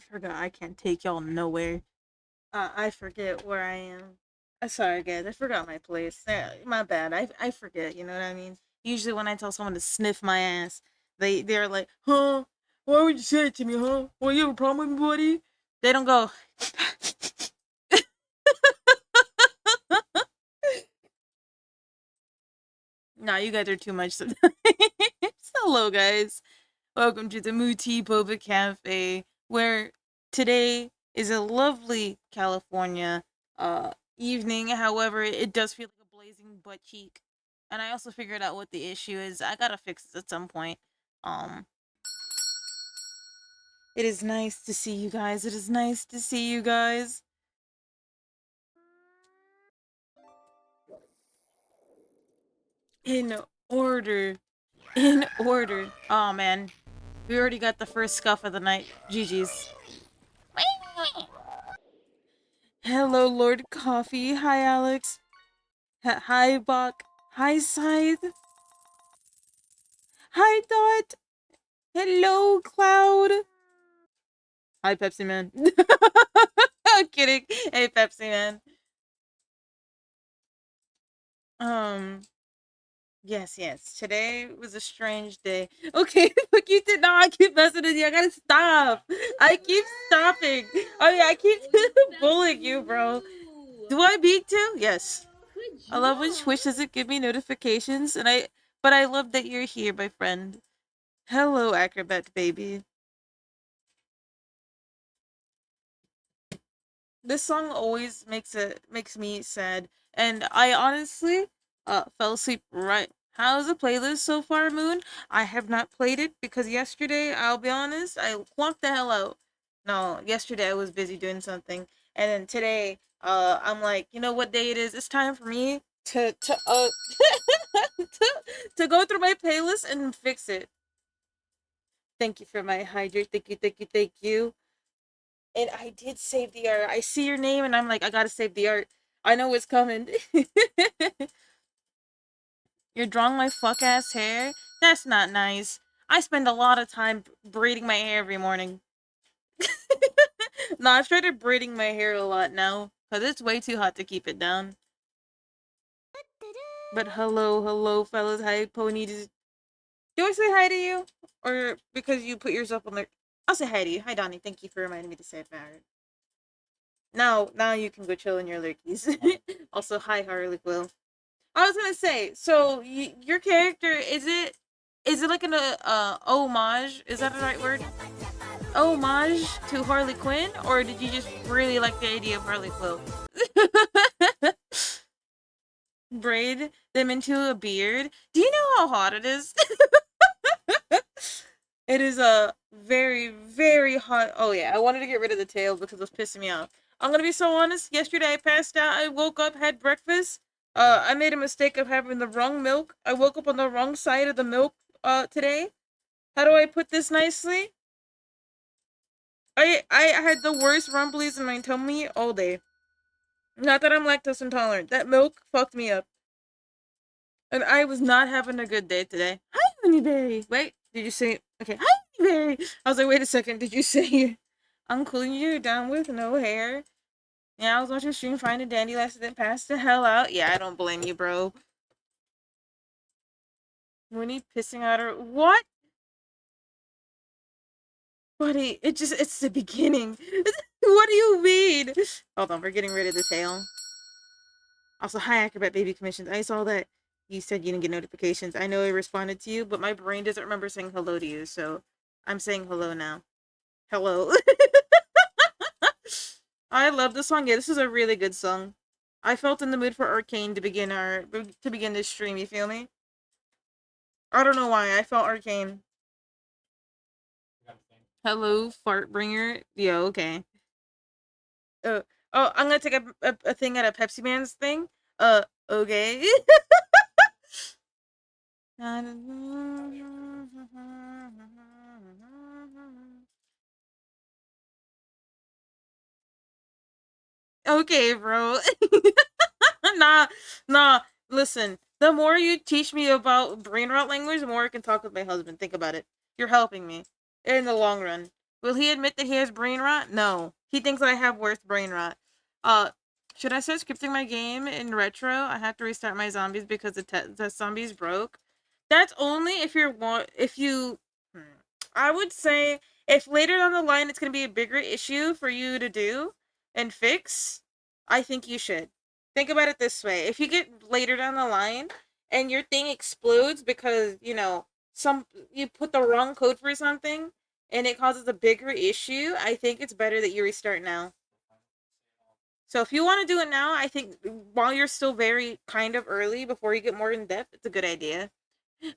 forgot I can't take y'all nowhere. I forget where I am. Sorry, guys. I forgot my place. My bad. I forget. You know what I mean? Usually, when I tell someone to sniff my ass, they're like, "Huh? Why would you say it to me? Huh? Well, you have a problem with me, buddy?" They don't go. Nah, you guys are too much sometimes. Hello, guys. Welcome to the Moo Boba Cafe, where today is a lovely California evening. However, it does feel like a blazing butt cheek. And I also figured out what the issue is. I gotta fix this at some point. Um, it is nice to see you guys. It is nice to see you guys. In order. In order. Oh man. We already got the first scuff of the night. GG's. Hello, Lord Coffee. Hi, Alex. Hi, Bach. Hi, Scythe. Hi, Dot. Hello, Cloud. Hi, Pepsi Man. I'm kidding. Hey, Pepsi Man. Um, yes. Today was a strange day. Okay, look, you did not. I keep messing with you. I gotta stop. I keep stopping. Oh, yeah, I keep bullying you, bro. Do I beat too? Yes. I love when Twitch doesn't give me notifications, but I love that you're here, my friend. Hello, Acrobat baby. This song always makes me sad, and I honestly fell asleep right. How's the playlist so far, Moon? I have not played it because yesterday, I'll be honest, I clocked the hell out. No, yesterday I was busy doing something, and then today, I'm like, you know what day it is? It's time for me to to go through my playlist and fix it. Thank you for my hydrate. Thank you. And I did save the art. I see your name and I'm like, I gotta save the art. I know it's coming. You're drawing my fuck ass hair? That's not nice. I spend a lot of time braiding my hair every morning. No, I've started braiding my hair a lot now. Because it's way too hot to keep it down. But hello, fellas. Hi, Pony. Do I say hi to you? Or because you put yourself on there? I'll say hi to you. Hi, Donnie. Thank you for reminding me to say it. Now you can go chill in your lurkies. Also, hi Harley Quill. I was gonna say, so your character is it like an homage? Is that the right word? Homage to Harley Quinn, or did you just really like the idea of Harley Quill? Braid them into a beard. Do you know how hot it is? It is a very hot. Oh yeah, I wanted to get rid of the tail because it was pissing me off. I'm gonna be so honest. Yesterday I passed out. I woke up, had breakfast. I made a mistake of having the wrong milk. I woke up on the wrong side of the milk. Today. How do I put this nicely? I had the worst rumblies in my tummy all day. Not that I'm lactose intolerant. That milk fucked me up, and I was not having a good day today. Hi, Honeyberry. Wait, did you say okay? Hi, Honeyberry. I was like, wait a second. Did you say Uncle you down with no hair? Yeah, I was watching stream Find a Dandy last night. Passed the hell out. Yeah, I don't blame you, bro. Winnie pissing out her what? Buddy, it's the beginning. What do you mean? Hold on, we're getting rid of the tail. Also, hi Acrobat Baby Commissions. I saw that you said you didn't get notifications. I know I responded to you, but my brain doesn't remember saying hello to you, so I'm saying hello now. Hello. I love this song. Yeah, this is a really good song. I felt in the mood for Arcane to begin this stream. You feel me? I don't know why. I felt Arcane. Hello, fart bringer. Yeah, okay. Uh, oh, I'm gonna take a thing at a Pepsi Man's thing. Okay. Okay, bro. Nah, nah. Listen, the more you teach me about brain rot language, the more I can talk with my husband. Think about it. You're helping me in the long run. Will he admit that he has brain rot? No. He thinks that I have worse brain rot. Uh, should I start scripting my game in retro? I have to restart my zombies because the zombies broke. That's only if if you. Hmm. I would say if later down the line it's gonna be a bigger issue for you to do and fix. I think you should. Think about it this way: if you get later down the line and your thing explodes because some you put the wrong code for something and it causes a bigger issue, I think it's better that you restart now. So if you want to do it now, I think while you're still very kind of early before you get more in depth, it's a good idea.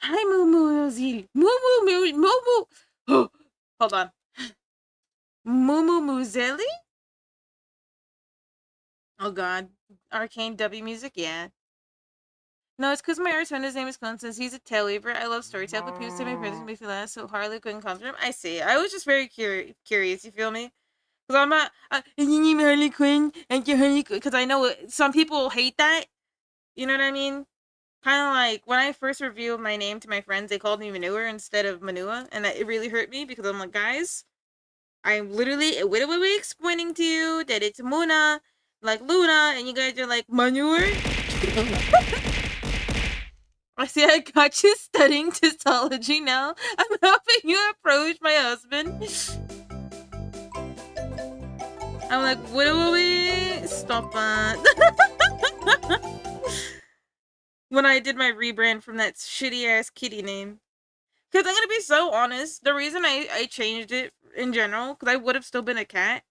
Hi, Moo Moo Zil. Moo Moo Moo Moo Moo. Hold on. Moo Moo Muzeli? Oh God. Arcane W music? Yeah. No, it's because my arch friend's name is Constance. He's a tail weaver. I love storytelling, but people say my presence makes me laugh, so Harley couldn't come from him. I see. I was just very curious. You feel me? Because I'm not. You need Harley Quinn and your Harley Quinn. Because I know some people hate that. You know what I mean? Kind of like when I first revealed my name to my friends, they called me Manure instead of Manua, and it really hurt me because I'm like, guys, I'm literally literally explaining to you that it's Muna, like Luna, and you guys are like Manure. I see I got you studying Tistology now. I'm helping you approach my husband. I'm like, what do we stop that? When I did my rebrand from that shitty ass kitty name. Because I'm gonna be so honest, the reason I changed it in general, because I would have still been a cat,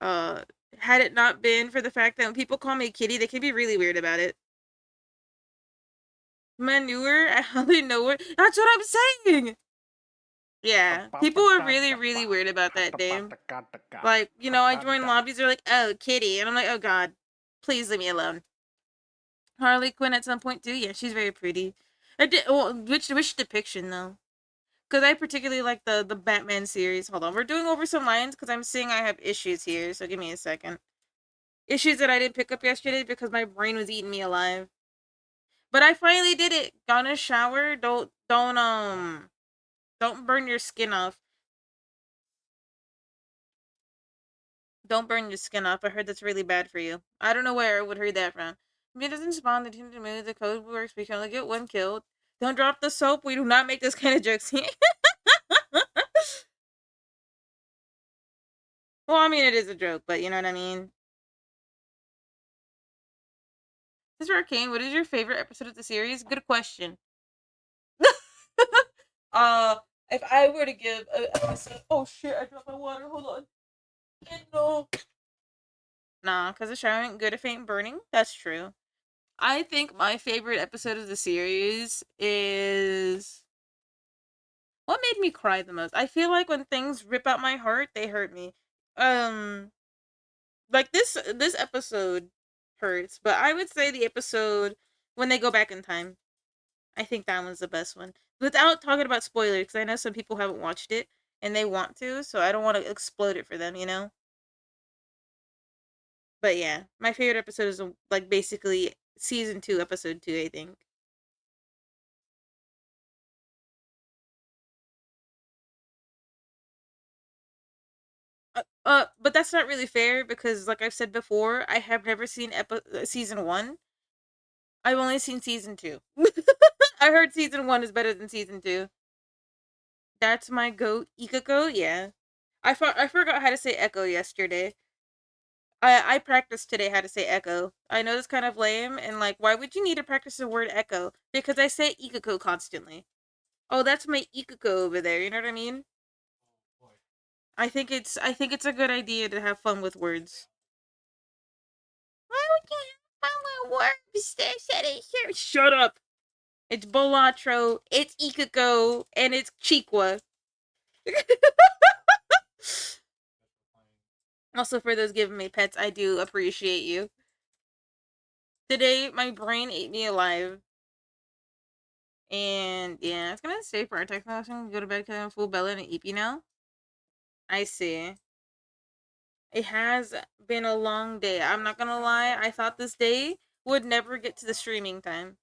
uh, had it not been for the fact that when people call me kitty, they can be really weird about it. Manure, I hardly know it. That's what I'm saying! Yeah, people are really, really weird about that name. Like, I join lobbies, they're like, oh, kitty. And I'm like, oh god, please leave me alone. Harley Quinn at some point too, yeah, she's very pretty. Well, which depiction though? Because I particularly like the Batman series. Hold on, we're doing over some lines because I'm seeing I have issues here, so give me a second. Issues that I didn't pick up yesterday because my brain was eating me alive. But I finally did it. Got in a shower. Don't burn your skin off. Don't burn your skin off. I heard that's really bad for you. I don't know where I would heard that from. If it doesn't spawn the team to move, the code works. We can only get one killed. Don't drop the soap. We do not make this kind of jokes here. Well, I mean, it is a joke, but you know what I mean? Mr. Arcane, what is your favorite episode of the series? Good question. uh, if I were to give an episode, oh shit, I dropped my water. Hold on. No. Nah, because the shower ain't good if it ain't burning. That's true. I think my favorite episode of the series is what made me cry the most. I feel like when things rip out my heart, they hurt me. Um, like this episode hurts, but I would say the episode when they go back in time. I think that one's the best one. Without talking about spoilers, because I know some people haven't watched it and they want to, so I don't want to explode it for them. But yeah, my favorite episode is like basically season 2, episode 2, I think. But that's not really fair because, like I've said before, I have never seen season 1. I've only seen season 2. I heard season 1 is better than season 2. That's my goat, Ikako. Yeah, I forgot how to say echo yesterday. I practiced today how to say echo. I know it's kind of lame and like why would you need to practice the word echo? Because I say ikako constantly. Oh, that's my ikako over there. You know what I mean? I think it's a good idea to have fun with words. Why would you have fun with words? They said it here. Shut up. It's Bolatro, it's Ikako, and it's Chiqua. Also, for those giving me pets, I do appreciate you. Today, my brain ate me alive. And yeah, it's gonna stay for our text messaging. Go to bed because I'm full belly and eepy now. I see. It has been a long day. I'm not gonna lie. I thought this day would never get to the streaming time.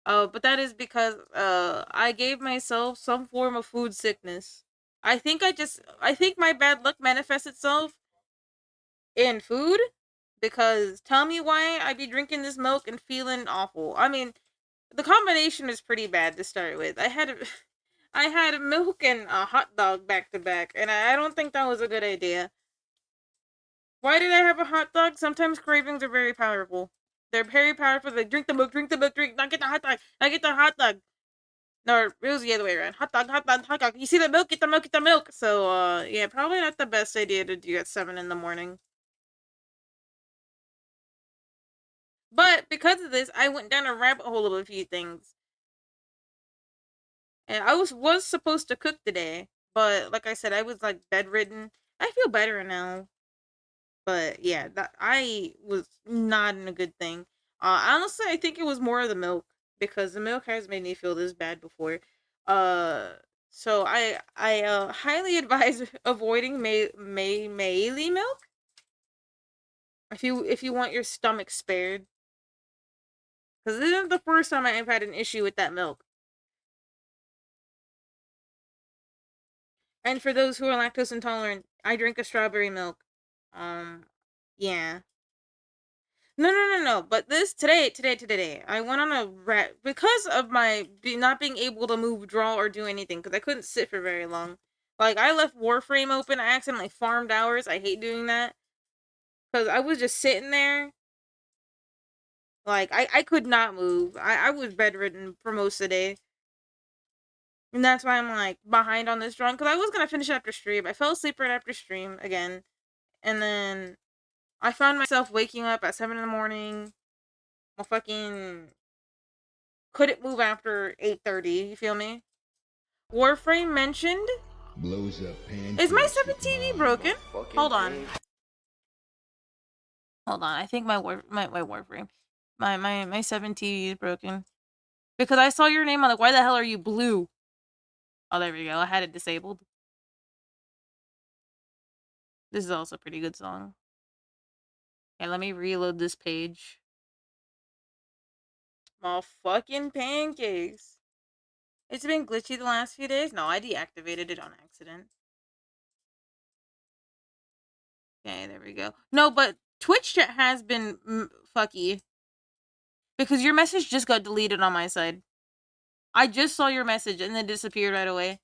But that is because I gave myself some form of food sickness. I think my bad luck manifests itself in food because tell me why I be drinking this milk and feeling awful. I mean, the combination is pretty bad to start with. I had milk and a hot dog back to back, and I don't think that was a good idea. Why did I have a hot dog? Sometimes cravings are very powerful. They're very powerful. They drink the milk, drink the milk, drink. Not get the hot dog. Not get the hot dog. No, it was the other way around. Hot dog, hot dog, hot dog. You see the milk? Get the milk, get the milk. So, yeah, probably not the best idea to do at 7 in the morning. But because of this, I went down a rabbit hole of a few things. And I was supposed to cook today, but like I said, I was like bedridden. I feel better now, but yeah, that I was not in a good thing. Honestly, I think it was more of the milk because the milk has made me feel this bad before. Uh, so I highly advise avoiding Maili milk if you want your stomach spared, because this isn't the first time I've had an issue with that milk. And for those who are lactose intolerant, I drink a strawberry milk. Um, yeah. No. But this today, I went on a because of my not being able to move, draw, or do anything because I couldn't sit for very long. Like I left Warframe open. I accidentally farmed hours. I hate doing that because I was just sitting there. Like I could not move. I was bedridden for most of the day. And that's why I'm like behind on this drawing because I was gonna finish it after stream. I fell asleep right after stream again, and then I found myself waking up at 7 in the morning. I fucking couldn't move after 8:30. You feel me? Warframe mentioned. Blows up Is my pancakes 7 with TV mine. broken? Hold on. Hold on. I think my Warframe. My 7 TV is broken. Because I saw your name on like why the hell are you blue? Oh, there we go. I had it disabled. This is also a pretty good song. Okay, let me reload this page. My fucking pancakes. It's been glitchy the last few days. No, I deactivated it on accident. Okay, there we go. No, but Twitch chat has been fucky because your message just got deleted on my side. I just saw your message and then disappeared right away.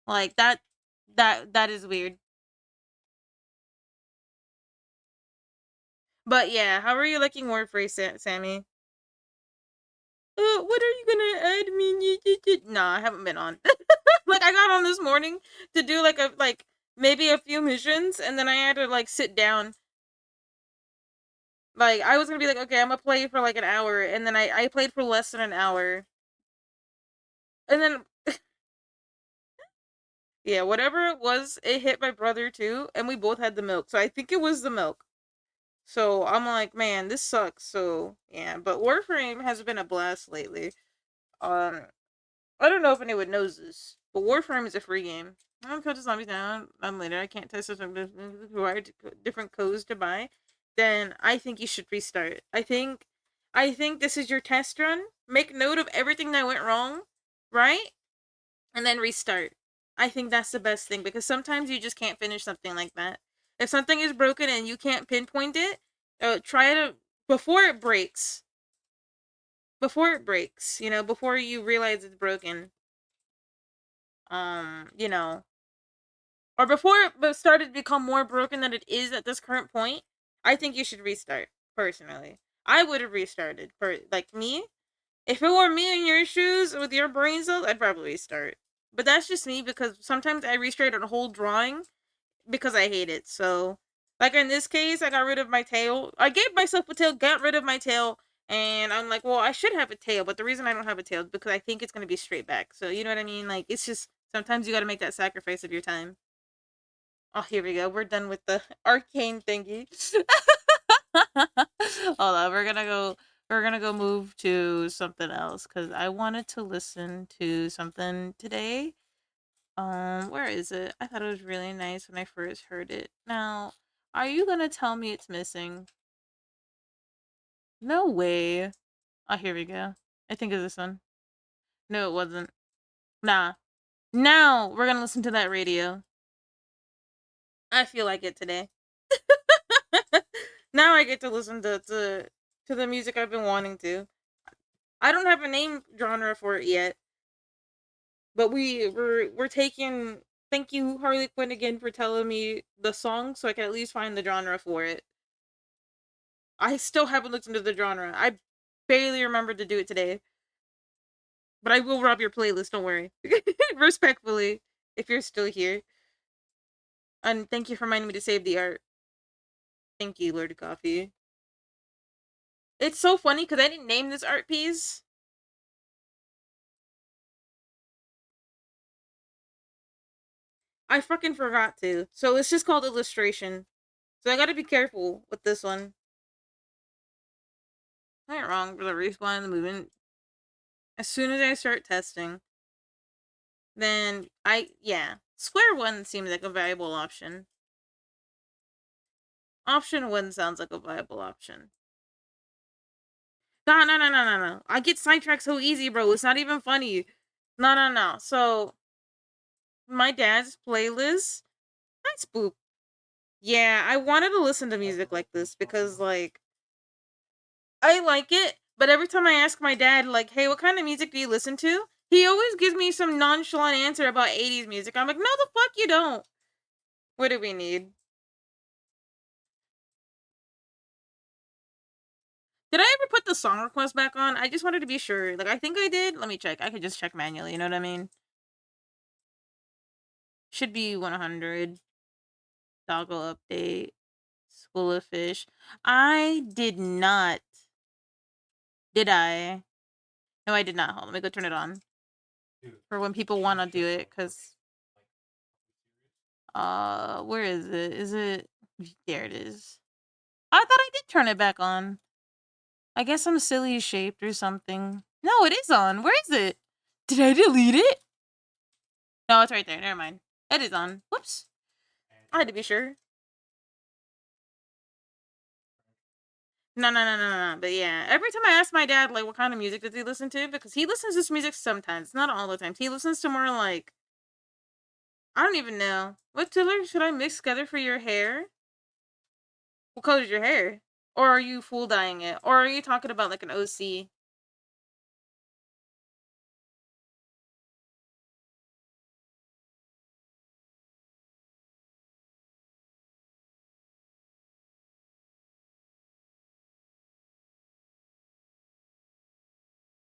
Like that is weird. But yeah, how are you liking Warframe, Sammy? What are you gonna add me? Nah, I haven't been on. Like I got on this morning to do like maybe a few missions, and then I had to like sit down. Like I was gonna be like, okay, I'm gonna play for like an hour, and then I played for less than an hour, and then yeah, whatever it was, it hit my brother too, and we both had the milk, so I think it was the milk. So I'm like, man, this sucks. So yeah, but Warframe has been a blast lately. Um, I don't know if anyone knows this, but Warframe is a free game. I'm cut the zombies down. I'm later. I can't test something required different codes to buy. Then I think you should restart. I think this is your test run. Make note of everything that went wrong, right? And then restart. I think that's the best thing because sometimes you just can't finish something like that. If something is broken and you can't pinpoint it, try to before it breaks. Before it breaks, before you realize it's broken. You know, or before it started to become more broken than it is at this current point, I think you should restart. Personally, I would have restarted. For like me, if it were me in your shoes with your brain cells, I'd probably restart. But that's just me because sometimes I restart a whole drawing because I hate it. So, like in this case, I got rid of my tail. I gave myself a tail, got rid of my tail, and I'm like, well, I should have a tail, but the reason I don't have a tail is because I think it's gonna be straight back. So you know what I mean? Like it's just sometimes you got to make that sacrifice of your time. Oh, here we go. We're done with the arcane thingy. Hold on, We're gonna go move to something else because I wanted to listen to something today. Where is it? I thought it was really nice when I first heard it. Now, are you gonna tell me it's missing? No way. Oh, here we go. I think it's this one. No, it wasn't. Nah. Now we're gonna listen to that radio. I feel like it today. Now I get to listen to the music I've been wanting to. I don't have a name genre for it yet, but we're taking. Thank you, Harley Quinn, again for telling me the song, so I can at least find the genre for it. I still haven't looked into the genre. I barely remembered to do it today, but I will rob your playlist. Don't worry, respectfully, if you're still here. And thank you for reminding me to save the art. Thank you, Lord Coffee. It's so funny because I didn't name this art piece. I fucking forgot to. So it's just called illustration. So I gotta be careful with this one. I ain't wrong for the respawn in the movement. As soon as I start testing, then yeah. Square one seems like a viable option. Option one sounds like a viable option. No. I get sidetracked so easy, bro. It's not even funny. No. So my dad's playlist. I spook. Yeah, I wanted to listen to music like this because like I like it, but every time I ask my dad, like, hey, what kind of music do you listen to? He always gives me some nonchalant answer about 80s music. I'm like, no, the fuck you don't. What do we need? Did I ever put the song request back on? I just wanted to be sure. Like, I think I did. Let me check. I could just check manually, you know what I mean? Should be 100. Toggle update. School of Fish. I did not. Did I? No, I did not. Hold on. Let me go turn it on. For when people want to do it, because where is it? Is it there? It is. I thought I did turn it back on. I guess I'm silly shaped or something. No, it is on. Where is it? Did I delete it? No, it's right there. Never mind. It is on. Whoops. I had to be sure. No. But yeah, every time I ask my dad, like, what kind of music does he listen to? Because he listens to this music sometimes, not all the time. He listens to more like, I don't even know. What color should I mix together for your hair? What color is your hair? Or are you full dyeing it? Or are you talking about like an OC?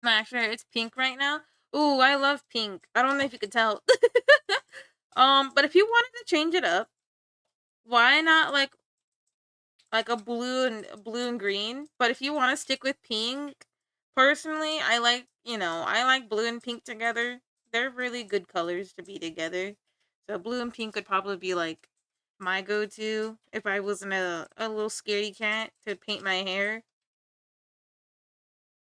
Actually, it's pink right now. Ooh, I love pink. I don't know if you could tell. But if you wanted to change it up, why not like a blue and green? But if you want to stick with pink, personally, I like I like blue and pink together. They're really good colors to be together. So blue and pink would probably be like my go-to if I wasn't a little scaredy cat to paint my hair.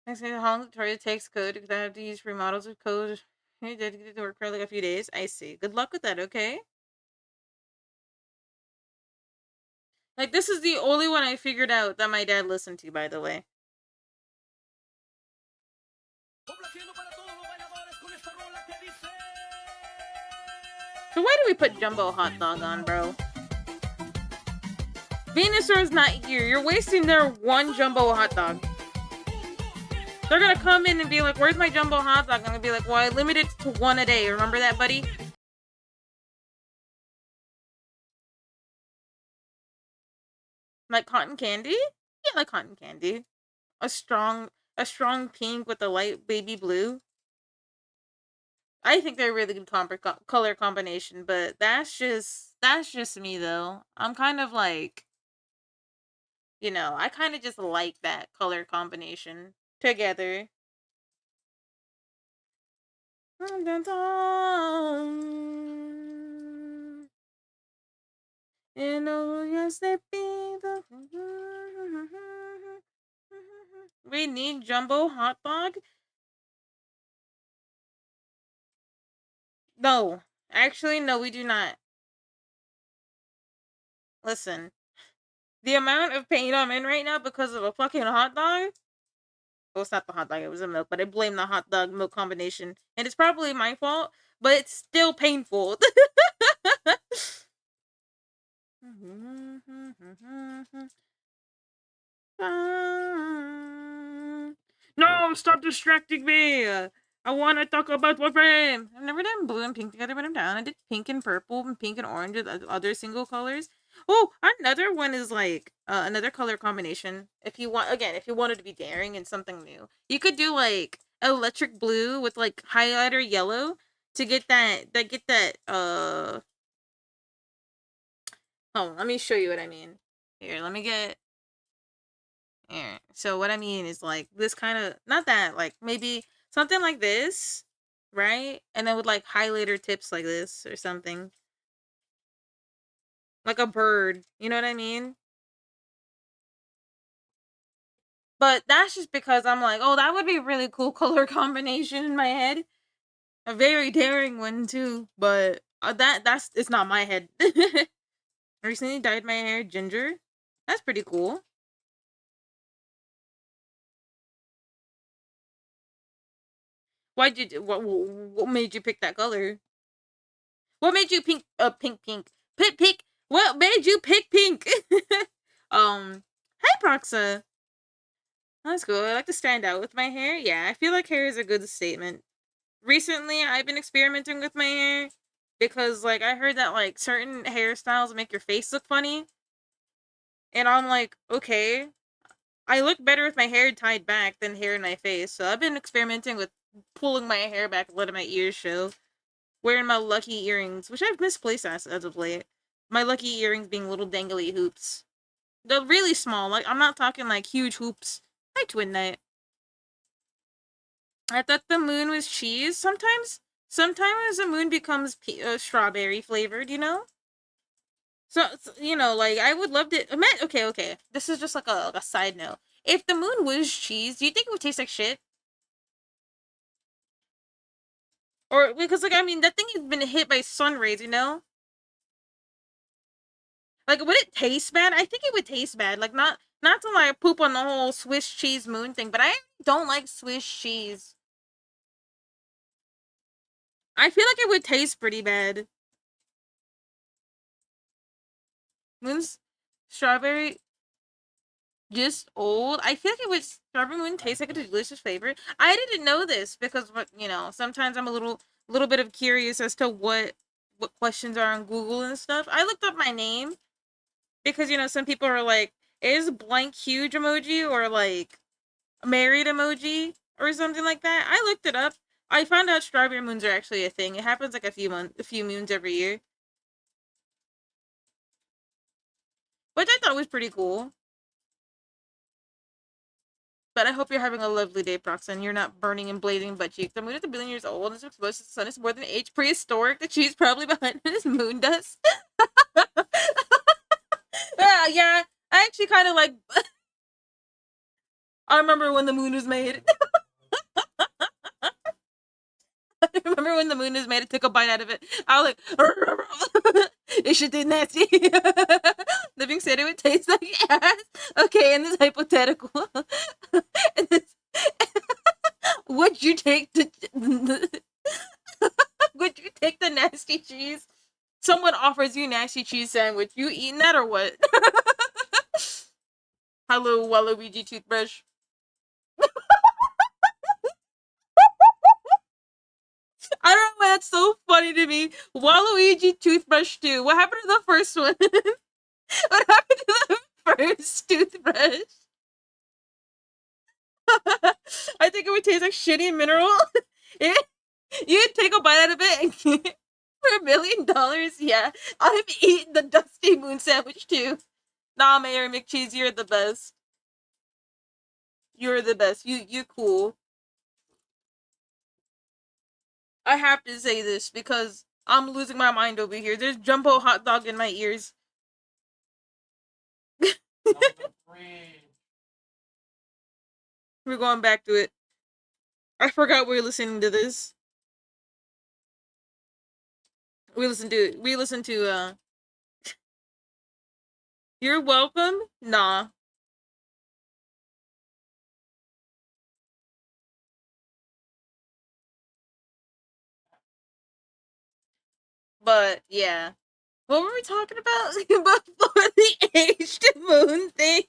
I say how long the tutorial takes code because I have to use free models of code. I dedicated to work for like a few days. I see. Good luck with that, okay? Like this is the only one I figured out that my dad listened to, by the way. So why do we put jumbo hot dog on, bro? Venusaur's not here. You're wasting their one jumbo hot dog. They're gonna come in and be like, "Where's my jumbo hot dog?" I'm gonna be like, "Well, I limited it to one a day. Remember that, buddy?" Like cotton candy? Yeah, like cotton candy. A strong, a strong pink with a light baby blue. I think they're a really good color combination, but that's just me though. I'm kind of like, I kind of just like that color combination together. We need jumbo hot dog? No. Actually, no, we do not. Listen. The amount of pain I'm in right now because of a fucking hot dog? Well, it's not the hot dog, it was a milk, but I blame the hot dog milk combination. And it's probably my fault, but it's still painful. No, stop distracting me. I want to talk about Warframe. I've never done blue and pink together, but I'm down. I did pink and purple and pink and orange with other single colors. Oh, another one is like another color combination. If you want, again, if you wanted to be daring and something new, you could do like electric blue with like highlighter yellow to get that. Oh, let me show you what I mean. Here, let me get here. So what I mean is like this kind of not that like maybe something like this, right? And then with like highlighter tips like this or something. Like a bird. You know what I mean? But that's just because I'm like, oh, that would be a really cool color combination in my head. A very daring one too, but that's it's not my head. I recently dyed my hair ginger. That's pretty cool. Why'd you what made you pick that color? What made you pink? Pink. Pick. What made you pick pink? Hi Proxa. That's cool. I like to stand out with my hair. Yeah, I feel like hair is a good statement. Recently, I've been experimenting with my hair because, like, I heard that like certain hairstyles make your face look funny, and I'm like, okay, I look better with my hair tied back than hair in my face. So I've been experimenting with pulling my hair back, letting my ears show, wearing my lucky earrings, which I've misplaced as of late. My lucky earrings being little dangly hoops. They're really small. Like I'm not talking like huge hoops. Hi, Twin Knight. I thought the moon was cheese. Sometimes the moon becomes strawberry flavored. You know. So you know, like I would love to. Okay. This is just like a side note. If the moon was cheese, do you think it would taste like shit? Or because like I mean that thing has been hit by sun rays. You know. Like, would it taste bad? I think it would taste bad. Like, not to like poop on the whole Swiss cheese moon thing, but I don't like Swiss cheese. I feel like it would taste pretty bad. Moon's strawberry just old. I feel like it would strawberry moon taste like a delicious flavor. I didn't know this because what you know. Sometimes I'm a little bit of curious as to what questions are on Google and stuff. I looked up my name because you know some people are like, is blank huge emoji or like married emoji or something like that. I looked it up. I found out strawberry moons are actually a thing. It happens like a few moons every year, which I thought was pretty cool. But I hope you're having a lovely day, Proxen. You're not burning and blazing butt cheeks. The moon is a billion years old and it's exposed to the sun. It's more than age prehistoric. The cheese probably behind this moon dust. Yeah. I actually kind of like. I remember when the moon was made. I remember when the moon was made. I took a bite out of it. I was like, it should be nasty. Living said it would taste like ass. Okay, and this hypothetical. And this, would you take the would you take the nasty cheese? Someone offers you nasty cheese sandwich. You eating that or what? Hello, Waluigi toothbrush. I don't know why that's so funny to me. Waluigi toothbrush too. What happened to the first one? What happened to the first toothbrush? I think it would taste like shitty mineral. You'd take a bite out of it and for $1 million, yeah. I'm eating the Dusty Moon sandwich too. Nah, Mayor McCheese, you're the best. You're the best. You cool. I have to say this because I'm losing my mind over here. There's jumbo hot dog in my ears. We're going back to it. I forgot we were listening to this. We listened to You're welcome? Nah. But yeah. What were we talking about before the aged moon thing?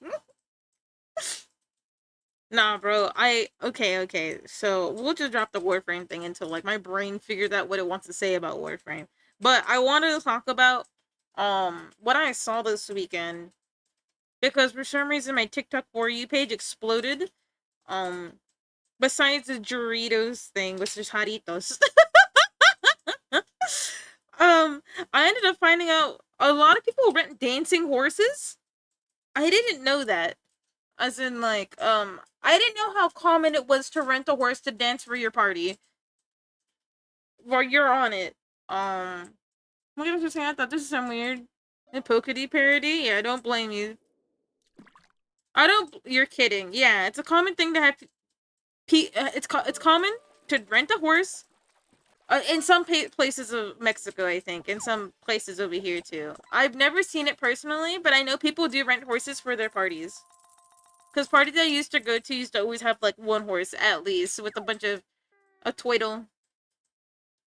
Nah, bro. Okay. So we'll just drop the Warframe thing until like my brain figures out what it wants to say about Warframe. But I wanted to talk about what I saw this weekend because for some reason my TikTok for you page exploded. Um, besides the Doritos thing, which is Jaritos. um, I ended up finding out a lot of people rent dancing horses. I didn't know that. As in, like, I didn't know how common it was to rent a horse to dance for your party while you're on it. What was I saying? I thought this is some weird Pokedy parody. Yeah, I don't blame you. I don't. You're kidding. Yeah, it's a common thing to have. It's common to rent a horse. In some places of Mexico, I think. In some places over here too. I've never seen it personally, but I know people do rent horses for their parties. Because parties I used to go to used to always have like one horse at least with a bunch of a twiddle.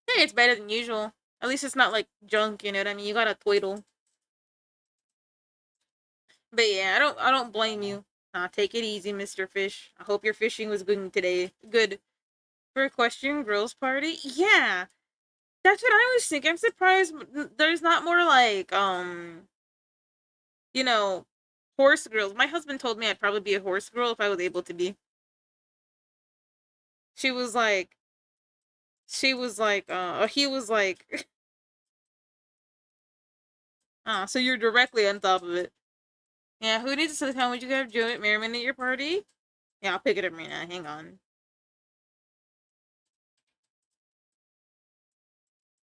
Hey, it's better than usual. At least it's not like junk, you know what I mean? You got a twiddle. But yeah, I don't blame you. Take it easy, Mr. Fish. I hope your fishing was good today. Good. For a question, girls party? Yeah. That's what I was thinking. I'm surprised there's not more like you know, horse girls. My husband told me I'd probably be a horse girl if I was able to be. She was like he was like so you're directly on top of it. Yeah, who needs to tell me you have Joe Merriman at your party? Yeah, I'll pick it up right now. Hang on.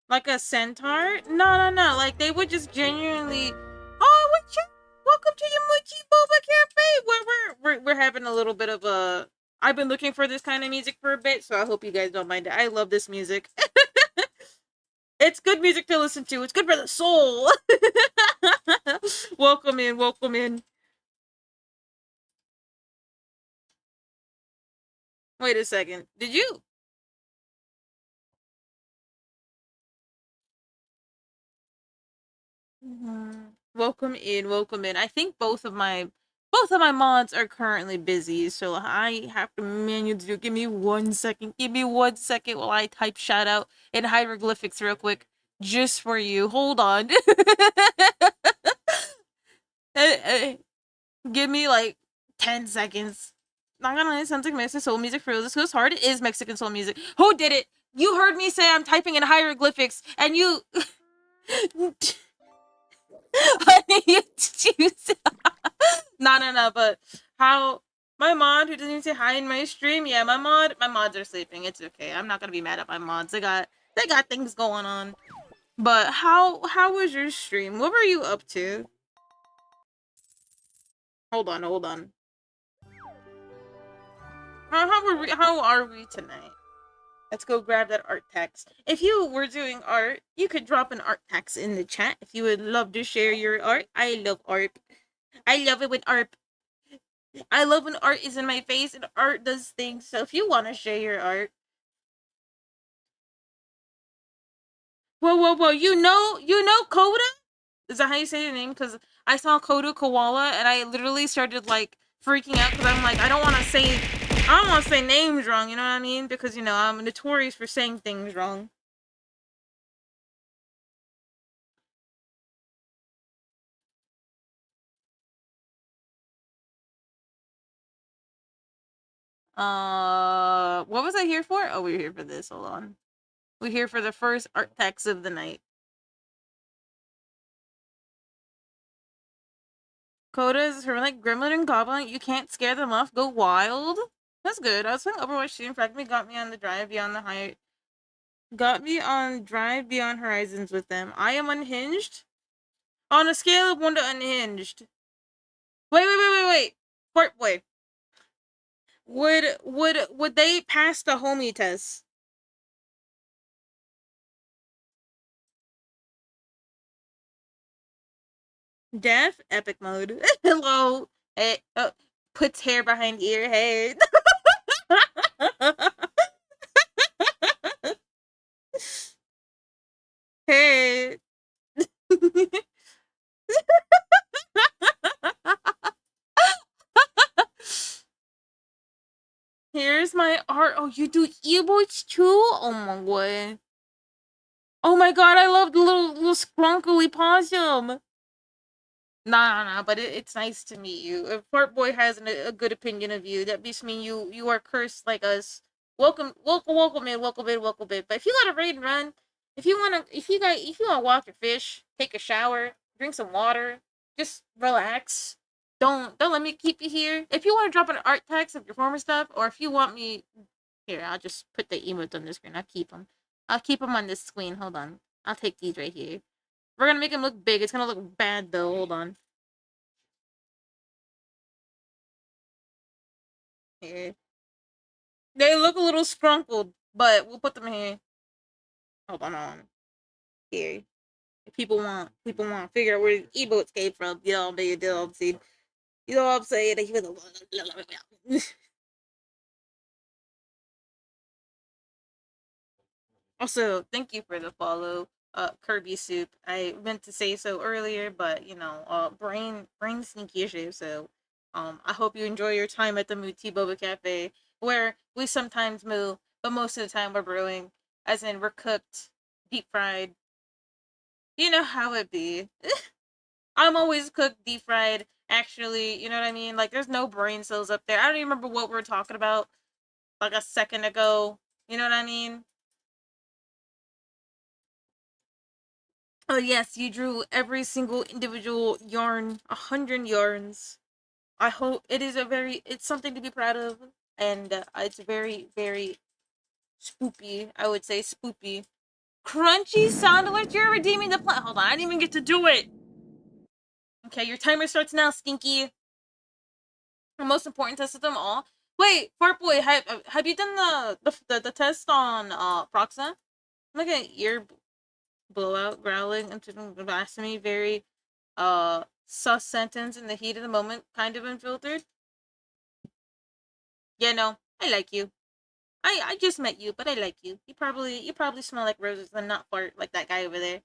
Like a centaur? No. Like they would just genuinely. Oh, what you? Welcome to your Mochi Boba Cafe. We're having a little bit of a. I've been looking for this kind of music for a bit, so I hope you guys don't mind it. I love this music. It's good music to listen to. It's good for the soul. Welcome in. Welcome in. Wait a second. Did you? Welcome in, welcome in. I think both of my mods are currently busy, so I have to manually do. Give me 1 second. Give me 1 second while I type shout out in hieroglyphics real quick, just for you. Hold on. Eh, eh, Give me like 10 seconds. Not gonna lie, it sounds like Mexican soul music for real. This goes hard. It is Mexican soul music. Who did it? You heard me say I'm typing in hieroglyphics, and you. Honey, you choose. No. But how my mod who doesn't even say hi in my stream? Yeah, my mods are sleeping. It's okay. I'm not gonna be mad at my mods. They got things going on. But how was your stream? What were you up to? Hold on. How are we tonight? Let's go grab that art text. If you were doing art, you could drop an art text in the chat if you would love to share your art. I love art. I love it when I love when art is in my face and art does things. So if you want to share your art, whoa, you know Coda? Is that how you say your name? Because I saw Coda Koala and I literally started like freaking out because I'm like, I don't want to say names wrong. You know what I mean? Because I'm notorious for saying things wrong. What was I here for? Oh, we're here for this. Hold on. We're here for the first art text of the night. Coda is her like gremlin and goblin. You can't scare them off. Go wild. That's good. I was playing Overwatch 2. In fact, me got me on the drive beyond the high. Got me on drive beyond horizons with them. I am unhinged. On a scale of 1 to unhinged. Wait. Port boy. Would they pass the homie test? Death epic mode. Hello. Hey, puts hair behind ear. Hey. hey. Here's my art. Oh, you do emotes too? Oh my god. Oh my god, I love the little scrunkly possum. Nah, but it's nice to meet you. If Fart Boy has a good opinion of you, that must mean you are cursed like us. Welcome in, welcome in. But if you got to raid and run, if you wanna walk your fish, take a shower, drink some water, just relax. Don't let me keep you here. If you want to drop an art text of your former stuff, or if you want me here, I'll just put the emotes on the screen. I'll keep them. I'll keep them on this screen. Hold on. I'll take these right here. We're gonna make them look big. It's gonna look bad though. Hold on. Here. They look a little scrunkled, but we'll put them here. Hold on. Here. If people want to figure out where the emotes came from. You know, you know what I'm saying? You know what I'm saying? Also, thank you for the follow, Kirby Soup. I meant to say so earlier, but brain sneaky issue. So, I hope you enjoy your time at the Moo Boba Cafe, where we sometimes moo, but most of the time we're brewing, as in we're cooked, deep fried. You know how it be. I'm always cooked, deep fried. Actually, you know what I mean? Like, there's no brain cells up there. I don't even remember what we were talking about like a second ago. You know what I mean? Oh yes, you drew every single individual yarn, 100 yarns. I hope it's something to be proud of, and it's very, very spoopy. I would say spoopy. Crunchy sound alert. You're redeeming the plant. Hold on, I didn't even get to do it. Okay, your timer starts now, Stinky. The most important test of them all. Wait, Fart Boy, have you done the test on Proxa? Look at ear blowout, growling, into blasphemy, very sus sentence in the heat of the moment, kind of unfiltered. Yeah, no, I like you. I just met you, but I like you. You probably smell like roses and not fart like that guy over there.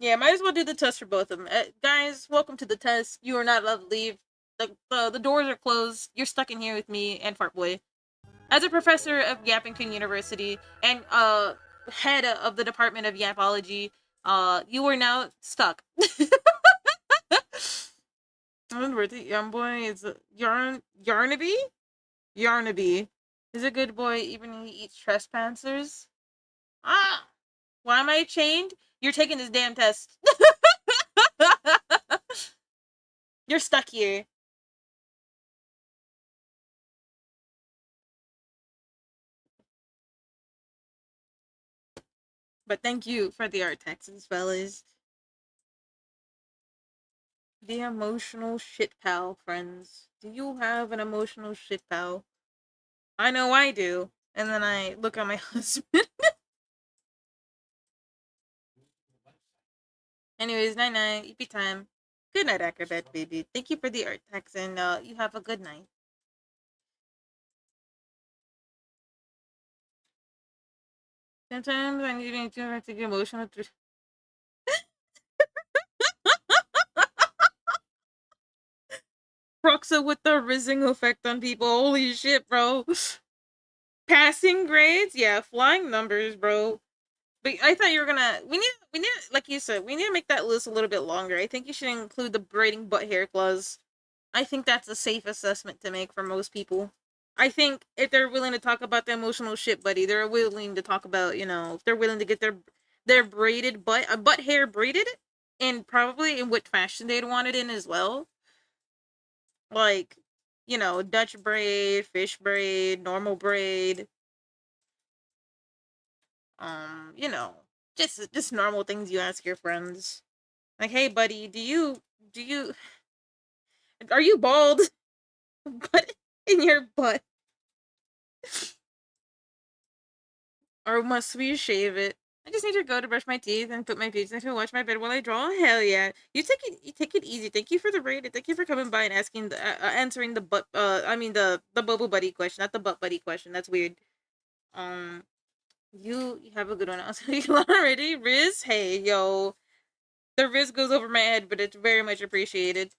Yeah, might as well do the test for both of them. Guys, welcome to the test. You are not allowed to leave. The doors are closed. You're stuck in here with me and Fart Boy. As a professor of Yappington University and head of the Department of Yapology, you are now stuck. Where the young boy is Yarnaby? Yarnaby. Is a good boy even when he eats trespassers? Ah! Why am I chained? You're taking this damn test. You're stuck here. But thank you for the art texts, fellas. The emotional shit pal, friends. Do you have an emotional shit pal? I know I do. And then I look at my husband. Anyways, night night, EP time. Good night, Acrobat baby. Thank you for the art text, and you have a good night. Sometimes I need to get emotional. Proxa with the rising effect on people. Holy shit, bro. Passing grades? Yeah, flying numbers, bro. But I thought you were gonna. We need, like you said, we need to make that list a little bit longer. I think you should include the braiding butt hair clause. I think that's a safe assessment to make for most people. I think if they're willing to talk about the emotional shit, buddy, they're willing to talk about, if they're willing to get their braided butt hair braided, and probably in what fashion they'd want it in as well. Like, Dutch braid, fish braid, normal braid, you know, just normal things you ask your friends. Like, hey buddy, do you are you bald? But in your butt. Or must we shave it? I just need to go to brush my teeth and put my feet into and watch my bed while I draw. Hell yeah! You take it easy. Thank you for the raid. Thank you for coming by and answering the butt. I mean the Bobo Buddy question, not the butt buddy question. That's weird. Um, you have a good one. I'll tell you already. Riz, hey yo, the Riz goes over my head, but it's very much appreciated.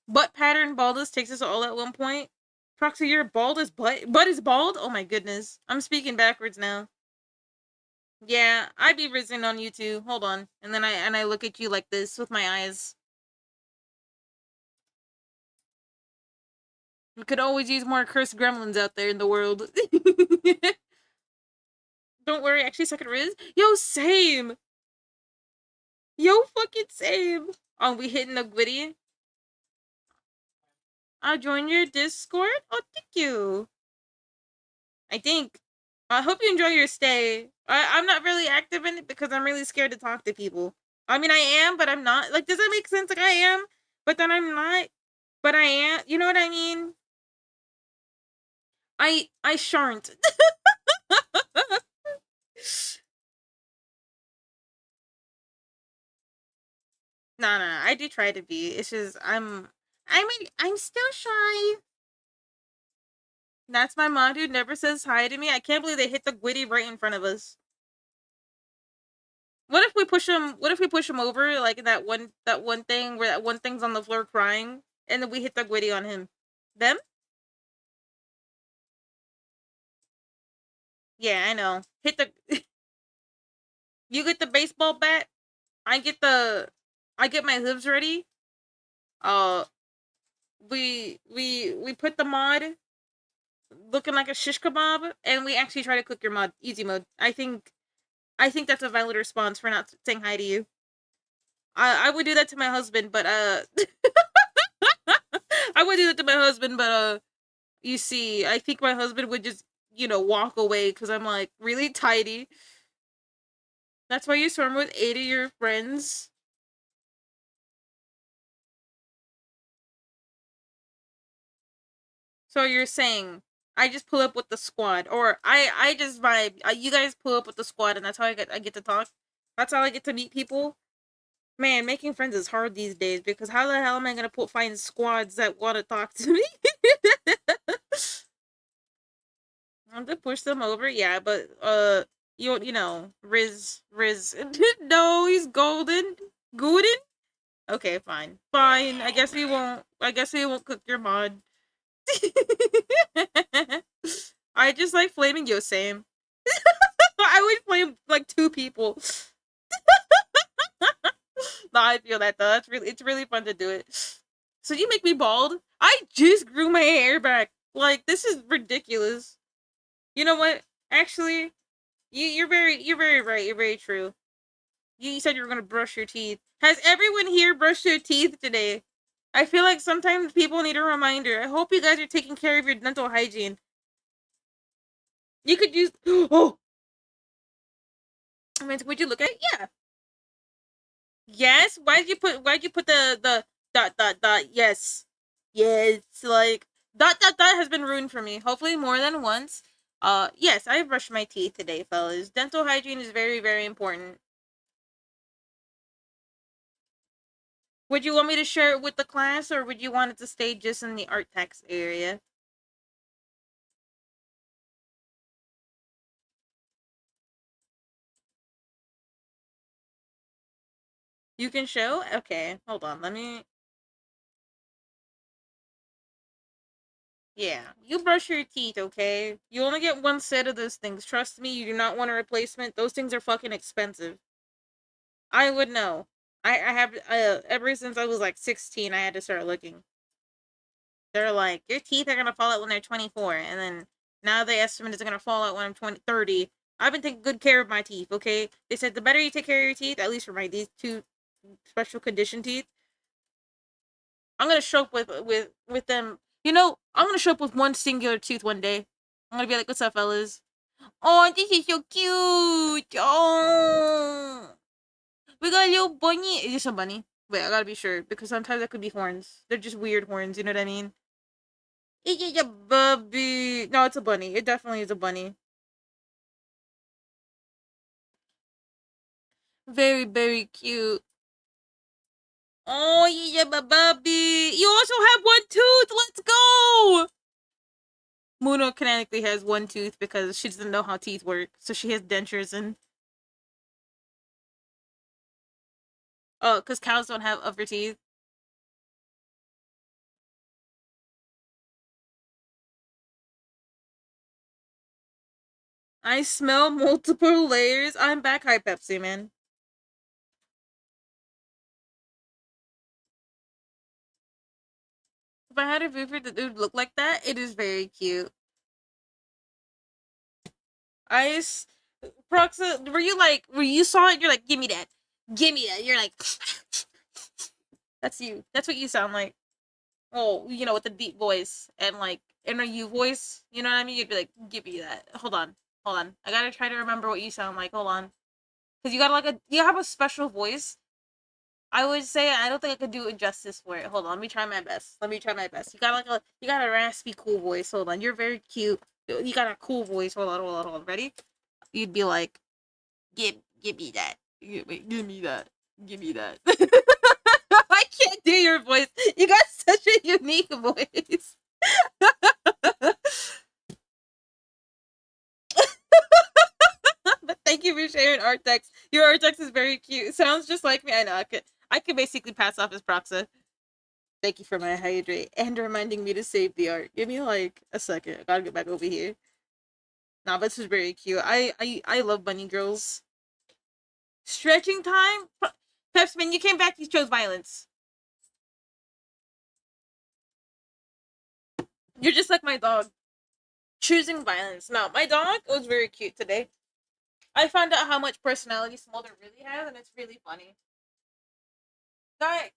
Butt pattern baldness takes us all at one point. Proxy, you're bald as butt. Butt is bald? Oh my goodness. I'm speaking backwards now. Yeah, I be risen on you too. Hold on. And then I look at you like this with my eyes. We could always use more cursed gremlins out there in the world. Don't worry, actually second Riz. Yo, same. Yo, fucking same. Oh, we hitting the Gwitty. I'll join your Discord. Oh, thank you. I think. I hope you enjoy your stay. I'm not really active in it because I'm really scared to talk to people. I mean, I am, but I'm not. Like, does that make sense? Like, I am, but then I'm not. But I am. You know what I mean? I shan't. No. I do try to be. It's just I'm still shy. That's my mom, dude. Never says hi to me. I can't believe they hit the Gwitty right in front of us. What if we push him? What if we push him over like that one thing where that one thing's on the floor crying, and then we hit the Gwitty on him? Them? Yeah, I know. Hit the. You get the baseball bat. I get the. I get my hooves ready. Uh, we put the mod looking like a shish kebab, and we actually try to cook your mod easy mode. I think that's a valid response for not saying hi to you. I would do that to my husband, but I would do that to my husband, but you see, I think my husband would just walk away because I'm like really tidy. That's why you swim with 8 of your friends. So you're saying I just pull up with the squad, or I just vibe. You guys pull up with the squad, and that's how I get to talk. That's how I get to meet people. Man, making friends is hard these days because how the hell am I gonna find squads that want to talk to me? I have to push them over, yeah, but Riz. No, he's golden, Gooden. Okay, fine, fine. I guess we won't. I guess we won't cook your mod. I just like flaming you, same. I would flame like 2 people. No, I feel that though. It's really fun to do it. So you make me bald? I just grew my hair back. Like this is ridiculous. You know what? Actually, you're very right. You're very true. You said you were gonna brush your teeth. Has everyone here brushed their teeth today? I feel like sometimes people need a reminder. I hope you guys are taking care of your dental hygiene. You could use. Oh, I mean, would you look at it? Yeah. Yes. Why'd you put the dot? Yes. Yes. Like dot has been ruined for me. Hopefully more than once. Yes, I brushed my teeth today, fellas. Dental hygiene is very, very important. Would you want me to share it with the class, or would you want it to stay just in the art text area? You can show? Okay, hold on. Let me. Yeah, you brush your teeth, okay? You only get one set of those things. Trust me, you do not want a replacement. Those things are fucking expensive. I would know. I have ever since I was like 16, I had to start looking. They're like, your teeth are gonna fall out when they're 24, and then now they estimate it's gonna fall out when I'm 30. I've been taking good care of my teeth, okay? They said the better you take care of your teeth, at least for these 2 special condition teeth, I'm gonna show up with them. I'm gonna show up with one singular tooth one day. I'm gonna be like, "What's up, fellas? Oh, this is so cute. Oh, we got a little bunny. Is this a bunny? Wait, I gotta be sure because sometimes that could be horns. They're just weird horns. You know what I mean? It is a baby. No, it's a bunny. It definitely is a bunny. Very, very cute. Oh, yeah, baby. You also have one tooth. Let's go. Muno canonically has one tooth because she doesn't know how teeth work, so she has dentures and because cows don't have upper teeth. I smell multiple layers. I'm back. Hi, Pepsi, man. If I had a Boofer that would look like that, it is very cute. I Proxa, were you like, were you saw it? You're like, give me that. Give me that. You're like, that's you. That's what you sound like. Oh, you know, with the deep voice and like inner you voice. You know what I mean? You'd be like, give me that. Hold on. Hold on. I gotta try to remember what you sound like. Hold on. Because you got like you have a special voice. I would say I don't think I could do it justice for it. Hold on, let me try my best. Let me try my best. You got a raspy cool voice. Hold on, you're very cute. You got a cool voice. Hold on, hold on, hold on. Ready? You'd be like, give me that. Give me that. Give me that. I can't do your voice. You got such a unique voice. But thank you for sharing Artex. Your Artex is very cute. It sounds just like me. I know. I could basically pass off as Proxa. Thank you for my hydrate and reminding me to save the art. Give me like a second. I gotta get back over here. Nah, but this is very cute. I love bunny girls. Stretching time? Pepsman, you came back, you chose violence. You're just like my dog. Choosing violence. No, my dog was very cute today. I found out how much personality Smolder really has, and it's really funny. Guy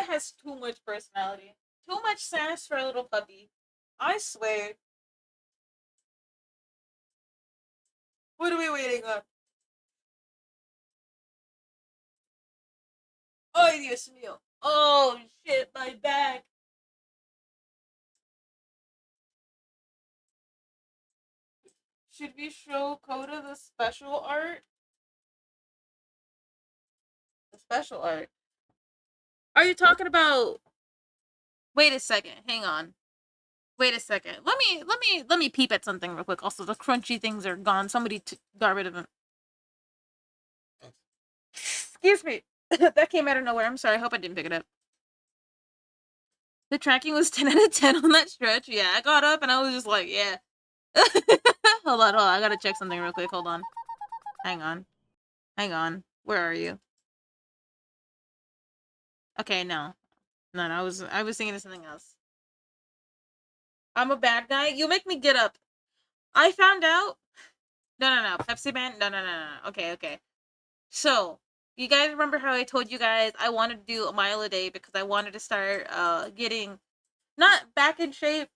has too much personality. Too much sass for a little puppy. I swear. What are we waiting on? Oh, Dios mío. Oh, shit, my back. Should we show Coda the special art? The special art. Are you talking about... Wait a second. Hang on. Wait a second. Let me peep at something real quick. Also, the crunchy things are gone. Somebody got rid of them. Excuse me. That came out of nowhere. I'm sorry. I hope I didn't pick it up. The tracking was 10 out of 10 on that stretch. Yeah, I got up and I was just like, yeah. Hold on. I gotta check something real quick. Hold on. Hang on. Hang on. Where are you? Okay, no. No, I was thinking of something else. I'm a bad guy. You make me get up. I found out. No. Pepsi Man. No. Okay. So, you guys remember how I told you guys I wanted to do a mile a day because I wanted to start getting not back in shape,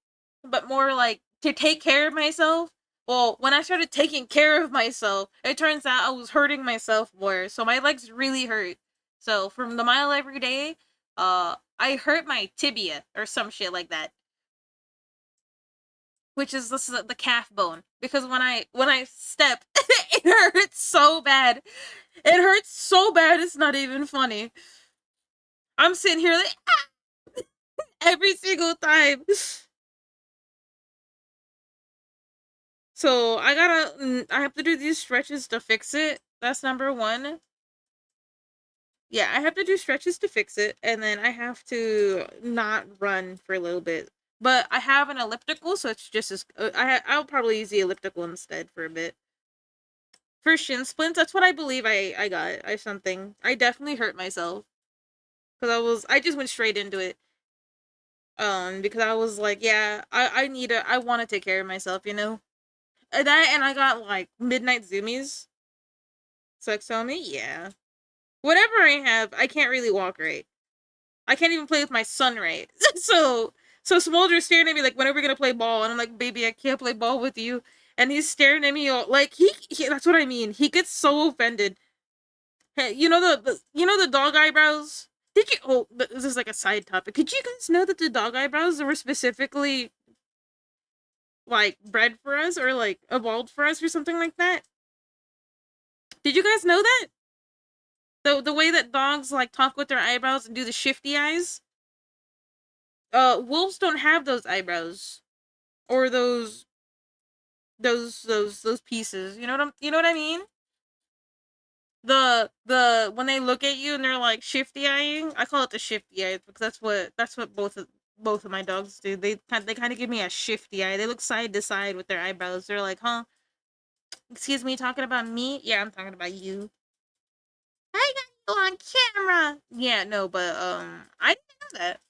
but more like to take care of myself. Well, when I started taking care of myself, it turns out I was hurting myself more. So my legs really hurt. So from the mile every day, I hurt my tibia or some shit like that, which is the calf bone. Because when I step, it hurts so bad. It hurts so bad. It's not even funny. I'm sitting here like every single time. So I have to do these stretches to fix it. That's number one. Yeah, I have to do stretches to fix it, and then I have to not run for a little bit. But I have an elliptical, so it's just as I'll probably use the elliptical instead for a bit. For shin splints, that's what I believe I got. I something. I definitely hurt myself because I just went straight into it. Because I was like, yeah, I want to take care of myself, you know. And I got like midnight zoomies. So tell me, yeah. Whatever I have, I can't really walk right. I can't even play with my son right. so Smolder's staring at me like, when are we gonna play ball? And I'm like, baby, I can't play ball with you. And he's staring at me like he that's what I mean. He gets so offended. Hey, you know the dog eyebrows? Did you this is like a side topic. Did you guys know that the dog eyebrows were specifically like bred for us or like evolved for us or something like that? Did you guys know that? The way that dogs like talk with their eyebrows and do the shifty eyes? Wolves don't have those eyebrows or those pieces. You know what I mean? The when they look at you and they're like shifty eyeing. I call it the shifty eyes because that's what both of Both of my dogs do. They kind of give me a shifty eye. They look side to side with their eyebrows. They're like, "Huh? Excuse me, talking about me? Yeah, I'm talking about you. I got you on camera." Yeah, no, but I didn't know that.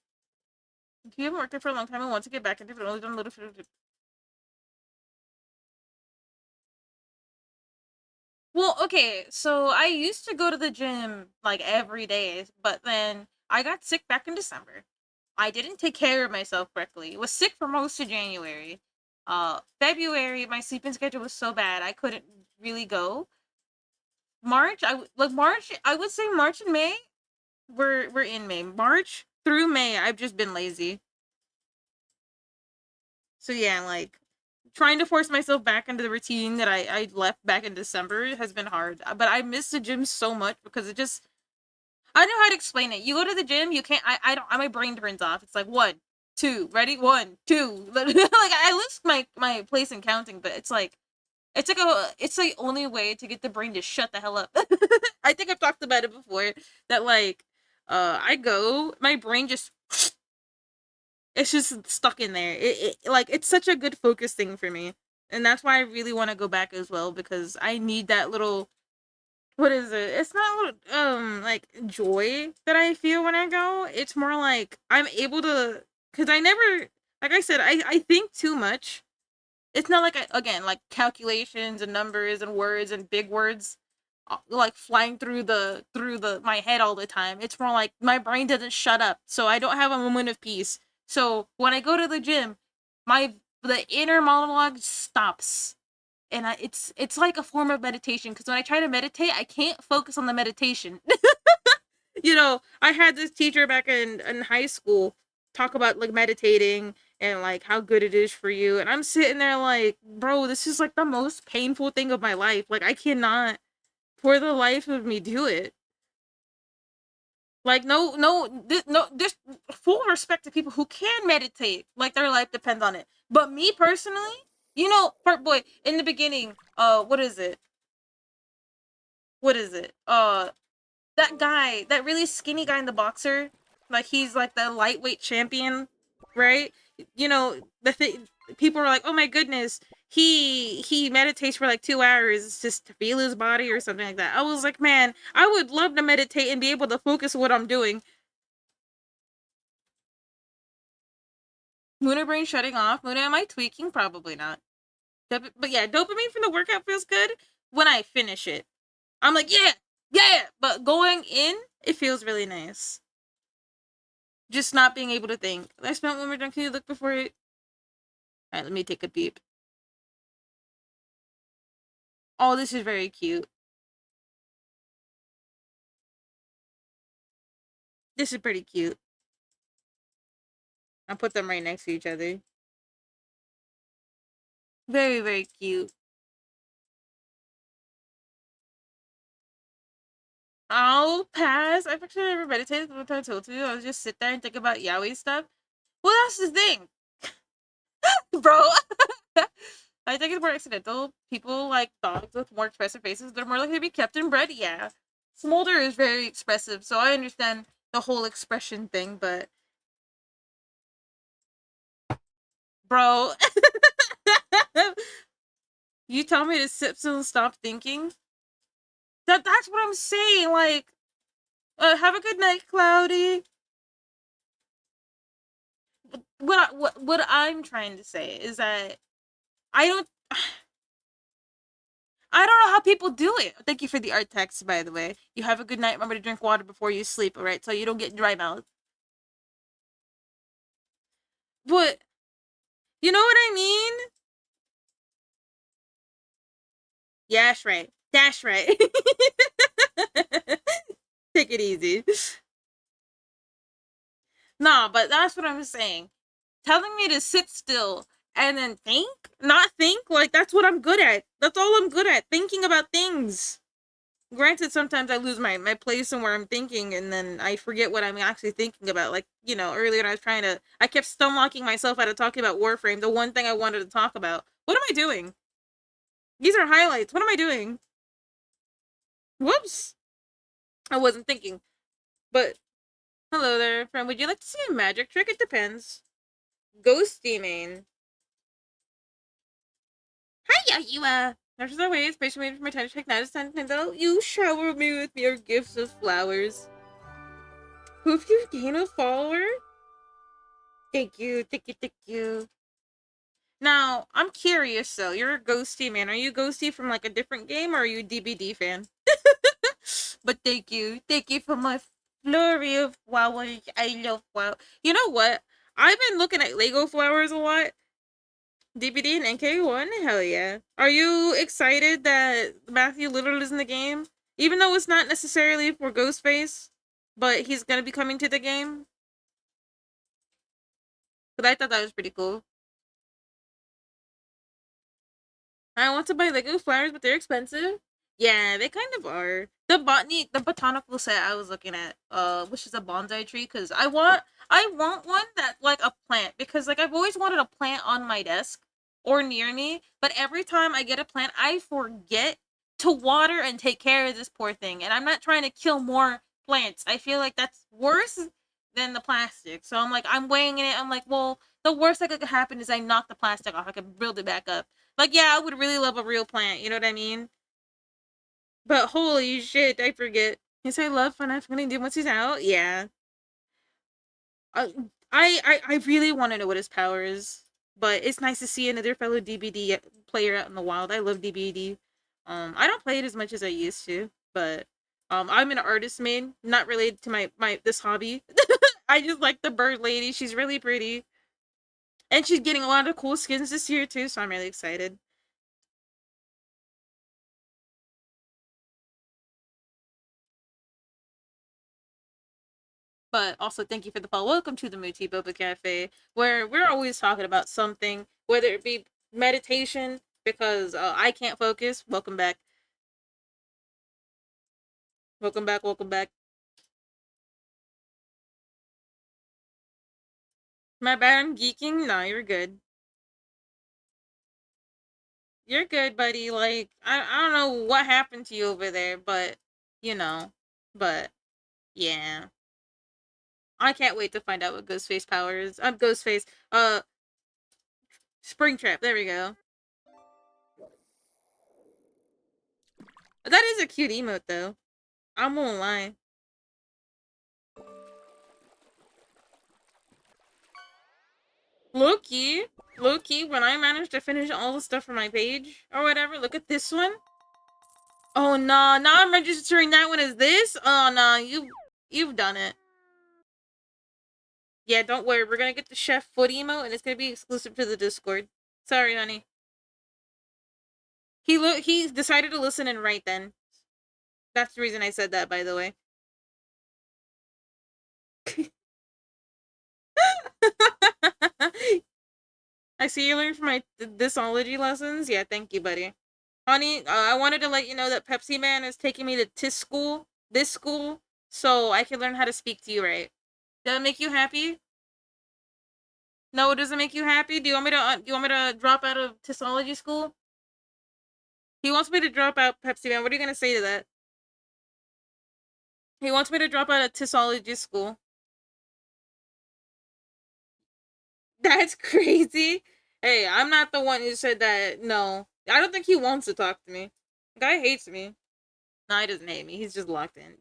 You haven't worked there for a long time and want to get back into it. Only done a little bit. Well, okay, so I used to go to the gym like every day, but then I got sick back in December. I didn't take care of myself correctly. Was sick for most of January. February, my sleeping schedule was so bad I couldn't really go. March. I would say March and May. We're in May. March through May, I've just been lazy. So yeah, like trying to force myself back into the routine that I left back in December has been hard. But I miss the gym so much because it just I don't know how to explain it. You go to the gym, you can't. I don't. My brain turns off. It's like one, two, ready, one, two. Like I list my place in counting, but it's the only way to get the brain to shut the hell up. I think I've talked about it before that like I go, my brain just it's just stuck in there. It like it's such a good focus thing for me, and that's why I really want to go back as well because I need that little what is it? It's not like joy that I feel when I go. It's more like I'm able to because I never like I said I think too much. It's not like again like calculations and numbers and words and big words like flying through the my head all the time. It's more like my brain doesn't shut up, so I don't have a moment of peace. So when I go to the gym, my the inner monologue stops and it's like a form of meditation because when I try to meditate, I can't focus on the meditation. I had this teacher back in high school talk about like meditating and like how good it is for you, and I'm sitting there like, bro, this is like the most painful thing of my life. Like I cannot, for the life of me, do it. Like no, there's full respect to people who can meditate, like their life depends on it. But me personally, Part Boy in the beginning, what is it? What is it? That guy, that really skinny guy in the boxer, like he's like the lightweight champion, right? The thing people are like, "Oh my goodness, he meditates for like 2 hours just to feel his body or something like that." I was like, "Man, I would love to meditate and be able to focus on what I'm doing." Lunar brain shutting off. Luna, am I tweaking? Probably not. But yeah, dopamine from the workout feels good when I finish it. I'm like, yeah, yeah. But going in, it feels really nice. Just not being able to think. I spent one more time. Can you look before it? All right, let me take a peep. Oh, this is very cute. This is pretty cute. I'll put them right next to each other. Very, very cute. I'll pass. I've actually never meditated. What I told you, I was just sit there and think about yaoi stuff. Well, that's the thing, bro. I think it's more accidental. People like dogs with more expressive faces. They're more likely to be kept and bred. Yeah, Smolder is very expressive, so I understand the whole expression thing. But, bro, you tell me to sit still and stop thinking. That's what I'm saying. Like, have a good night, Cloudy. What I'm trying to say is that I don't I don't know how people do it. Thank you for the art text, by the way. You have a good night. Remember to drink water before you sleep, all right? So you don't get dry mouth. But you know what I mean? Yeah, that's right. That's right. Take it easy. Nah, but that's what I'm saying. Telling me to sit still and then think, not think, like that's what I'm good at. That's all I'm good at. Thinking about things. Granted, sometimes I lose my place in where I'm thinking, and then I forget what I'm actually thinking about. Like, earlier I was I kept stomaching myself out of talking about Warframe, the one thing I wanted to talk about. What am I doing? These are highlights. What am I doing? Whoops. I wasn't thinking. But Hello there, friend. Would you like to see a magic trick? It depends. Ghosty main. Hiya, you There's no way, especially waiting for my time to check now. It's time to you shower me with your gifts of flowers. Hope you gain a follower? Thank you, thank you, thank you. Now, I'm curious though. You're a Ghosty man. Are you Ghosty from like a different game or are you a DBD fan? But thank you. Thank you for my flurry of flowers. I love flowers. You know what? I've been looking at Lego flowers a lot. DBD and NK1? Hell yeah. Are you excited that Matthew Little is in the game? Even though it's not necessarily for Ghostface, but he's gonna be coming to the game? But I thought that was pretty cool. I want to buy Lego flowers, but they're expensive. Yeah, they kind of are. The botanical set I was looking at, which is a bonsai tree, because I want one that like a plant, because like I've always wanted a plant on my desk or near me, but every time I get a plant, I forget to water and take care of this poor thing, and I'm not trying to kill more plants. I feel like that's worse than the plastic. So I'm weighing it. I'm like, well, the worst that could happen is I knock the plastic off. I can build it back up. Like, yeah, I would really love a real plant, you know what I mean? But holy shit, I forget. Yes, I love Fun F Gonna Do once he's out. Yeah. Uh, I really want to know what his power is. But it's nice to see another fellow DBD player out in the wild. I love DBD. I don't play it as much as I used to, but I'm an artist main, not related to my this hobby. I just like the bird lady. She's really pretty. And she's getting a lot of cool skins this year too, so I'm really excited. But also, thank you for the follow. Welcome to the Muti Boba Cafe, where we're always talking about something, whether it be meditation, because I can't focus. Welcome back. Welcome back. Welcome back. My bad, I'm geeking. No, you're good. You're good, buddy. Like, I don't know what happened to you over there, but, you know. But, yeah. I can't wait to find out what Ghostface power is. Ghostface. Springtrap. There we go. That is a cute emote, though. I won't lie. Loki, Loki, when I managed to finish all the stuff for my page or whatever, look at this one. Oh no, nah, now I'm registering that one as this? Oh no, nah, you've done it. Yeah, don't worry, we're gonna get the chef foot emote and it's gonna be exclusive to the Discord. Sorry, honey. He decided to listen and write then. That's the reason I said that, by the way. I see you learned from my disology lessons. Yeah, thank you, buddy. Honey, I wanted to let you know that Pepsi Man is taking me to this school, so I can learn how to speak to you right. Does that make you happy? No, it doesn't make you happy. Do you want me to drop out of Tissology school? He wants me to drop out, Pepsi Man. What are you gonna say to that? He wants me to drop out of Tissology school. That's crazy. Hey, I'm not the one who said that. No, I don't think he wants to talk to me. The guy hates me. No, he doesn't hate me. He's just locked in.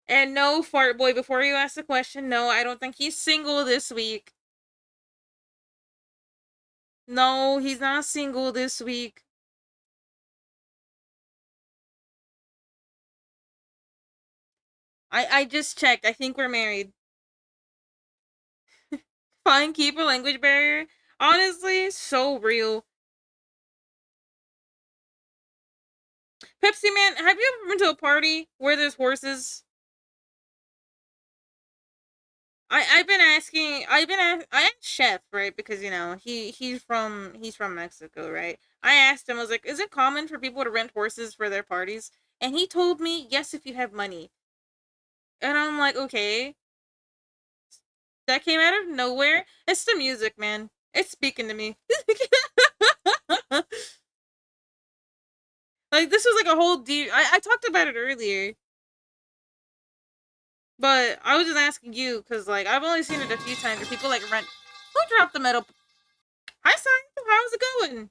And no, fart boy, before you ask the question, no, I don't think he's single this week. No, he's not single this week. I just checked. I think we're married. Fine, keep a language barrier. Honestly, so real. Pepsi Man, have you ever been to a party where there's horses? I asked Chef, right? Because he's from Mexico, right? I asked him, I was like, is it common for people to rent horses for their parties? And he told me, yes, if you have money. And I'm like, okay. That came out of nowhere. It's the music, man. It's speaking to me. Like, this was like a whole deep. I talked about it earlier. But I was just asking you because like I've only seen it a few times where people like rent. Who dropped the metal? Hi, Simon. How's it going?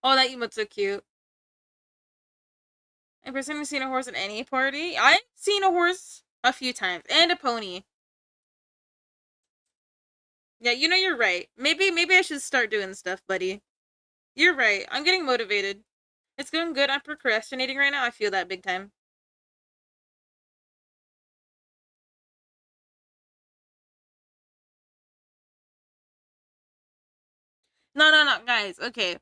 Oh, that emote's so cute. A person who's seen a horse at any party. I've seen a horse a few times and a pony. Yeah, you know you're right. Maybe I should start doing stuff, buddy. You're right. I'm getting motivated. It's going good. I'm procrastinating right now. I feel that big time. No, no, no, guys. Okay.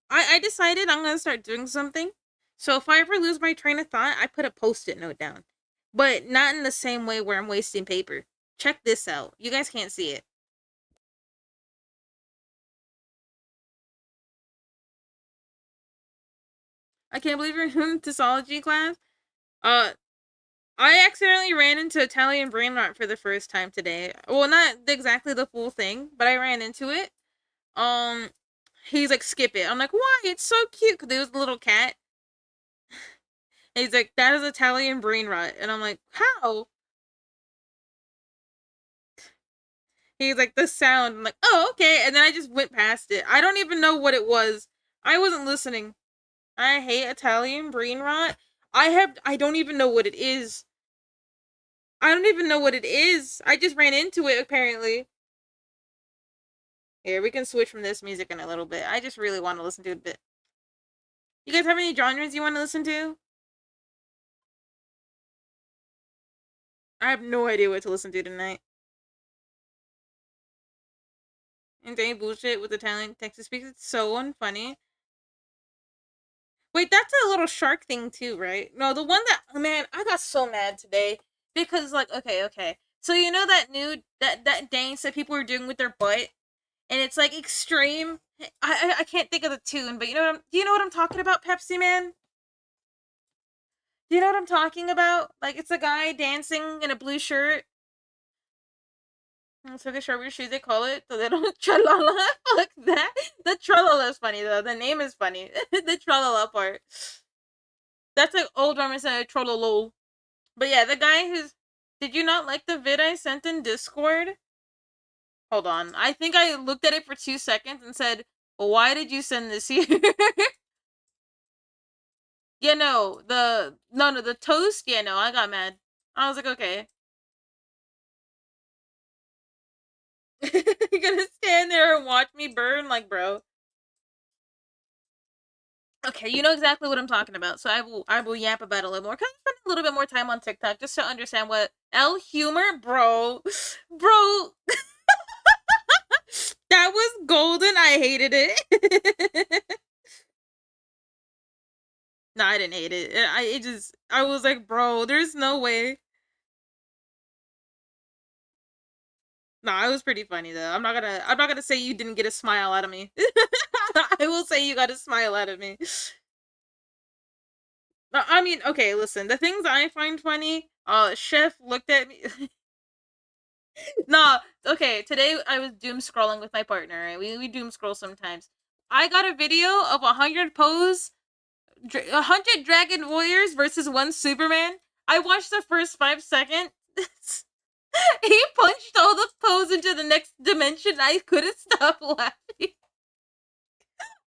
I decided I'm gonna start doing something. So if I ever lose my train of thought, I put a post-it note down, but not in the same way where I'm wasting paper. Check this out. You guys can't see it. I can't believe you're in Tissology class. Uh, I accidentally ran into Italian brain rot for the first time today. Well, not exactly the full thing, but I ran into it. Um, he's like, skip it. I'm like, why? It's so cute. Cause there was a little cat. And he's like, that is Italian brain rot. And I'm like, how? He's like, the sound. I'm like, oh, okay. And then I just went past it. I don't even know what it was. I wasn't listening. I hate Italian brain rot. I don't even know what it is. I don't even know what it is. I just ran into it apparently. Here, we can switch from this music in a little bit. I just really want to listen to it a bit. You guys have any genres you want to listen to? I have no idea what to listen to tonight. And any bullshit with Italian Texas speaks. It's so unfunny. Wait, that's a little shark thing too, right? No, the one that man, I got so mad today because like, okay. So you know that new that dance that people were doing with their butt, and it's like extreme. I can't think of the tune, but do you know what I'm talking about, Pepsi Man? Do you know what I'm talking about? Like it's a guy dancing in a blue shirt. So the sharp shoes they call it, so they don't tralala. Fuck that. The tralala is funny though. The name is funny. The tralala part. That's like old drummer said trololo. But yeah, the guy who's. Did you not like the vid I sent in Discord? Hold on. I think I looked at it for 2 seconds and said, "Why did you send this here?" Yeah, no, the toast. Yeah, no, I got mad. I was like, okay, you're gonna stand there and watch me burn, like, bro. Okay, you know exactly what I'm talking about, so I will yap about it a little more. Can I spend a little bit more time on TikTok just to understand what L humor, bro, bro? That was golden. I hated it. No, I didn't hate it. I was like, bro, there's no way. No, it was pretty funny though. I'm not gonna say you didn't get a smile out of me. I will say you got a smile out of me. No, I mean, okay, listen. The things I find funny, Chef looked at me. Nah, okay. Today I was doom scrolling with my partner. Right? We doom scroll sometimes. I got a video of 100 dragon warriors versus one Superman. I watched the first 5 seconds. He punched all the pose into the next dimension. I couldn't stop laughing.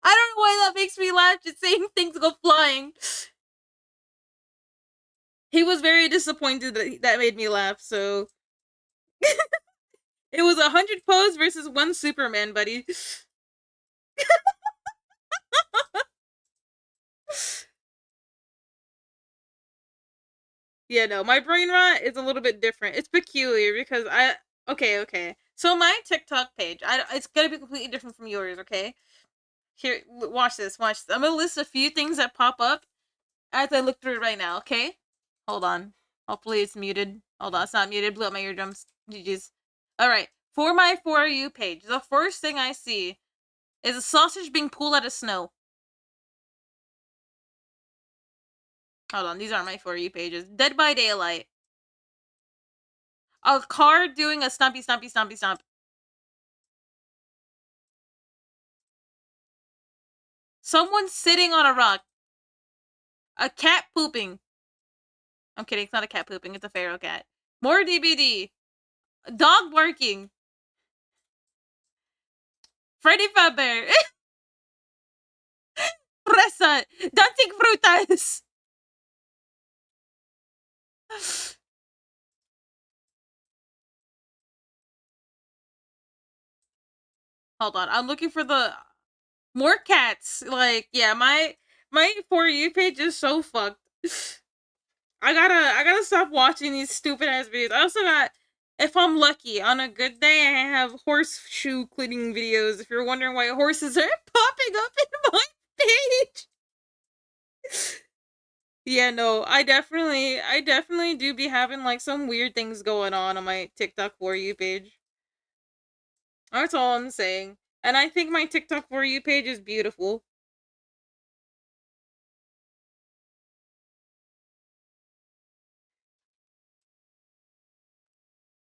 I don't know why that makes me laugh. Just seeing things go flying. He was very disappointed that made me laugh. So it was 100 pose versus one Superman, buddy. Yeah, no, my brain rot is a little bit different. It's peculiar because okay. So my TikTok page, it's gonna be completely different from yours. Okay, here, watch this. Watch this. I'm gonna list a few things that pop up as I look through it right now. Okay, hold on. Hopefully it's muted. Hold on, it's not muted. Blew up my eardrums. GG's. All right, for my For You page, the first thing I see is a sausage being pulled out of snow. Hold on, these aren't my For You pages. Dead by Daylight. A car doing a stompy stomp. Someone sitting on a rock. A cat pooping. I'm kidding. It's not a cat pooping. It's a feral cat. More DBD. Dog barking. Freddy Fazbear. Fresa. Dancing frutas. Hold on. I'm looking for the more cats. Like, yeah, my For You page is so fucked. I gotta stop watching these stupid ass videos. I also got, if I'm lucky, on a good day, I have horseshoe cleaning videos. If you're wondering why horses are popping up in my page. Yeah, no, I definitely do be having like some weird things going on my TikTok For You page. That's all I'm saying. And I think my TikTok For You page is beautiful.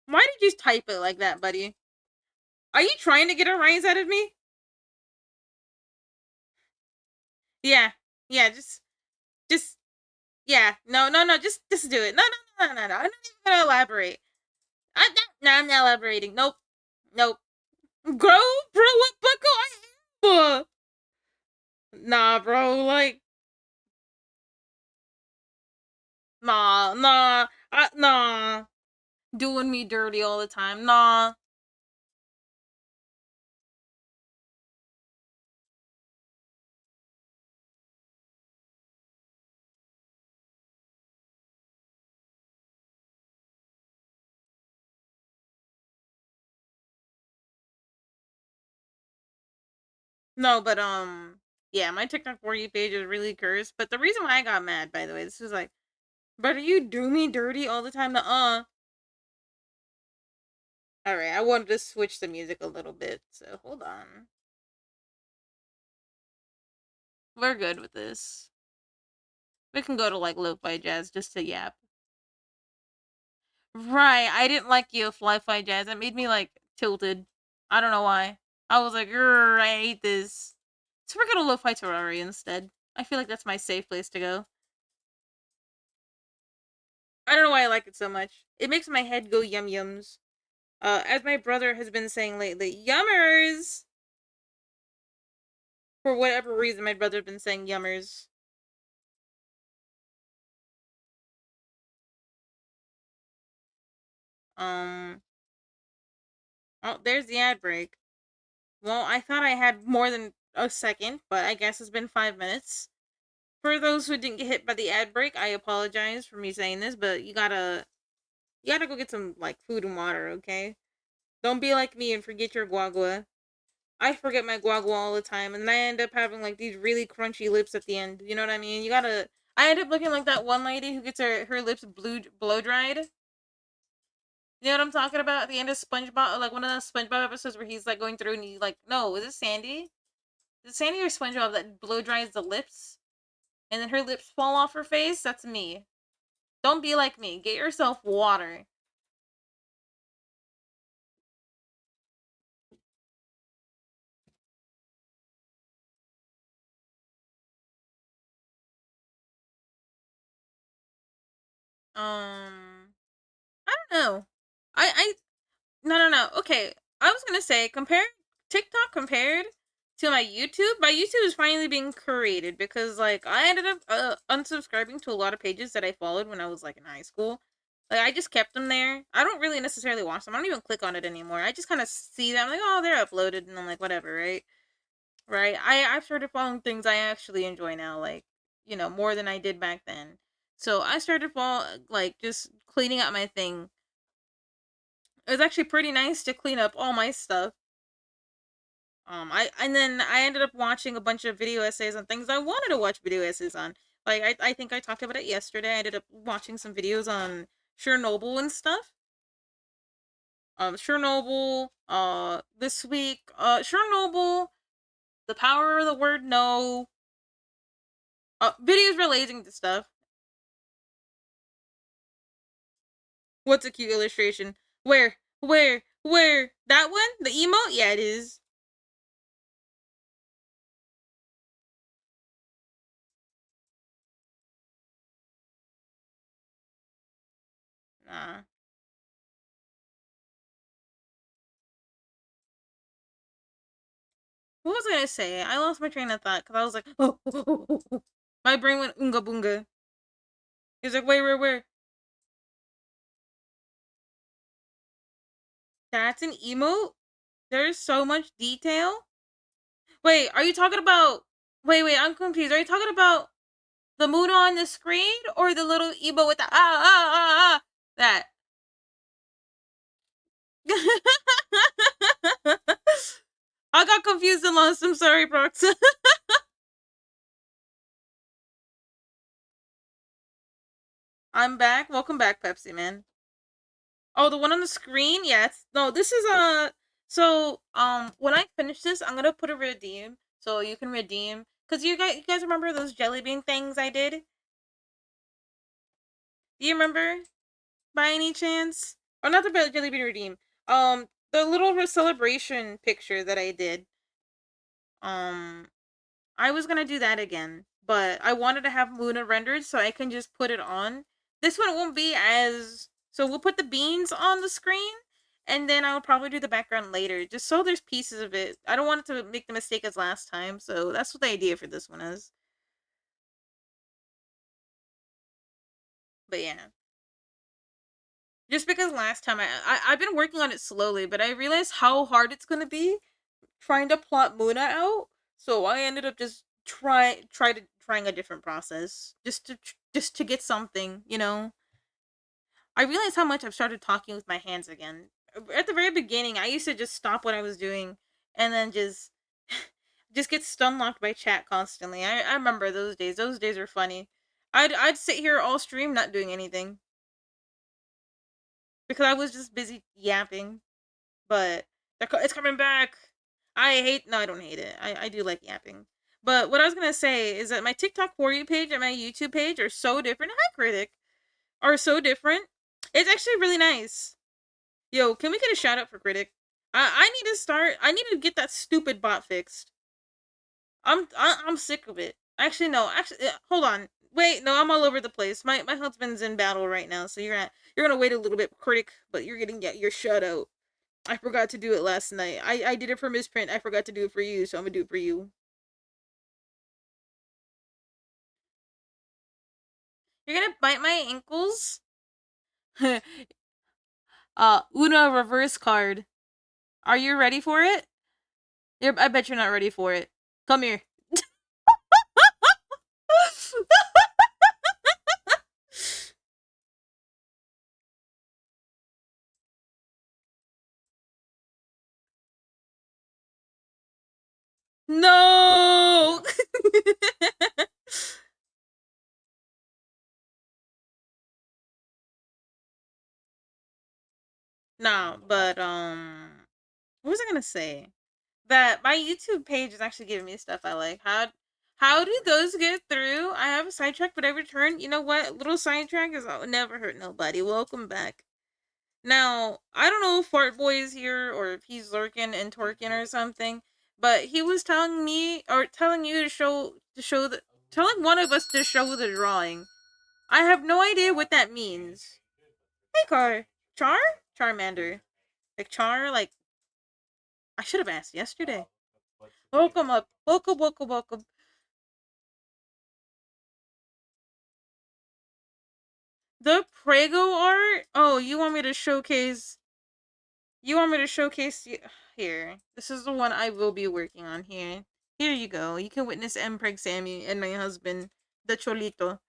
Why did you type it like that, buddy? Are you trying to get a rise out of me? Yeah. Yeah, just yeah. No, no, no, just do it. No, no, no, no, no. I'm not even gonna elaborate. I'm not elaborating. Nope. Nope. Grow, bro, what buckle I am? Nah, bro, like nah. Doing me dirty all the time. Nah. No, but yeah, my TikTok For You page is really cursed. But the reason why I got mad, by the way, this was like, but you do me dirty all the time. Alright, I wanted to switch the music a little bit, so hold on. We're good with this. We can go to like lo-fi jazz just to yap. Right, I didn't like you fly-fi jazz. It made me like tilted. I don't know why. I was like, I hate this. So we're gonna lo-fi Terraria instead. I feel like that's my safe place to go. I don't know why I like it so much. It makes my head go yum yums. As my brother has been saying lately, yummers! For whatever reason, my brother's been saying yummers. Um, oh, there's the ad break. Well, I thought I had more than a second, but I guess it's been 5 minutes. For those who didn't get hit by the ad break, I apologize for me saying this, but you gotta go get some like food and water, okay? Don't be like me and forget your guagua. I forget my guagua all the time, and I end up having like these really crunchy lips at the end. You know what I mean? You gotta. I end up looking like that one lady who gets her lips blow dried. You know what I'm talking about? At the end of SpongeBob, like one of those SpongeBob episodes where he's like going through and he like, no, is it Sandy? Is it Sandy or SpongeBob that blow dries the lips, and then her lips fall off her face? That's me. Don't be like me. Get yourself water. I don't know. I no, no, no. Okay, I was gonna say compare TikTok compared to my YouTube is finally being curated because like I ended up unsubscribing to a lot of pages that I followed when I was like in high school. Like I just kept them there. I don't really necessarily watch them. I don't even click on it anymore. I just kind of see them like, oh, they're uploaded, and I'm like, whatever, right? Right. I've started following things I actually enjoy now, like more than I did back then. So I started like just cleaning up my thing. It was actually pretty nice to clean up all my stuff. I and then I ended up watching a bunch of video essays on things I wanted to watch video essays on. Like I think I talked about it yesterday. I ended up watching some videos on Chernobyl and stuff. Chernobyl. This week. Chernobyl. The power of the word no. Videos relating to stuff. What's a cute illustration? Where? Where? That one? The emote? Yeah, it is. What was I gonna say? I lost my train of thought because I was like, oh, my brain went unga boonga. He's like, where? That's an emote? There's so much detail? Wait, are you talking about. Wait, I'm confused. Are you talking about the moon on the screen or the little emote with the that? I got confused and lost. I'm sorry, Prox. I'm back. Welcome back, Pepsi Man. Oh, the one on the screen? Yes. No, this is so when I finish this, I'm gonna put a redeem so you can redeem. Cause you guys remember those jelly bean things I did? Do you remember by any chance? Or not the jelly bean redeem. The little celebration picture that I did. Um, I was gonna do that again, but I wanted to have Luna rendered so I can just put it on. This one won't be as so we'll put the beans on the screen and then I'll probably do the background later, just so there's pieces of it. I don't want it to make the mistake as last time, so that's what the idea for this one is. But yeah. Just because last time I've been working on it slowly, but I realized how hard it's gonna be trying to plot Muna out. So I ended up just trying a different process just to get something. I realized how much I've started talking with my hands again. At the very beginning, I used to just stop what I was doing and then just get stun locked by chat constantly. I remember those days. Those days were funny. I'd sit here all stream not doing anything because I was just busy yapping. But it's coming back. No, I don't hate it. I do like yapping. But what I was gonna say is that my TikTok for you page and my YouTube page are so different. Hi, critic, are so different. It's actually really nice. Yo, can we get a shout out for critic? I need to start. I need to get that stupid bot fixed. I'm sick of it. Actually, no. Actually, hold on. Wait, no, I'm all over the place. My husband's in battle right now, so you're gonna wait a little bit, critic. But you're getting your shout out. I forgot to do it last night. I did it for misprint. I forgot to do it for you, so I'm gonna do it for you. You're gonna bite my ankles? Una reverse card. Are you ready for it? I bet you're not ready for it. Come here. No. No, but what was I gonna say? That my YouTube page is actually giving me stuff I like. How do those get through? I have a sidetrack, but I return. You know what? Little sidetrack is never hurt nobody. Welcome back. Now, I don't know if Fart Boy is here or if he's lurking and twerking or something, but he was telling me or telling you to show the telling one of us to show the drawing. I have no idea what that means. Hey, Char, Charmander, like Char, like I should have asked yesterday. Welcome up, welcome. The Prego art. Oh, you want me to showcase? You want me to showcase here? This is the one I will be working on here. Here you go. You can witness Mpreg Sammy and my husband, the Cholito.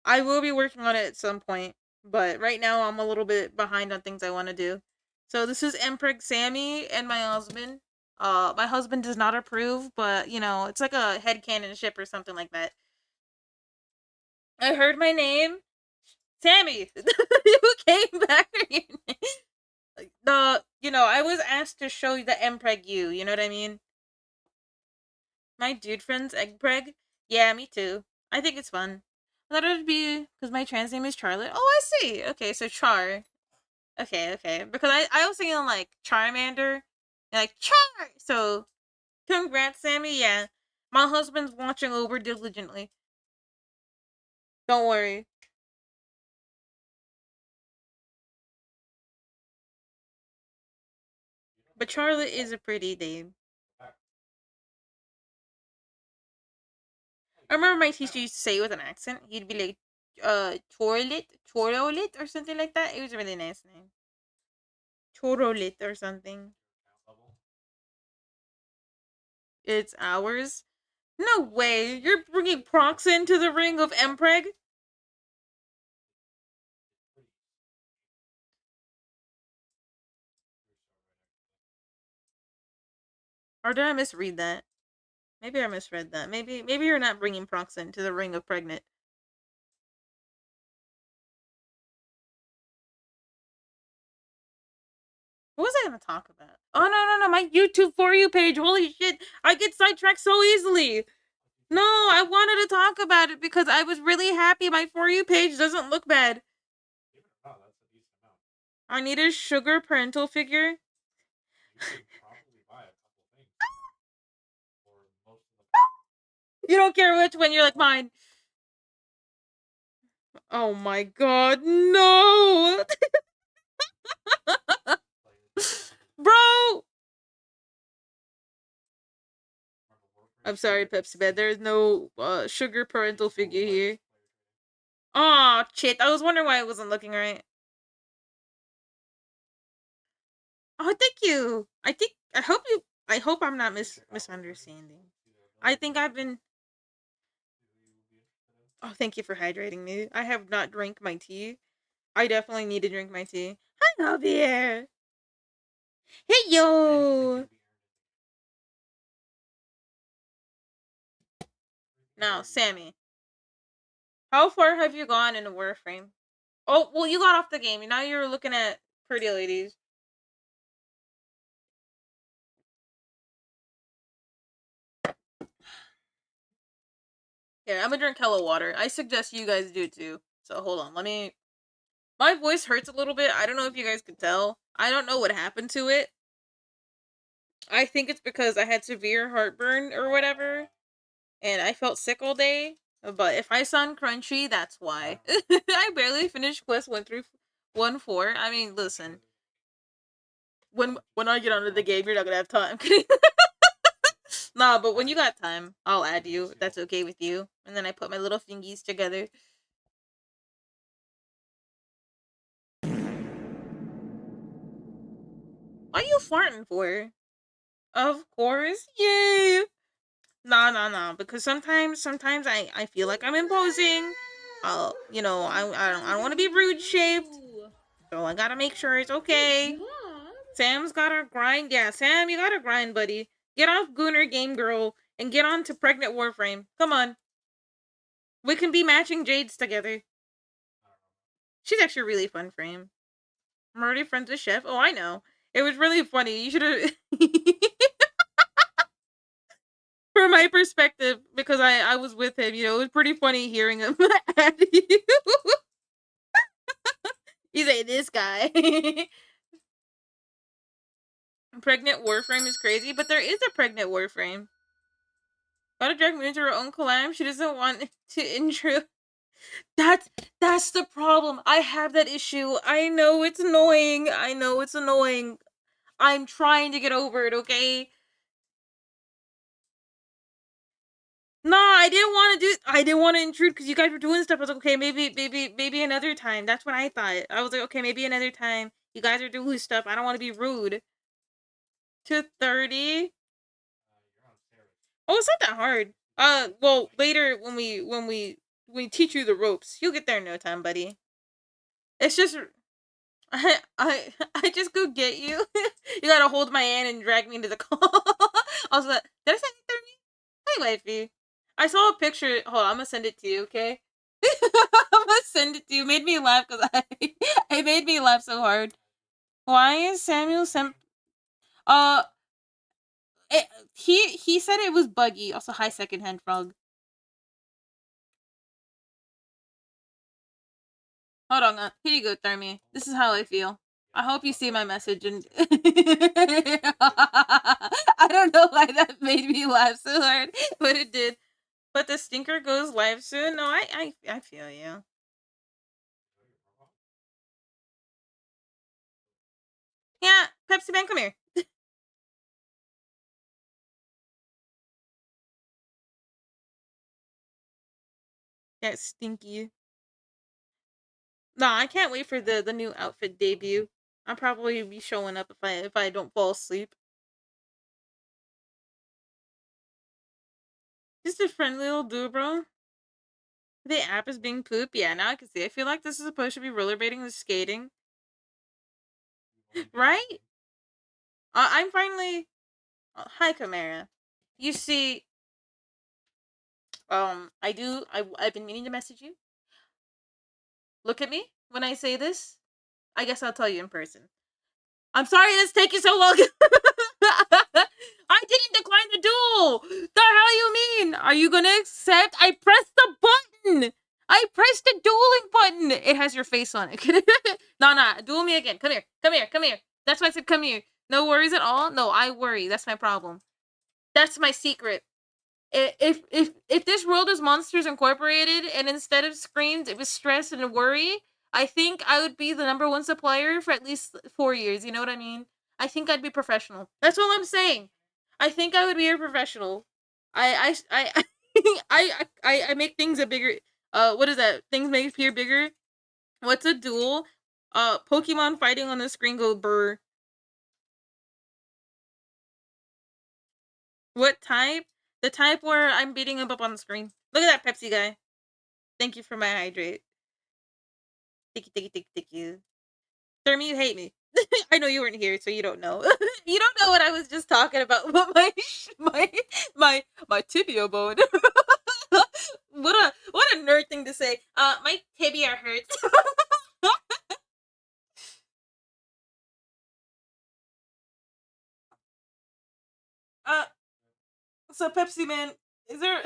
I will be working on it at some point, but right now I'm a little bit behind on things I want to do. So this is Mpreg Sammy and my husband. My husband does not approve, but it's like a headcanon ship or something like that. I heard my name, Sammy. You came back. I was asked to show you the Mpreg you. You know what I mean? My dude friend's egg preg? Yeah, me too. I think it's fun. I thought it would be because my trans name is Charlotte. Oh, I see. Okay, so Char. Okay. Because I was thinking like Charmander. And like Char! So, congrats, Sammy. Yeah. My husband's watching over diligently. Don't worry. But Charlotte is a pretty name. I remember my teacher used to say it with an accent. He'd be like, Chorolit, or something like that. It was a really nice name. Chorolit or something. It's ours. No way. You're bringing Prox into the ring of Mpreg? Or did I misread that? Maybe I misread that. Maybe you're not bringing Prox into the ring of pregnant. What was I gonna talk about? Oh no, my YouTube For You page. Holy shit. I get sidetracked so easily. No, I wanted to talk about it because I was really happy my For You page doesn't look bad. I need a sugar parental figure. You don't care which one, you're like mine. Oh my god, no! Bro! I'm sorry, Pepsi Man. There's no sugar parental figure here. Aw, shit. I was wondering why it wasn't looking right. Oh, thank you. I hope I'm not misunderstanding. I think I've been. Oh, thank you for hydrating me. I have not drank my tea. I definitely need to drink my tea. Hi, Javier. Hey, yo. Now, Sammy, how far have you gone in a Warframe? Oh, well, you got off the game. Now you're looking at pretty ladies. Here, I'm gonna drink hella water. I suggest you guys do too. So hold on, let me. My voice hurts a little bit. I don't know if you guys could tell. I don't know what happened to it. I think it's because I had severe heartburn or whatever, and I felt sick all day. But if I sound crunchy, that's why. I barely finished quest 1 through 4. I mean, listen. When I get onto the game, you're not gonna have time. Nah, but when you got time, I'll add you. If that's okay with you. And then I put my little fingies together. What are you farting for? Of course, yay! Nah. Because sometimes I feel like I'm imposing. I don't want to be rude shaped, so I gotta make sure it's okay. Sam's gotta grind. Yeah, Sam, you gotta grind, buddy. Get off Gooner Game Girl and get on to Pregnant Warframe. Come on, we can be matching Jades together. She's actually a really fun frame. I'm already friends with Chef. Oh, I know. It was really funny. You should have. From my perspective, because I was with him, it was pretty funny hearing him at you. He's like, this guy. Pregnant Warframe is crazy, but there is a pregnant Warframe. Gotta drag me into her own collab. She doesn't want to intro. That's that's the problem. I have that issue. I know it's annoying. I'm trying to get over it, okay? No, I didn't want to intrude because you guys were doing stuff. I was like, okay, maybe another time. That's what I thought. I was like, okay, maybe another time. You guys are doing stuff. I don't want to be rude. To 30. Oh, it's not that hard. Well, later when we teach you the ropes, you'll get there in no time, buddy. It's just I just go get you. You gotta hold my hand and drag me into the car. I was like, did I say 30? Hey, wifey. I saw a picture. Hold on, I'm gonna send it to you, okay? I'm gonna send it to you. It made me laugh because it made me laugh so hard. Why is Samuel uh he said it was buggy. Also, hi secondhand frog. Hold on, here you go, Thermy. This is how I feel. I hope you see my message and I don't know why that made me laugh so hard, but it did. But the stinker goes live soon. No, I feel you. Yeah, Pepsi Man, come here. Get stinky. No, I can't wait for the new outfit debut. I'll probably be showing up if I don't fall asleep. Just a friendly little dude, bro. The app is being poop. Yeah, now I can see. I feel like this is supposed to be rollerblading and skating, right? I'm finally. Hi, Chimera. You see, I do. I've been meaning to message you. Look at me when I say this. I guess I'll tell you in person. I'm sorry it's taking so long. I didn't decline the duel. The hell you mean? Are you gonna accept? I pressed the button. I pressed the dueling button. It has your face on it. No, duel me again. Come here. Come here. Come here. That's why I said come here. No worries at all. No, I worry. That's my problem. That's my secret. If this world was Monsters Incorporated and instead of screams it was stress and worry, I think I would be the number one supplier for at least 4 years. You know what I mean? I think I'd be professional. That's all I'm saying. I think I would be a professional. I I make things a bigger. What is that? Things make appear bigger. What's a duel? Pokemon fighting on the screen go burr. What type? The type where I'm beating him up on the screen. Look at that Pepsi guy. Thank you for my hydrate. Thank you. Thermy, you hate me. I know you weren't here, so you don't know. You don't know what I was just talking about. But my tibia bone. What a nerd thing to say. My tibia hurts. uh, so Pepsi Man, is there?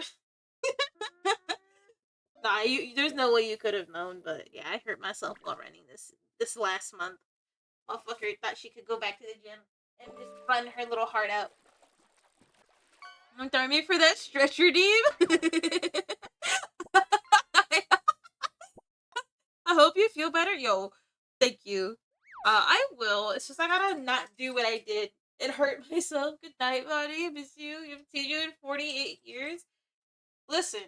Nah, there's no way you could have known. But yeah, I hurt myself while running this last month. Motherfucker thought she could go back to the gym and just run her little heart out. Don't me for that stretcher, Deep. I hope you feel better. Yo, thank you. I will. It's just I gotta not do what I did and hurt myself. Good night, buddy. Miss you. You've seen you in 48 years. Listen,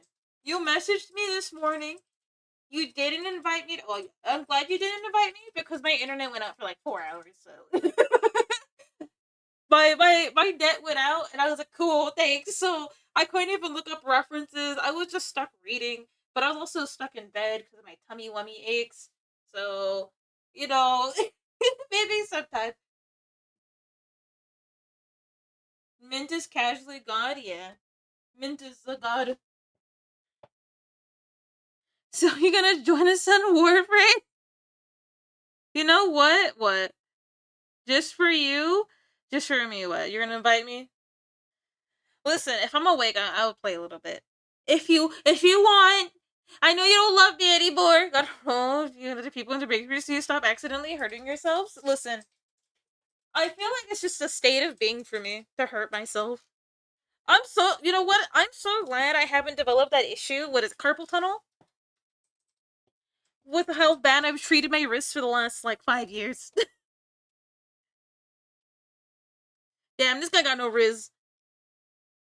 you messaged me this morning. You didn't invite me. Oh, I'm glad you didn't invite me because my internet went out for like 4 hours. So my net went out, and I was like, cool, thanks. So I couldn't even look up references. I was just stuck reading, but I was also stuck in bed because my tummy wummy aches. So you know, maybe sometime. Mint is casually god, yeah. Mint is the god. So you gonna join us on Warframe? You know what? What? Just for you? Just for me? What? You're gonna invite me? Listen, if I'm awake, I'll play a little bit. If you want, I know you don't love me anymore. God, oh, you know the people in the bakery, so you stop accidentally hurting yourselves. Listen, I feel like it's just a state of being for me to hurt myself. You know what? I'm so glad I haven't developed that issue. What is it, carpal tunnel? With how bad I've treated my wrists for the last like 5 years. Damn, this guy got no riz.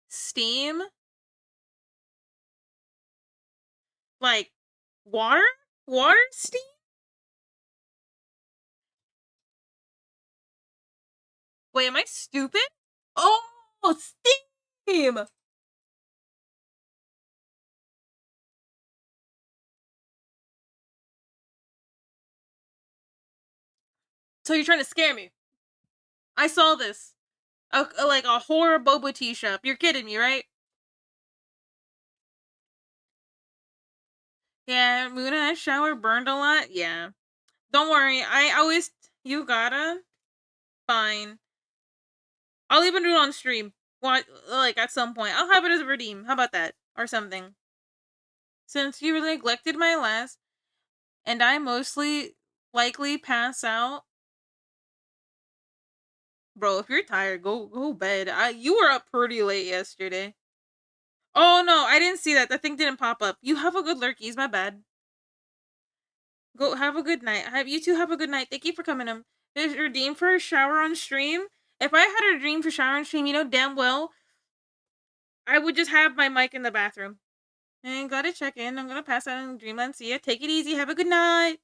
Steam, like water, water steam. Wait, am I stupid? Oh, steam. So you're trying to scare me? I saw this. Like a horror boba tea shop. You're kidding me, right? Yeah, Moon and I shower burned a lot. Yeah. Don't worry. I always. You gotta. Fine. I'll even do it on stream. What? Like at some point. I'll have it as a redeem. How about that? Or something. Since you neglected my last, and I mostly likely pass out. Bro, if you're tired, go bed. You were up pretty late yesterday. Oh no, I didn't see that. That thing didn't pop up. You have a good lurkies. My bad. Go have a good night. Have you two have a good night. Thank you for coming in. Is your dream for a shower on stream? If I had a dream for shower on stream, you know damn well I would just have my mic in the bathroom. And gotta check in. I'm gonna pass out in Dreamland. See ya. Take it easy. Have a good night.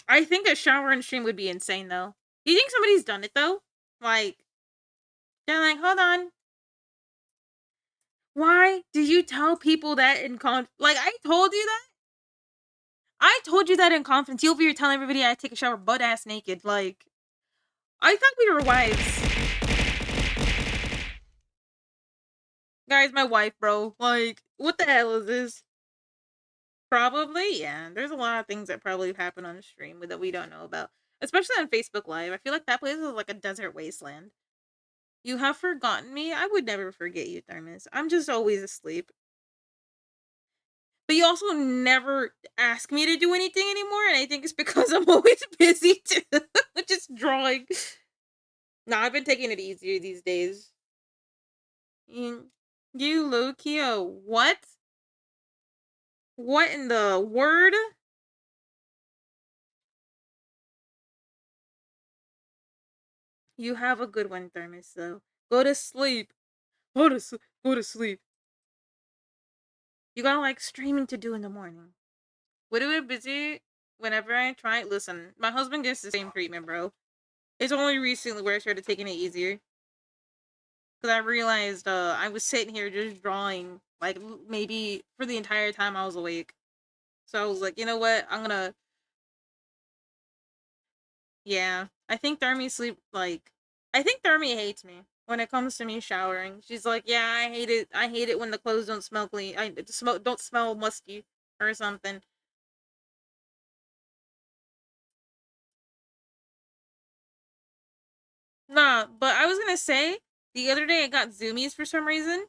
I think a shower and stream would be insane, though. Do you think somebody's done it, though? Like, they're like, hold on. Why did you tell people that in Like, I told you that? I told you that in confidence. You over here telling everybody I take a shower butt ass naked. Like, I thought we were wives. Guys, my wife, bro. Like, what the hell is this? Probably, yeah. There's a lot of things that probably happen on the stream that we don't know about. Especially on Facebook Live. I feel like that place is like a desert wasteland. You have forgotten me? I would never forget you, Thermos. I'm just always asleep. But you also never ask me to do anything anymore, and I think it's because I'm always busy too. Just drawing. No, I've been taking it easier these days. You low-key, what? What in the word? You have a good one, Thermos, though. Go to sleep. Go to sleep. You got like streaming to do in the morning. Would it be busy whenever I try? Listen, my husband gets the same treatment, bro. It's only recently where I started taking it easier. Because I realized I was sitting here just drawing, like, maybe for the entire time I was awake. So I was like, you know what? I'm gonna. Yeah. I think Thermi sleep, like. I think Thermi hates me when it comes to me showering. She's like, yeah, I hate it. I hate it when the clothes don't smell clean. Don't smell musky or something. Nah, but I was gonna say, the other day I got zoomies for some reason,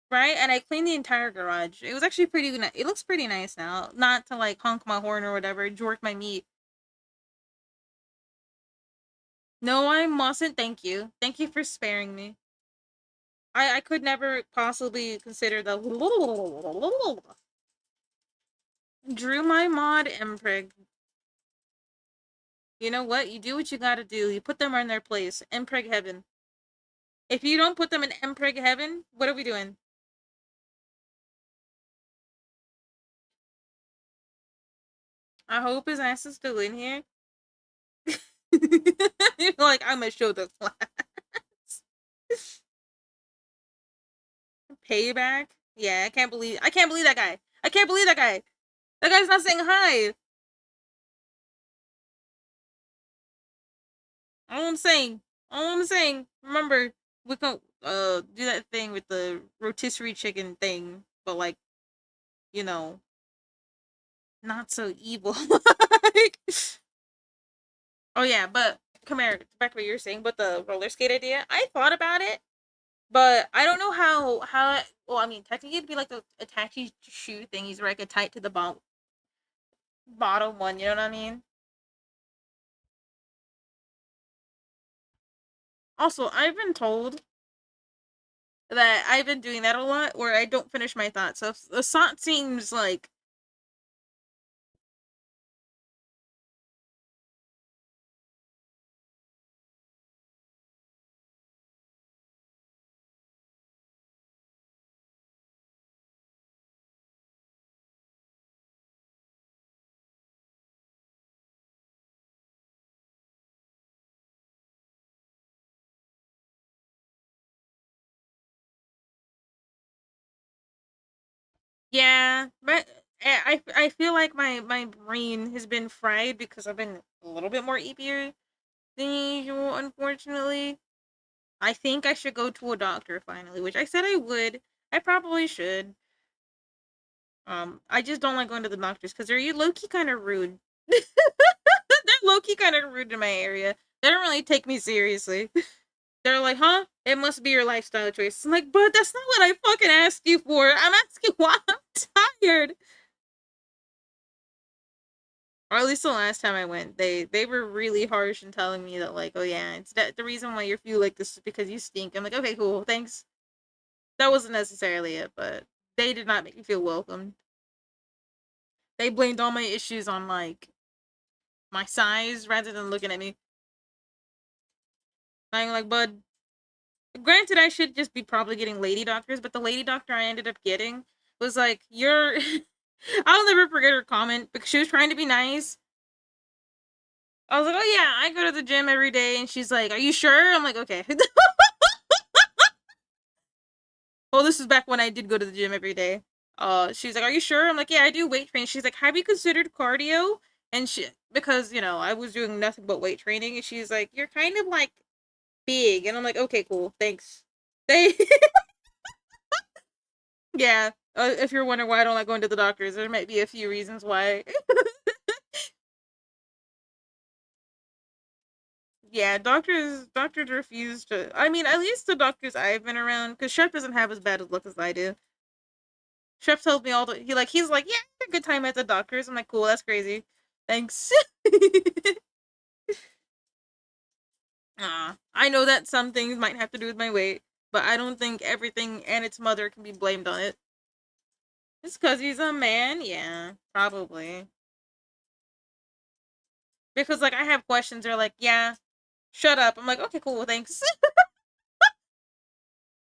right? And I cleaned the entire garage. It was actually pretty nice. It looks pretty nice now. Not to like honk my horn or whatever, jork my meat. No, I mustn't. Thank you. Thank you for sparing me. I could never possibly consider the Drew my mod Imprig. You know what? You do what you gotta do. You put them in their place. Imprig heaven. If you don't put them in Imprig heaven, what are we doing? I hope his ass is still in here. You're like, I'm gonna show the class. Payback? Yeah, I can't believe that guy. I can't believe that guy. That guy's not saying hi. All I'm saying, remember, we can do that thing with the rotisserie chicken thing, but like, you know, not so evil. Like, oh yeah, but come here, back to what you're saying, but the roller skate idea. I thought about it, but I don't know how. Well, I mean, technically it'd be like the attachy shoe thingies where I could tie it to the bottom one. You know what I mean? Also, I've been told that I've been doing that a lot, where I don't finish my thoughts. So if the thought seems like yeah, but I feel like my brain has been fried because I've been a little bit more eepier than usual. Unfortunately, I think I should go to a doctor finally, which I said I would. I probably should. I just don't like going to the doctors because they're low key kind of rude. They're low key kind of rude in my area. They don't really take me seriously. They're like, huh? It must be your lifestyle choice. I'm like, but that's not what I fucking asked you for. I'm asking why I'm tired. Or at least the last time I went, they were really harsh in telling me that like, oh yeah, it's that the reason why you feel like this is because you stink. I'm like, okay, cool, thanks. That wasn't necessarily it, but they did not make me feel welcome. They blamed all my issues on like my size rather than looking at me. I'm like, bud. Granted, I should just be probably getting lady doctors, but the lady doctor I ended up getting was like, "You're." I'll never forget her comment because she was trying to be nice. I was like, "Oh yeah, I go to the gym every day," and she's like, "Are you sure?" I'm like, "Okay." Well, this is back when I did go to the gym every day. She's like, "Are you sure?" I'm like, "Yeah, I do weight training." She's like, "Have you considered cardio?" And she, because I was doing nothing but weight training, and she's like, "You're kind of like big," and I'm like, "Okay, cool, thanks." They, yeah. If you're wondering why I don't like going to the doctors, there might be a few reasons why. Yeah, doctors refuse to. I mean, at least the doctors I've been around, because Chef doesn't have as bad of luck as I do. Chef tells me all the he's like, yeah, a good time at the doctors. I'm like, cool, that's crazy. Thanks. I know that some things might have to do with my weight, but I don't think everything and its mother can be blamed on it. It's because he's a man, yeah, probably. Because like I have questions, they're like, yeah, shut up. I'm like, okay, cool, thanks.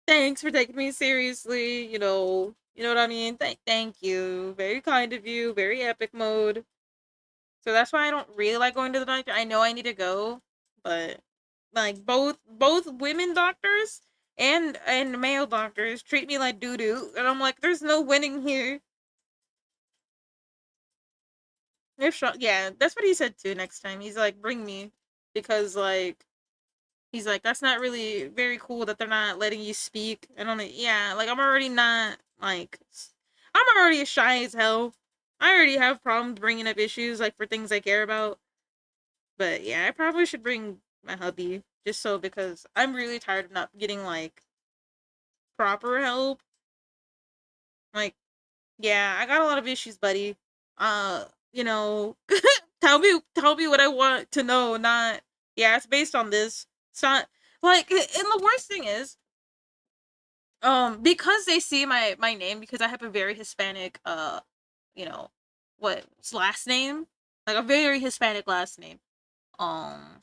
Thanks for taking me seriously. You know what I mean. Thank you. Very kind of you. Very epic mode. So that's why I don't really like going to the doctor. I know I need to go, but like both women doctors and male doctors treat me like doo doo, and I'm like, there's no winning here. Yeah, that's what he said too. Next time, he's like, bring me, because like he's like, that's not really very cool that they're not letting you speak. And I'm like, yeah, like I'm already not like, I'm already shy as hell. I already have problems bringing up issues like for things I care about. But yeah, I probably should bring my hubby just so, because I'm really tired of not getting like proper help. Like, yeah, I got a lot of issues, buddy. Uh, you know, tell me what I want to know, not yeah, it's based on this. It's not like, and the worst thing is, because they see my name, because I have a very Hispanic you know, what's last name? Like a very Hispanic last name. Um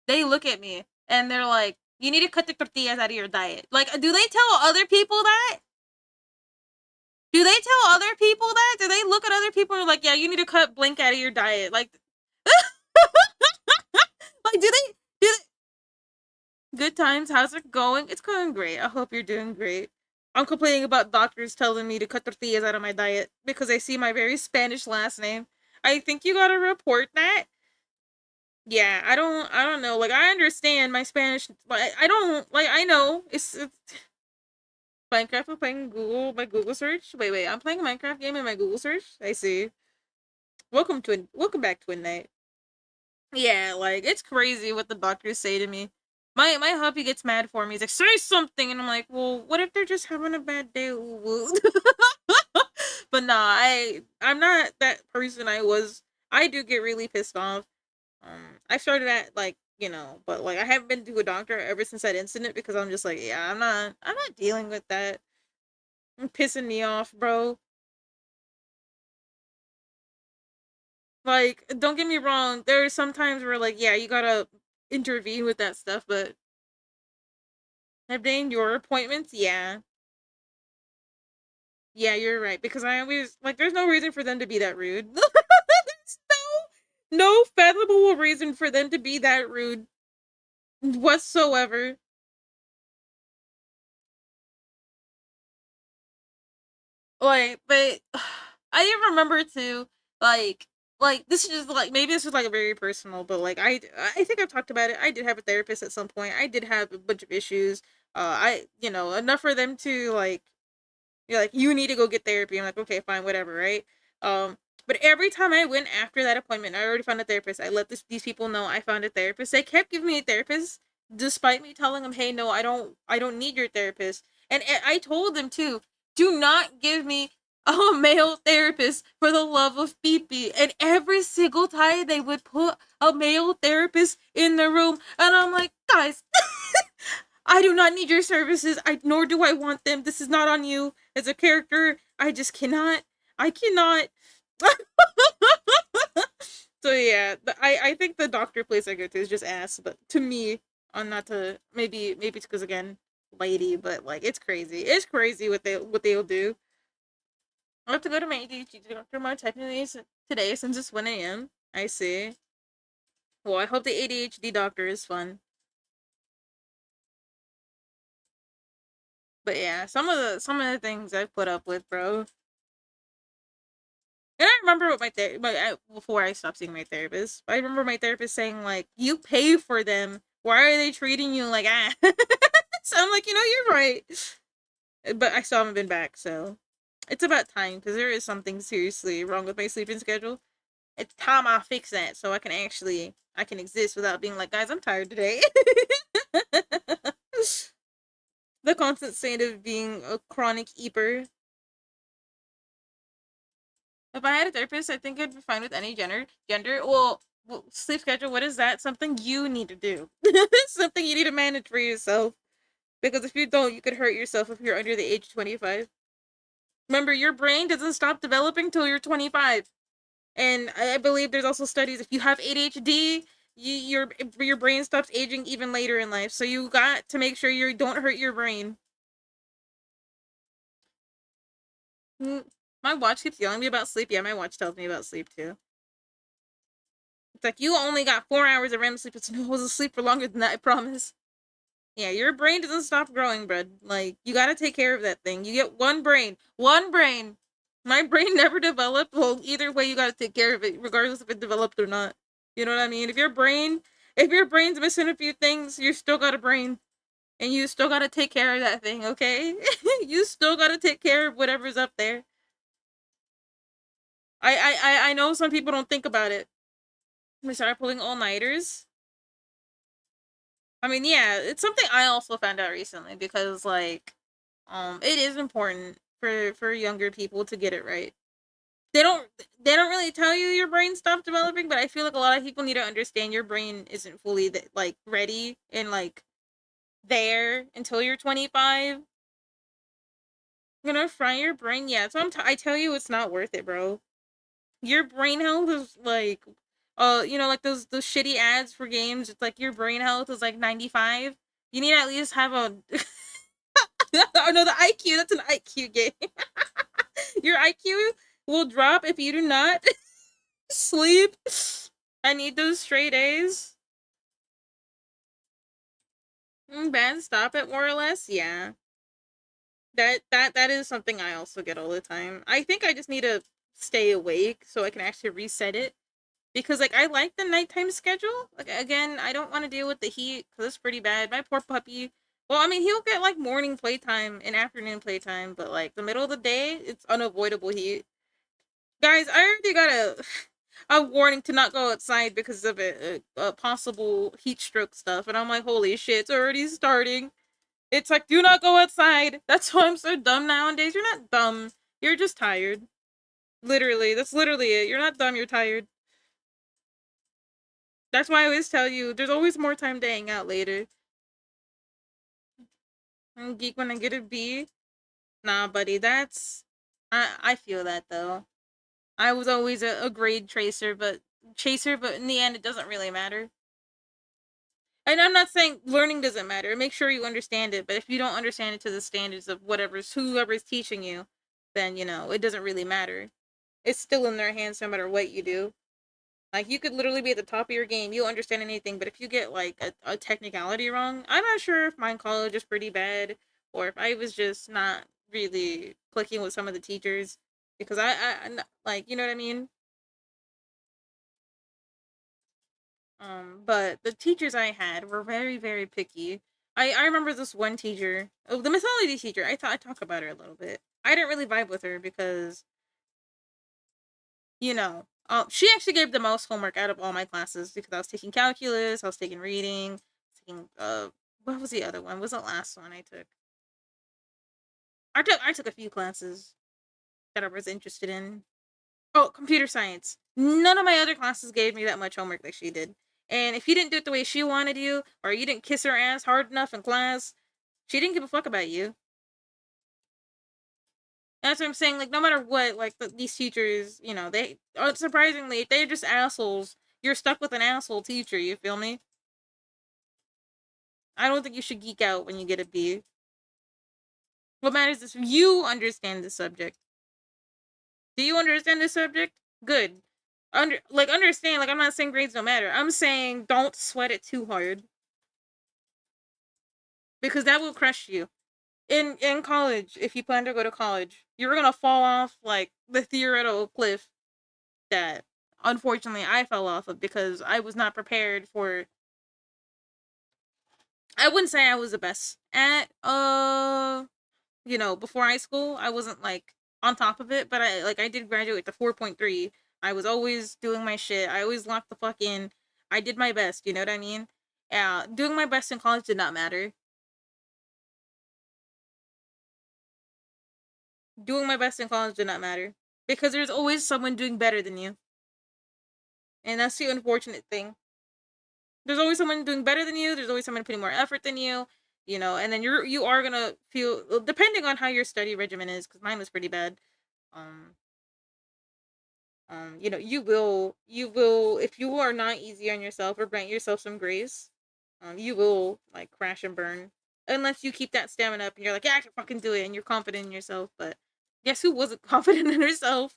they look at me and they're like, "You need to cut the tortillas out of your diet." Like, do they tell other people that? Do they tell other people that? Do they look at other people and are like, "Yeah, you need to cut blank out of your diet." Like, like good times, how's it going? It's going great. I hope you're doing great. I'm complaining about doctors telling me to cut tortillas out of my diet because they see my very Spanish last name. I think you gotta report that. Yeah, I don't know. Like, I understand my Spanish, but I don't like. I know it's Minecraft. I'm playing Google my Google search. Wait. I'm playing a Minecraft game in my Google search. I see. Welcome back, Twin Knight. Yeah, like it's crazy what the doctors say to me. My hubby gets mad for me. He's like, "Say something," and I'm like, "Well, what if they're just having a bad day?" But nah, I'm not that person I was. I do get really pissed off. I started at like, but like I haven't been to a doctor ever since that incident, because I'm just like, yeah, I'm not dealing with that. It's pissing me off, bro. Like, don't get me wrong. There are some times where like, yeah, you gotta intervene with that stuff, but have they in your appointments? Yeah. Yeah, you're right. Because I always like, there's no reason for them to be that rude. There's no fathomable reason for them to be that rude whatsoever. Like, but I even remember too, like, this is just like, maybe this is like very personal, but like I think I've talked about it. I did have a therapist at some point. I did have a bunch of issues. Enough for them to like, you're like, you need to go get therapy. I'm like, okay, fine, whatever, right? Um, but every time I went after that appointment, I already found a therapist. I let these people know I found a therapist. They kept giving me a therapist, despite me telling them, hey, no, I don't need your therapist. And I told them too, do not give me a male therapist for the love of Pee. And every single time they would put a male therapist in the room, and I'm like, guys, I do not need your services. Nor do I want them. This is not on you as a character. I just cannot. I cannot. So yeah, I think the doctor place I go to is just ass. But to me, I'm not to, maybe it's because again, lady, but like it's crazy. It's crazy what they'll do. I have to go to my ADHD doctor more technically today since it's 1 a.m. I see. Well, I hope the ADHD doctor is fun. But yeah, some of the things I've put up with, bro. And I remember what before I stopped seeing my therapist. I remember my therapist saying like, "You pay for them. Why are they treating you like ah?" So I'm like, you're right. But I still haven't been back, so it's about time because there is something seriously wrong with my sleeping schedule. It's time I fix that so I can exist without being like, guys, I'm tired today. The constant state of being a chronic eater. If I had a therapist, I think I'd be fine with any gender. Well, sleep schedule. What is that? Something you need to do. Something you need to manage for yourself. Because if you don't, you could hurt yourself if you're under the age of 25. Remember, your brain doesn't stop developing till you're 25. And I believe there's also studies if you have ADHD, your brain stops aging even later in life. So you got to make sure you don't hurt your brain. My watch keeps yelling me about sleep. Yeah, my watch tells me about sleep too. It's like you only got 4 hours of REM sleep. It's no, I was asleep for longer than that. I promise. Yeah, your brain doesn't stop growing, bud. Like you got to take care of that thing. You get one brain. One brain. My brain never developed. Well, either way, you got to take care of it, regardless if it developed or not. You know what I mean? If your brain's missing a few things, you still got a brain, and you still got to take care of that thing. Okay? You still got to take care of whatever's up there. I know some people don't think about it. We started pulling all nighters. I mean, yeah, it's something I also found out recently because it is important for younger people to get it right. They don't they don't really tell you your brain stopped developing, but I feel like a lot of people need to understand your brain isn't fully like ready and like there until you're 25. Gonna fry your brain, yeah. So I tell you, it's not worth it, bro. Your brain health is like, like those shitty ads for games. It's like your brain health is like 95. You need to at least have a. Oh no, the IQ. That's an IQ game. Your IQ will drop if you do not sleep. I need those straight A's. Bad stop it, more or less. Yeah, that is something I also get all the time. I think I just need to stay awake so I can actually reset it because like I like the nighttime schedule. Like again, I don't want to deal with the heat because it's pretty bad. My poor puppy. Well, I mean, he'll get like morning playtime and afternoon playtime, but like the middle of the day, it's unavoidable heat. Guys, I already got a warning to not go outside because of a possible heat stroke stuff, and I'm like, holy shit, it's already starting. It's like, do not go outside. That's why I'm so dumb nowadays. You're not dumb. You're just tired. Literally, that's literally it. You're not dumb. You're tired. That's why I always tell you, there's always more time to hang out later. I'm geek when I get a B. Nah, buddy, I feel that though. I was always a grade chaser, but in the end, it doesn't really matter. And I'm not saying learning doesn't matter. Make sure you understand it, but if you don't understand it to the standards of whoever's teaching you, then it doesn't really matter. It's still in their hands no matter what you do. Like you could literally be at the top of your game, you'll understand anything, but if you get like a technicality wrong, I'm not sure if my college is pretty bad or if I was just not really clicking with some of the teachers because like you know what I mean. But the teachers I had were very very picky. I remember this one teacher, oh, the mythology teacher. I thought I'd talk about her a little bit. I didn't really vibe with her because she actually gave the most homework out of all my classes because I was taking calculus, I was taking reading, taking what was the other one? What was the last one I took? I took a few classes that I was interested in. Oh, computer science. None of my other classes gave me that much homework like she did. And if you didn't do it the way she wanted you, or you didn't kiss her ass hard enough in class, she didn't give a fuck about you. That's what I'm saying. Like, no matter what, like these teachers, they surprisingly, they're just assholes. You're stuck with an asshole teacher. You feel me? I don't think you should geek out when you get a B. What matters is you understand the subject. Do you understand this subject? Good. Understand, like I'm not saying grades don't matter. I'm saying don't sweat it too hard. Because that will crush you. In college, if you plan to go to college, you're gonna fall off like the theoretical cliff that unfortunately I fell off of because I was not prepared for. I wouldn't say I was the best at before high school. I wasn't like on top of it, but I did graduate with the 4.3. I was always doing my shit. I always locked the fuck in. I did my best, you know what I mean? Doing my best in college did not matter. Doing my best in college did not matter because there's always someone doing better than you. And that's the unfortunate thing. There's always someone doing better than you. There's always someone putting more effort than you. And then you are gonna feel, depending on how your study regimen is, because mine was pretty bad. Um, you will if you are not easy on yourself or grant yourself some grace, you will like crash and burn unless you keep that stamina up and you're like, yeah, I can fucking do it, and you're confident in yourself. But guess who wasn't confident in herself?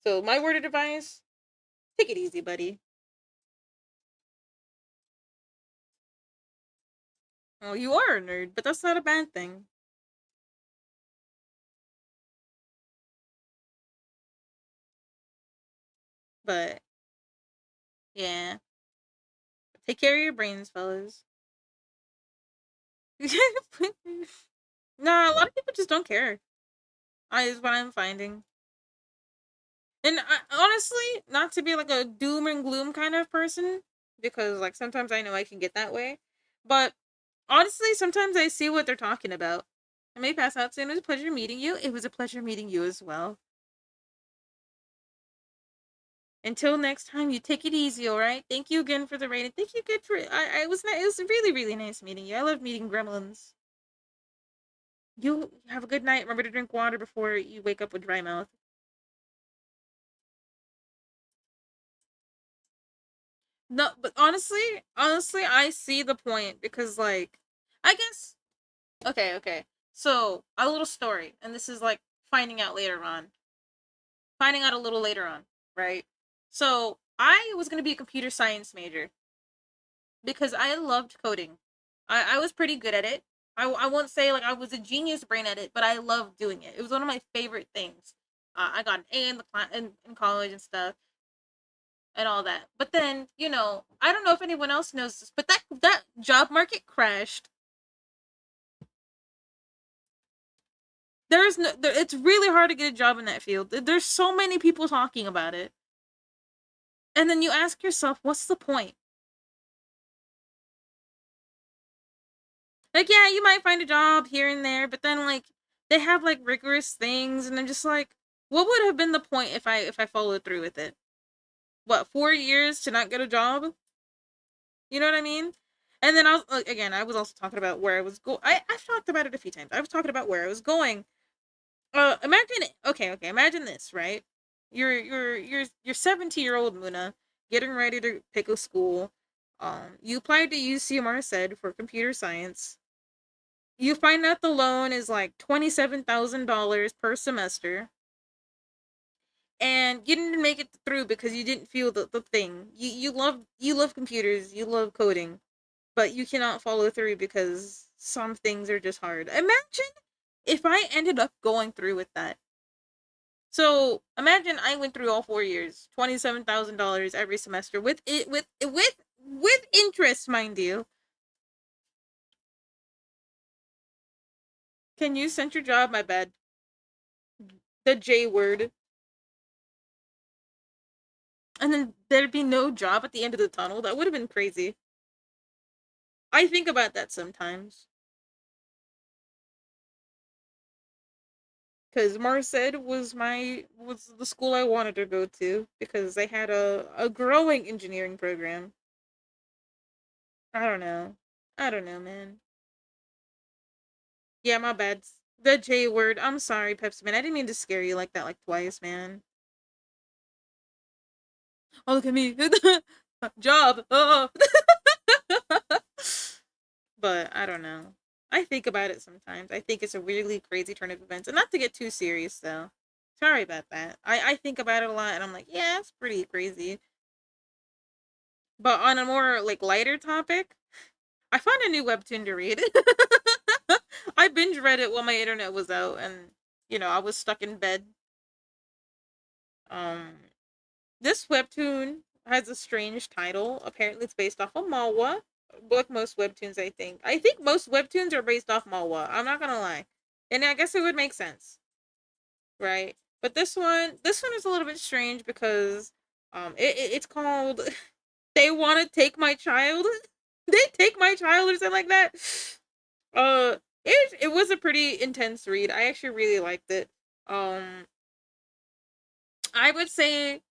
So my word of advice: take it easy, buddy. Well, you are a nerd, but that's not a bad thing. But yeah, take care of your brains, fellas. No, a lot of people just don't care. I is what I'm finding. And honestly, not to be like a doom and gloom kind of person, because like sometimes I know I can get that way, but honestly, sometimes I see what they're talking about. I may pass out soon. It was a pleasure meeting you. It was a pleasure meeting you as well. Until next time, you take it easy, all right? Thank you again for the rating. Thank you again for I was it was really really nice meeting you. I love meeting gremlins. You have a good night. Remember to drink water before you wake up with dry mouth. No, but honestly, I see the point because like I guess okay. So, a little story, and this is like finding out later on. Finding out a little later on, right? So, I was going to be a computer science major because I loved coding. I was pretty good at it. I won't say like I was a genius brain at it, but I loved doing it. It was one of my favorite things. I got an A in the in college and stuff and all that. But then, I don't know if anyone else knows this, but that job market crashed. It's really hard to get a job in that field. There's so many people talking about it. And then you ask yourself, what's the point? Like, yeah, you might find a job here and there, but then like they have like rigorous things, and I'm just like, what would have been the point if I followed through with it? What, 4 years to not get a job? You know what I mean? And then I was like, again, I was also talking about where I was going. I've talked about it a few times. I was talking about where I was going. Imagine okay, imagine this, right? You're 17-year-old Muna getting ready to pick a school. You applied to UCMR said for computer science. You find out the loan is like $27,000 per semester, and you didn't make it through because you didn't feel the thing. You love computers, you love coding, but you cannot follow through because some things are just hard. Imagine if I ended up going through with that. So imagine I went through all 4 years, $27,000 every semester with it with interest, mind you. Can you censor job? My bad. The J word. And then there'd be no job at the end of the tunnel. That would have been crazy. I think about that sometimes. Because Marced was the school I wanted to go to because they had a growing engineering program. I don't know. I don't know, man. Yeah, my bad. The J word. I'm sorry, Pepsi Man. I didn't mean to scare you like that like twice, man. Oh, look at me. Job. Oh. But I don't know. I think about it sometimes. I think it's a really crazy turn of events. And not to get too serious though. Sorry about that. I think about it a lot and I'm like, yeah, it's pretty crazy. But on a more like lighter topic, I found a new webtoon to read. I binge read it while my internet was out and I was stuck in bed. Um this webtoon has a strange title. Apparently it's based off of manhwa. Like most webtoons, I think. I think most webtoons are based off manhwa. I'm not gonna lie. And I guess it would make sense, right? But this one is a little bit strange because it's called They Want to Take My Child. They take my child or something like that. It was a pretty intense read. I actually really liked it. Um, I would say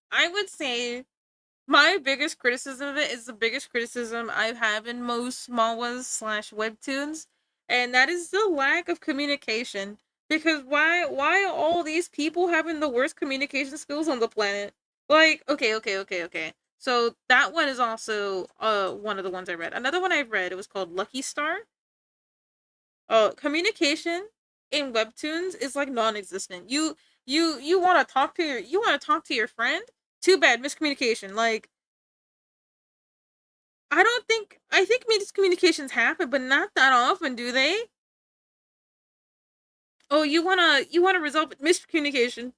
my biggest criticism of it is the biggest criticism I've had in most manhwas/webtoons, and that is the lack of communication. Because why are all these people having the worst communication skills on the planet? Like, okay. So that one is also one of the ones I read. Another one I've read, it was called Lucky Star. Communication in webtoons is like non-existent. You want to talk to your friend? Too bad, miscommunication. Like, I think miscommunications happen, but not that often, do they? Oh, you wanna resolve miscommunication?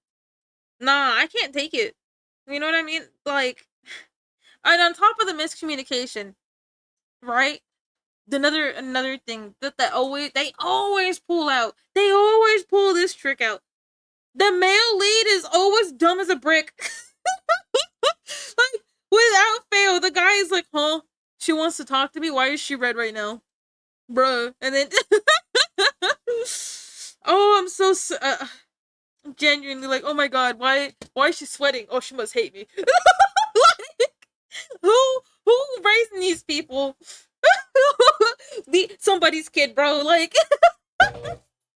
Nah, I can't take it. You know what I mean? Like, and on top of the miscommunication, right? Another thing that always pull out. They always pull this trick out. The male lead is always dumb as a brick. Like, without fail, the guy is like, huh? She wants to talk to me. Why is she red right now, bruh? And then oh, I'm so genuinely like, oh my god, why is she sweating? Oh, she must hate me. Like, who raising these people? Somebody's kid, bro. Like,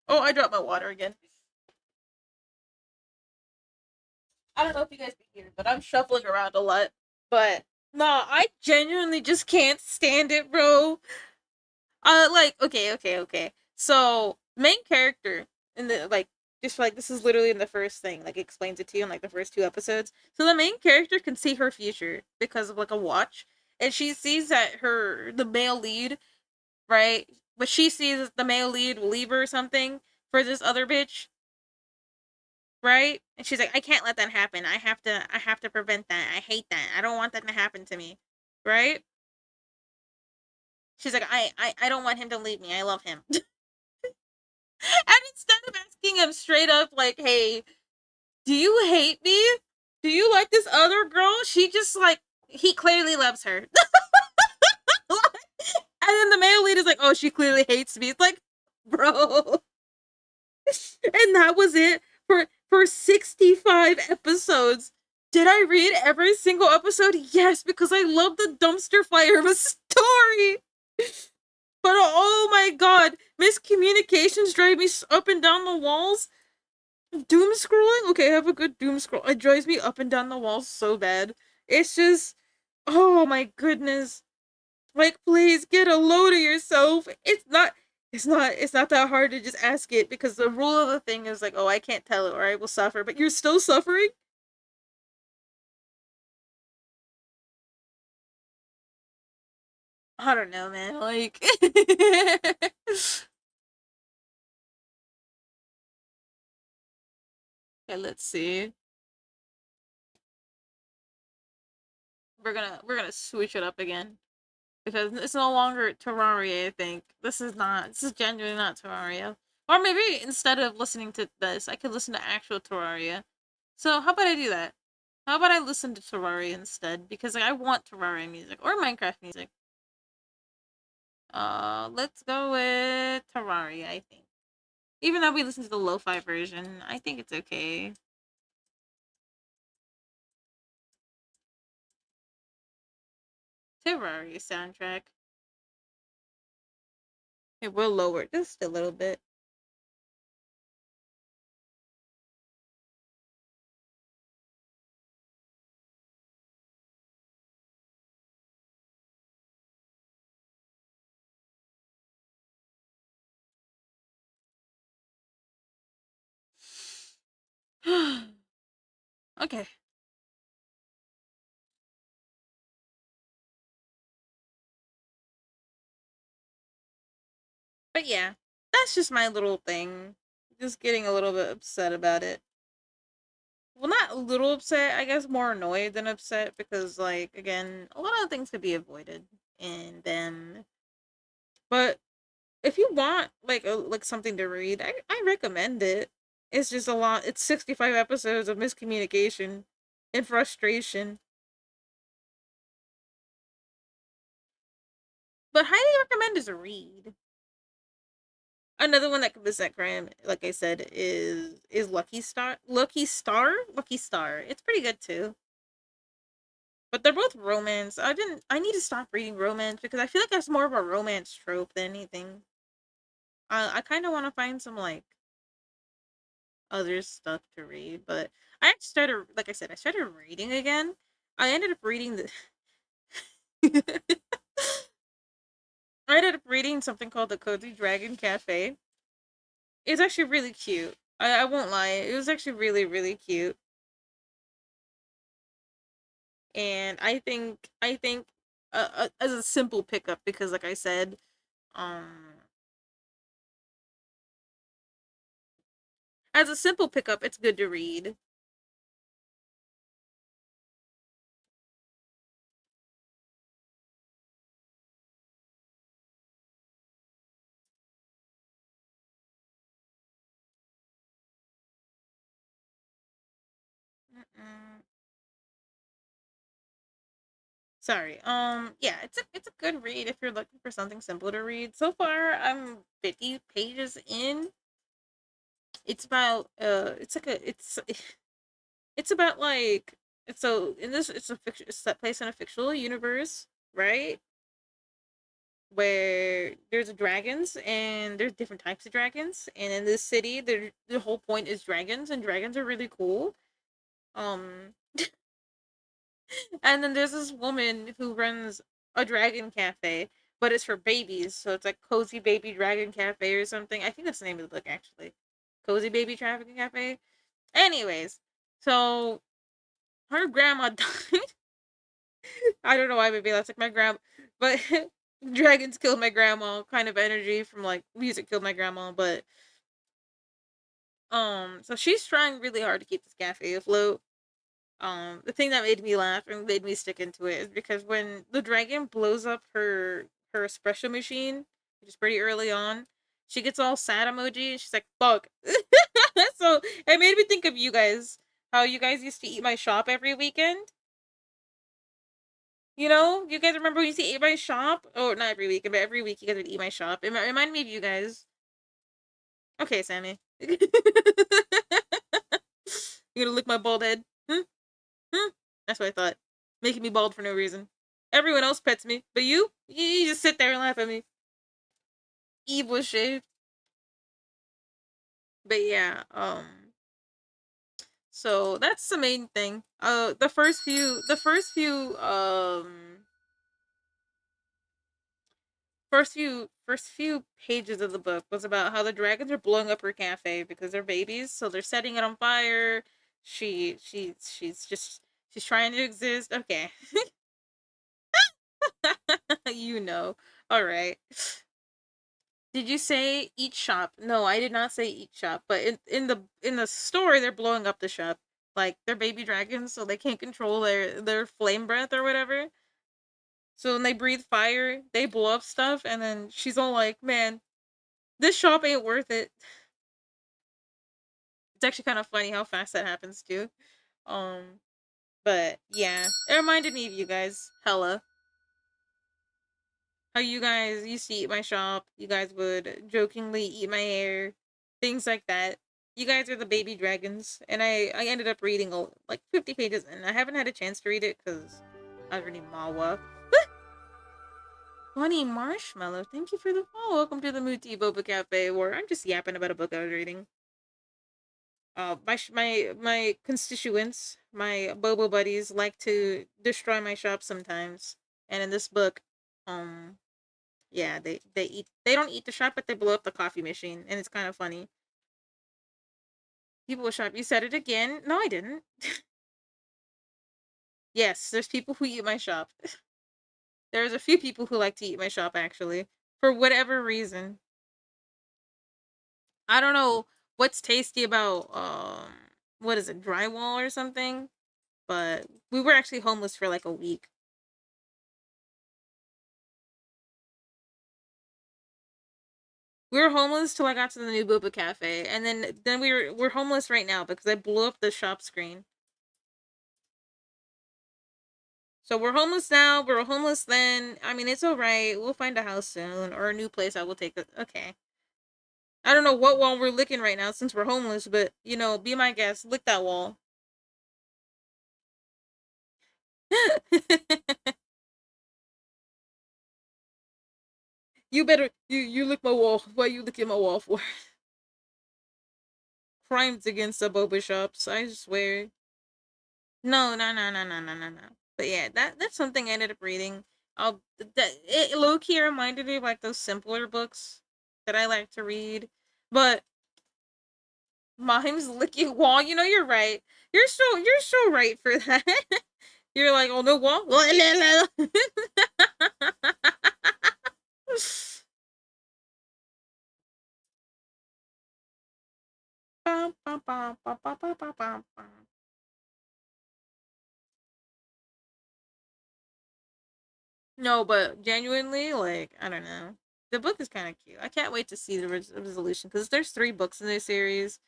oh, I dropped my water again. I don't know if you guys can hear, but I'm shuffling around a lot. But nah, I genuinely just can't stand it, bro. Like, okay. So, main character in the like, just like this is literally in the first thing, like explains it to you in like the first two episodes. So the main character can see her future because of like a watch, and she sees that the male lead, right? But she sees the male lead will leave her or something for this other bitch, right? And she's like, I can't let that happen. I have to prevent that. I hate that. I don't want that to happen to me, right? She's like, I don't want him to leave me. I love him. And instead of asking him straight up, like, hey, do you hate me? Do you like this other girl? She just, like, he clearly loves her. And then the male lead is like, oh, she clearly hates me. It's like, bro. And that was it for 65 episodes. Did I read every single episode? Yes, because I love the dumpster fire of a story. But oh my god, miscommunications drive me up and down the walls. Doom scrolling? Okay, I have a good doom scroll. It drives me up and down the walls so bad. It's just, oh my goodness. Like, please get a load of yourself. It's not that hard to just ask it because the rule of the thing is like, oh, I can't tell it or I will suffer, but you're still suffering? I don't know, man. Like, okay, let's see. We're gonna switch it up again because it's no longer Terraria. I think this is genuinely not Terraria. Or maybe instead of listening to this, I could listen to actual Terraria. So how about I do that? How about I listen to Terraria instead? Because like, I want Terraria music or Minecraft music. Let's go with Terraria. I think even though we listen to the lo-fi version, I think it's okay. Terraria soundtrack. It will lower it just a little bit. Okay. But yeah, that's just my little thing. Just getting a little bit upset about it. Well, not a little upset, I guess more annoyed than upset because, like, again, a lot of things could be avoided. And then, but if you want, like something to read, I recommend it. It's just a lot. It's 65 episodes of miscommunication and frustration. But highly recommend is a read. Another one that could be set crime, like I said, is Lucky Star. Lucky Star? Lucky Star. It's pretty good too. But they're both romance. I need to stop reading romance because I feel like that's more of a romance trope than anything. I kind of want to find some like other stuff to read, but I actually started, like I said, I started reading again. I ended up reading the I ended up reading something called the Cozy Dragon Cafe. It's actually really cute. I won't lie. It was actually really, really cute. And I think as a simple pickup because like I said, um as a simple pickup, it's good to read. Mm-mm. Sorry. Yeah, it's a good read if you're looking for something simple to read. So far, I'm 50 pages in. It's about it's like a it's about like so in this it's a fiction it's set place in a fictional universe, right? Where there's dragons and there's different types of dragons, and in this city, the whole point is dragons, and dragons are really cool. Um, and then there's this woman who runs a dragon cafe, but it's for babies, so it's like Cozy Baby Dragon Cafe or something. I think that's the name of the book actually, Cozy Baby Dragon Cafe. Anyways, so her grandma died. I don't know why, maybe that's like my grandma, but dragons killed my grandma. Kind of energy from like music killed my grandma, but so she's trying really hard to keep this cafe afloat. The thing that made me laugh and made me stick into it is because when the dragon blows up her espresso machine, which is pretty early on, she gets all sad emoji. She's like, "Fuck." So it made me think of you guys. How you guys used to eat my shop every weekend. You know, you guys remember when you used to eat my shop? Oh, not every weekend, but every week you guys would eat my shop. It reminded me of you guys. Okay, Sammy. You gonna lick my bald head? Hmm? Hmm? That's what I thought. Making me bald for no reason. Everyone else pets me, but you just sit there and laugh at me. Evil shade. But yeah, so that's the main thing. The first few pages of the book was about how the dragons are blowing up her cafe because they're babies, so they're setting it on fire. She's trying to exist. Okay. You know. All right. Did you say eat shop? No, I did not say eat shop. But in the store, they're blowing up the shop. Like they're baby dragons, so they can't control their flame breath or whatever. So when they breathe fire, they blow up stuff, and then she's all like, "Man, this shop ain't worth it." It's actually kind of funny how fast that happens too. Um, but yeah, it reminded me of you guys. Hella. How you guys used to eat my shop. You guys would jokingly eat my hair, things like that. You guys are the baby dragons, and I ended up reading like 50 pages, and I haven't had a chance to read it because I was reading Mawa. Bunny Marshmallow, thank you for the follow. Welcome to the Muti Boba Cafe, where I'm just yapping about a book I was reading. My constituents, my Bobo buddies, like to destroy my shop sometimes, and in this book, um, yeah, they don't eat the shop, but they blow up the coffee machine, and it's kind of funny. People will shop. You said it again. No, I didn't. Yes, there's people who eat my shop. There's a few people who like to eat my shop actually, for whatever reason. I don't know what's tasty about what is it, drywall or something, but we were actually homeless for like a week. We were homeless till I got to the new Boba Cafe, and then we're homeless right now because I blew up the shop screen. So we're homeless now. We were homeless then. I mean, it's all right. We'll find a house soon or a new place. I will take it. Okay. I don't know what wall we're licking right now since we're homeless, but be my guest. Lick that wall. You better you lick my wall. Why you licking my wall for? Crimes against the boba shops. I swear. No, no, no, no, no, no, no, no. But yeah, that's something I ended up reading. That it low key reminded me of like those simpler books that I like to read. But Mimes licking wall. You're right. You're so right for that. You're like, oh no wall. No, but genuinely, like, I don't know. The book is kind of cute. I can't wait to see the resolution because there's 3 books in this series.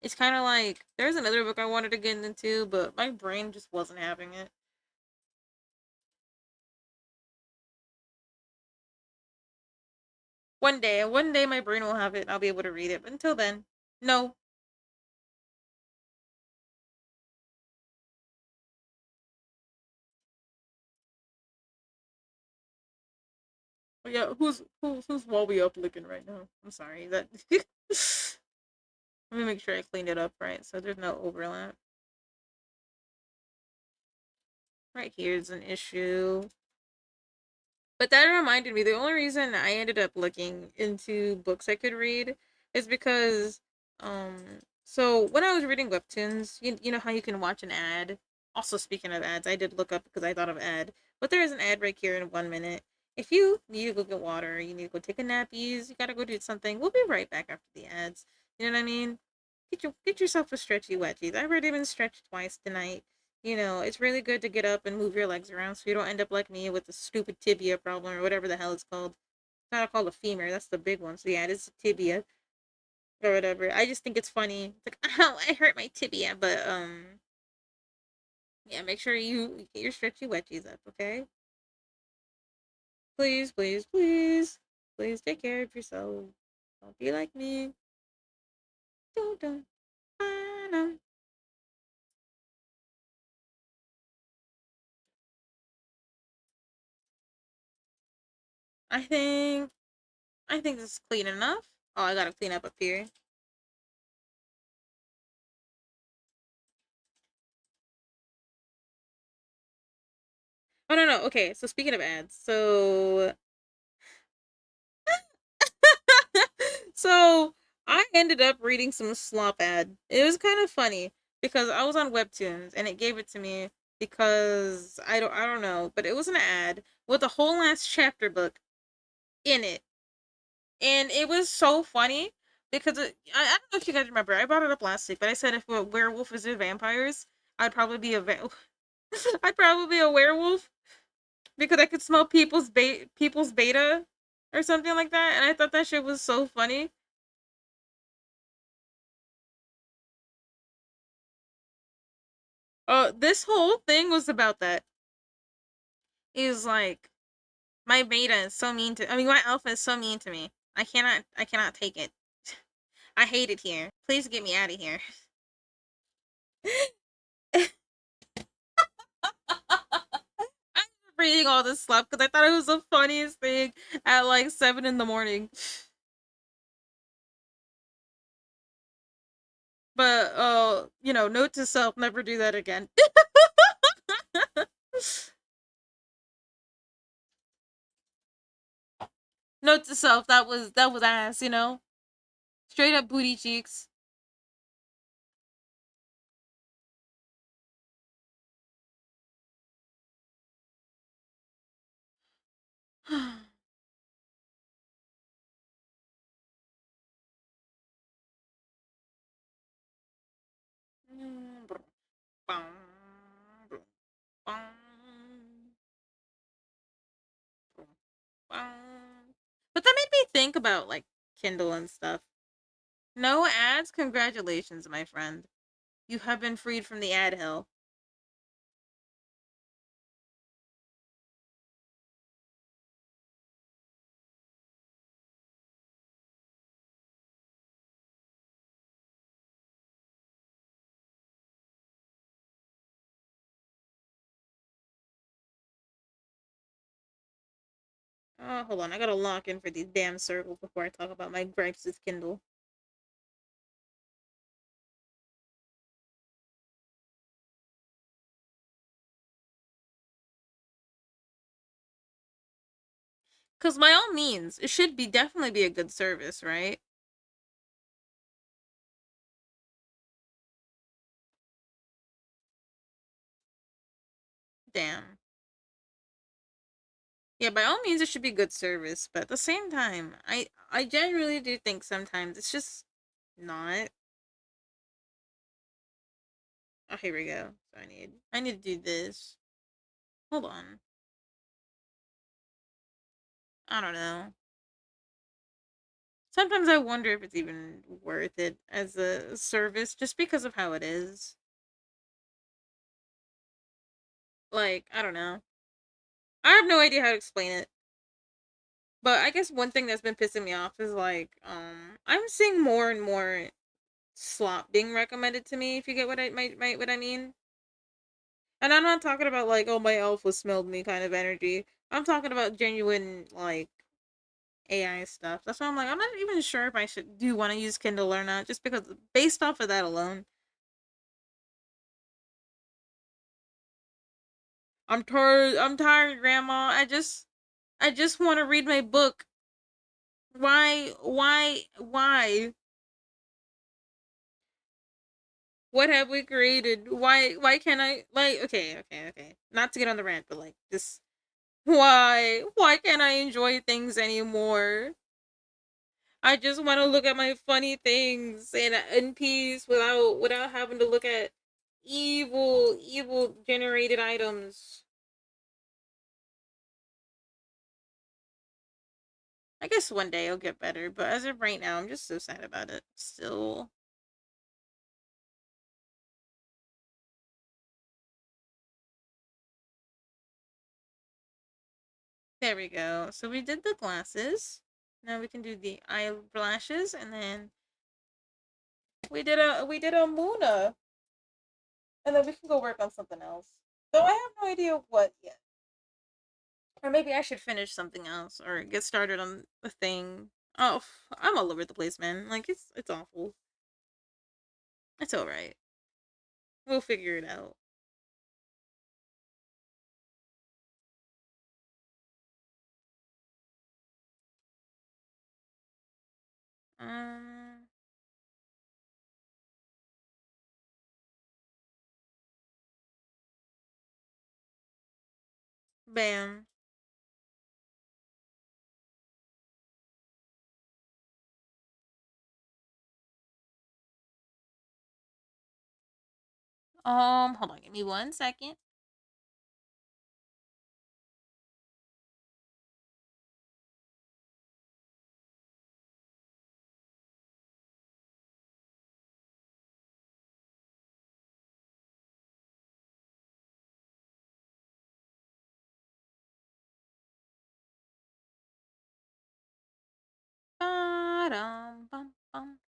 It's kind of like there's another book I wanted to get into, but my brain just wasn't having it. One day, my brain will have it. And I'll be able to read it. But until then, no. But yeah, who's Wobby up licking right now? I'm sorry. That Let me make sure I cleaned it up right, so there's no overlap. Right here is an issue. But that reminded me, the only reason I ended up looking into books I could read is because, so when I was reading webtoons, you know how you can watch an ad. Also, speaking of ads, I did look up because I thought of ad, but there is an ad right here in 1 minute. If you need to go get water, you need to go take a nappies, you gotta go do something. We'll be right back after the ads. You know what I mean? Get yourself a stretchy wedgies. I've already been stretched twice tonight. It's really good to get up and move your legs around so you don't end up like me with the stupid tibia problem or whatever the hell it's called. It's not called a femur, that's the big one. So yeah, it is a tibia or whatever. I just think it's funny. It's like, ow, I hurt my tibia, but yeah, make sure you get your stretchy wedgies up, okay? Please, please, please. Please take care of yourself. Don't be like me. Don't. I know. I think I think this is clean enough. Oh, I gotta clean up here. Oh no no. Okay, so speaking of ads, so I ended up reading some slop ad. It was kind of funny because I was on Webtoons and it gave it to me because I don't know, but it was an ad with a whole last chapter book in it, and it was so funny because I don't know if you guys remember. I brought it up last week, but I said if a werewolf is in vampires, I'd probably be I'd probably be a werewolf because I could smell people's beta or something like that, and I thought that shit was so funny. This whole thing was about that. It was like my beta is so mean to. I mean, my alpha is so mean to me. I cannot take it. I hate it here. Please get me out of here. I'm reading all this stuff because I thought it was the funniest thing at like 7 in the morning. But note to self: never do that again. Note to self: that was ass. Straight up booty cheeks. But that made me think about like Kindle and stuff. No ads? Congratulations, my friend. You have been freed from the ad hill. Oh, hold on. I gotta lock in for these damn circles before I talk about my gripes with Kindle. Because by all means, it should be definitely be a good service, right? Damn. Yeah, by all means, it should be good service, but at the same time, I genuinely do think sometimes it's just not. Oh, here we go. So I need to do this. Hold on. I don't know. Sometimes I wonder if it's even worth it as a service just because of how it is. Like, I don't know. I have no idea how to explain it. But I guess one thing that's been pissing me off is like, I'm seeing more and more slop being recommended to me, if you get what I mean. And I'm not talking about like, oh, my alpha smelled me kind of energy. I'm talking about genuine like AI stuff. That's why I'm like, I'm not even sure if I should do want to use Kindle or not, just because based off of that alone. I'm tired, Grandma. I just want to read my book. Why? What have we created? Why can't I like? Okay. Not to get on the rant, but like this. Why can't I enjoy things anymore? I just want to look at my funny things in peace without having to look at evil generated items. I guess one day it'll get better, but as of right now, I'm just so sad about it. Still, there we go. So we did the glasses. Now we can do the eyelashes, and then we did a Muna, and then we can go work on something else. Though I have no idea what yet. Or maybe I should finish something else or get started on a thing. Oh, I'm all over the place, man. Like it's awful. It's all right. We'll figure it out. Um, bam. Hold on, give me 1 second. Ba-dum, bum, bum.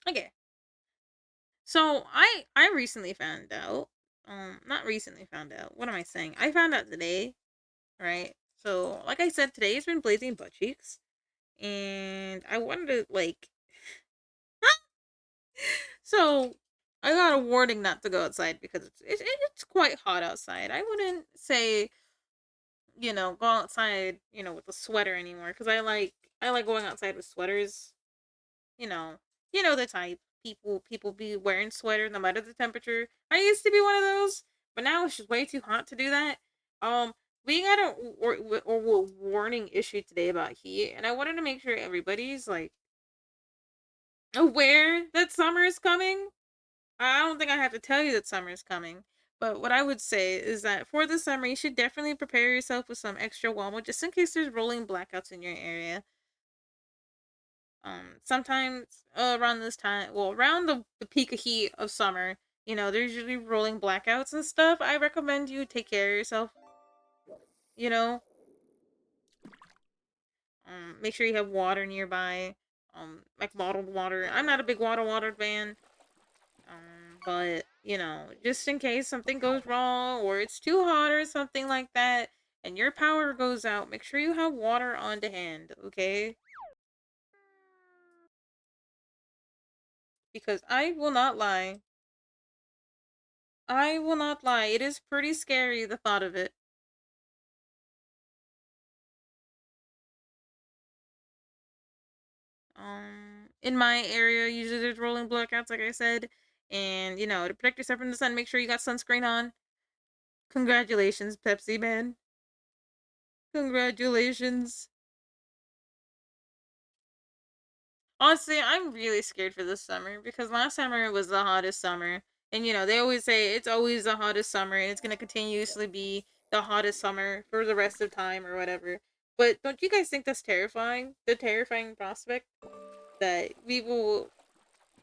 Okay, so I recently found out. Not recently found out. What am I saying? I found out today, right? So, like I said, today's been blazing butt cheeks, and I wanted to like so I got a warning not to go outside because it's quite hot outside. I wouldn't say go outside with a sweater anymore because I like going outside with sweaters. You know you know the type. People be wearing sweaters no matter the temperature. I used to be one of those, but now it's just way too hot to do that. Um, we got a warning issue today about heat, and I wanted to make sure everybody's like aware that summer is coming. I don't think I have to tell you that summer is coming. But what I would say is that for the summer, you should definitely prepare yourself with some extra warm, just in case there's rolling blackouts in your area. Sometimes around this time, well, around the peak of heat of summer, there's usually rolling blackouts and stuff. I recommend you take care of yourself. You know, make sure you have water nearby. Like bottled water. I'm not a big water fan. But just in case something goes wrong or it's too hot or something like that, and your power goes out, make sure you have water on to hand. Okay? Because I will not lie. I will not lie. It is pretty scary, the thought of it. In my area, usually there's rolling blackouts, like I said. And, to protect yourself from the sun, make sure you got sunscreen on. Congratulations, Pepsi Man. Congratulations. Honestly, I'm really scared for this summer because last summer was the hottest summer. And, they always say it's always the hottest summer and it's going to continuously be the hottest summer for the rest of time or whatever. But don't you guys think that's terrifying? The terrifying prospect that we will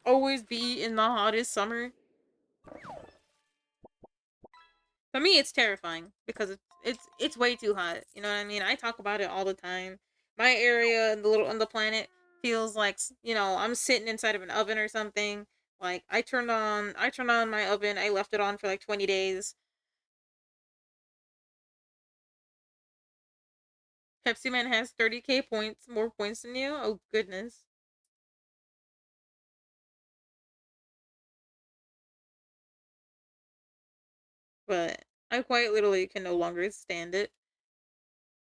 always be in the hottest summer. For me, it's terrifying because it's way too hot. You know what I mean? I talk about it all the time. My area and the little on the planet feels like I'm sitting inside of an oven or something. Like I turned on my oven. I left it on for like 20 days. Pepsi Man has 30K points, more points than you. Oh goodness! But I quite literally can no longer stand it.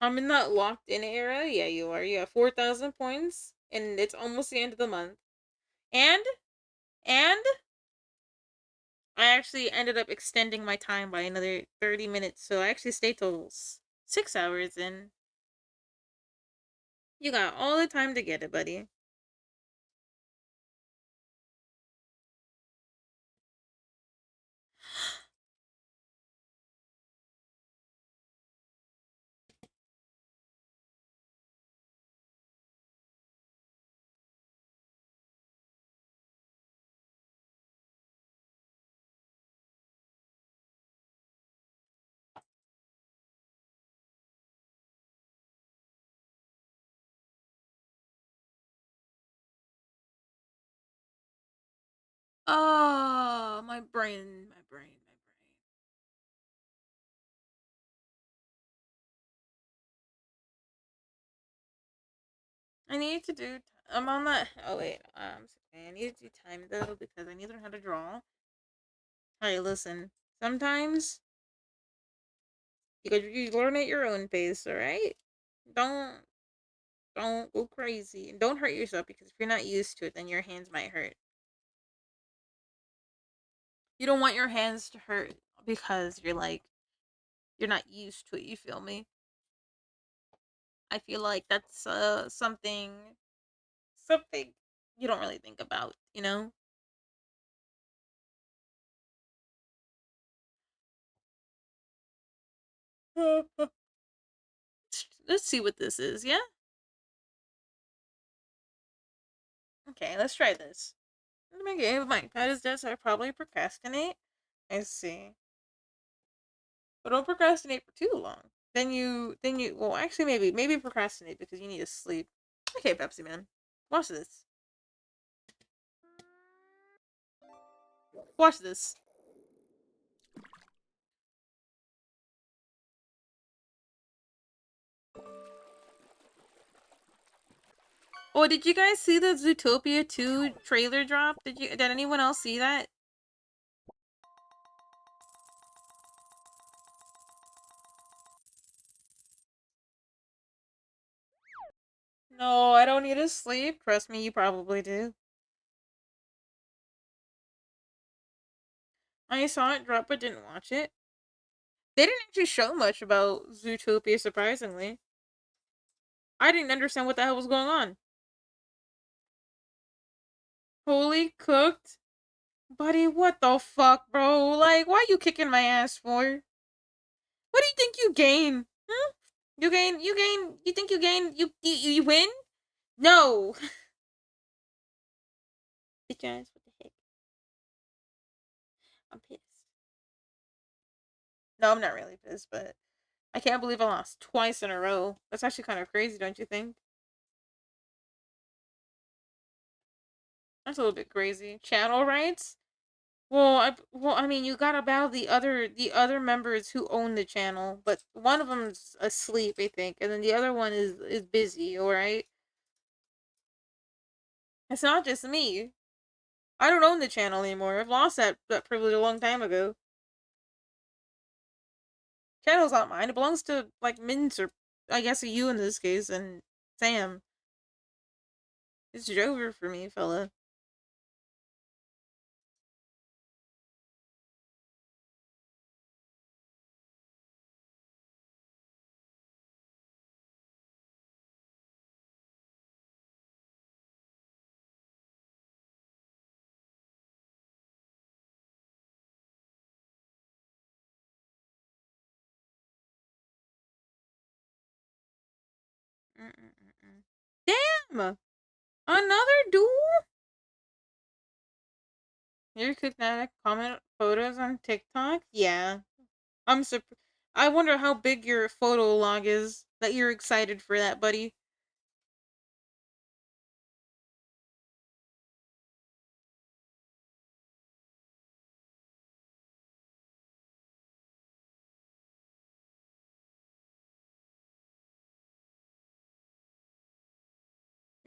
I'm in that locked in era. Yeah, you are. You have 4,000 points, and it's almost the end of the month. And and I actually ended up extending my time by another 30 minutes, so I actually stayed till 6 hours in. You got all the time to get it, buddy. Oh, my brain, my brain, my brain. I need to do. I'm on that. Oh wait, I need to do time though because I need to learn how to draw. Hey, listen. Sometimes you learn at your own pace. All right. Don't don't go crazy and don't hurt yourself because if you're not used to it, then your hands might hurt. You don't want your hands to hurt because you're not used to it. You feel me? I feel like that's something you don't really think about. Let's see what this is. Yeah. Okay. Let's try this. Let me get if my pet is dead, so I probably procrastinate. I see, but don't procrastinate for too long. Then you. Well, actually, maybe procrastinate because you need to sleep. Okay, Pepsi Man, watch this. Watch this. Oh, did you guys see the Zootopia 2 trailer drop? Did anyone else see that? No, I don't need to sleep. Trust me, you probably do. I saw it drop but didn't watch it. They didn't actually show much about Zootopia, surprisingly. I didn't understand what the hell was going on. Holy cooked? Buddy, what the fuck, bro? Like, why you kicking my ass for? What do you think you gain? Hmm? You think you gain, you win? No! Bitch ass, what the heck? I'm pissed. No, I'm not really pissed, but I can't believe I lost twice in a row. That's actually kind of crazy, don't you think? That's a little bit crazy. Channel rights? I mean, you gotta battle the other members who own the channel, but one of them's asleep, I think, and then the other one is busy. All right, it's not just me. I don't own the channel anymore. I've lost that privilege a long time ago. Channel's not mine. It belongs to like Mints or I guess you in this case and Sam. It's over for me, fella. Mm-mm-mm-mm. Damn! Another duel? You're Cooknatic comment photos on TikTok? Yeah. I'm surprised. I wonder how big your photo log is that you're excited for that, buddy.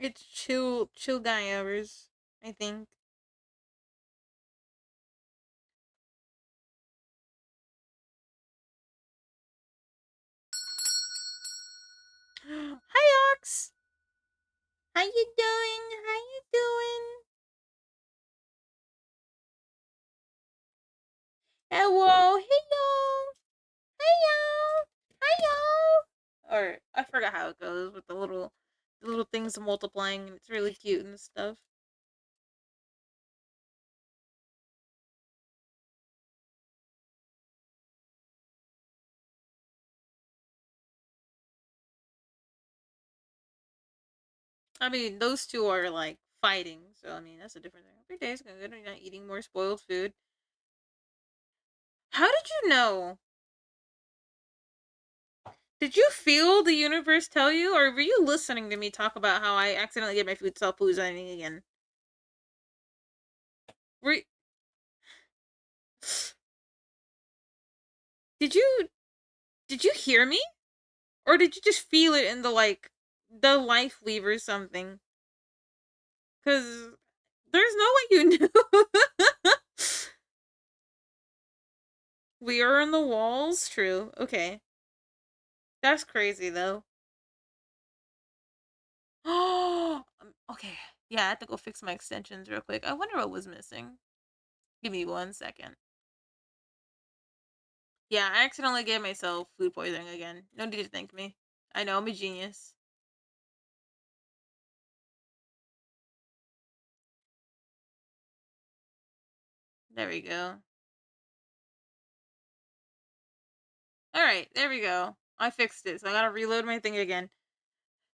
It's chill guy hours, I think. Hi Ox! How you doing? How you doing? Hello, hello, hello, hello. Or I forgot how it goes with the little things multiplying and it's really cute and stuff. I mean, those two are like fighting, so I mean that's a different thing. Every day's good. You're not eating more spoiled food. How did you know? Did you feel the universe tell you, or were you listening to me talk about how I accidentally get my food self poisoning again? Were did you did you hear me, or did you just feel it in the life lever or something? Because there's no way you knew. We are in the walls. True. Okay, that's crazy though. Oh, okay. Yeah, I have to go fix my extensions real quick. I wonder what was missing. Give me 1 second. Yeah, I accidentally gave myself food poisoning again. No need to thank me. I know I'm a genius. There we go. All right, there we go. I fixed it. So I gotta reload my thing again.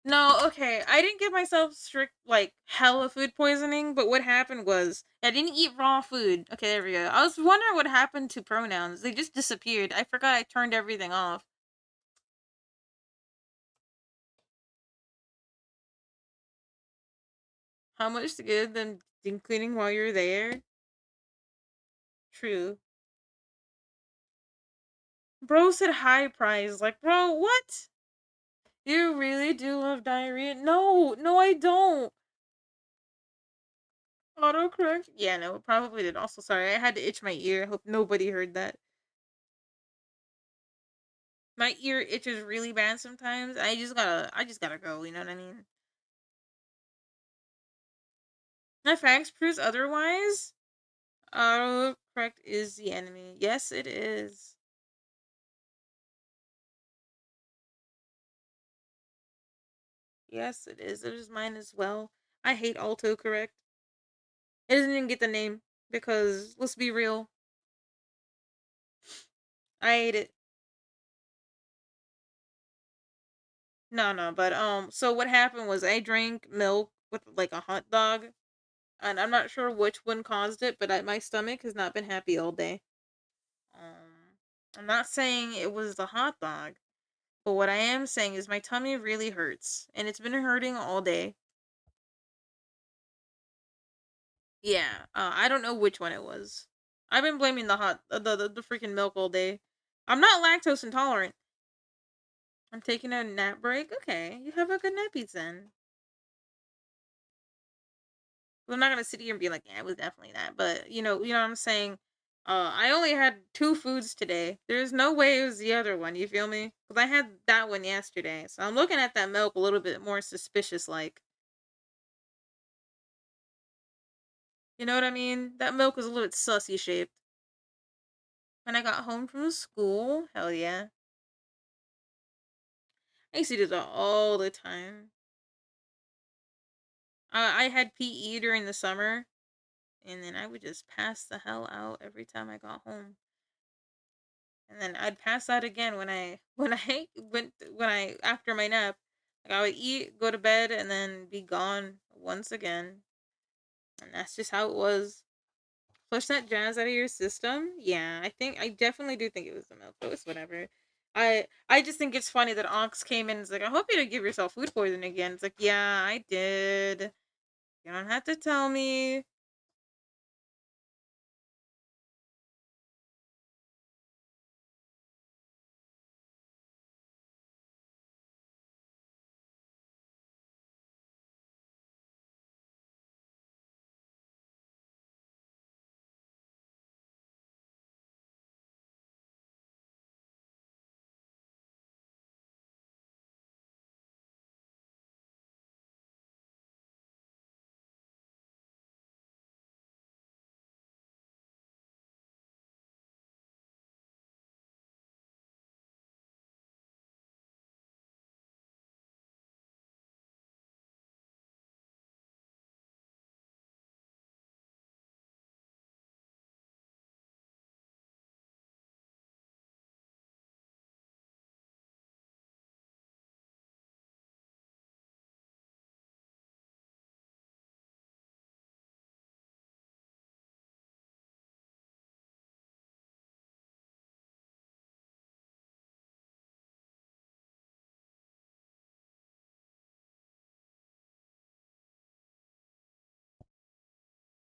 No, okay. I didn't give myself strict like hella food poisoning, but what happened was I didn't eat raw food. Okay, there we go. I was wondering what happened to pronouns. They just disappeared. I forgot I turned everything off. How much to give them cleaning while you're there? True. Bro said high price. Like, bro, what? You really do love diarrhea? No, no, I don't. Autocorrect? Yeah, no, it probably did. Also, sorry, I had to itch my ear. Hope nobody heard that. My ear itches really bad sometimes. I just gotta go. You know what I mean? My facts proves otherwise. Autocorrect. autocorrect is the enemy. Yes, it is. Yes, it is. It is mine as well. I hate autocorrect. It doesn't even get the name because let's be real, I hate it. No, no, but so what happened was I drank milk with like a hot dog, and I'm not sure which one caused it, but my stomach has not been happy all day. I'm not saying it was the hot dog, but what I am saying is my tummy really hurts, and it's been hurting all day. Yeah, I don't know which one it was. I've been blaming the freaking milk all day. I'm not lactose intolerant. I'm taking a nap break. Okay, you have a good nappies then. Well, I'm not gonna sit here and be like, yeah, it was definitely that. But you know what I'm saying. I only had two foods today. There's no way it was the other one. You feel me? Because I had that one yesterday, so I'm looking at that milk a little bit more suspicious. Like, you know what I mean? That milk was a little bit sussy shaped. When I got home from school, hell yeah, I used to do that all the time. I had PE during the summer, and then I would just pass the hell out every time I got home. And then I'd pass out again when I after my nap. Like I would eat, go to bed, and then be gone once again. And that's just how it was. Flush that jazz out of your system. Yeah, I definitely do think it was the milk, but it's whatever. I just think it's funny that Ox came in and is like, I hope you didn't give yourself food poisoning again. It's like, yeah, I did. You don't have to tell me.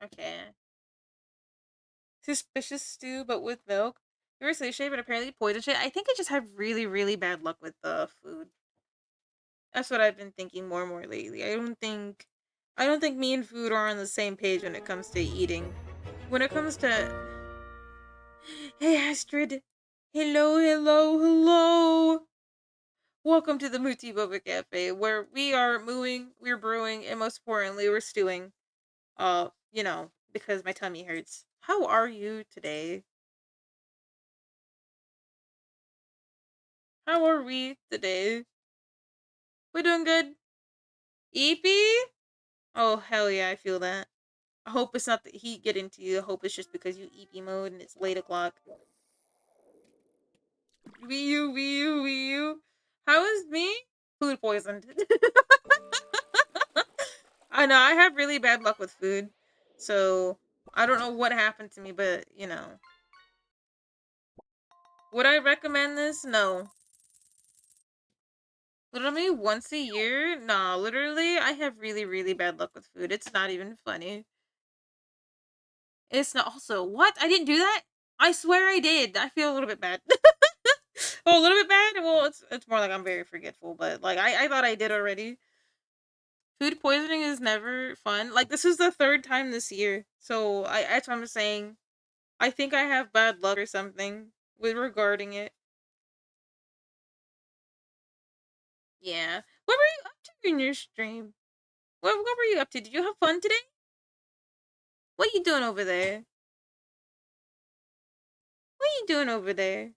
Okay. Suspicious stew, but with milk. You were say shade, but apparently poison shade. I think I just have really, really bad luck with the food. That's what I've been thinking more and more lately. I don't think me and food are on the same page when it comes to eating. When it comes to Hey Astrid. Hello, hello, hello. Welcome to the Muti Boba Cafe, where we are mooing, we're brewing, and most importantly, we're stewing. Because my tummy hurts. How are you today? How are we today? We're doing good. Eepy? Oh hell yeah, I feel that. I hope it's not the heat getting to you. I hope it's just because you eepy mode and it's late o'clock. Wee you, wee you, wee you. How is me? Food poisoned. I know I have really bad luck with food, so I don't know what happened to me, but would I recommend this? No. Literally once a year? Nah, literally, I have really, really bad luck with food. It's not even funny. It's not also what? I didn't do that? I swear I did. I feel a little bit bad. Oh, a little bit bad? Well, it's more like I'm very forgetful, but like I thought I did already. Food poisoning is never fun. Like this is the third time this year. So I that's what I'm saying. I think I have bad luck or something with regarding it. Yeah. What were you up to in your stream? What were you up to? Did you have fun today? What are you doing over there? you doing over there?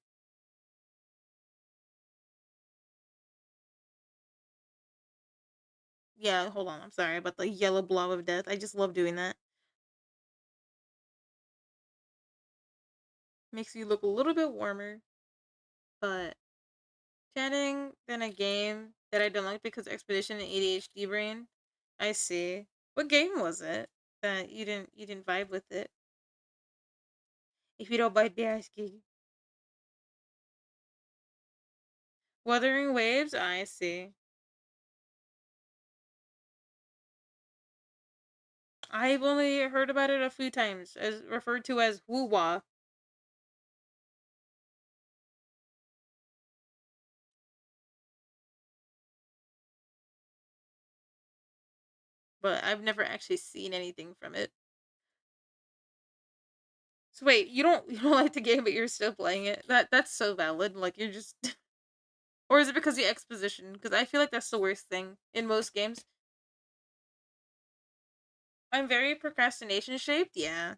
Yeah, hold on. I'm sorry about the yellow blob of death. I just love doing that. Makes you look a little bit warmer. But chatting than a game that I don't like because Expedition and ADHD brain. I see. What game was it that you didn't vibe with it? If you don't mind me asking. Wuthering Waves. I see. I've only heard about it a few times, as referred to as woo wah, but I've never actually seen anything from it. So wait, you don't like the game, but you're still playing it? That's so valid. Like you're just, or is it because the exposition? Because I feel like that's the worst thing in most games. I'm very procrastination shaped. Yeah,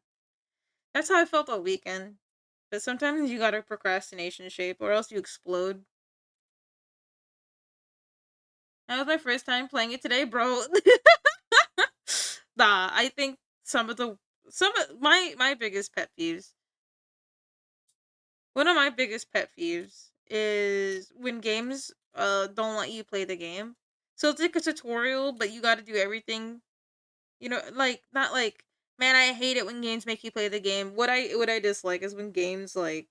that's how I felt all weekend. But sometimes you gotta procrastination shape, or else you explode. That was my first time playing it today, bro. Nah, I think some of my biggest pet peeves. One of my biggest pet peeves is when games don't let you play the game. So it's like a tutorial, but you got to do everything. Like not like man, I hate it when games make you play the game. What I dislike is when games like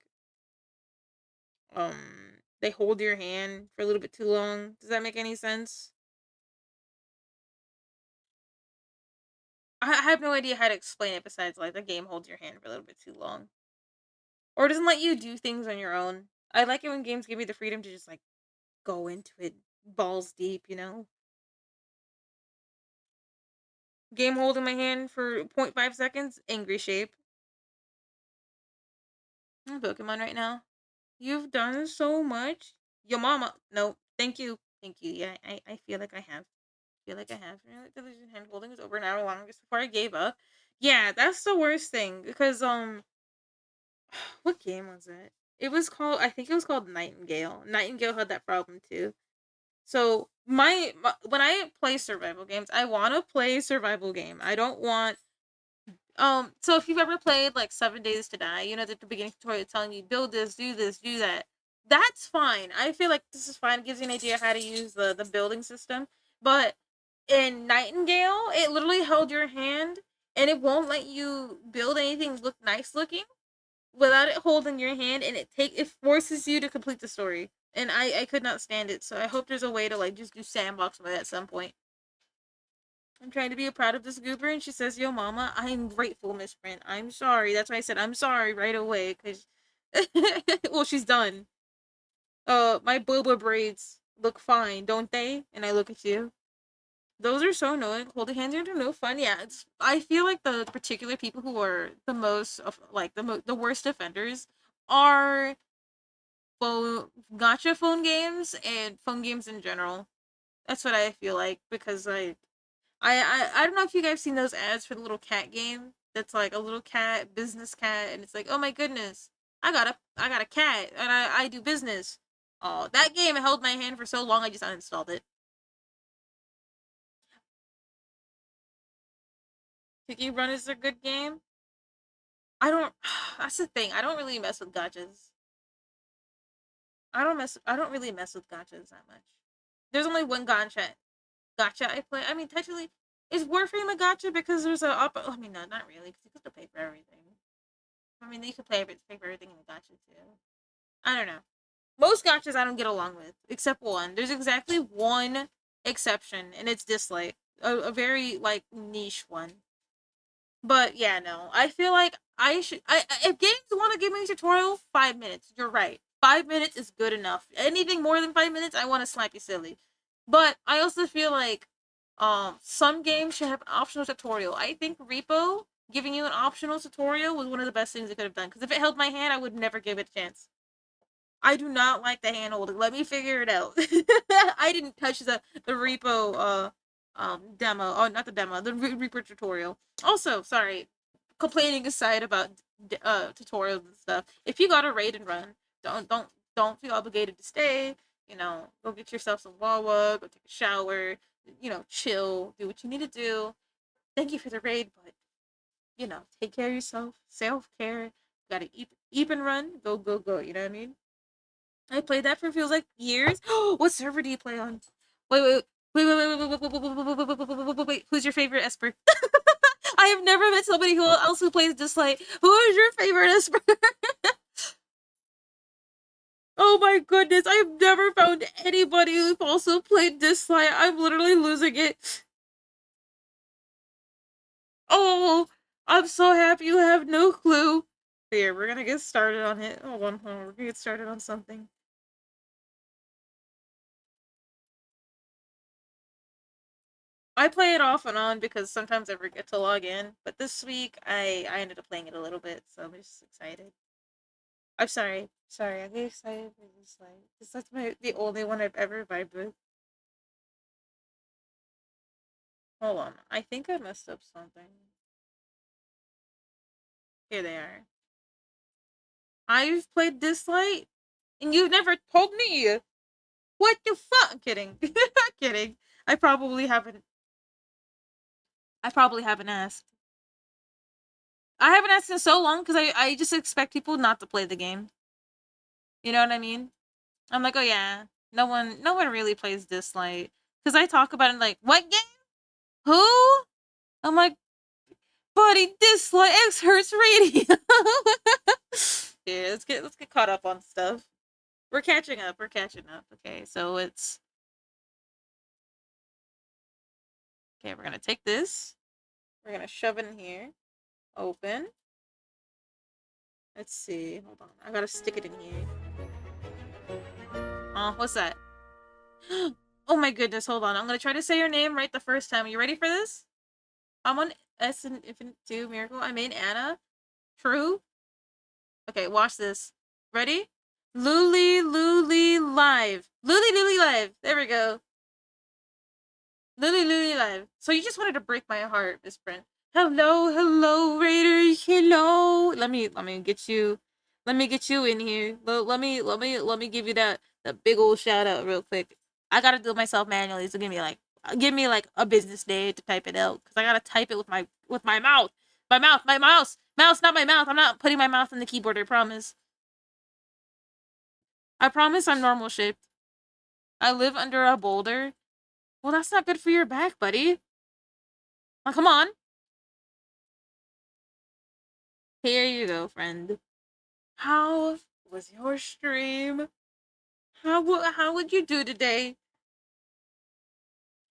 they hold your hand for a little bit too long. Does that make any sense? I have no idea how to explain it besides like the game holds your hand for a little bit too long. Or doesn't let you do things on your own. I like it when games give me the freedom to just like go into it balls deep. Game holding my hand for zero point 0.5 seconds, angry shape. I'm Pokemon right now. You've done so much. Your mama. No, thank you. Thank you. Yeah, I feel like I have. Feel like I have. The hand holding was over an hour long just before I gave up. Yeah, that's the worst thing because what game was it? It was called. I think it was called Nightingale. Nightingale had that problem too. So my when I play survival games, I want to play survival game. I don't want so if you've ever played like 7 Days to Die, you know that the beginning tutorial telling you build this, do that. That's fine. I feel like this is fine. It gives you an idea how to use the building system. But in Nightingale, it literally held your hand and it won't let you build anything look nice looking without it holding your hand, and it forces you to complete the story. And I could not stand it. So I hope there's a way to like just do sandbox mode at some point. I'm trying to be a proud of this goober, and she says, "Yo, mama, I'm grateful, Miss Brent. I'm sorry." That's why I said I'm sorry right away, cause well, she's done. My boba braids look fine, don't they? And I look at you. Those are so annoying. Holding hands are no fun. Yeah, I feel like the particular people who are the most of like the worst offenders are phone gotcha phone games and phone games in general. That's what I feel like because I don't know if you guys seen those ads for the little cat game. That's like a little cat, business cat, and it's like, oh my goodness, I got a cat and I do business. Oh, that game held my hand for so long I just uninstalled it. Piggy Run is a good game. I don't. That's the thing. I don't really mess with gotchas. I don't really mess with gotchas that much. There's only one gotcha I play. I mean, technically, is Warframe a gotcha because there's a up? I mean, no, not really, because you have to pay for everything. I mean, you could pay for everything in the gotcha too. I don't know. Most gotchas I don't get along with, except one. There's exactly one exception, and it's Dislike, a very like niche one. But yeah, no. I feel like I should. If games want to give me a tutorial, 5 minutes. You're right. 5 minutes is good enough. Anything more than 5 minutes, I want to slap you silly. But I also feel like, some games should have an optional tutorial. I think Repo giving you an optional tutorial was one of the best things it could have done. Because if it held my hand, I would never give it a chance. I do not like the hand holding. Let me figure it out. I didn't touch the repo demo. Oh, not the demo. The Reaper tutorial. Also, sorry. complaining aside about tutorials and stuff. If you got a raid and run, don't feel obligated to stay. Go get yourself some Wawa, go take a shower, chill, do what you need to do. Thank you for the raid, but take care of yourself, self care. Gotta eat and run, go go go. You know what I mean? I played that for feels like years. What server do you play on? Wait, wait, wait, wait, wait, wait, wait, wait, wait, wait, wait, wait, wait, wait, wait. Who's your favorite Esper? I have never met somebody who else who plays Dislike. Who is your favorite Esper? Oh my goodness, I've never found anybody who also played Dislike. I'm literally losing it. Oh, I'm so happy you have no clue. Here, we're gonna get started on it. Hold on, we're gonna get started on something. I play it off and on because sometimes I forget to log in. But this week, I ended up playing it a little bit, so I'm just excited. I'm sorry, sorry, I get excited for this. Like, this that's the only one I've ever vibed with. Hold on, I think I messed up something. Here they are. I've played this light, and you've never told me. What the fuck? I'm kidding. I'm kidding. I probably haven't. I probably haven't asked. I haven't asked in so long because I just expect people not to play the game. You know what I mean? I'm like, oh yeah, no one really plays this light because I talk about it like, what game? Who? I'm like, buddy, this light X Hertz radio. Yeah, let's get caught up on stuff. We're catching up. We're catching up. Okay, so it's okay. We're gonna take this. We're gonna shove it in here. Open. Let's see. Hold on. I gotta stick it in here. What's that? Oh my goodness. Hold on. I'm gonna try to say your name right the first time. Are you ready for this? I'm on S and Infinite 2 Miracle. I made Anna. True. Okay, watch this. Ready? Luli live. Luli live. There we go. Luli live. So you just wanted to break my heart, Miss Brent. Hello, Raiders. Hello. Let me get you. Let me get you in here. Let me give you that big old shout out real quick. I gotta do it myself manually, so give me like a business day to type it out because I gotta type it with my mouth. My mouse, not my mouth. I'm not putting my mouth on the keyboard. I promise. I promise I'm normal shaped. I live under a boulder. Well, that's not good for your back, buddy. Now, come on. Here you go, friend. How was your stream? How would you do today?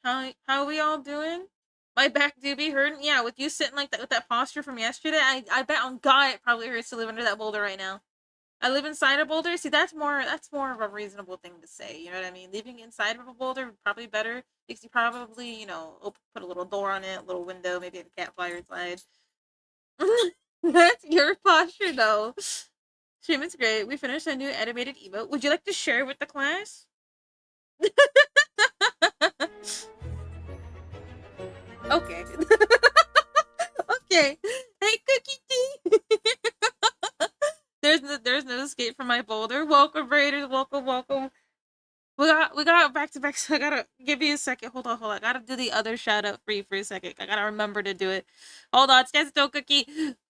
How are we all doing? My back do be hurting. Yeah, with you sitting like that with that posture from yesterday, I bet on God it probably hurts to live under that boulder right now. I live inside a boulder. See, that's more of a reasonable thing to say. You know what I mean? Living inside of a boulder would probably better because you probably put a little door on it, a little window, maybe a cat fly inside. That's your posture though. Stream is great. We finished a new animated emote. Would you like to share with the class? Okay. Okay. Hey, Cookie Tea. there's no escape from my boulder. Welcome, Raiders. Welcome, welcome. We got back to back. So I gotta give you a second. Hold on. I gotta do the other shout out for you for a second. I gotta remember to do it. Hold on. Stand still, Cookie.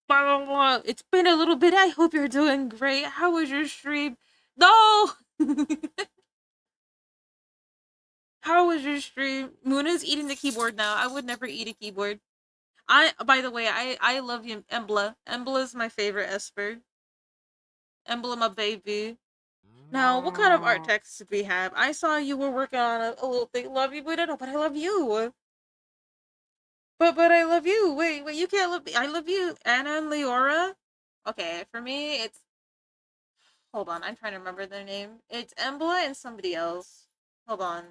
Blah, blah, blah. It's been a little bit. I hope you're doing great. How was your stream? No. How was your stream? Muna's eating the keyboard now. I would never eat a keyboard. By the way, I love you, Embla. Embla is my favorite Esper. Embla, my baby. Now, what kind of art text did we have? I saw you were working on a little thing. Love you, but I don't. But I love you. But I love you. Wait. You can't love me. I love you, Anna and Leora. Okay, for me, it's hold on. I'm trying to remember their name. It's Embla and somebody else. Hold on.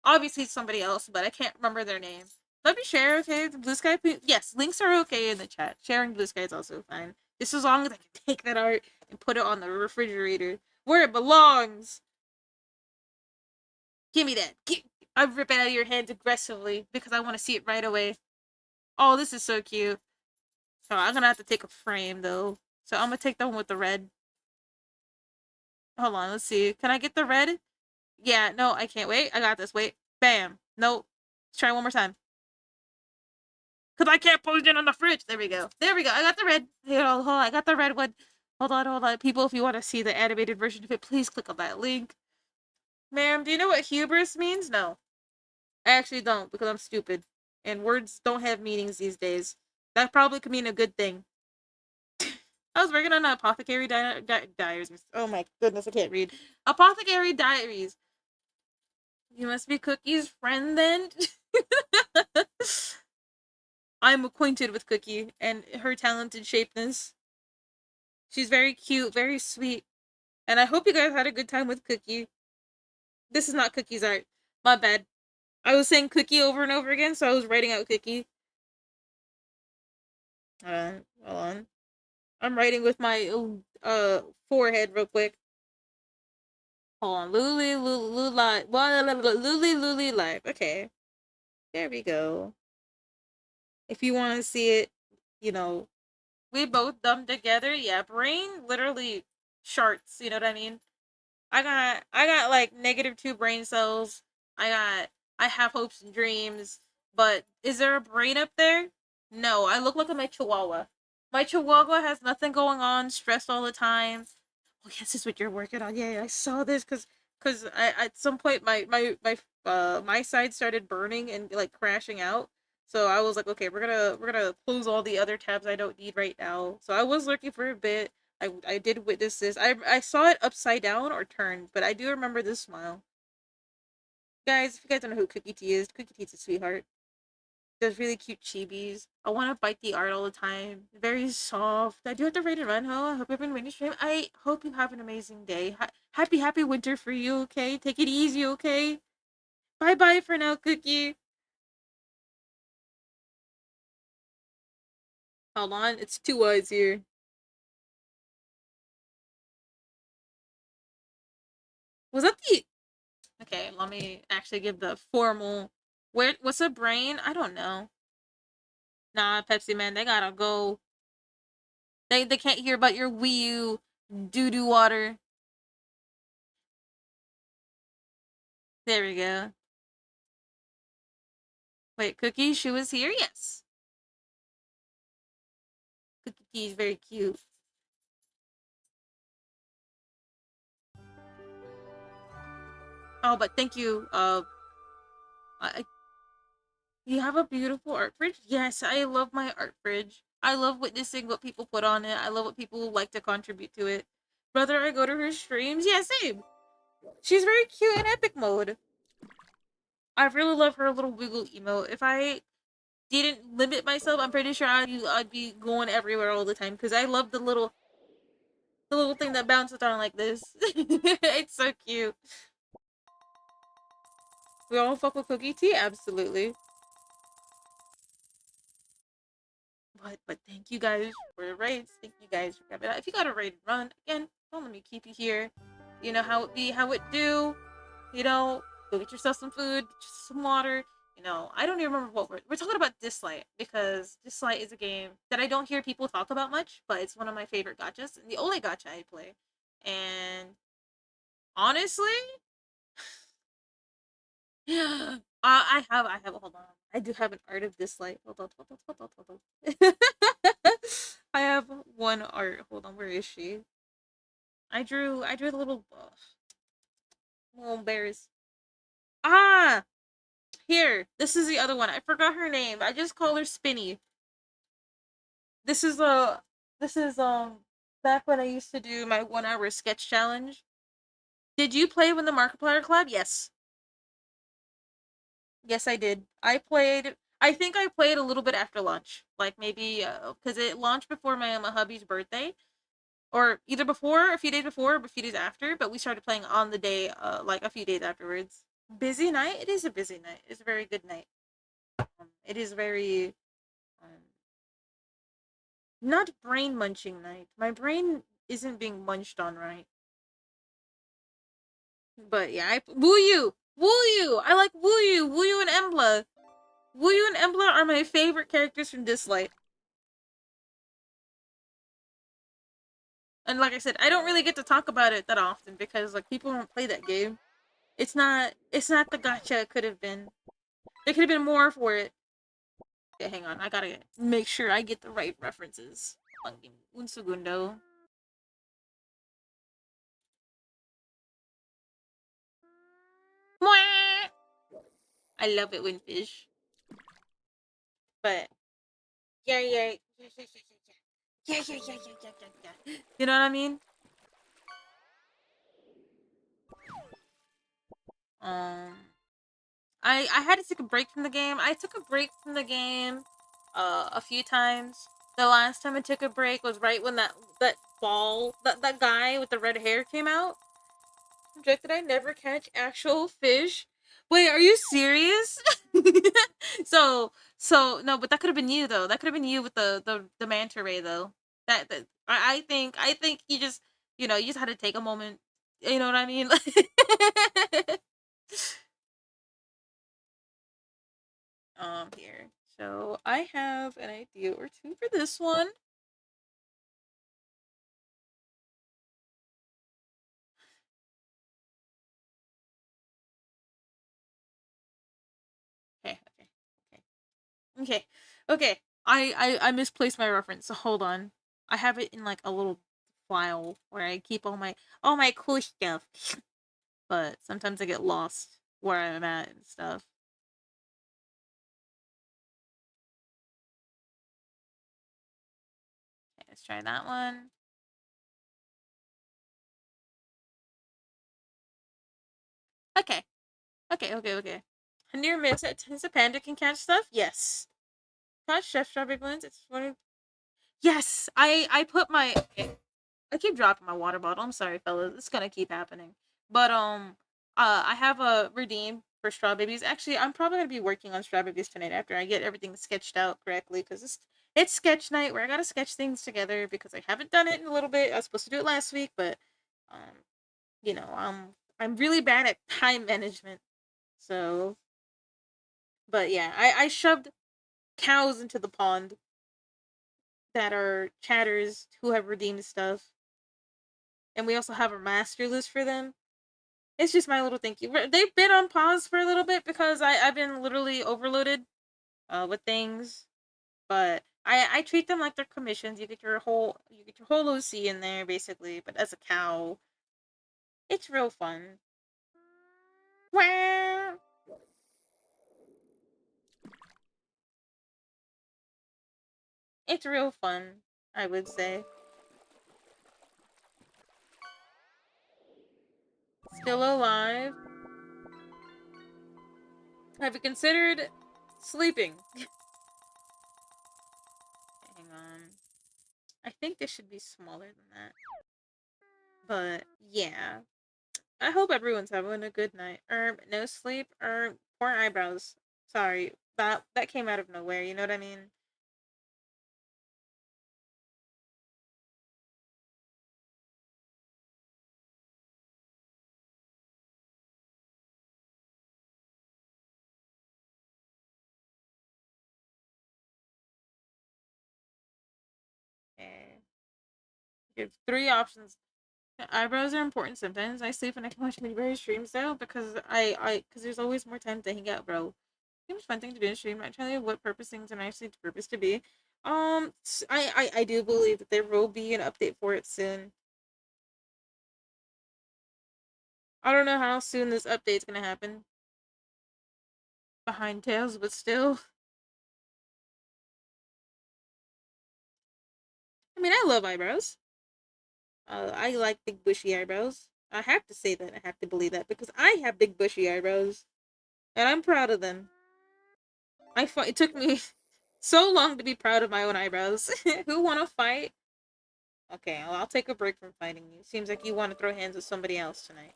Obviously, it's somebody else, but I can't remember their name. Let me share, okay? The blue sky. Yes, links are okay in the chat. Sharing blue sky is also fine. Just as long as I can take that art and put it on the refrigerator where it belongs. Give me that. I rip it out of your hands aggressively because I want to see it right away. Oh, this is so cute. So I'm gonna have to take a frame though. So I'm gonna take the one with the red. Hold on, let's see. Can I get the red? Yeah, no, I can't. Wait, I got this. Wait. Bam. Nope. Let's try one more time. Because I can't put it in on the fridge. There we go. There we go. I got the red. Here, hold on. I got the red one. Hold on, hold on. People, if you want to see the animated version of it, please click on that link. Ma'am, do you know what hubris means? No. I actually don't, because I'm stupid. And words don't have meanings these days. That probably could mean a good thing. I was working on an apothecary diaries. Oh my goodness, I can't read. Apothecary diaries. You must be Cookie's friend then? I'm acquainted with Cookie and her talented shapeness. She's very cute, very sweet. And I hope you guys had a good time with Cookie. This is not Cookie's art. My bad. I was saying Cookie over and over again, so I was writing out Cookie. Hold on. I'm writing with my forehead real quick. Hold on. Luli live. Okay. There we go. If you want to see it, you know, we both dumb together. Yeah, brain literally sharts. You know what I mean? I got like -2 brain cells. I have hopes and dreams. But is there a brain up there? No, I look like my chihuahua. My chihuahua has nothing going on, stressed all the time. Oh yes, this is what you're working on. Yeah, I saw this because I at some point my side started burning and like crashing out. So I was like, okay, we're gonna close all the other tabs I don't need right now. So I was looking for a bit. I did witness this. I saw it upside down or turned, but I do remember this smile. Guys, if you guys don't know who Cookie Tea is, Cookie Tea's a sweetheart. Does really cute chibis. I want to bite the art all the time. Very soft. I do have to ready to run, ho. I hope you've been waiting stream. I hope you have an amazing day. Happy winter for you, okay? Take it easy, okay? Bye bye for now, Cookie. Hold on, it's two eyes here. Was that the. Okay, let me actually give the formal. What's a brain? I don't know. Nah, Pepsi Man, they gotta go. They can't hear about your Wii U doo doo water. There we go. Wait, Cookie Shoe is here? Yes. Cookie Tea is very cute. Oh, but thank you. I, you have a beautiful art fridge. Yes, I love my art fridge. I love witnessing what people put on it. I love what people like to contribute to it. Brother, I go to her streams. Yeah, same. She's very cute in epic mode. I really love her little wiggle emote. If I didn't limit myself, I'm pretty sure I'd be going everywhere all the time because I love the little thing that bounces down like this. It's so cute. We all fuck with Cookie Tea, absolutely. But thank you guys for the raids. Thank you guys for coming out. If you got a raid run, again, don't let me keep you here. You know how it be, how it do. You know, go get yourself some food, get yourself some water. You know, I don't even remember what we're talking about. Dislight because Dislight is a game that I don't hear people talk about much, but it's one of my favorite gachas, the only gacha I play. And honestly, yeah, I have. Hold on, I do have an art of Dislight. Hold on. I have one art. Hold on, where is she? I drew the little bears. Ah, here. This is the other one. I forgot her name. I just call her Spinny. This is this is back when I used to do my 1 hour sketch challenge. Did you play when the Markiplier collab? Yes. Yes, I did. I think I played a little bit after lunch. Like maybe cuz it launched before my hubby's birthday or either before, a few days before, or a few days after, but we started playing on the day like a few days afterwards. Busy night? It is a busy night. It's a very good night. It is very um, not brain munching night. My brain isn't being munched on right. But yeah, Woo You! Woo You! I like Woo You! Woo You and Embla! Woo You and Embla are my favorite characters from Dislight. And like I said, I don't really get to talk about it that often because like people don't play that game. It's not the gotcha it could have been. There could have been more for it. Okay, hang on. I gotta make sure I get the right references. Un segundo. Mwah! I love it when fish. But yeah, yeah, yeah, yeah, yeah, yeah, yeah, yeah, yeah, yeah, yeah, yeah, yeah. You know what I mean? Um, I had to take a break from the game. I took a break from the game, a few times. The last time I took a break was right when that guy with the red hair came out. Projected I never catch actual fish. Wait, are you serious? so no, but that could have been you though. That could have been you with the manta ray though. That I think you just you just had to take a moment. You know what I mean? Here. So I have an idea or two for this one. Okay, okay, okay, okay, okay. I misplaced my reference. So hold on. I have it in like a little file where I keep all my cool stuff. But sometimes I get lost where I'm at and stuff. Okay, let's try that one. Okay, okay, okay, okay. Near miss at Tin's a panda can catch stuff. Yes. Catch chef strawberry blends. It's funny. Yes, I put my. Okay. I keep dropping my water bottle. I'm sorry, fellas. It's gonna keep happening. But I have a redeem for straw babies. Actually, I'm probably gonna be working on straw babies tonight after I get everything sketched out correctly because it's sketch night where I gotta sketch things together because I haven't done it in a little bit. I was supposed to do it last week, but um, I'm really bad at time management. So, but yeah, I shoved cows into the pond that are chatters who have redeemed stuff, and we also have a master list for them. It's just my little thank you. They've been on pause for a little bit because I've been literally overloaded with things, but I treat them like they're commissions. You get your whole OC in there basically, but as a cow, it's real fun. Wow, it's real fun. I would say. Still alive. Have you considered sleeping? Hang on. I think this should be smaller than that. But yeah. I hope everyone's having a good night. No sleep. Poor eyebrows. Sorry. That came out of nowhere, you know what I mean? Okay. You have three options. Eyebrows are important sometimes. I sleep and I can watch Blueberry streams though because there's always more time to hang out, bro. Seems fun thing to do in stream. Not tell you what purpose things are actually purpose to be. I do believe that there will be an update for it soon. I don't know how soon this update's gonna happen. Behind tails, but still. I mean, I love eyebrows. I like big bushy eyebrows. I have to say that. I have to believe that because I have big bushy eyebrows, and I'm proud of them. It took me so long to be proud of my own eyebrows. Who want to fight? Okay, well, I'll take a break from fighting you. Seems like you want to throw hands with somebody else tonight.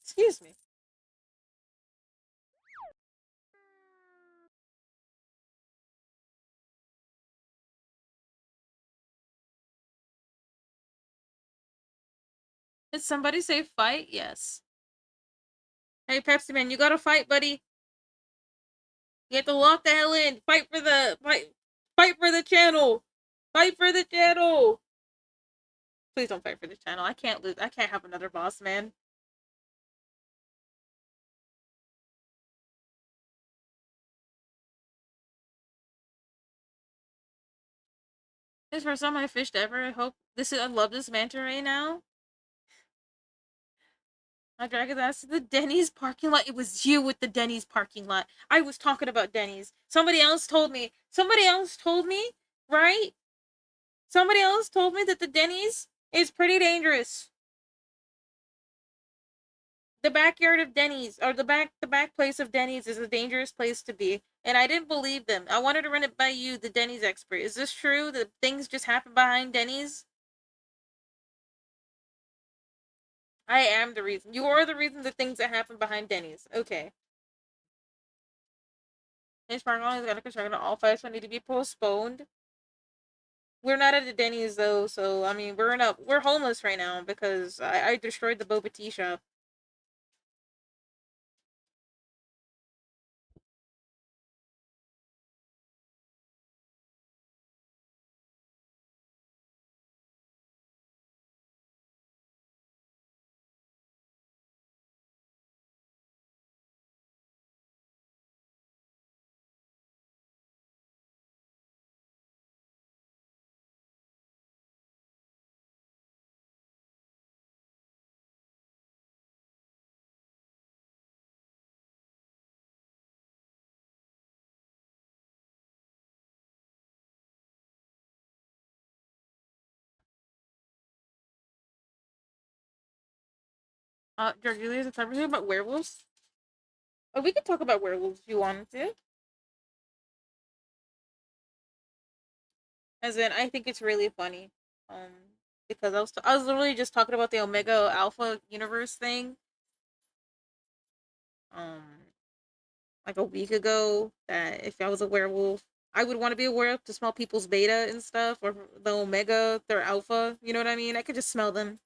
Excuse me. Did somebody say fight? Yes. Hey, Pepsi Man, you gotta fight, buddy. You have to lock the hell in. Fight for the channel. Fight for the channel. Please don't fight for the channel. I can't lose. I can't have another boss man. This is the first time I fished ever. I hope this is. I love this manta right now. I dragged his ass to the Denny's parking lot. It was you with the Denny's parking lot. I was talking about Denny's. Somebody else told me. Somebody else told me, right? Somebody else told me that the Denny's is pretty dangerous. The backyard of Denny's or the back place of Denny's is a dangerous place to be. And I didn't believe them. I wanted to run it by you, the Denny's expert. Is this true that things just happen behind Denny's? I am the reason. You are the reason the things that happen behind Denny's. Okay. Denny's parking lot is gonna construct all fights need to be postponed. We're not at the Denny's though, so I mean we're homeless right now because I destroyed the boba tea shop. Drug dealers and cyber about werewolves. Oh, we could talk about werewolves if you wanted to. As in, I think it's really funny. Because I was literally just talking about the Omega Alpha universe thing. Um, like a week ago. That if I was a werewolf, I would want to be a werewolf to smell people's beta and stuff, or the Omega, their Alpha. You know what I mean? I could just smell them.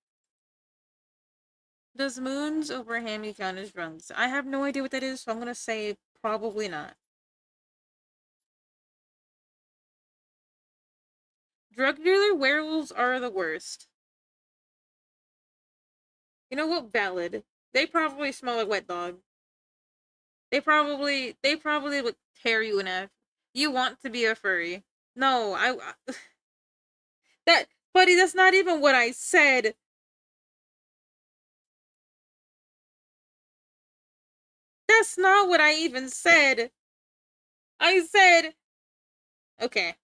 Does moons over hammy count as drugs? I have no idea what that is, so I'm gonna say probably not. Drug dealer werewolves are the worst. You know what? Valid. They probably smell like wet dog. They probably would tear you in half. You want to be a furry. No, that buddy, that's not even what I said. That's not what I even said. I said okay.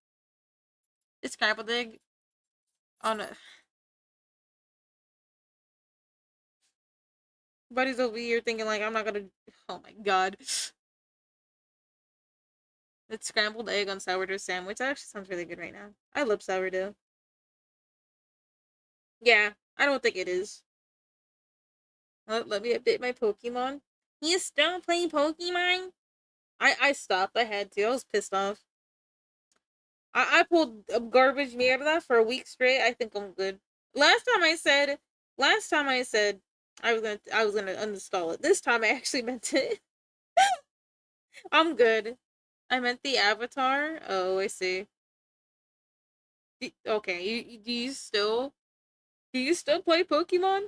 It's scrambled egg on a buddy's over here thinking like I'm not gonna oh my god. It's scrambled egg on sourdough sandwich. That actually sounds really good right now. I love sourdough. Yeah, I don't think it is. Let me update my Pokemon. You still playing Pokemon? I stopped. I had to. I was pissed off. I pulled garbage mierda for a week straight. I think I'm good. Last time I said, last time I said I was gonna uninstall it. This time I actually meant it. I'm good. I meant the avatar. Oh, I see. Okay, do you still play Pokemon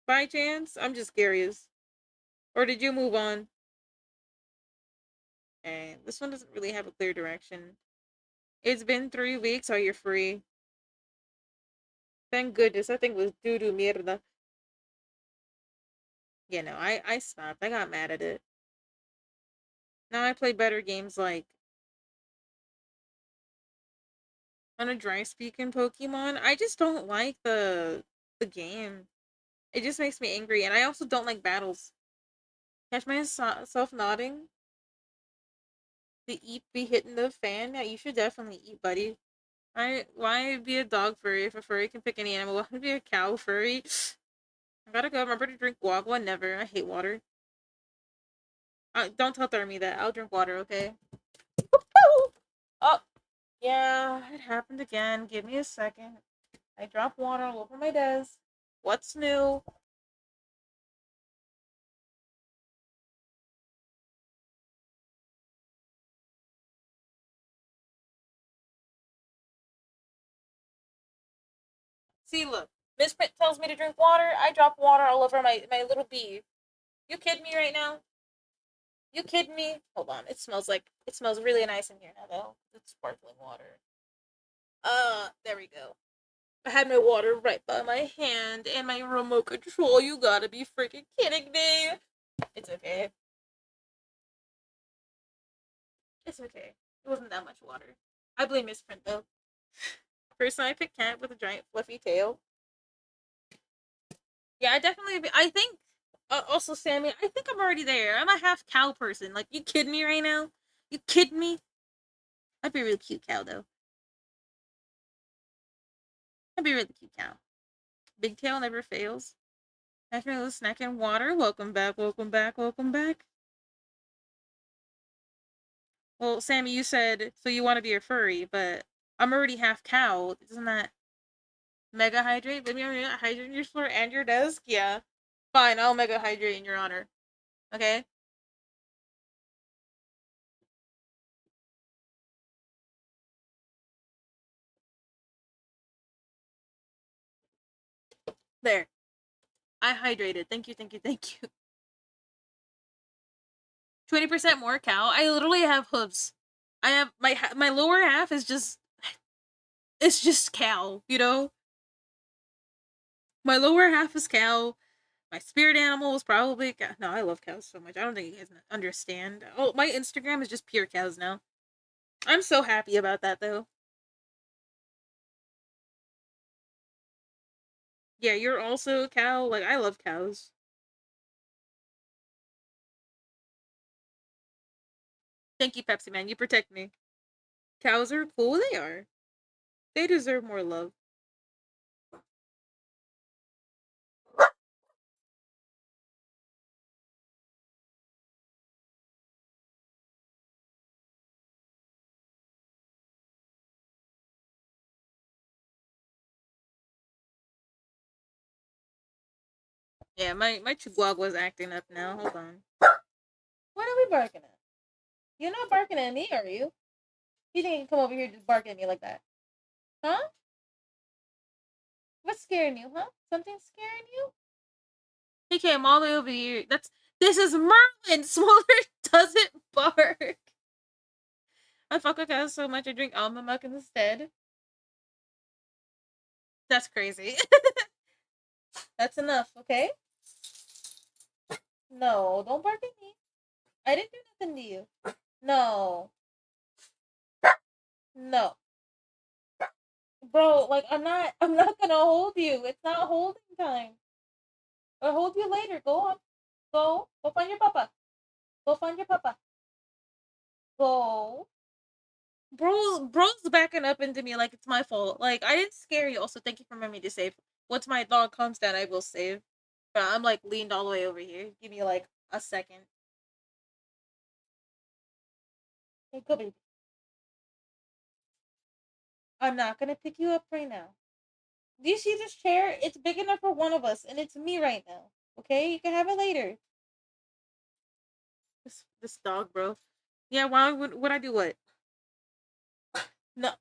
by chance? I'm just curious. Or did you move on? And this one doesn't really have a clear direction. It's been 3 weeks. Are you free? Thank goodness. I think it was doo doo mierda. Yeah, no, I stopped. I got mad at it. Now I play better games like on a dry speaking Pokemon. I just don't like the game. It just makes me angry, and I also don't like battles. Catch myself nodding. The eat be hitting the fan. Yeah, you should definitely eat, buddy. Why be a dog furry if a furry can pick any animal? Why be a cow furry? I gotta go. Remember to drink guagua. Never. I hate water. Don't tell Thermy that. I'll drink water. Okay. Oh, yeah, it happened again. Give me a second. I dropped water all over my desk. What's new? See, look. Miss Print tells me to drink water. I drop water all over my little bee. You kidding me right now? You kidding me? Hold on. It smells really nice in here now though. It's sparkling water. There we go. I had my water right by my hand and my remote control. You gotta be freaking kidding me. It's okay. It's okay. It wasn't that much water. I blame Miss Print though. Personally, I picked cat with a giant fluffy tail. Yeah, I definitely. I think. Also, Sammy, I think I'm already there. I'm a half cow person. Like, you kidding me right now? You kidding me? I'd be a really cute cow though. I'd be a really cute cow. Big tail never fails. After a little snack and water. Welcome back. Welcome back. Welcome back. Well, Sammy, you said so you want to be a furry, but I'm already half cow. Isn't that mega hydrate? Let me hydrate your floor and your desk. Yeah. Fine, I'll mega hydrate in your honor. Okay? There. I hydrated. Thank you, thank you, thank you. 20% more cow. I literally have hooves. I have my lower half is just it's just cow, you know? My lower half is cow. My spirit animal was probably cow. No, I love cows so much. I don't think you guys understand. Oh, my Instagram is just pure cows now. I'm so happy about that though. Yeah, you're also a cow. Like, I love cows. Thank you, Pepsi Man. You protect me. Cows are cool. They are. They deserve more love. Yeah, my chihuahua's acting up now. Hold on. What are we barking at? You're not barking at me, are you? You think you can come over here and just bark at me like that? Huh? What's scaring you, huh? Something scaring you? He came all the way over here. This is Merlin. Smaller doesn't bark. I fuck with cows so much I drink almond milk instead. That's crazy. That's enough, okay? No, don't bark at me. I didn't do nothing to you. No. No. Bro, like I'm not gonna hold you. It's not holding time. I'll hold you later. Go on. Go. Go find your papa. Go find your papa. Go. Bro's backing up into me like it's my fault. Like, I didn't scare you. Also, thank you for reminding me to save. Once my dog calms down, I will save. But I'm like leaned all the way over here. Give me like a second. Hey, go baby. I'm not gonna pick you up right now. Do you see this chair? It's big enough for one of us, and it's me right now. Okay, you can have it later. This dog, bro. Yeah, why would I do what? No,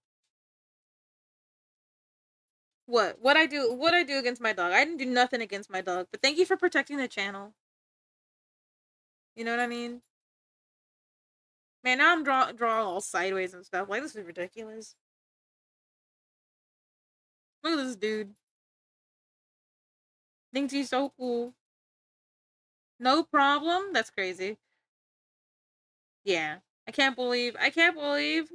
what? What I do? What I do against my dog? I didn't do nothing against my dog. But thank you for protecting the channel. You know what I mean? Man, now I'm drawing all sideways and stuff. Like, this is ridiculous. Look at this dude. Thinks he's so cool. No problem. That's crazy. Yeah. I can't believe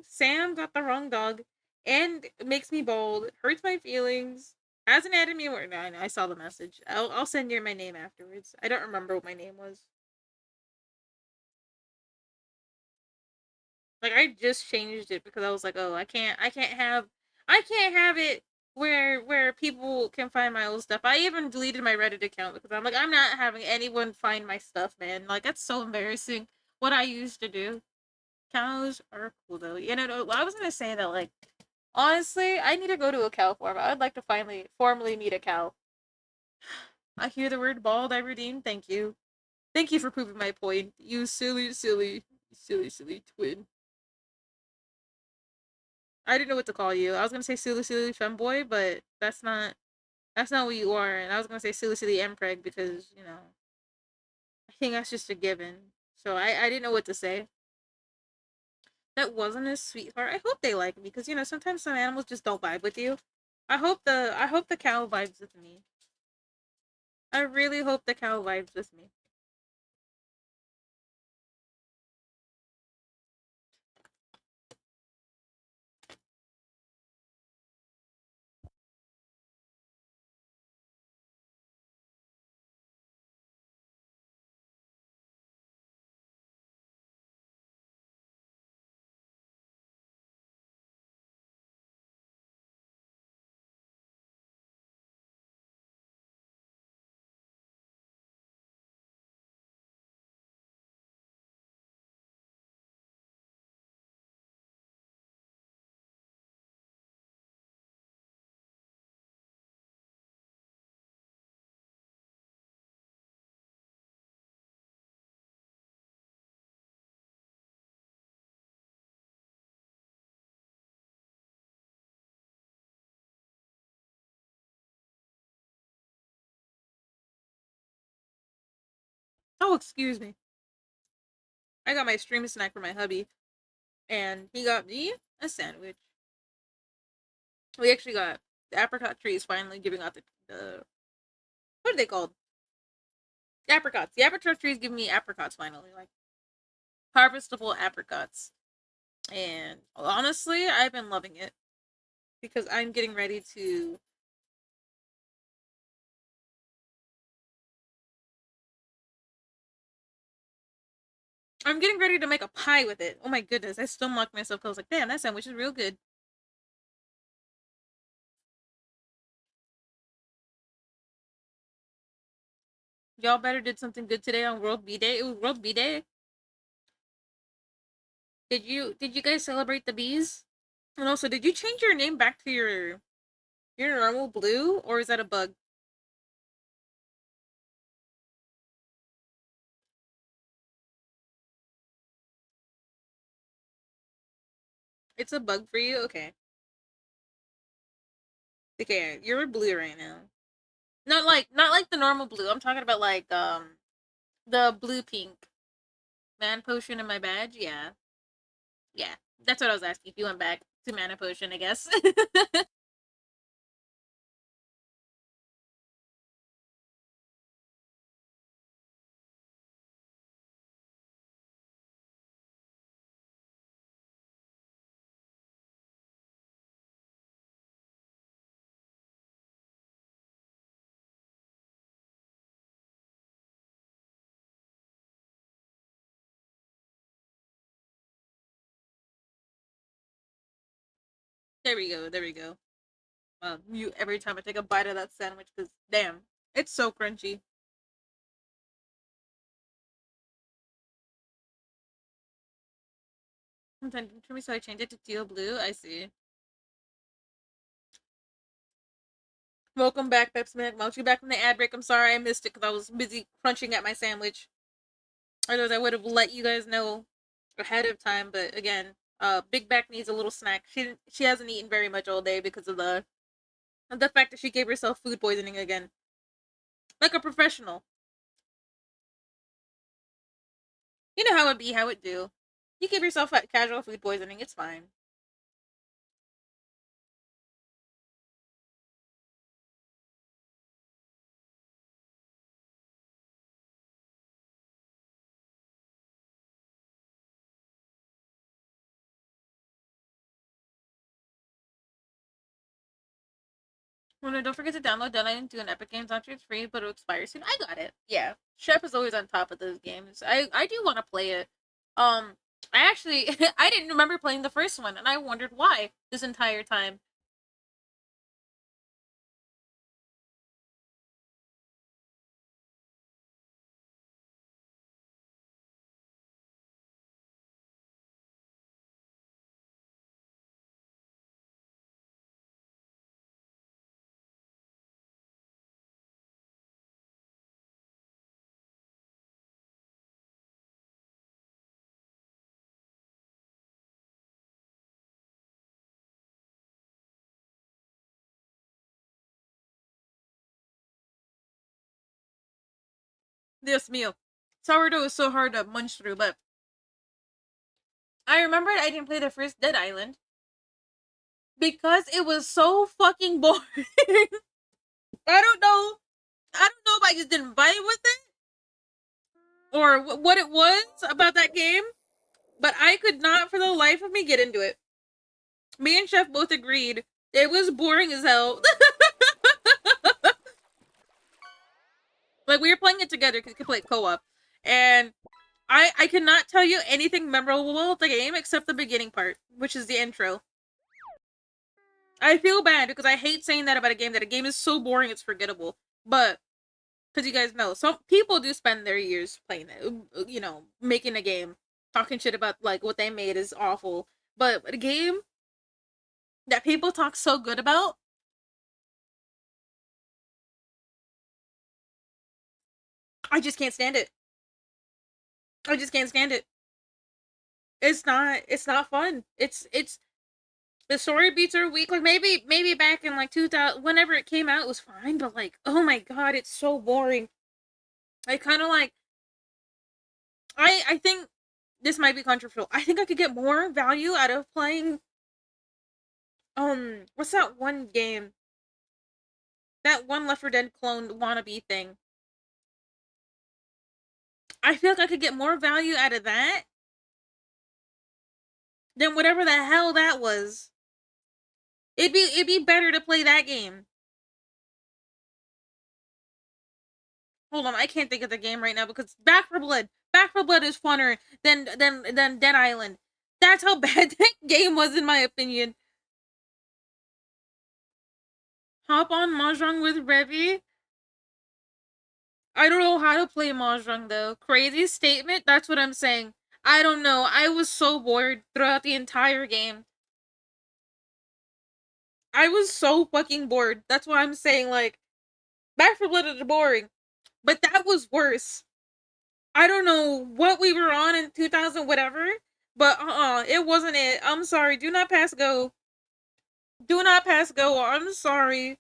Sam got the wrong dog. And it makes me bold. Hurts my feelings. Hasn't added me more. No, I saw the message. I'll send you my name afterwards. I don't remember what my name was. Like, I just changed it because I was like, oh, I can't have it where people can find my old stuff. I even deleted my Reddit account because I'm like, I'm not having anyone find my stuff, man. Like, that's so embarrassing. What I used to do. Cows are cool though. You know, I was gonna say that, like, honestly, I need to go to a cow farm. I would like to finally formally meet a cow. I hear the word bald. I redeem. Thank you. Thank you for proving my point. You silly twin. I didn't know what to call you. I was gonna say silly femboy, but that's not. That's not what you are. And I was gonna say silly silly Mpreg because I think that's just a given. So I didn't know what to say. That wasn't a sweetheart. I hope they like me because sometimes some animals just don't vibe with you. I hope the cow vibes with me. I really hope the cow vibes with me. Oh, excuse me. I got my stream snack for my hubby, and he got me a sandwich. We actually got the apricot trees finally giving out the what are they called? The apricots. The apricot trees give me apricots finally, like harvestable apricots. And honestly, I've been loving it because I'm getting ready to make a pie with it. Oh my goodness, I still mocked myself because I was like, damn, that sandwich is real good. Y'all better did something good today on World Bee Day. It was World Bee Day. Did you guys celebrate the bees? And also, did you change your name back to your normal blue, or is that a bug? It's a bug for you? Okay. Okay, you're blue right now. Not like the normal blue. I'm talking about like the blue pink man potion in my badge. Yeah. Yeah. That's what I was asking. If you went back to mana potion, I guess. There we go. There we go. You every time I take a bite of that sandwich, because damn, it's so crunchy. Sometimes for me, so I change it to teal blue. I see. Welcome back, Pepsi Man. Welcome back from the ad break. I'm sorry I missed it because I was busy crunching at my sandwich. Otherwise, I would have let you guys know ahead of time. But again, Big Back needs a little snack. She hasn't eaten very much all day because of the fact that she gave herself food poisoning again, like a professional. You know how it be, how it do. You give yourself casual food poisoning. It's fine. Oh no, don't forget to download Deadline into an Epic Games launcher. It's free, but it'll expire soon. I got it. Yeah. Chef is always on top of those games. I do want to play it. I actually I didn't remember playing the first one, and I wondered why this entire time. Dios mío. Sourdough is so hard to munch through, but I remembered I didn't play the first Dead Island because it was so fucking boring. I don't know. I don't know if I just didn't vibe with it or what it was about that game, but I could not for the life of me get into it. Me and Chef both agreed it was boring as hell. Like we were playing it together because we could play co-op, and I cannot tell you anything memorable about the game except the beginning part, which is the intro. I feel bad because I hate saying that about a game. That a game is so boring it's forgettable, but because you guys know, some people do spend their years playing it. You know, making a game, talking shit about like what they made is awful, but a game that people talk so good about, I just can't stand it. I just can't stand it. It's not fun. It's the story beats are weak. Like maybe back in like 2000, whenever it came out, it was fine. But like, oh my god, it's so boring. I kind of like. I think this might be controversial. I think I could get more value out of playing. What's that one game? That one Left 4 Dead clone wannabe thing. I feel like I could get more value out of that than whatever the hell that was. It'd be better to play that game. Hold on, I can't think of the game right now because Back for Blood. Back for Blood is funner than Dead Island. That's how bad that game was in my opinion. Hop on Mahjong with Revy. I don't know how to play Mahjong though. Crazy statement. That's what I'm saying. I don't know. I was so bored throughout the entire game. I was so fucking bored. That's why I'm saying like Back for Blood is boring, but that was worse. I don't know what we were on in 2000 whatever, but it wasn't it. I'm sorry. Do not pass go. Do not pass go. I'm sorry.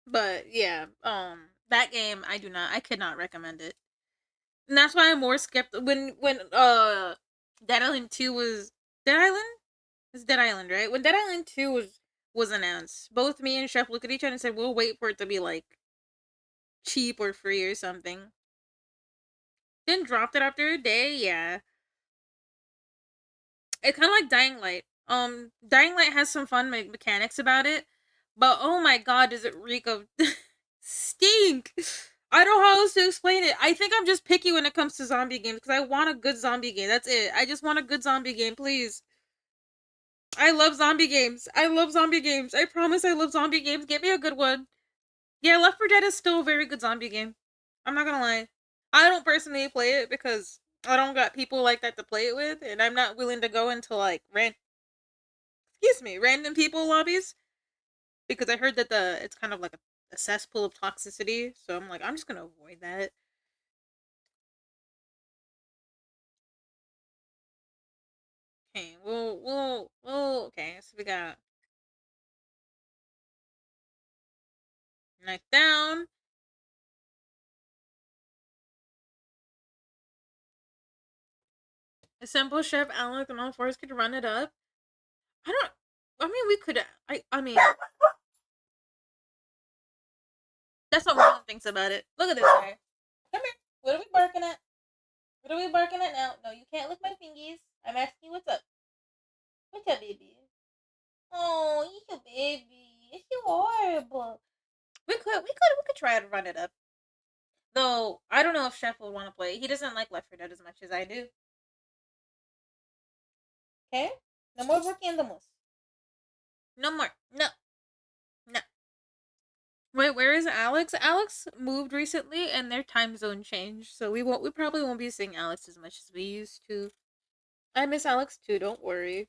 But yeah, that game I could not recommend it. And that's why I'm more skeptical when Dead Island 2 was Dead Island? It's Dead Island, right? When Dead Island 2 was announced, both me and Chef looked at each other and said, "We'll wait for it to be like cheap or free or something." Then dropped it after a day. Yeah, it kind of like Dying Light. Dying Light has some fun mechanics about it, but oh my god, does it reek of stink? I don't know how else to explain it. I think I'm just picky when it comes to zombie games because I want a good zombie game. That's it. I just want a good zombie game, please. I love zombie games. I love zombie games. I promise I love zombie games. Get me a good one. Yeah, Left 4 Dead is still a very good zombie game. I'm not gonna lie. I don't personally play it because I don't got people like that to play it with, and I'm not willing to go into like random people lobbies because I heard that the it's kind of like a cesspool of toxicity. So I'm like, I'm just gonna avoid that. Okay, okay. So we got knife down. A simple chef Alex and all fours could run it up. I don't. I mean, we could. I mean, that's what Mom thinks about it. Look at this guy. Come here. What are we barking at? What are we barking at now? No, you can't lick my fingies. I'm asking you what's up. What's up, baby? Oh, you baby. It's you horrible. We could try to run it up. Though I don't know if Chef would want to play. He doesn't like Left 4 Dead as much as I do. Okay? No more working. No more. No. No. Wait, where is Alex? Alex moved recently and their time zone changed. So we probably won't be seeing Alex as much as we used to. I miss Alex too, don't worry.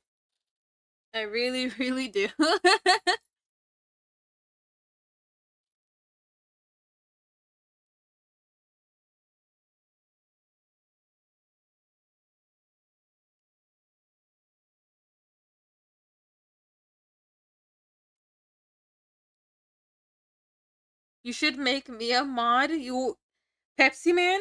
I really, really do. You should make me a mod. You Pepsi Man.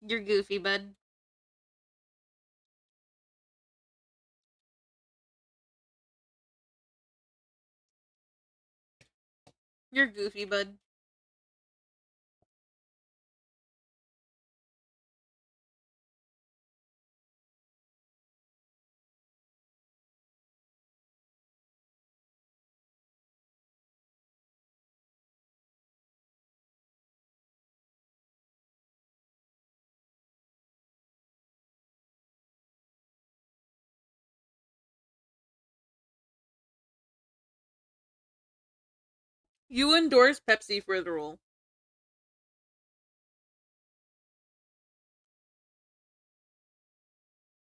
You're goofy, bud. You're goofy, bud. You endorse Pepsi for the role.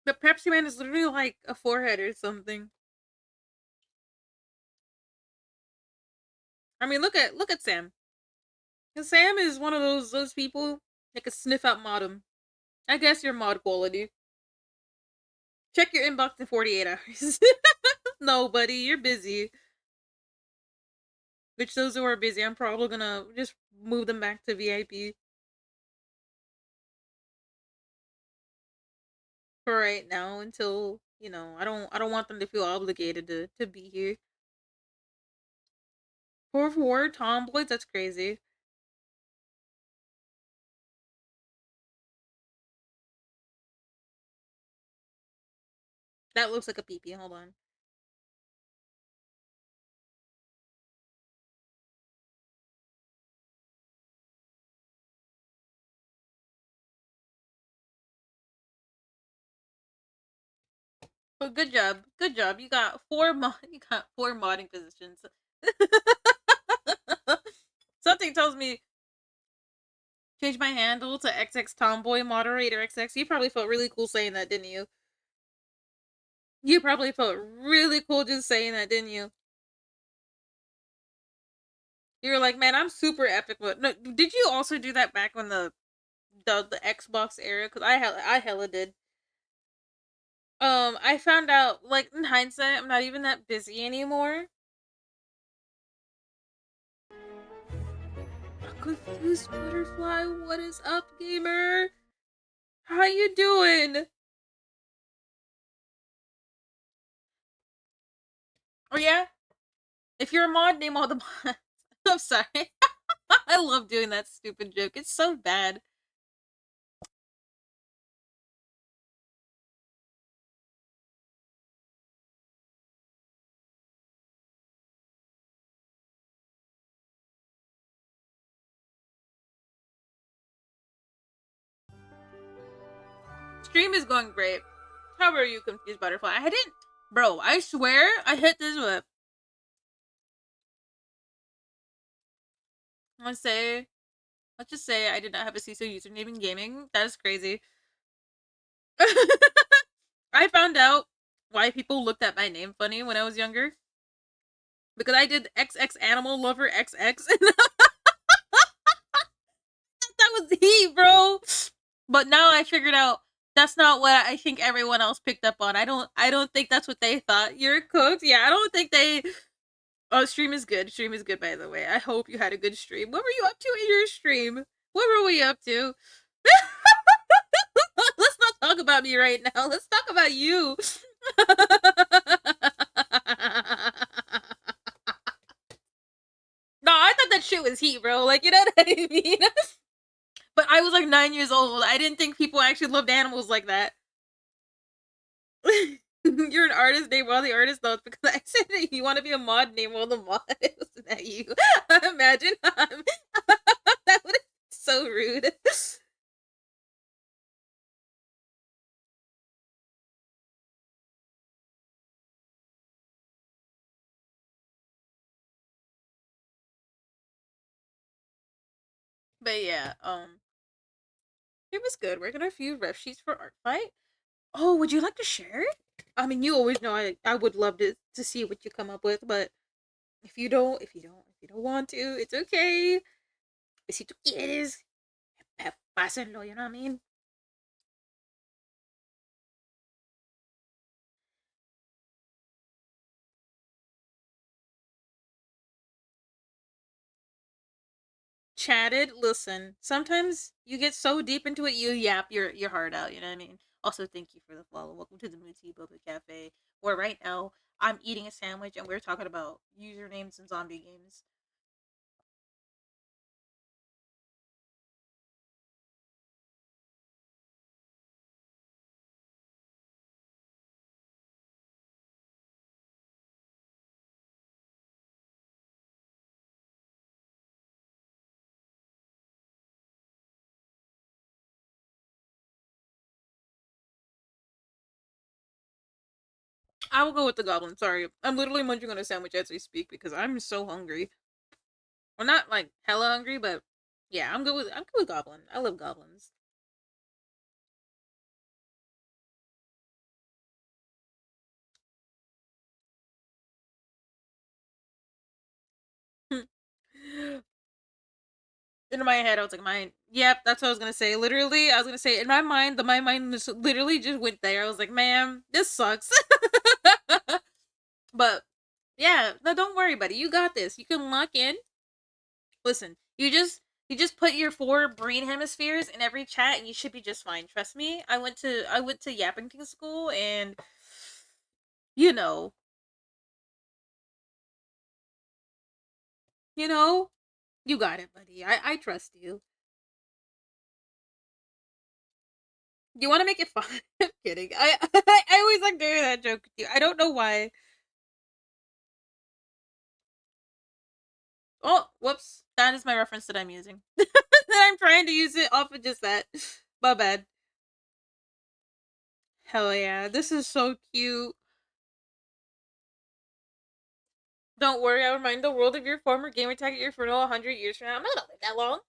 The Pepsi Man is literally like a forehead or something. I mean, look at Sam. 'Cause Sam is one of those people that can sniff out modem. I guess you're mod quality. Check your inbox in 48 hours. No, buddy, you're busy. Which those who are busy, I'm probably gonna just move them back to VIP for right now until I don't want them to feel obligated to be here. 4 tomboys, that's crazy. That looks like a peepee. Hold on. But good job, good job. You got you got 4 modding positions. Something tells me change my handle to XX Tomboy Moderator XX. You probably felt really cool saying that, didn't you? You probably felt really cool just saying that, didn't you? You were like, man, I'm super epic. But no, did you also do that back when the Xbox era? Because I hella did. I found out like in hindsight, I'm not even that busy anymore. A confused butterfly. What is up, gamer? How you doing? Oh yeah. If you're a mod, name all the mods. I'm sorry. I love doing that stupid joke. It's so bad. Stream is going great. How are you, confused butterfly? I didn't, bro. I swear I hit this whip. Let's say, let's just say I did not have a CISO username in gaming. That is crazy. I found out why people looked at my name funny when I was younger because I did XX Animal Lover XX, and that was he, bro. But now I figured out that's not what I think everyone else picked up on. I don't think that's what they thought. You're cooked. Yeah, I don't think they. Oh, stream is good. Stream is good, by the way. I hope you had a good stream. What were you up to in your stream? What were we up to? Let's not talk about me right now. Let's talk about you. No, I thought that shit was heat, bro. Like, you know what I mean? But I was like 9 years old. I didn't think people actually loved animals like that. You're an artist, name all the artist notes because I said that you want to be a mod, name all the mods. Wasn't that you? Imagine that would have been so rude. But yeah, it was good. Working on a few ref sheets for art fight. Oh, would you like to share? I mean, you always know I would love to see what you come up with, but if you don't want to, it's okay. Si tú quieres, pásenlo, you know what I mean? chatted, listen, sometimes you get so deep into it, you yap your heart out. You know what I mean? Also, thank you for the follow. Welcome to the Moo Boba Cafe, where right now I'm eating a sandwich and we're talking about usernames and zombie games. I will go with the goblin. Sorry, I'm literally munching on a sandwich as we speak because I'm so hungry. Well, not like hella hungry, but yeah, I'm good with goblin. I love goblins. In my head, I was like, "Mine, yep, that's what I was gonna say." Literally, I was gonna say in my mind just literally just went there. I was like, "Man, this sucks." But yeah, no, don't worry, buddy. You got this. You can lock in. Listen, you just put your four brain hemispheres in every chat, and you should be just fine. Trust me. I went to Yappington school, and you know, you know, you got it, buddy. I trust you. You want to make it fun? I'm kidding. I always like doing that joke with you. I don't know why. Oh, whoops. That is my reference that I'm using. That I'm trying to use it off of just that. My bad. Hell yeah. This is so cute. Don't worry, I'll remind the world of your former gamer tag at your funeral 100 years from now. I'm not gonna live that long.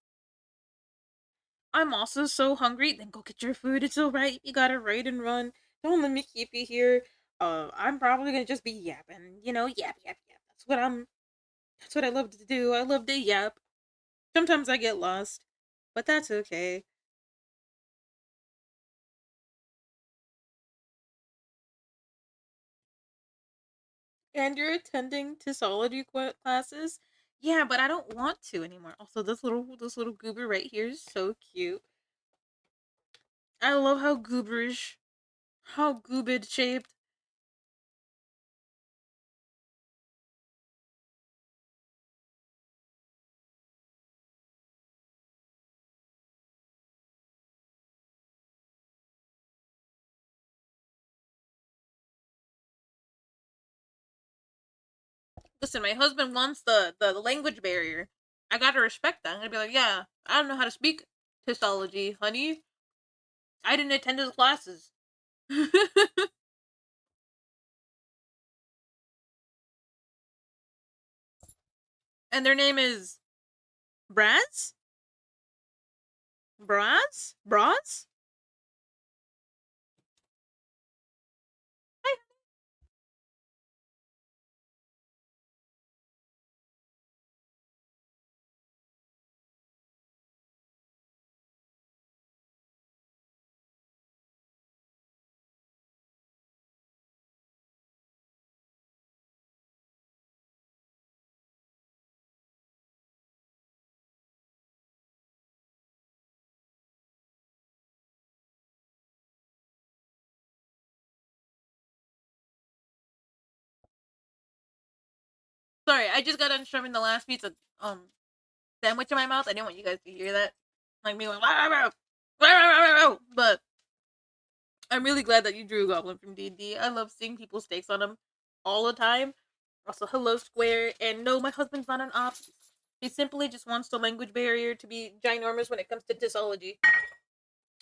I'm also so hungry. Then go get your food. It's alright. You gotta raid and run. Don't let me keep you here. I'm probably gonna just be yapping. You know, yap, yap, yap. That's what I love to do. I love to yap. Sometimes I get lost, but that's okay. And you're attending Tissology classes? Yeah, but I don't want to anymore. Also, this little goober right here is so cute. I love how gooberish, how goobid shaped. Listen, my husband wants the language barrier. I gotta respect that. I'm gonna be like, yeah, I don't know how to speak Tissology, honey. I didn't attend his classes. And their name is Braz? Braz? Braz? Sorry, I just got done shoving the last piece of sandwich in my mouth. I didn't want you guys to hear that. Like me like, "Rah, rah, rah, rah, rah, rah, rah." But I'm really glad that you drew Goblin from D&D. I love seeing people's takes on him all the time. Also, hello, Square. And no, my husband's not an op. He simply just wants the language barrier to be ginormous when it comes to Tissology.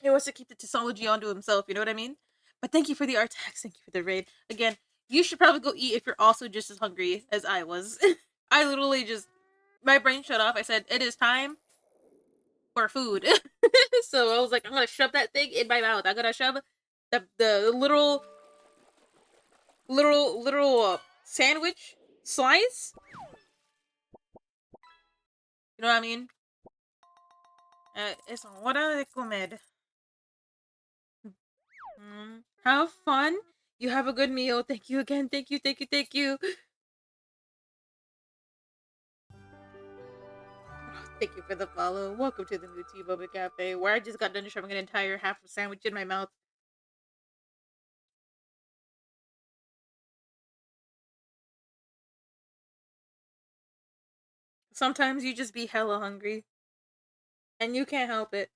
He wants to keep the Tissology onto himself, you know what I mean? But thank you for the art tags. Thank you for the raid. Again, you should probably go eat if you're also just as hungry as I was. I literally just, my brain shut off. I said, it is time for food. So I was like, I'm gonna shove that thing in my mouth. I'm gonna shove the literal sandwich slice. You know what I mean? Es hora de comer. Have fun. You have a good meal. Thank you again. Thank you. Thank you. Thank you. Thank you for the follow. Welcome to the Moo Boba Cafe, where I just got done shoving an entire half of sandwich in my mouth. Sometimes you just be hella hungry, and you can't help it.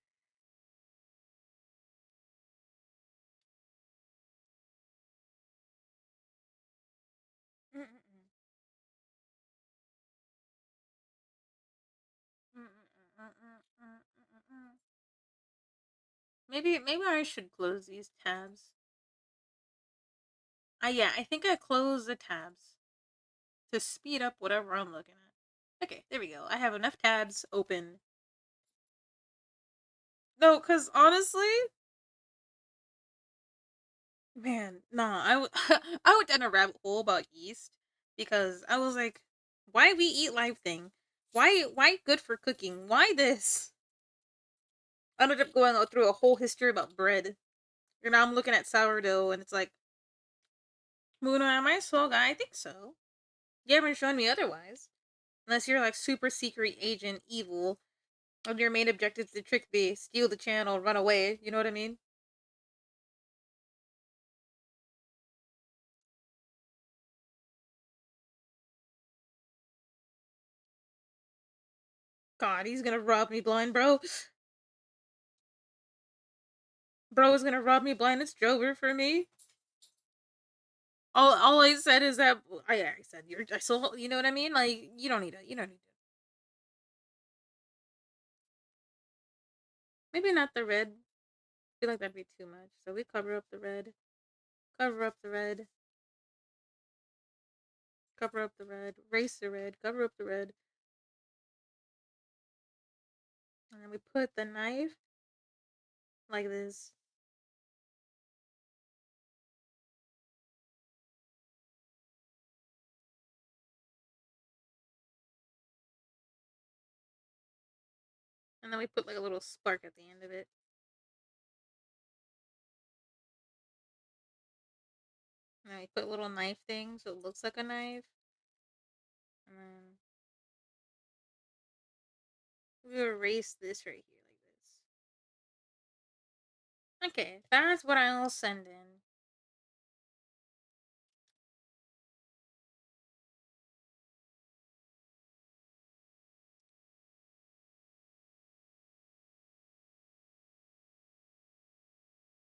Mm-mm-mm. Mm-mm-mm-mm-mm-mm-mm. Maybe I should close these tabs. Yeah, I think I closed the tabs to speed up whatever I'm looking at. Okay, there we go. I have enough tabs open. No, cause honestly, man, nah, I went down a rabbit hole about yeast because I was like, why we eat live thing? Why good for cooking? Why this? I ended up going through a whole history about bread. And now I'm looking at sourdough and it's like, Moon, am I a small guy? I think so. You haven't shown me otherwise. Unless you're like super secret agent evil and your main objective is to trick me, steal the channel, run away. You know what I mean? God, he's gonna rob me blind, bro. Bro is gonna rob me blind. It's Jover for me. All I said is that I said you're I still you know what I mean? Like you don't need to. Maybe not the red. I feel like that'd be too much. So we cover up the red. Cover up the red. Cover up the red. Erase the red. Cover up the red. And then we put the knife like this. And then we put like a little spark at the end of it. And then we put little knife things so it looks like a knife. And then we erase this right here like this. Okay, that's what I'll send in.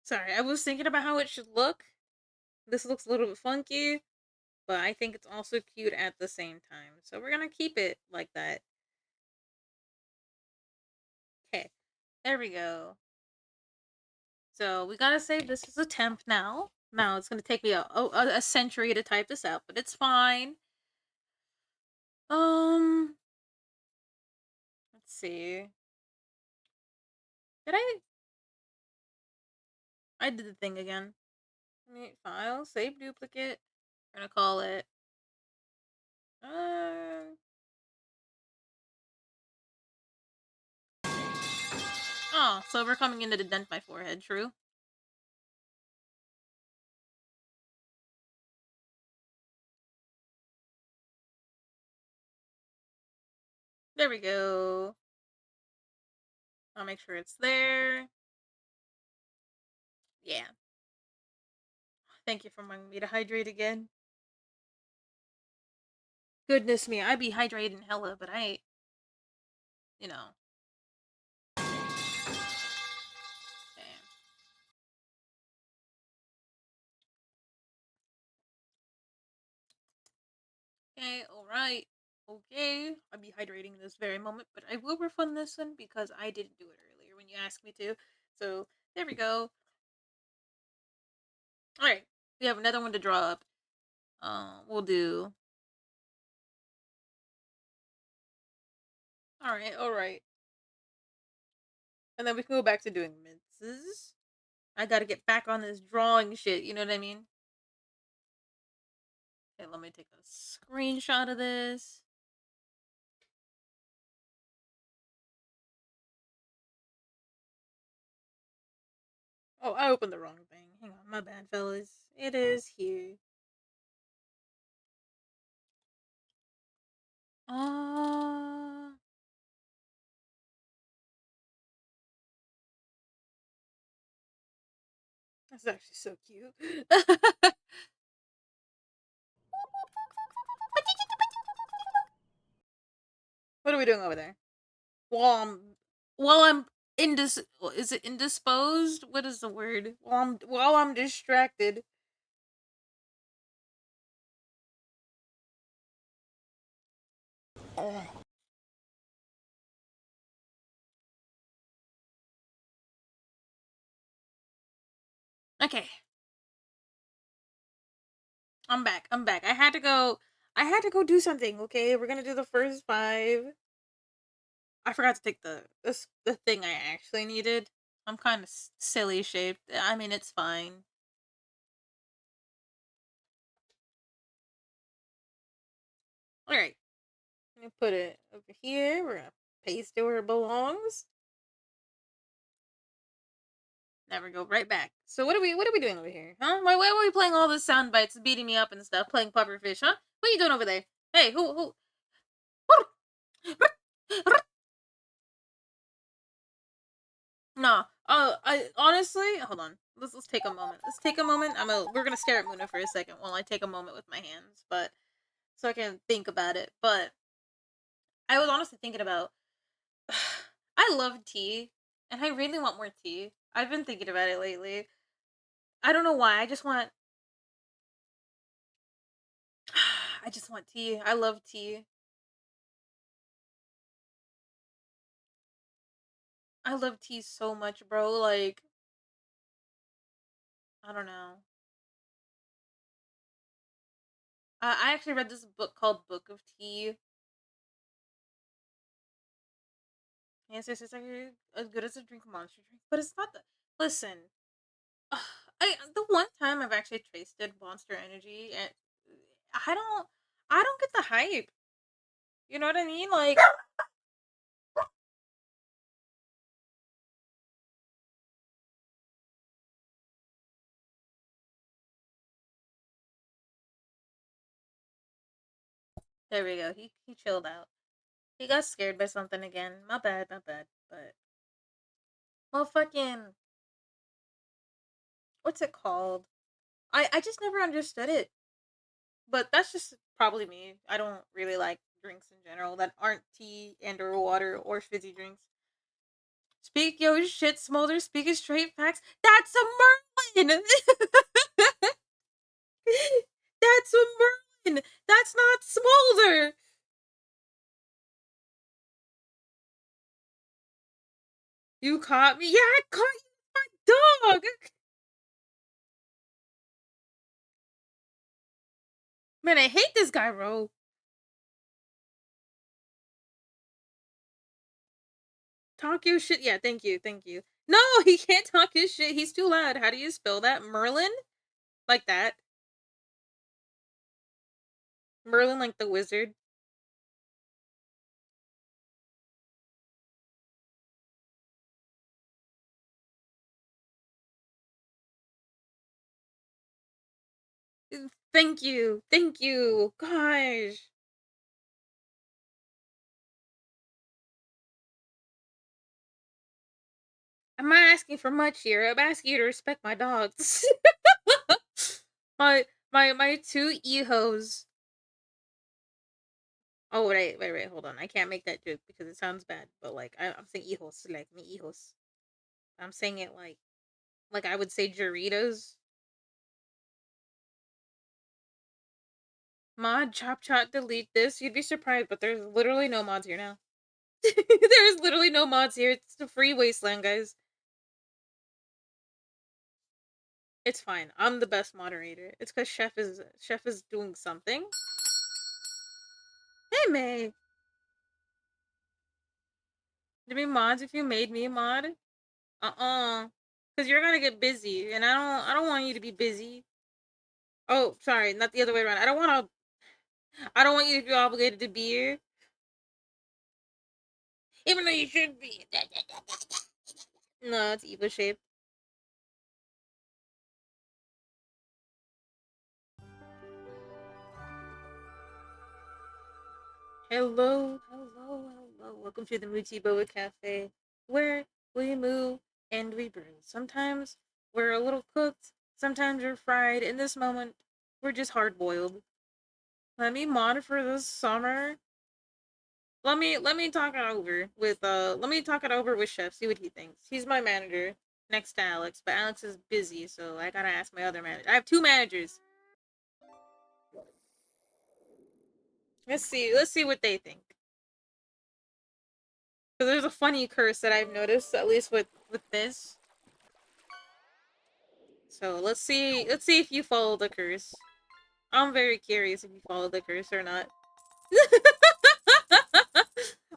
Sorry, I was thinking about how it should look. This looks a little bit funky, but I think it's also cute at the same time. So we're gonna keep it like that. Okay, there we go. So we gotta save this as a temp now. Now it's gonna take me a century to type this out, but it's fine. Um, let's see. Did I did the thing again. Create file, save duplicate. We're gonna call it. Uh, oh, so we're coming in to dent my forehead. True. There we go. I'll make sure it's there. Yeah. Thank you for reminding me to hydrate again. Goodness me, I be hydrating hella, but you know. Damn. Okay, alright. Okay, I'll be hydrating this very moment, but I will refund this one because I didn't do it earlier when you asked me to. So, there we go. Alright, we have another one to draw up. We'll do. Alright. And then we can go back to doing minces. I gotta get back on this drawing shit, you know what I mean? Okay, let me take a screenshot of this. Oh, I opened the wrong thing. Hang on, my bad, fellas. It is here. Uh, That's actually so cute. What are we doing over there? While I'm is it indisposed? What is the word? While I'm distracted. Okay, I'm back. I'm back. I had to go do something. Okay, we're gonna do the first five. I forgot to take the thing I actually needed. I'm kind of silly shaped. I mean, it's fine. All right, let me put it over here. We're gonna paste it where it belongs. Never go right back. So what are we doing over here? Huh? Why are we playing all the sound bites, beating me up and stuff, playing pufferfish, huh? What are you doing over there? Hey, who Nah. I honestly hold on. Let's take a moment. Let's take a moment. We're gonna stare at Muna for a second while I take a moment with my hands, but so I can think about it. But I was honestly thinking about I love tea, and I really want more tea. I've been thinking about it lately. I don't know why. I just want tea. I love tea. I love tea so much, bro. Like, I don't know. I actually read this book called Book of Tea. Yes, it's like as good as a drink monster drink, but it's not the. Listen, the one time I've actually tasted Monster Energy, and I don't, I don't get the hype. You know what I mean? Like, there we go. He chilled out. He got scared by something again. My bad, my bad. But well, fucking, what's it called? I just never understood it. But that's just probably me. I don't really like drinks in general that aren't tea and or water or fizzy drinks. Speak yo shit, Smolder. Speaking straight facts. That's a Merlin. That's a Merlin. That's not Smolder. You caught me. Yeah, I caught you, my dog. Man, I hate this guy, bro. Talk your shit. Yeah, thank you, thank you. No, he can't talk his shit. He's too loud. How do you spell that? Merlin? Like that? Merlin, like the wizard. Thank you. Thank you. Gosh. I'm not asking for much here. I'm asking you to respect my dogs. my two ehos. Oh wait, hold on. I can't make that joke because it sounds bad. But like I'm saying hijos, like mi hijos. I'm saying it like I would say Doritos. Mod chop chop delete this. You'd be surprised, but there's literally no mods here now. There's literally no mods here. It's a free wasteland, guys. It's fine. I'm the best moderator. It's because Chef is doing something. Hey May, there'd be mods if you made me a mod. Because you're gonna get busy, and I don't want you to be busy. Oh, sorry, not the other way around. I don't want you to be obligated to be here, even though you should be. No, it's evil shape. Hello, hello, hello. Welcome to the Muti Boa Cafe, where we moo and we brew. Sometimes We're a little cooked. Sometimes we're fried. In this moment, we're just hard boiled. Let me mod for this summer. Let me talk it over with Chef, see what he thinks. He's my manager next to Alex, but Alex is busy, so I gotta ask my other manager. I have two managers. Let's see what they think. Because there's a funny curse that I've noticed, at least with this. So let's see if you follow the curse. I'm very curious if you follow the curse or not.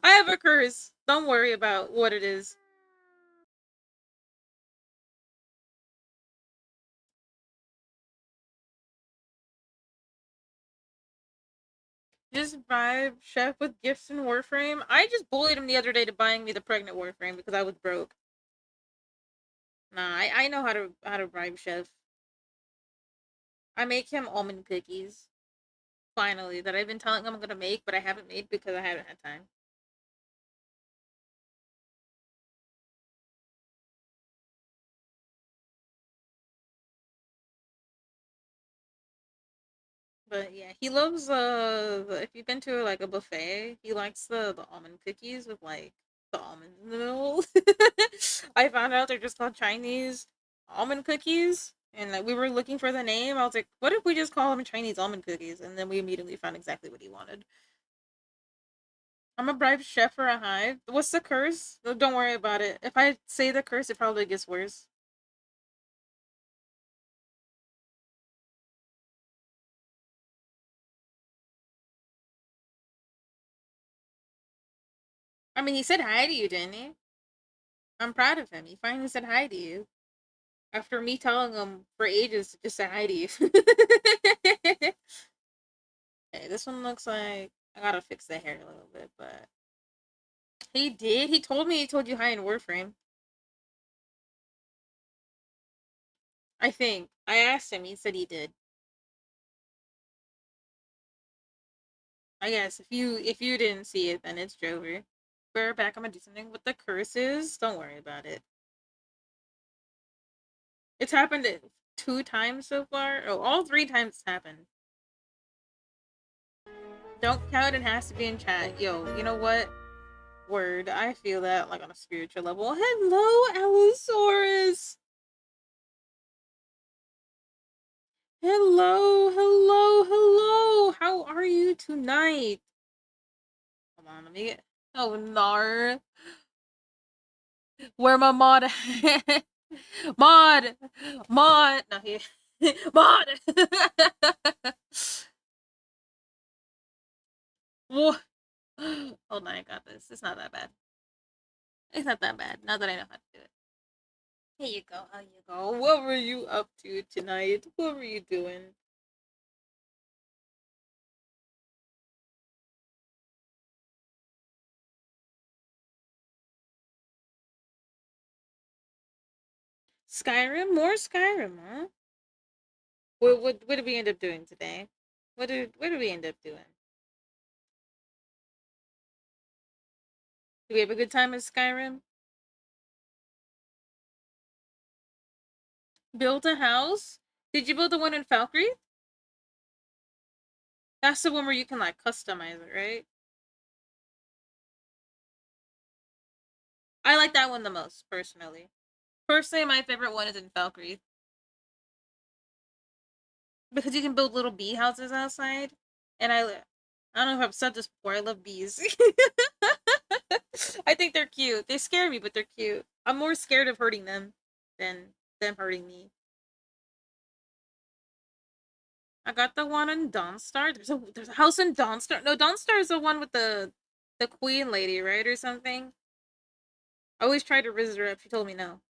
I have a curse. Don't worry about what it is. Just bribe Chef with gifts and Warframe. I just bullied him the other day to buying me the pregnant Warframe because I was broke. Nah, I know how to bribe Chef. I make him almond cookies. Finally, that I've been telling him I'm gonna make, but I haven't made because I haven't had time. But yeah, he loves if you've been to like a buffet, he likes the almond cookies with like the almonds in the middle. I found out they're just called Chinese almond cookies. And like we were looking for the name. I was like, what if we just call them Chinese almond cookies? And then we immediately found exactly what he wanted. I'm a bribe chef for a hive. What's the curse? No, don't worry about it. If I say the curse, it probably gets worse. I mean, he said hi to you, didn't he? I'm proud of him. He finally said hi to you. After me telling him for ages to just say hi to you. Okay, this one looks like I gotta fix the hair a little bit, but he did. He told me he told you hi in Warframe. I think I asked him. He said he did. I guess if you didn't see it, then it's Drover. We're back. I'm gonna do something with the curses. Don't worry about it. It's happened two times so far. Oh, all three times it's happened. Don't count. It has to be in chat. Yo, you know what? Word. I feel that like on a spiritual level. Hello, Allosaurus. Hello, hello, hello. How are you tonight? Hold on, let me get. Oh, Nar. Where my mod? Mod, mod. No, he. Mod. Hold on, I got this. It's not that bad. It's not that bad. Now that I know how to do it. Here you go. How you go? What were you up to tonight? What were you doing? Skyrim? More Skyrim, huh? What did we end up doing today? What did we end up doing? Did we have a good time in Skyrim? Build a house? Did you build the one in Valkyrie? That's the one where you can like customize it, right? I like that one the most, personally. Personally, my favorite one is in Valkyrie. Because you can build little bee houses outside. And I don't know if I've said this before, I love bees. I think they're cute. They scare me, but they're cute. I'm more scared of hurting them than them hurting me. I got the one in Dawnstar. There's a house in Dawnstar. No, Dawnstar is the one with the queen lady, right, or something. I always tried to visit her up. She told me no.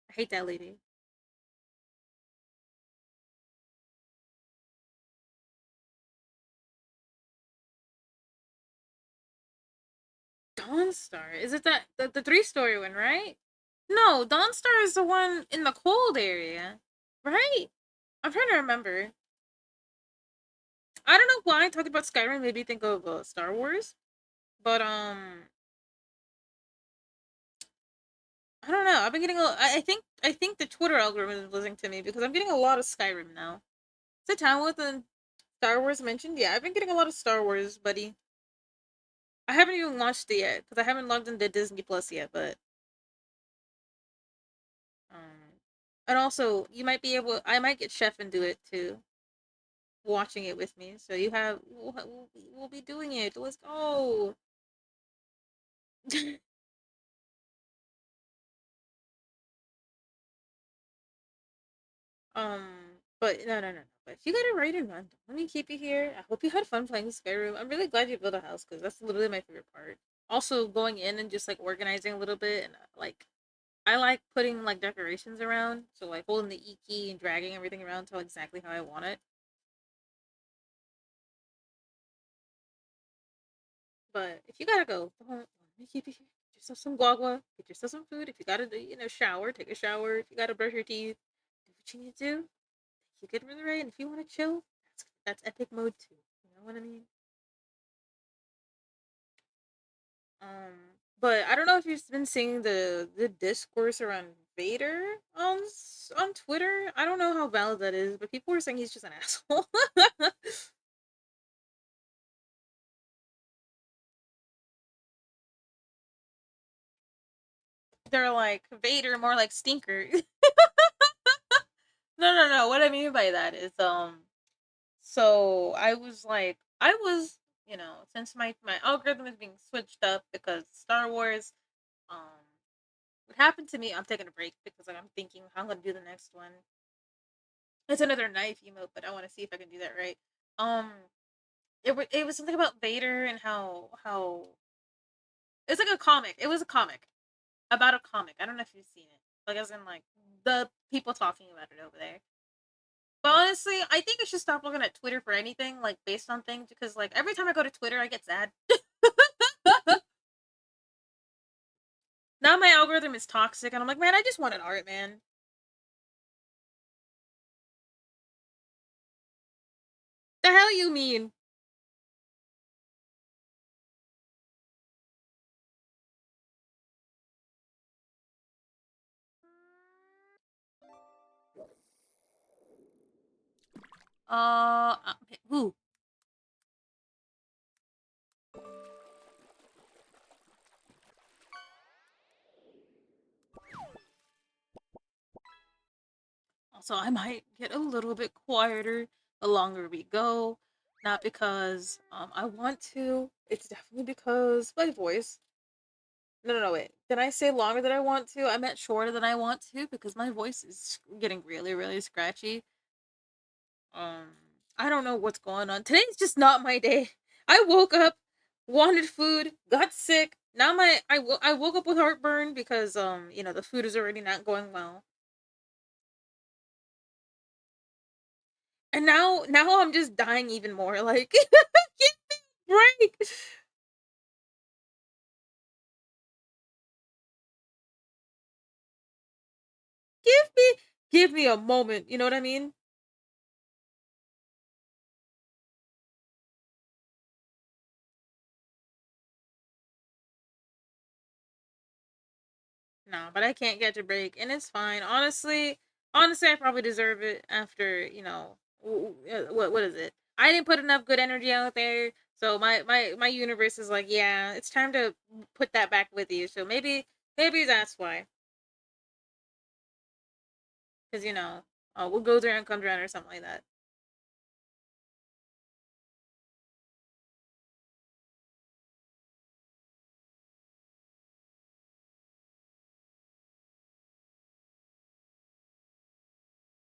I hate that lady. Dawnstar, is it the 3-story one, right? No, Dawnstar is the one in the cold area, right? I'm trying to remember. I don't know why talking about Skyrim made me think of Star Wars, but I don't know. I've been getting I think the Twitter algorithm is listening to me because I'm getting a lot of Skyrim now. Is it town with the Star Wars mentioned? Yeah, I've been getting a lot of Star Wars, buddy. I haven't even watched it yet because I haven't logged into Disney Plus yet. But and also you might be able. I might get Chef and do it too, watching it with me. So we'll be doing it. Let's go. But no. But if you gotta write and run, let me keep you here. I hope you had fun playing Skyrim. I'm really glad you built a house because that's literally my favorite part. Also, going in and just like organizing a little bit and like I like putting like decorations around, so like holding the E key and dragging everything around to exactly how I want it. But if you gotta go, let me keep you here. Get yourself some guagua. Get yourself some food. If you gotta, shower, take a shower. If you gotta brush your teeth, do what you need to do. You get really right, and if you want to chill, that's epic mode too. You know what I mean? But I don't know if you've been seeing the discourse around Vader on Twitter. I don't know how valid that is, but people were saying he's just an asshole. They're like Vader, more like Stinker. No. What I mean by that is, so I was, since my algorithm is being switched up because Star Wars, um, what happened to me, I'm taking a break because like I'm thinking how I'm gonna do the next one. It's another knife emote, but I want to see if I can do that right. Um, it was something about Vader and how it's like a comic. It was a comic about a comic. I don't know if you've seen it. Like as in like the people talking about it over there. But honestly, I think I should stop looking at Twitter for anything like based on things because like every time I go to Twitter, I get sad. Now my algorithm is toxic, and I'm like, man, I just want an art, man. The hell you mean? Who? Also, I might get a little bit quieter the longer we go. Not because I want to. It's definitely because my voice. No, wait. Did I say longer than I want to? I meant shorter than I want to because my voice is getting really, really scratchy. Um, I don't know what's going on. Today's just not my day. I woke up, wanted food, got sick. Now I woke up with heartburn because the food is already not going well. And now I'm just dying even more. Like give me a break. Give me give me a moment. You know what I mean? No, but I can't get a break, and it's fine. Honestly, I probably deserve it after what is it? I didn't put enough good energy out there, so my universe is like, yeah, it's time to put that back with you. So maybe that's why, because what goes around comes around or something like that.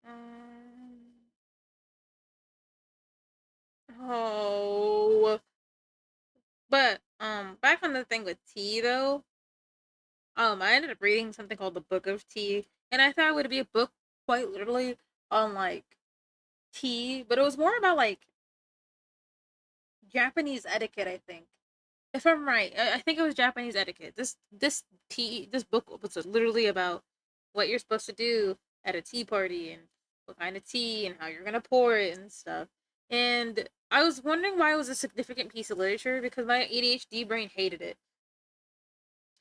Um, oh, but back on the thing with tea though. I ended up reading something called the Book of Tea, and I thought it would be a book quite literally on like tea, but it was more about like Japanese etiquette. I think, if I'm right, I think it was Japanese etiquette. This book was literally about what you're supposed to do at a tea party and what kind of tea and how you're gonna pour it and stuff. And I was wondering why it was a significant piece of literature because my ADHD brain hated it.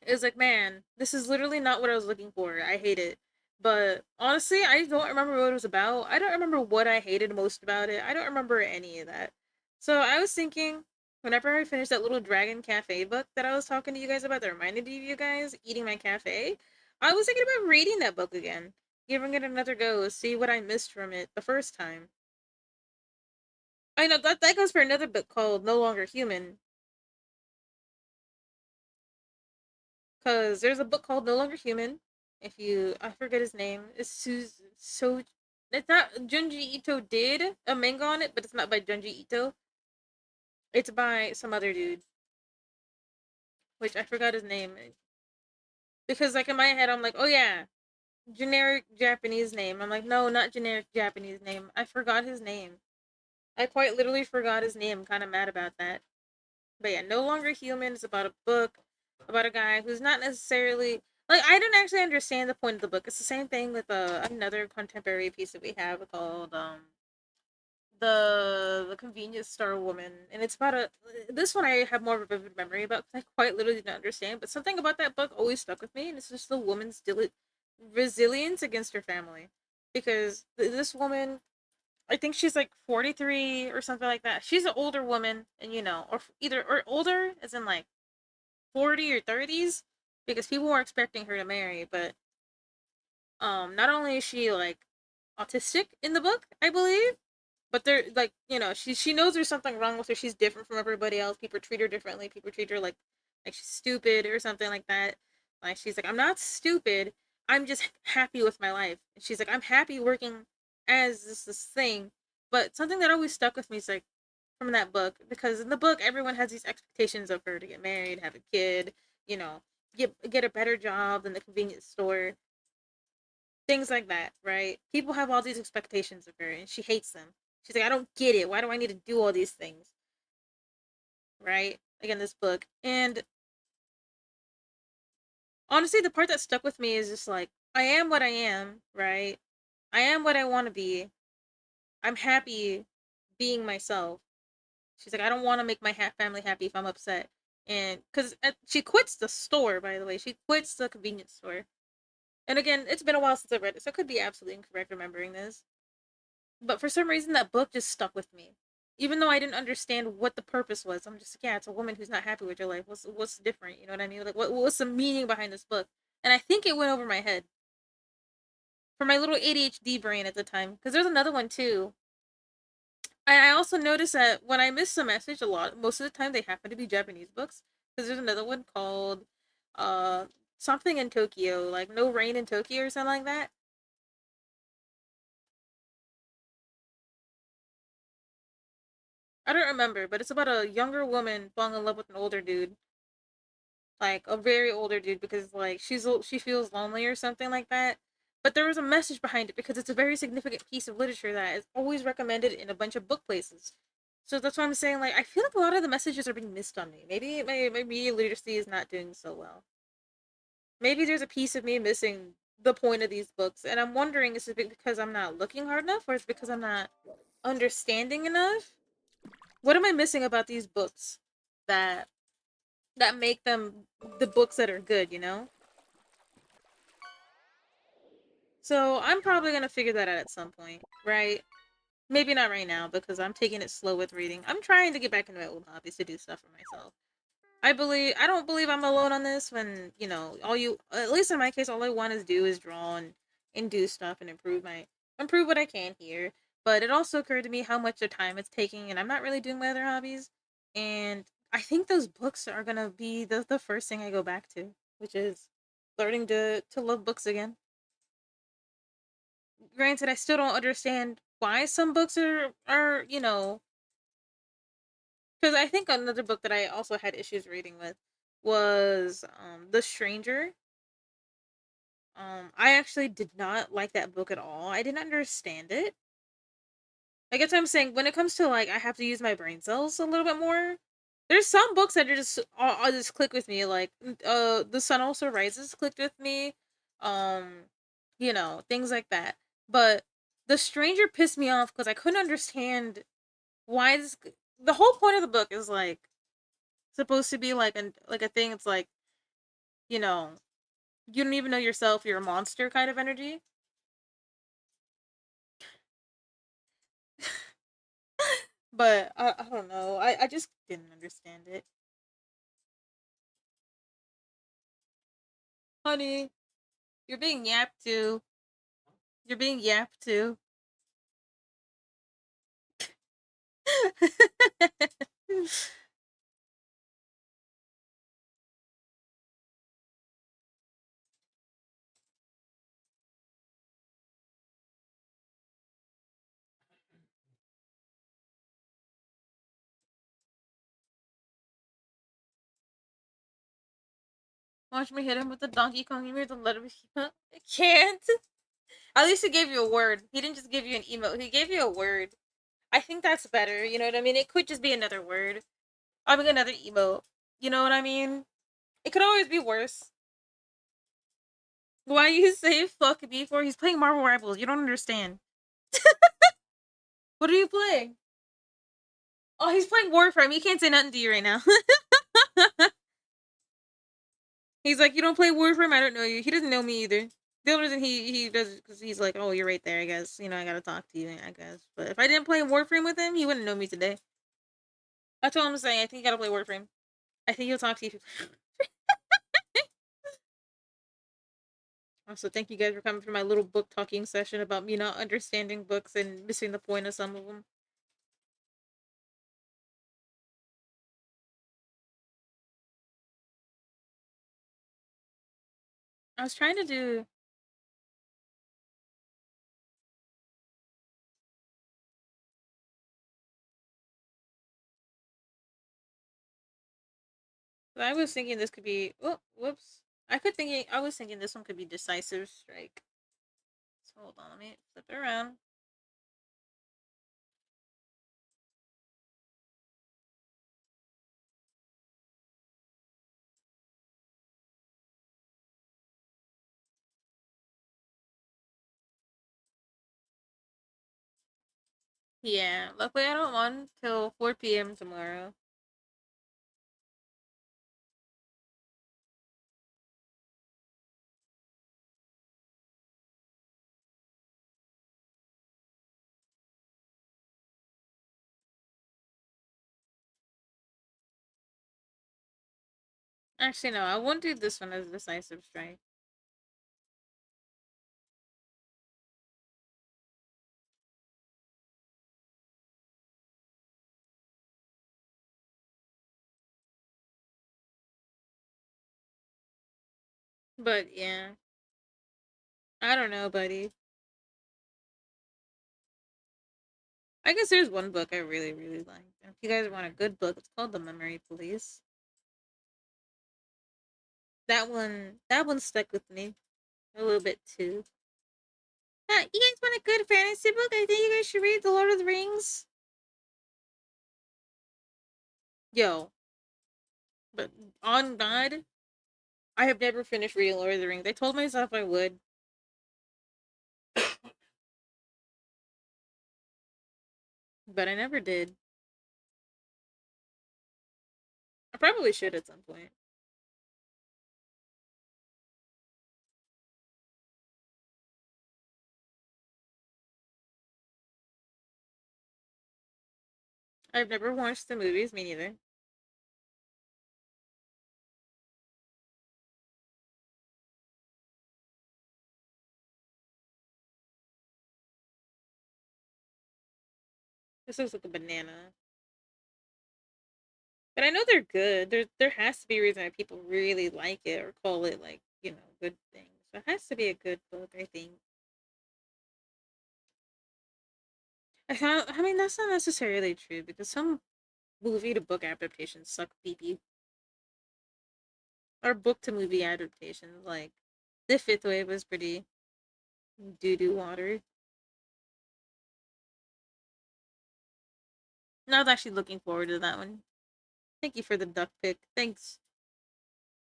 It's like, man, this is literally not what I was looking for. I hate it. But honestly, I don't remember what it was about. I don't remember what I hated most about it. I don't remember any of that. So I was thinking, whenever I finished that little Dragon Cafe book that I was talking to you guys about that reminded me of you guys eating my cafe, I was thinking about reading that book again, giving it another go, see what I missed from it the first time. I know that goes for another book called No Longer Human, because there's a book called No Longer Human. If you, I forget his name. It's so. It's not Junji Ito did a manga on it, but it's not by Junji Ito. It's by some other dude, which I forgot his name. Because like in my head, I'm like, oh yeah, generic Japanese name. I'm like, no, not generic Japanese name. I forgot his name. I quite literally forgot his name. I'm kind of mad about that. But yeah, No Longer Human is about a book about a guy who's not necessarily like I didn't actually understand the point of the book. It's the same thing with another contemporary piece that we have called the convenience store woman, and it's about a this one I have more of a vivid memory about because I quite literally didn't understand. But something about that book always stuck with me, and it's just the woman's resilience against her family, because this woman, I think she's like 43 or something like that. She's an older woman, and or either or older as in like 40 or 30s, because people were expecting her to marry. But not only is she like autistic in the book, I believe, but they're like, she knows there's something wrong with her. She's different from everybody else. People treat her differently. People treat her like she's stupid or something like that. Like she's like, I'm not stupid. I'm just happy with my life. And she's like, I'm happy working as this thing. But something that always stuck with me is like from that book, because in the book everyone has these expectations of her to get married, have a kid, you know, get a better job than the convenience store, things like that, right? People have all these expectations of her, and she hates them. She's like, I don't get it. Why do I need to do all these things, right? Again, this book, and honestly, the part that stuck with me is just like, I am what I am, right? I am what I want to be. I'm happy being myself. She's like, I don't want to make my family happy if I'm upset. And because she quits the store, by the way, she quits the convenience store. And again, it's been a while since I read it, so I could be absolutely incorrect remembering this. But for some reason, that book just stuck with me. Even though I didn't understand what the purpose was, I'm just like, yeah, it's a woman who's not happy with her life. What's different? You know what I mean? Like, what's the meaning behind this book? And I think it went over my head for my little ADHD brain at the time. Because there's another one too. I also noticed that when I miss a message a lot, most of the time they happen to be Japanese books. Because there's another one called uh something in Tokyo, like No Rain in Tokyo or something like that. I don't remember, but it's about a younger woman falling in love with an older dude, like a very older dude, because like she feels lonely or something like that. But there was a message behind it because it's a very significant piece of literature that is always recommended in a bunch of book places. So that's why I'm saying, like, I feel like a lot of the messages are being missed on me. Maybe my media literacy is not doing so well. Maybe there's a piece of me missing the point of these books, and I'm wondering, is it because I'm not looking hard enough, or is it because I'm not understanding enough? What am I missing about these books that make them the books that are good, you know? So I'm probably gonna figure that out at some point, right? Maybe not right now because I'm taking it slow with reading. I'm trying to get back into my old hobbies to do stuff for myself. I don't believe I'm alone on this when, all you at least in my case, all I want to do is draw and do stuff and improve what I can here. But it also occurred to me how much of time it's taking, and I'm not really doing my other hobbies. And I think those books are gonna be the first thing I go back to, which is learning to love books again. Granted, I still don't understand why some books are because I think another book that I also had issues reading with was The Stranger. I actually did not like that book at all. I didn't understand it. I guess I'm saying when it comes to like I have to use my brain cells a little bit more. There's some books that are just I'll just click with me, like The Sun Also Rises clicked with me, um, things like that. But The Stranger pissed me off because I couldn't understand why the whole point of the book is like supposed to be like a thing. It's like you know, you don't even know yourself, you're a monster kind of energy. But I don't know. I just didn't understand it. Honey, you're being yapped to. You're being yapped to. Watch me hit him with the Donkey Kong emote and let him. I can't. At least he gave you a word. He didn't just give you an emote. He gave you a word. I think that's better. You know what I mean? It could just be another word. I mean, another emote. You know what I mean? It could always be worse. Why you say fuck me for? He's playing Marvel Rivals. You don't understand. What are you playing? Oh, he's playing Warframe. He can't say nothing to you right now. He's like, you don't play Warframe? I don't know you. He doesn't know me either. The only reason he does it because he's like, oh, you're right there, I guess. You know, I gotta talk to you, I guess. But if I didn't play Warframe with him, he wouldn't know me today. That's all I'm saying. I think you gotta play Warframe. I think he'll talk to you. Also, thank you guys for coming for my little book talking session about me not understanding books and missing the point of some of them. I was trying to do. I was thinking this could be. Oh, whoops. I was thinking this one could be decisive strike. So hold on, let me flip it around. Yeah, luckily I don't want till 4 p.m. tomorrow. Actually, no, I won't do this one as a decisive strike. But yeah, I don't know, buddy. I guess there's one book I really, really like. If you guys want a good book, it's called The Memory Police. That one stuck with me a little bit too. You guys want a good fantasy book? I think you guys should read The Lord of the Rings. Yo, but on God, I have never finished reading Lord of the Rings. I told myself I would, but I never did. I probably should at some point. I've never watched the movies, me neither. This looks like a banana. But I know they're good. There has to be a reason why people really like it or call it like, good things. So it has to be a good book, I think. I mean, that's not necessarily true because some movie to book adaptations suck pee or book to movie adaptations. Like The Fifth Wave was pretty doo doo water. And I was actually looking forward to that one. Thank you for the duck pick. Thanks.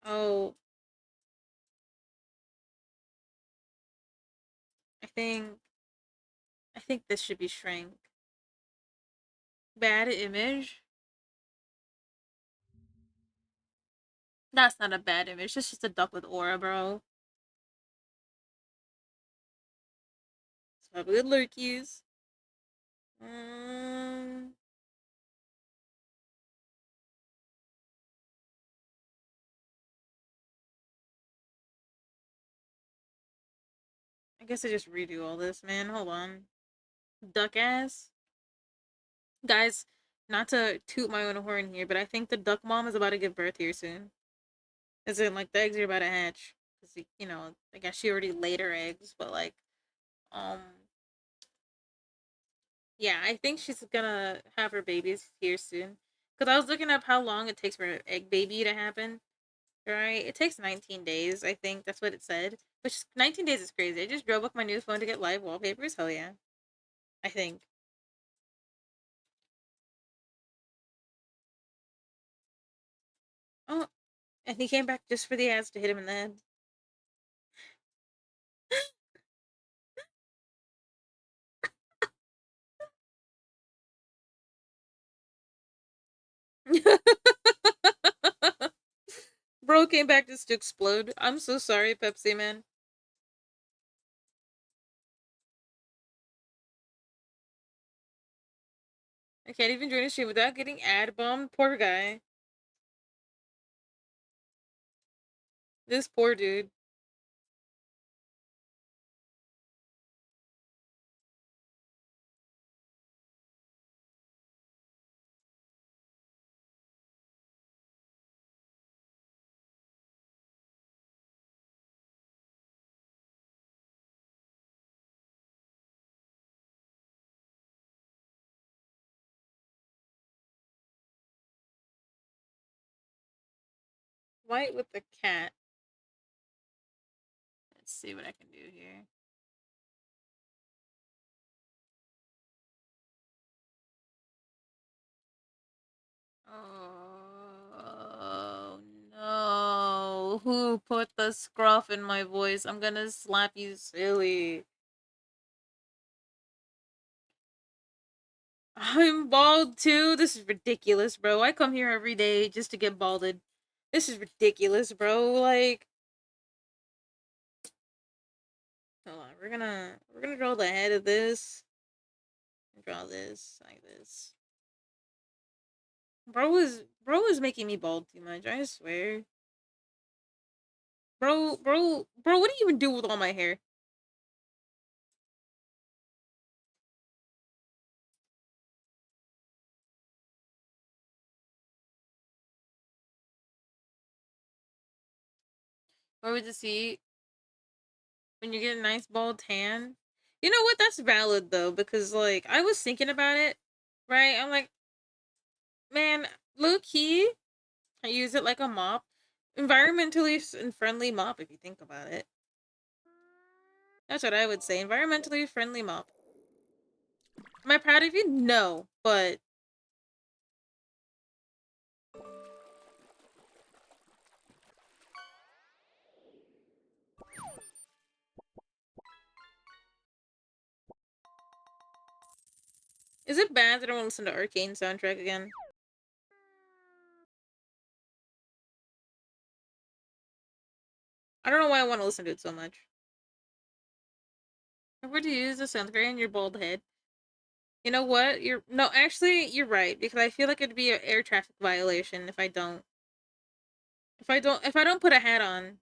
Oh, I think I think this should be shrank. Bad image. That's not a bad image. It's just a duck with aura, bro. So good lurkies. Um, I guess I just redo all this, man. Hold on. Duck ass. Guys, not to toot my own horn here, but I think the duck mom is about to give birth here soon. As in, like, the eggs are about to hatch. Because, I guess she already laid her eggs, but, like, um, yeah, I think she's gonna have her babies here soon. Because I was looking up how long it takes for an egg baby to happen, right? It takes 19 days, I think. That's what it said. Which, 19 days is crazy. I just drove up my new phone to get live wallpapers. Hell yeah. I think. Oh, and he came back just for the ads to hit him in the head. Bro came back just to explode. I'm so sorry, Pepsi Man. I can't even join a stream without getting ad bombed. Poor guy. This poor dude. White with the cat. Let's see what I can do here. Oh no. Who put the scruff in my voice? I'm gonna slap you silly. I'm bald too. This is ridiculous, bro. I come here every day just to get balded. This is ridiculous, bro. Like, hold on. We're gonna draw the head of this. Draw this like this. Bro is making me bald too much. I swear. Bro, what do you even do with all my hair? Where would you see when you get a nice bald tan? You know what? That's valid though, because like I was thinking about it, right? I'm like, man, low key, I use it like a mop, environmentally and friendly mop. If you think about it, that's what I would say. Environmentally friendly mop. Am I proud of you? No, but is it bad that I don't listen to Arcane soundtrack again? I don't know why I want to listen to it so much. If we're to use the sunscreen in your bald head, you know what? You're no, actually, you're right because I feel like it'd be an air traffic violation if I don't. If I don't put a hat on,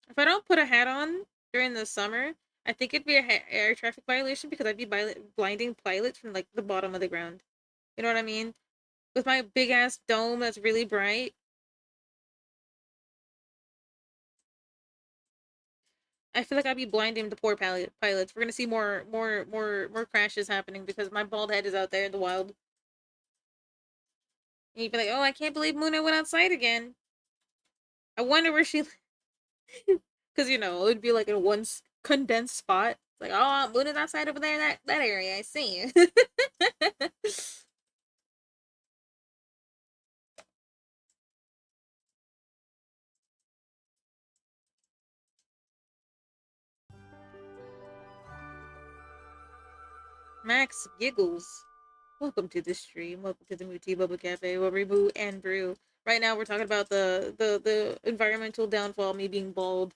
if I don't put a hat on during the summer, I think it'd be a air traffic violation because I'd be blinding pilots from like the bottom of the ground. You know what I mean? With my big ass dome that's really bright, I feel like I'd be blinding the poor pilots. We're gonna see more crashes happening because my bald head is out there in the wild. And you'd be like, "Oh, I can't believe Muna went outside again. I wonder where she." Because it would be like in one condensed spot. Like, oh, Muna's outside over there, that area. I see you. Max giggles. Welcome to the stream. Welcome to the Moo Tea Bubble Cafe, where we moo and brew. Right now, we're talking about the environmental downfall, me being bald.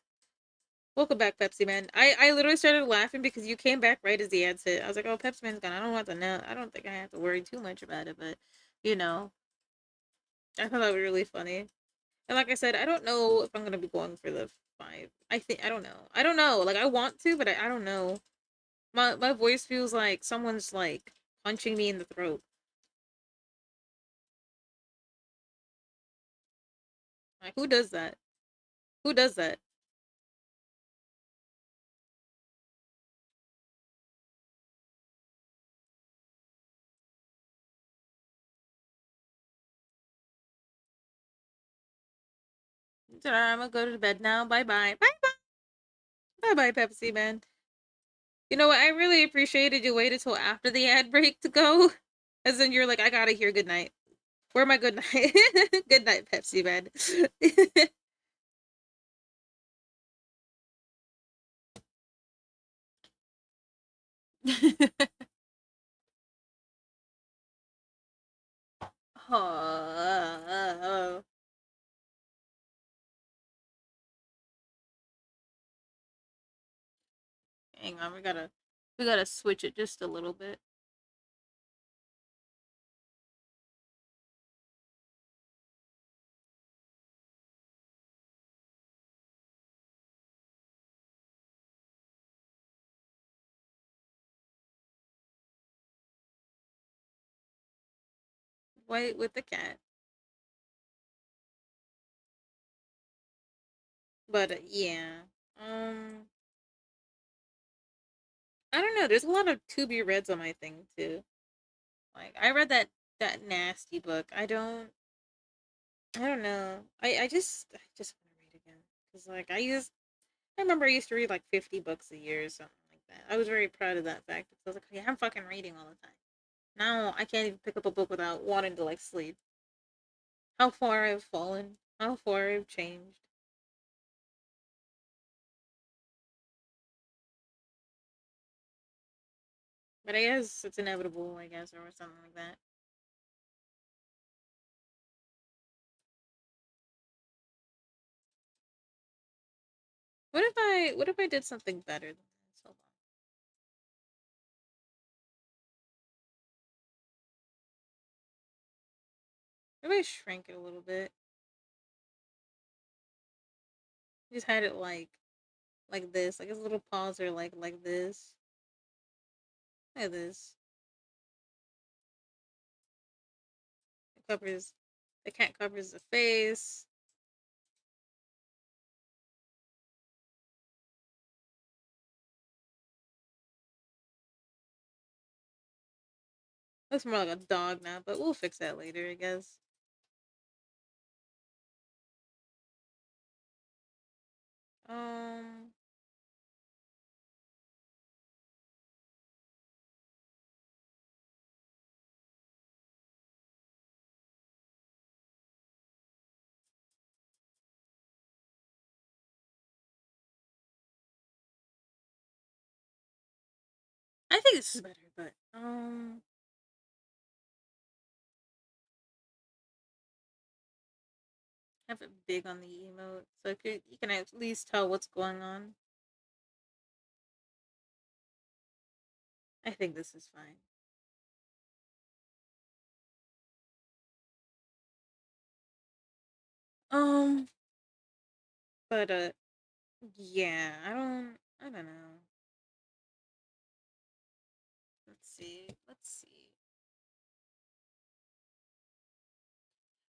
Welcome back, Pepsi Man. I literally started laughing because you came back right as the ad hit. I was like, oh, Pepsi Man's gone. I don't want to know. I don't think I have to worry too much about it, but you know, I thought that was really funny. And like I said, I don't know if I'm gonna be going for the five. I think I don't know. I don't know. Like I want to, but I don't know. My voice feels like someone's like punching me in the throat. Like who does that? Who does that? I'm gonna go to bed now. Bye bye. Bye bye, Pepsi Man. You know what? I really appreciated you waited till after the ad break to go. As in you're like, I gotta hear good night. Where my good night? Good night, Pepsi Man. Oh, hang on, we gotta switch it just a little bit. Wait with the cat. But yeah. Um I don't know, there's a lot of to be reads on my thing too. Like I read that nasty book. I don't know. I just want to read again cuz like I remember I used to read like 50 books a year or something like that. I was very proud of that fact because I was like, yeah, I'm fucking reading all the time. Now I can't even pick up a book without wanting to like sleep. How far I've fallen. How far I've changed. But I guess it's inevitable, I guess, or something like that. What if I did something better than this? Hold on. What if I shrank it a little bit? Just had it like this. Like his little paws are like this. Like this. It covers the cat covers the face. Looks more like a dog now, but we'll fix that later, I guess. Um I think this is better, but have it big on the emote so you can at least tell what's going on. I think this is fine. Um, but yeah, I don't know. Let's see. Let's see.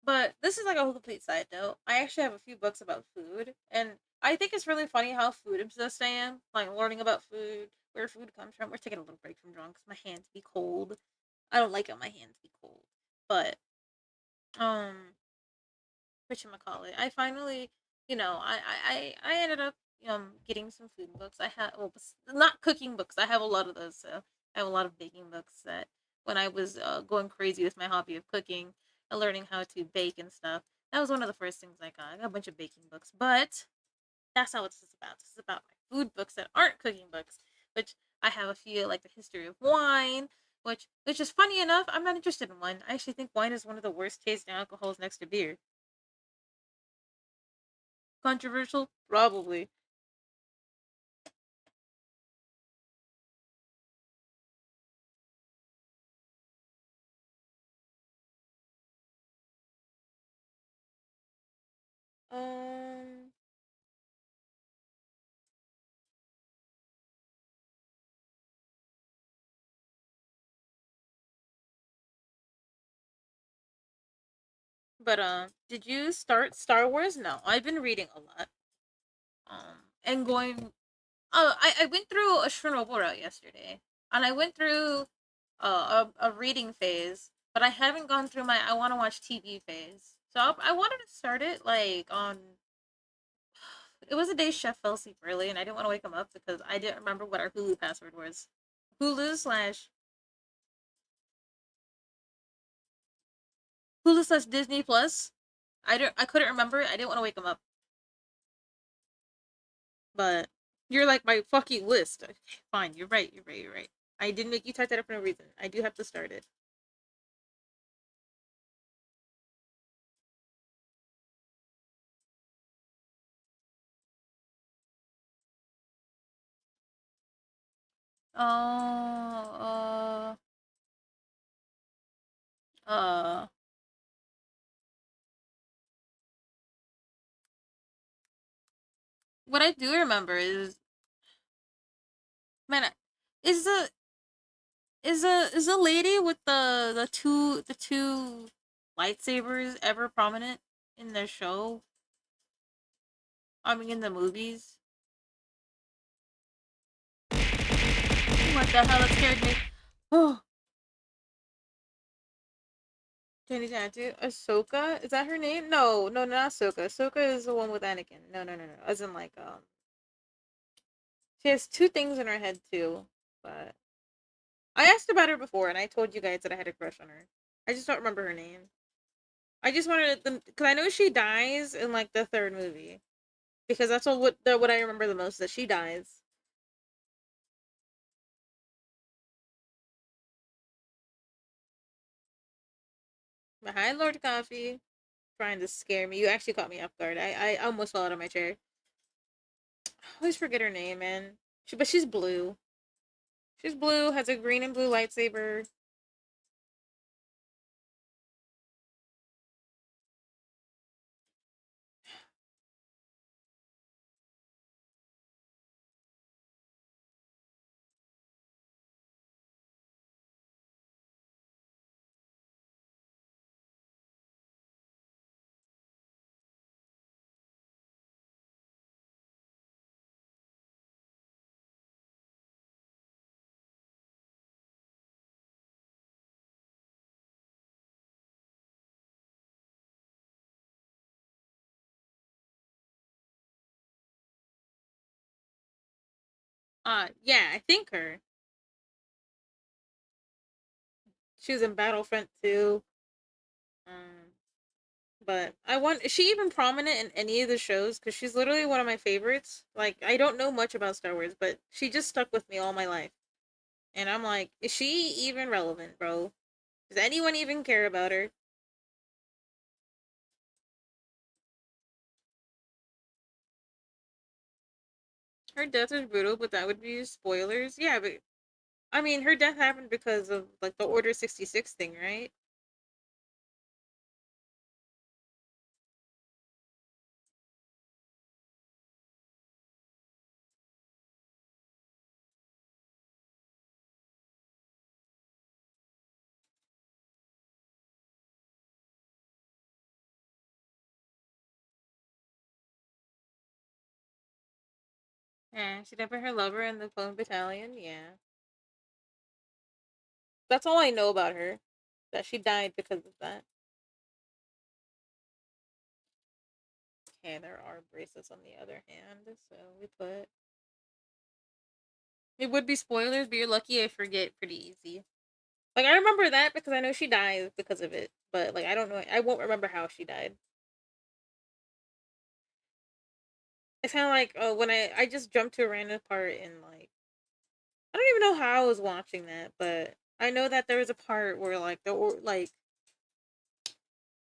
But this is like a whole complete side note. I actually have a few books about food, and I think it's really funny how food obsessed I am. Like learning about food, where food comes from. We're taking a little break from drawing because my hands be cold. I don't like it. My hands be cold. But whatchamacallit, I finally, I ended up getting some food books. I have well, not cooking books. I have a lot of those. So I have a lot of baking books that when I was going crazy with my hobby of cooking and learning how to bake and stuff, that was one of the first things I got. I got a bunch of baking books, but that's not what this is about. This is about my food books that aren't cooking books, which I have a few like the history of wine, which is funny enough. I'm not interested in wine. I actually think wine is one of the worst tasting alcohols next to beer. Controversial? Probably. Um, but did you start Star Wars? No, I've been reading a lot. And going. I went through a Chernobyl route yesterday, and I went through a reading phase, but I haven't gone through my I want to watch TV phase. So I wanted to start it like on. It was a day Chef fell asleep early, and I didn't want to wake him up because I didn't remember what our Hulu password was. Hulu slash Disney Plus. I couldn't remember it. I didn't want to wake him up, but you're like my fucking list. Okay, fine, you're right. You're right. You're right. I didn't make you type that up for no reason. I do have to start it. Oh, uh. What I do remember is, man, is the lady with the two lightsabers ever prominent in the show? I mean, in the movies. What the hell? It scared me. Oh, Jenny Tattoo. Ahsoka? Is that her name? No, no, not Ahsoka. Ahsoka is the one with Anakin. No, no, no, no. As in like she has two things in her head too. But I asked about her before, and I told you guys that I had a crush on her. I just don't remember her name. I just wanted them because I know she dies in like the third movie because that's what I remember the most, that she dies. But hi, Lord Coffee, trying to scare me. You actually caught me off guard. I almost fell out of my chair. I always forget her name, man. But she's blue. She's blue. Has a green and blue lightsaber. Yeah, I think her. She was in Battlefront 2. Um, but I want. Is she even prominent in any of the shows? Because she's literally one of my favorites. Like, I don't know much about Star Wars, but she just stuck with me all my life. And I'm like, is she even relevant, bro? Does anyone even care about her? Her death is brutal, but that would be spoilers. Yeah, but I mean, her death happened because of like the Order 66 thing, right? Yeah, she died by her lover in the clone battalion. Yeah, that's all I know about her. That she died because of that. Okay, there are bracelets on the other hand, so we put. It would be spoilers, but you're lucky I forget pretty easy. Like, I remember that because I know she dies because of it, but like I don't know. I won't remember how she died. It's kind of like when I just jumped to a random part in like I don't even know how I was watching that, but I know that there was a part where like like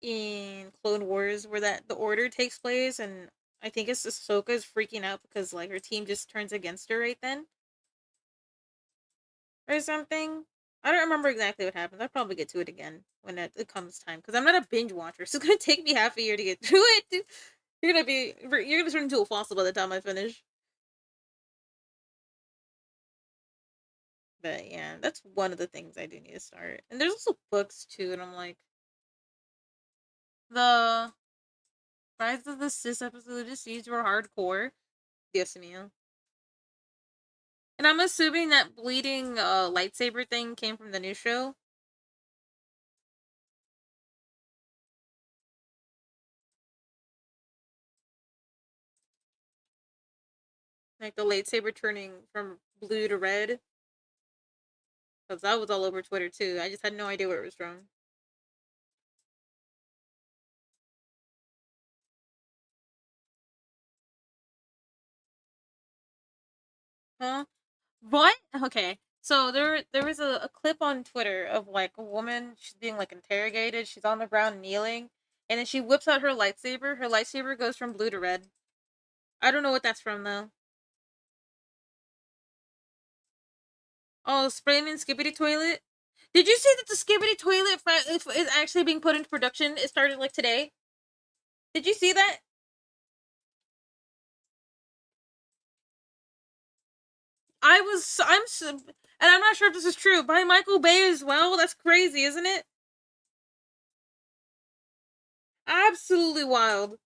in Clone Wars where that the Order takes place, and I think it's Ahsoka's freaking out because like her team just turns against her right then or something. I don't remember exactly what happens. I'll probably get to it again when it comes time because I'm not a binge watcher, so it's gonna take me half a year to get through it. You're gonna turn into a fossil by the time I finish. But yeah, that's one of the things I do need to start. And there's also books too, and I'm like the Rise of the Sis episode just used were hardcore. Yes, ma'am. And I'm assuming that bleeding lightsaber thing came from the new show. Like the lightsaber turning from blue to red. Because that was all over Twitter too. I just had no idea where it was from. Huh? What? Okay. So there was a clip on Twitter of like a woman, she's being like interrogated, she's on the ground kneeling, and then she whips out her lightsaber. Her lightsaber goes from blue to red. I don't know what that's from though. Oh, spraying in Skibbity Toilet. Did you see that the Skibbity Toilet is actually being put into production? It started like today. Did you see that? And I'm not sure if this is true. By Michael Bay as well. That's crazy, isn't it? Absolutely wild.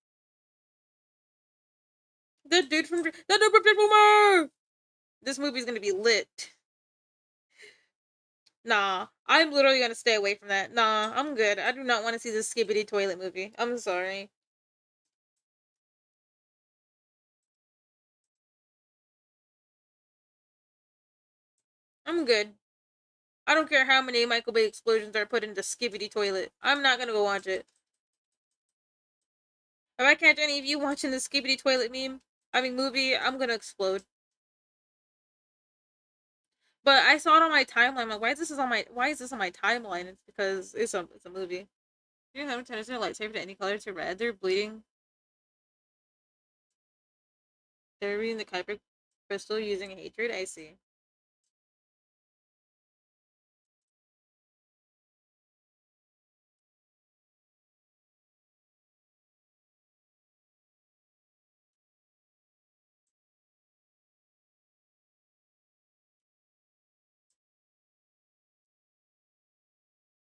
The dude from Boomer. This movie's gonna be lit. Nah, I'm literally gonna stay away from that. Nah, I'm good. I do not want to see this Skibbity Toilet movie. I'm sorry. I'm good. I don't care how many Michael Bay explosions are put into Skibbity Toilet. I'm not gonna go watch it. If I catch any of you watching the Skibbity Toilet movie, I'm gonna explode. But I saw it on my timeline. I'm like, why is this on my timeline? It's because it's a movie. You haven't turned their lightsaber to any color to red. They're bleeding. They're reading the Kuiper crystal using hatred. I see.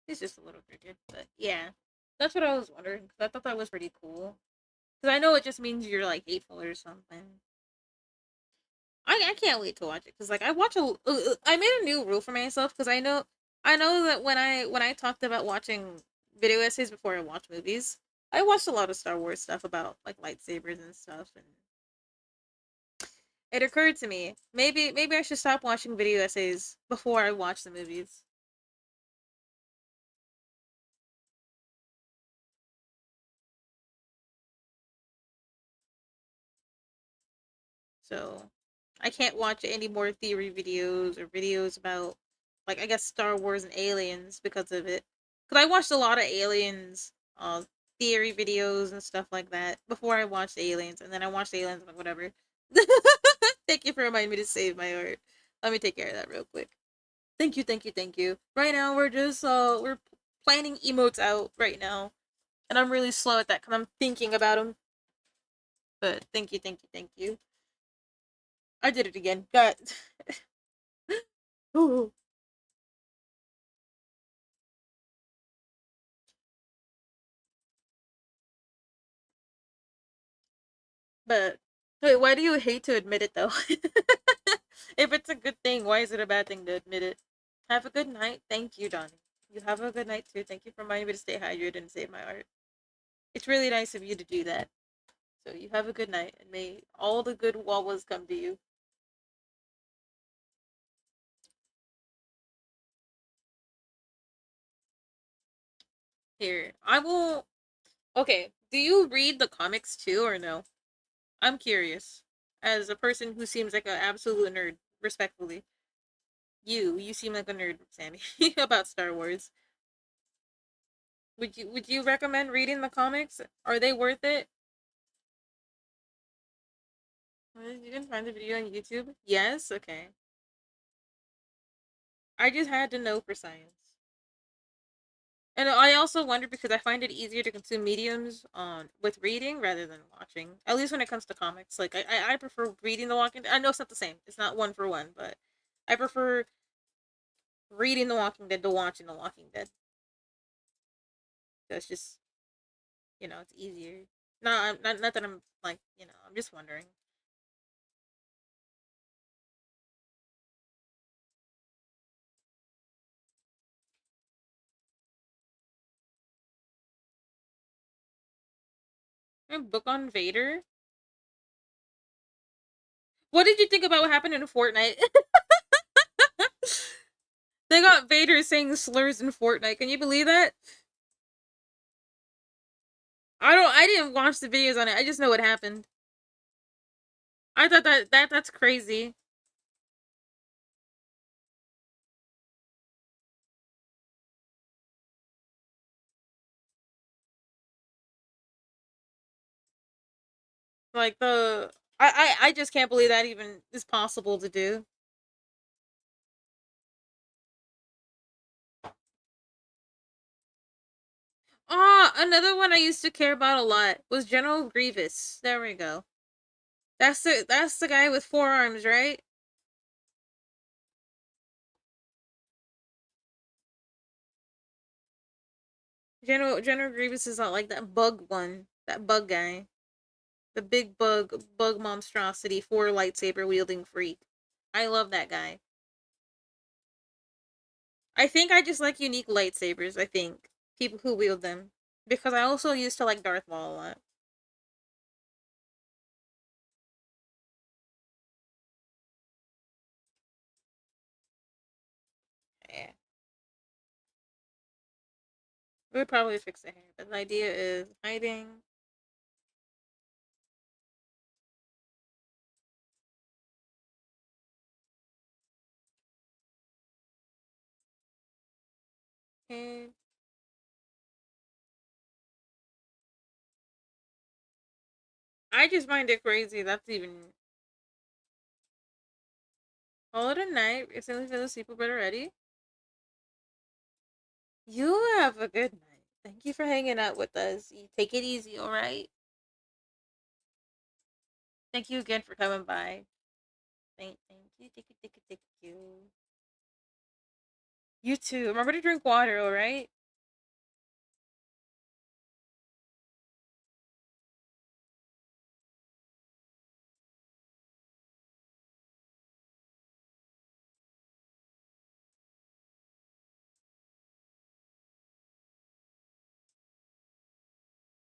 It's just a little crooked, but yeah, that's what I was wondering. Cause I thought that was pretty cool. Because I know it just means you're like hateful or something. I can't wait to watch it because like I made a new rule for myself because I know that when I talked about watching video essays before I watch movies, I watched a lot of Star Wars stuff about like lightsabers and stuff, and it occurred to me maybe I should stop watching video essays before I watch the movies. So I can't watch any more theory videos or videos about like I guess Star Wars and aliens because of it. Cause I watched a lot of aliens theory videos and stuff like that before I watched aliens, and then I watched aliens and like whatever. Thank you for reminding me to save my art. Let me take care of that real quick. Thank you, thank you, thank you. Right now we're planning emotes out right now, and I'm really slow at that because I'm thinking about them. But thank you, thank you, thank you. I did it again. Got. But wait, why do you hate to admit it though? If it's a good thing, why is it a bad thing to admit it? Have a good night. Thank you, Donnie. You have a good night too. Thank you for reminding me to stay hydrated and save my art. It's really nice of you to do that. So you have a good night, and may all the good wawas come to you. Here, I will. Okay, do you read the comics too, or no? I'm curious. As a person who seems like an absolute nerd, respectfully, you seem like a nerd, Sammy, about Star Wars. Would you recommend reading the comics? Are they worth it? You can find the video on YouTube? Yes? Okay. I just had to know for science. And I also wonder because I find it easier to consume mediums on with reading rather than watching. At least when it comes to comics. Like I prefer reading The Walking Dead. I know it's not the same. It's not one for one, but I prefer reading The Walking Dead to watching The Walking Dead. That's just it's easier. No, not that I'm like, I'm just wondering. A book on Vader? What did you think about what happened in Fortnite? They got Vader saying slurs in Fortnite. Can you believe that? I didn't watch the videos on it. I just know what happened. I thought that's crazy. Like I just can't believe that even is possible to do. Ah, another one I used to care about a lot was General Grievous. There we go. That's the guy with four arms, right? General Grievous is not like that bug one, that bug guy, the big bug monstrosity, four lightsaber wielding freak. I love that guy. I think I just like unique lightsabers. I think people who wield them because I also used to like Darth Maul a lot. Yeah, we would probably fix the hair, but the idea is hiding. Hair. I just find it crazy. That's even call it a night. As soon as feel asleep, better ready. You have a good night. Thank you for hanging out with us. You take it easy, all right? Thank you again for coming by. Thank you. Thank you. You too. Remember to drink water, all right?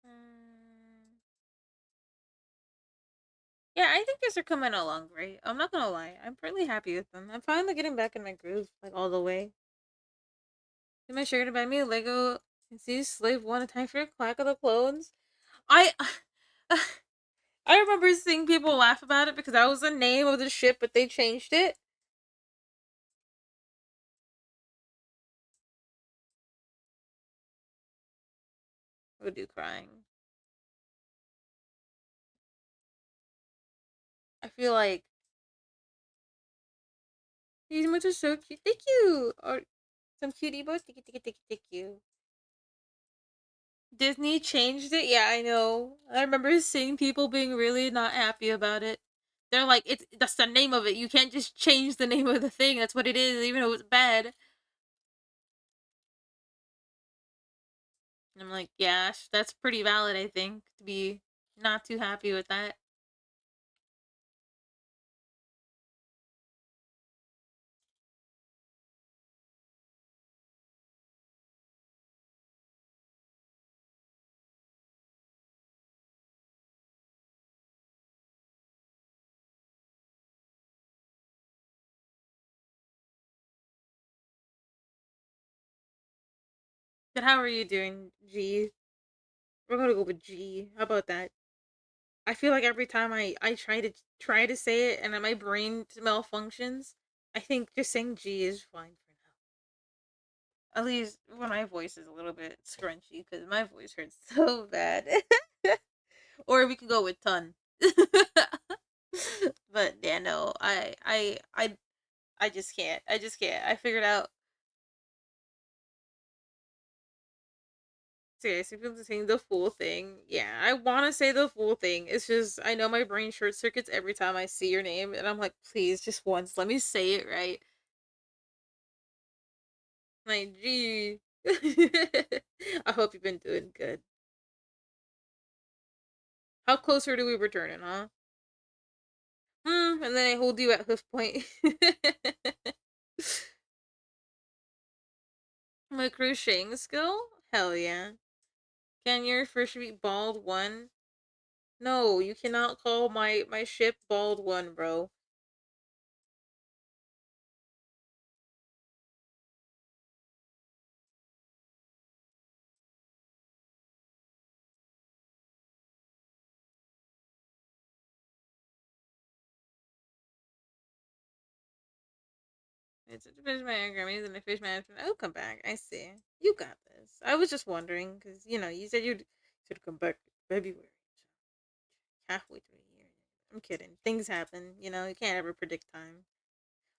Mm, yeah, I think these are coming along great. I'm not gonna lie. I'm pretty happy with them. I'm finally getting back in my groove, like all the way. Am I sure to buy me a Lego and see Slave One a time for a clack of the clones? I I remember seeing people laugh about it because that was the name of the ship, but they changed it. I would do crying. I feel like these emotes are so cute. Thank you. Or some cutie boys. Thank you. Disney changed it. Yeah, I know. I remember seeing people being really not happy about it. They're like, it's that's the name of it. You can't just change the name of the thing. That's what it is, even though it's bad. And I'm like, yeah, that's pretty valid. I think to be not too happy with that. But how are you doing, G? We're gonna go with G. How about that? I feel like every time I try to say it and then my brain malfunctions, I think just saying G is fine for now. At least when my voice is a little bit scrunchy because my voice hurts so bad. Or we could go with ton. But yeah, no, I just can't. I just can't. I figured out seriously, people saying the full thing. Yeah, I want to say the full thing. It's just I know my brain short circuits every time I see your name, and I'm like, please, just once, let me say it right. Like, gee. I hope you've been doing good. How closer do we returning, huh? And then I hold you at hoof point. My crocheting skill? Hell yeah. Can your first be bald one? No, you cannot call my ship bald one, bro. It's a fish man Grammys and a fish management. Oh, come back. I see. You got this. I was just wondering because you said you should come back February, halfway through the year. I'm kidding. Things happen. You can't ever predict time.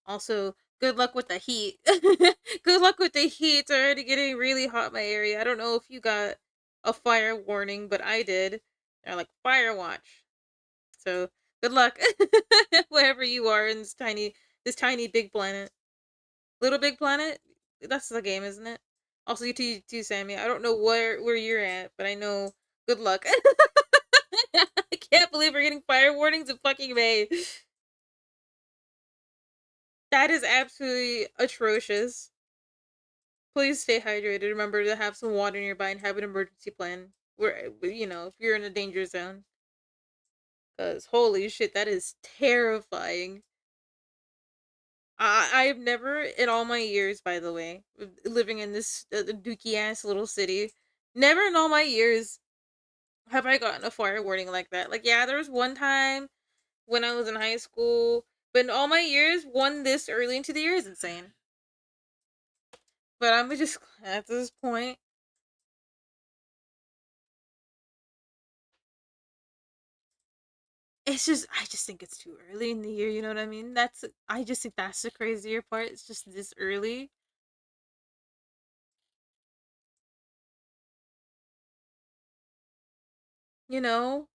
Also, good luck with the heat. Good luck with the heat. It's already getting really hot in my area. I don't know if you got a fire warning, but I did. They're like fire watch. So good luck, wherever you are in this tiny big planet. Little Big Planet. That's the game, isn't it? Also, you too, Sammy. I don't know where you're at, but I know. Good luck. I can't believe we're getting fire warnings in fucking May. That is absolutely atrocious. Please stay hydrated. Remember to have some water nearby and have an emergency plan. If you're in a danger zone. Because holy shit, that is terrifying. I've never, in all my years, by the way, living in this dookie ass little city, never in all my years have I gotten a fire warning like that. Like, yeah, there was one time when I was in high school, but in all my years, one this early into the year is insane. But I'm just at this point, I just think it's too early in the year. You know what I mean? I just think that's the crazier part. It's just this early. You know,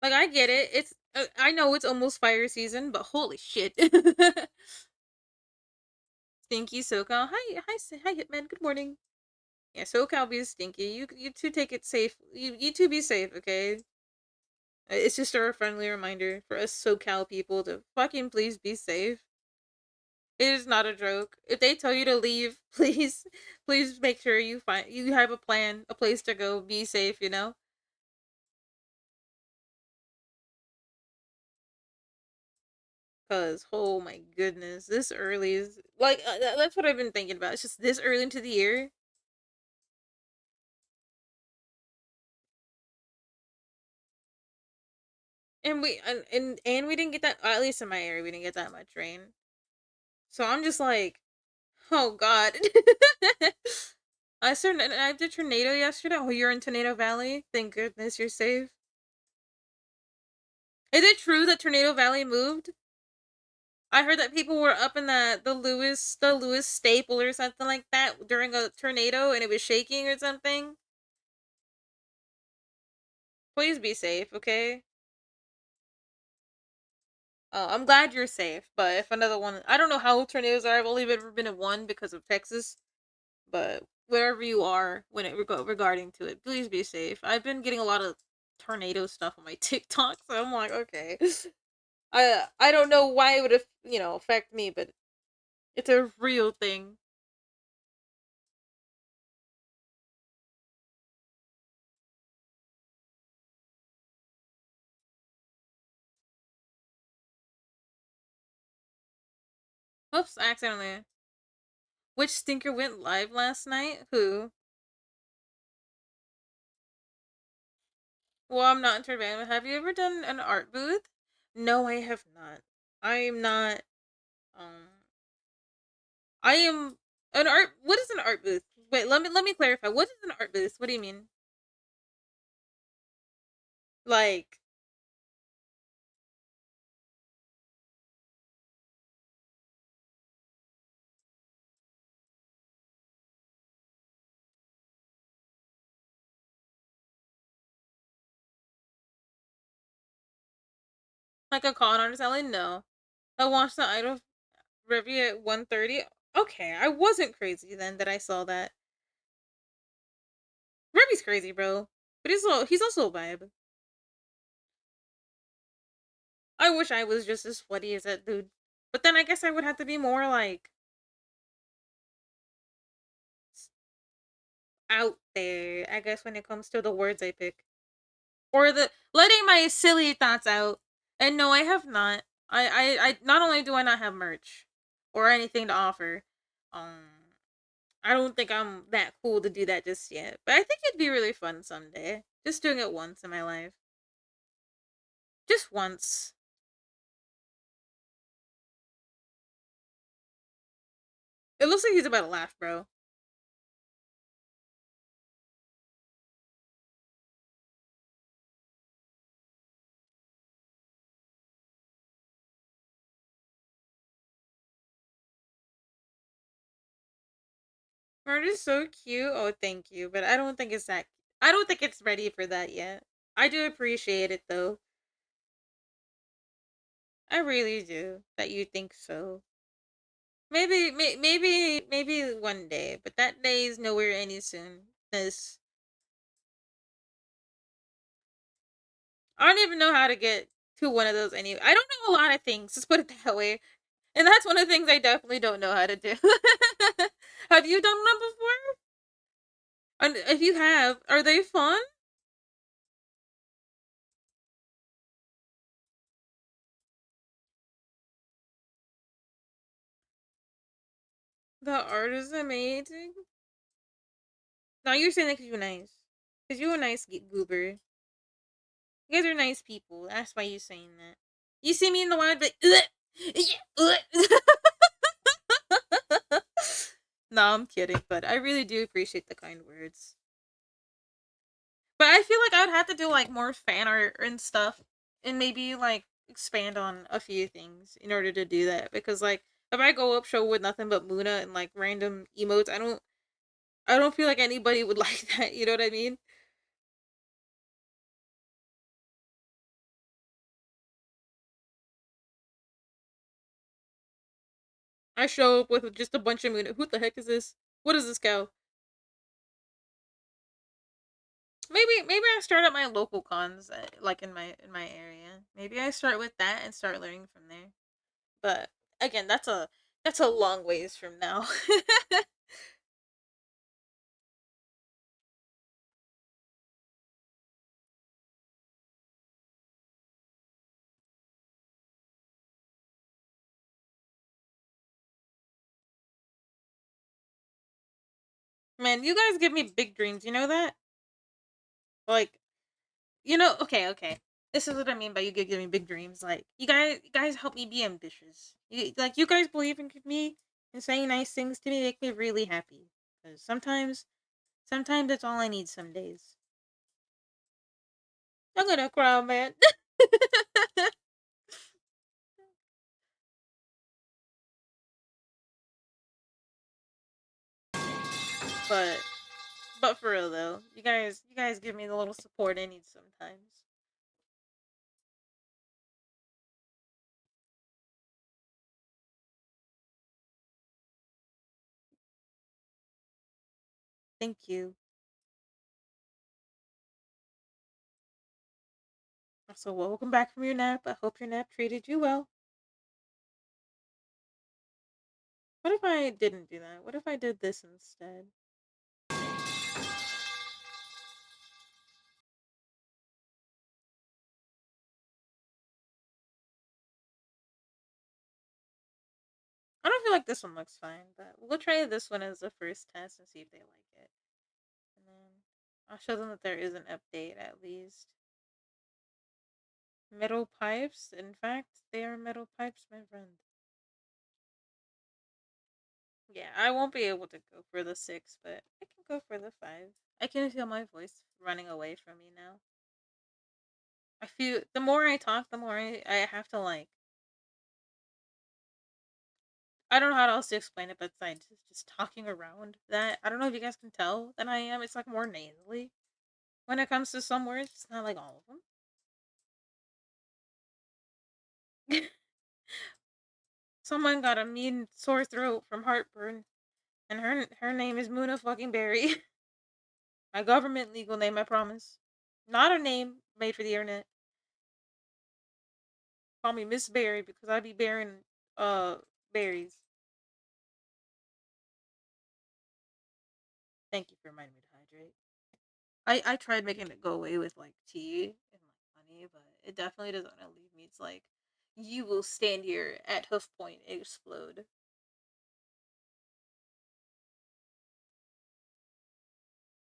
like I get it. I know it's almost fire season, but holy shit. Stinky SoCal. Hi, Hitman. Good morning. Yeah, SoCal be stinky. You two take it safe. You two be safe, okay? It's just a friendly reminder for us SoCal people to fucking please be safe. It is not a joke. If they tell you to leave, please make sure you have a plan, a place to go. Be safe, you know. Cause oh my goodness, this early is like that's what I've been thinking about. It's just this early into the year, and we didn't get that. At least in my area, we didn't get that much rain. So I'm just like, oh god. I did tornado yesterday. Oh, you're in Tornado Valley. Thank goodness you're safe. Is it true that Tornado Valley moved? I heard that people were up in the Lewis staple or something like that during a tornado and it was shaking or something. Please be safe, okay? I'm glad you're safe, but if another one, I don't know how old tornadoes are. I've only ever been in one because of Texas, but wherever you are when regarding to it, please be safe. I've been getting a lot of tornado stuff on my TikTok, so I'm like, okay. I don't know why it would affect me, but it's a real thing. Oops, accidentally. Which stinker went live last night? Who? Well, I'm not interviewing. Have you ever done an art booth? No, I have not. I am not. Um, I am an art. What is an art booth? Wait, let me clarify. What is an art booth? What do you mean? Like Like a con artist, Ellen? No. I watched the Idol review at 1:30. Okay, I wasn't crazy then that I saw that. Ruby's crazy, bro. But he's also a vibe. I wish I was just as sweaty as that dude. But then I guess I would have to be more like out there, I guess, when it comes to the words I pick. Or the letting my silly thoughts out. And no, I have not. I not only do I not have merch or anything to offer, um I don't think I'm that cool to do that just yet. But I think it'd be really fun someday. Just doing it once in my life. Just once. It looks like he's about to laugh, bro. Art is so cute. Oh, thank you. But I don't think it's that. I don't think it's ready for that yet. I do appreciate it though. I really do. That you think so. Maybe one day, but that day is nowhere any soon. Cause I don't even know how to get to one of those anyway. I don't know a lot of things. Let's put it that way. And that's one of the things I definitely don't know how to do. Have you done one before? And if you have, are they fun? The art is amazing. No, you're saying that because you're nice. Because you're a nice goober. You guys are nice people. That's why you're saying that. You see me in the wild, but no, I'm kidding. But I really do appreciate the kind words. But I feel like I would have to do like more fan art and stuff, and maybe like expand on a few things in order to do that. Because like if I go up show with nothing but Muna and like random emotes, I don't feel like anybody would like that. You know what I mean? I show up with just a bunch of Muna. Who the heck is this? What is this cow? Maybe I start at my local cons, like in my area. Maybe I start with that and start learning from there. But again, that's a long ways from now. Man, you guys give me big dreams. You know that? Like, okay. This is what I mean by you give me big dreams. Like, you guys help me be ambitious. You guys believe in me and saying nice things to me make me really happy. Because sometimes that's all I need. Some days I'm gonna cry, man. but but for real though, you guys give me the little support I need sometimes. Thank you. So welcome back from your nap. I hope your nap treated you well. What if I didn't do that? What if I did this instead? I don't feel like this one looks fine, but we'll try this one as the first test and see if they like it. And then I'll show them that there is an update at least. Metal pipes. In fact, they are metal pipes, my friend. Yeah, I won't be able to go for the 6, but I can go for the 5. I can feel my voice running away from me now. I feel the more I talk, the more I have to like. I don't know how else to explain it, but it's like just talking around that. I don't know if you guys can tell that I am. It's like more nasally when it comes to some words. It's not like all of them. Someone got a mean sore throat from heartburn, and her name is Muna fucking Berry. My government legal name, I promise. Not a name made for the internet. Call me Miss Berry because I be bearing berries. Thank you for reminding me to hydrate. I tried making it go away with like tea and like honey, but it definitely doesn't want to leave me. It's like you will stand here at hoof point and explode.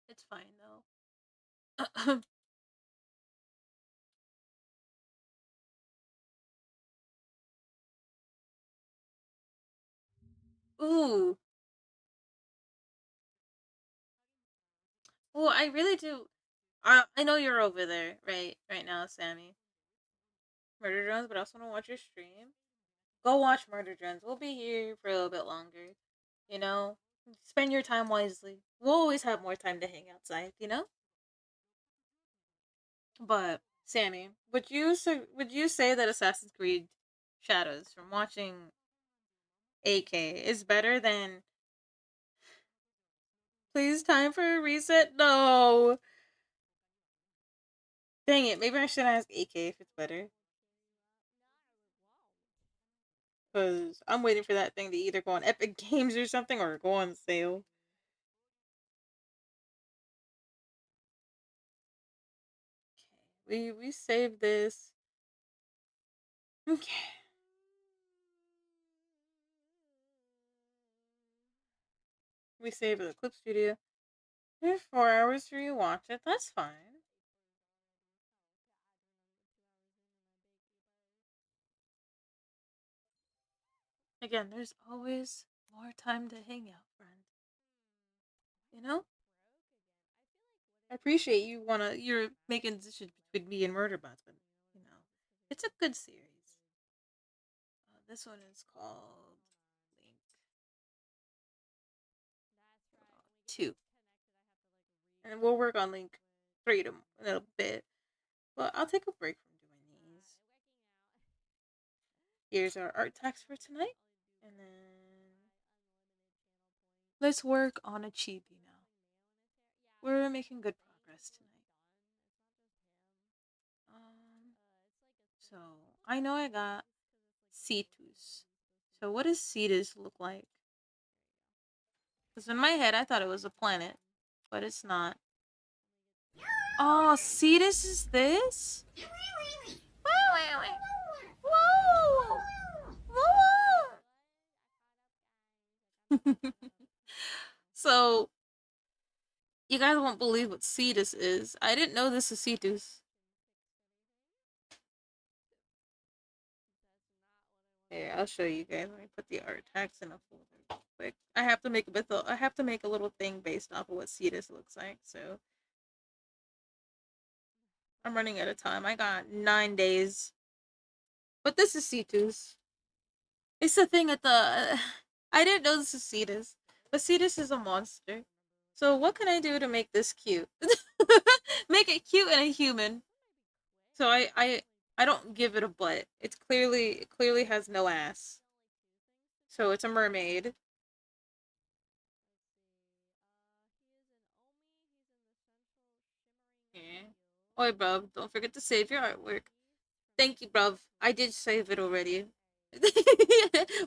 It's fine though. Ooh, well, I really do. I know you're over there right now, Sammy. Murder Drones, but I also want to watch your stream. Go watch Murder Drones. We'll be here for a little bit longer. You know, spend your time wisely. We'll always have more time to hang outside. You know. But Sammy, would you say that Assassin's Creed Shadows from watching AK is better than Please Time for a Reset? No. Dang it, maybe I should ask AK if it's better. Cause I'm waiting for that thing to either go on Epic Games or something or go on sale. Okay. We saved this. Okay. We saved the Clip Studio. There's 4 hours for you to watch it. That's fine. Again, there's always more time to hang out, friend. You know? I appreciate you're making decisions between me and Murderbots, but you know, it's a good series. This one is called Link 2. And we'll work on Link 3 in a little bit. But I'll take a break from doing these. Here's our art text for tonight. And then let's work on a chibi now. We're making good progress tonight. Um, so I know I got Cetus. So what does Cetus look like? Because in my head I thought it was a planet, but it's not. Oh, Cetus is this? Whoa! Whoa! So you guys won't believe what Cetus is. I didn't know this is Cetus. Here, I'll show you guys. Let me put the art text in a folder real quick. I have to make a little thing based off of what Cetus looks like. So I'm running out of time. I got 9 days. But this is Cetus. It's the thing at the. I didn't know this is Cetus, but Cetus is a monster. So what can I do to make this cute? Make it cute and a human. So I don't give it a butt. It clearly has no ass. So it's a mermaid. Yeah. Oi, bruv, don't forget to save your artwork. Thank you, bruv. I did save it already.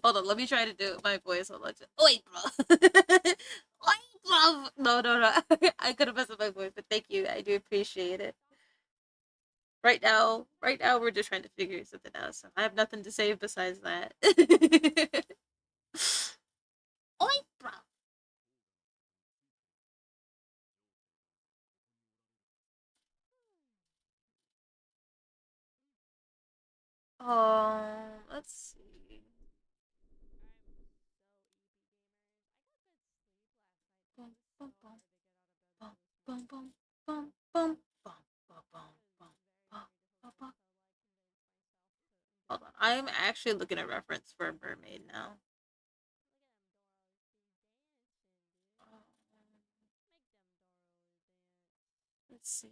Hold on, let me try to do my voice. Hold on. Oi, bruv. Oi, bruv. No, no, no. I could have messed up my voice, but thank you. I do appreciate it. Right now, we're just trying to figure something out. So I have nothing to say besides that. Oi, bruv. Let's see. Bum, bum, bum, bum, bum, bum, bum, bum, bum, bum, bum, bum, bum, bum. Hold on. I'm actually looking at reference for a mermaid now. Um, let's see.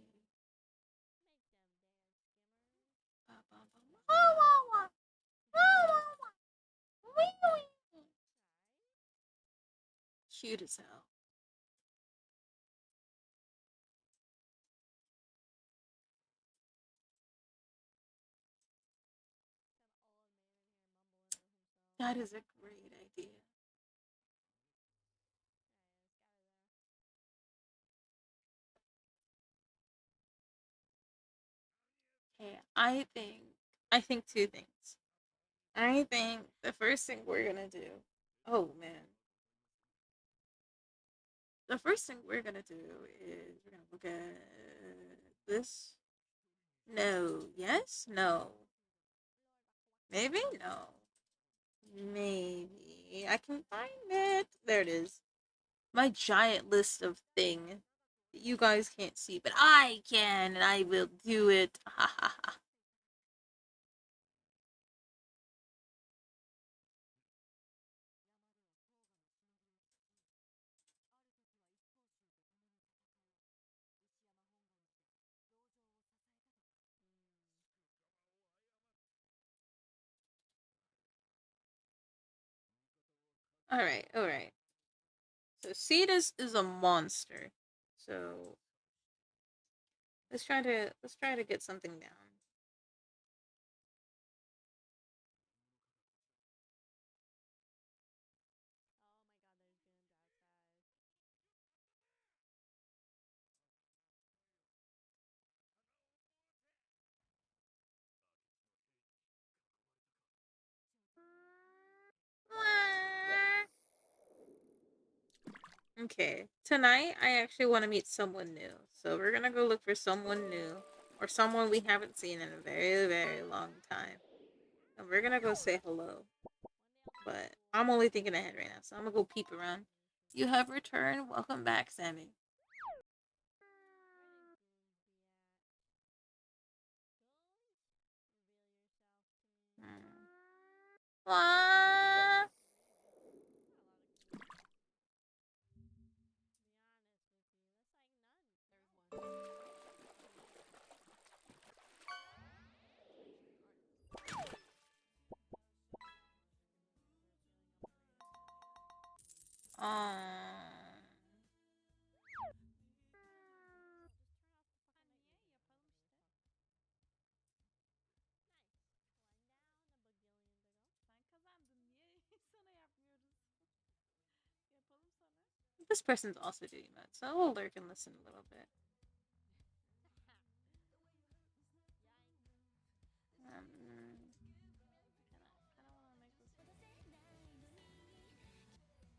cute as hell. That is a great idea. Okay, I think two things. I think the first thing we're gonna do. Oh man, the first thing we're gonna do is we're gonna look at this. No. Yes. No. Maybe. No. Maybe I can find it. There it is. My giant list of thing that you guys can't see, but I can, and I will do it. Ha ha ha. All right. All right. So Cetus is a monster. So let's try to get something down. Okay, tonight I actually want to meet someone new. So we're gonna go look for someone new or someone we haven't seen in a very, very long time. And we're gonna go say hello. But I'm only thinking ahead right now, so I'm gonna go peep around. You have returned. Welcome back, Sammy. Wah! Aww. This person's also doing that, so I'll lurk and listen a little bit.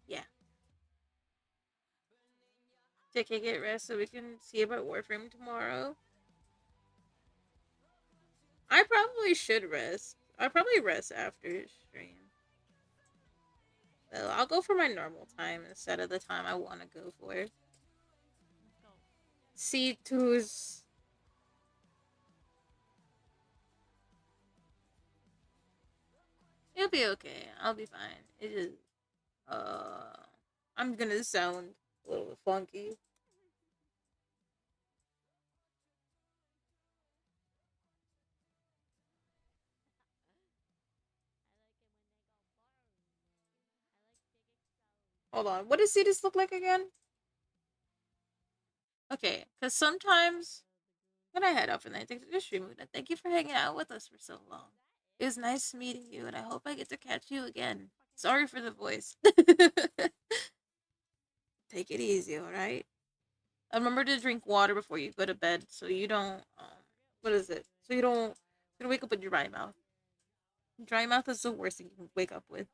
Yeah. JK, get rest so we can see about Warframe tomorrow. I probably should rest. I'll probably rest after stream. So I'll go for my normal time instead of the time I want to go for. C2's. It'll be okay. I'll be fine. It is. Uh, I'm gonna sound a little funky. Hold on. What does Cetus look like again? Okay, because sometimes when I head off and I think to stream, and thank you for hanging out with us for so long. It was nice meeting you, and I hope I get to catch you again. Sorry for the voice. Take it easy, all right? Remember to drink water before you go to bed, so you don't. What is it? So you don't wake up with your dry mouth. Dry mouth is the worst thing you can wake up with.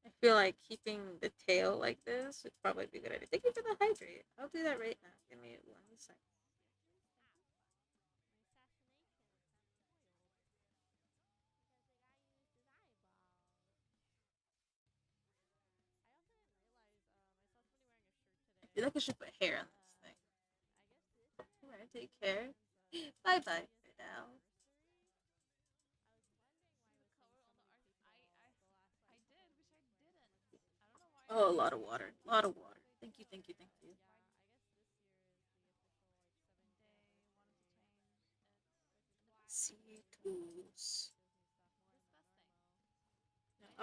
I feel like keeping the tail like this would probably be a good idea. Thank you for the hydrate. I'll do that right now. Give me 1 second. I feel like I should put hair on this thing. Alright, take care. Bye bye for now. Oh, a lot of water. A lot of water. Thank you, thank you, thank you.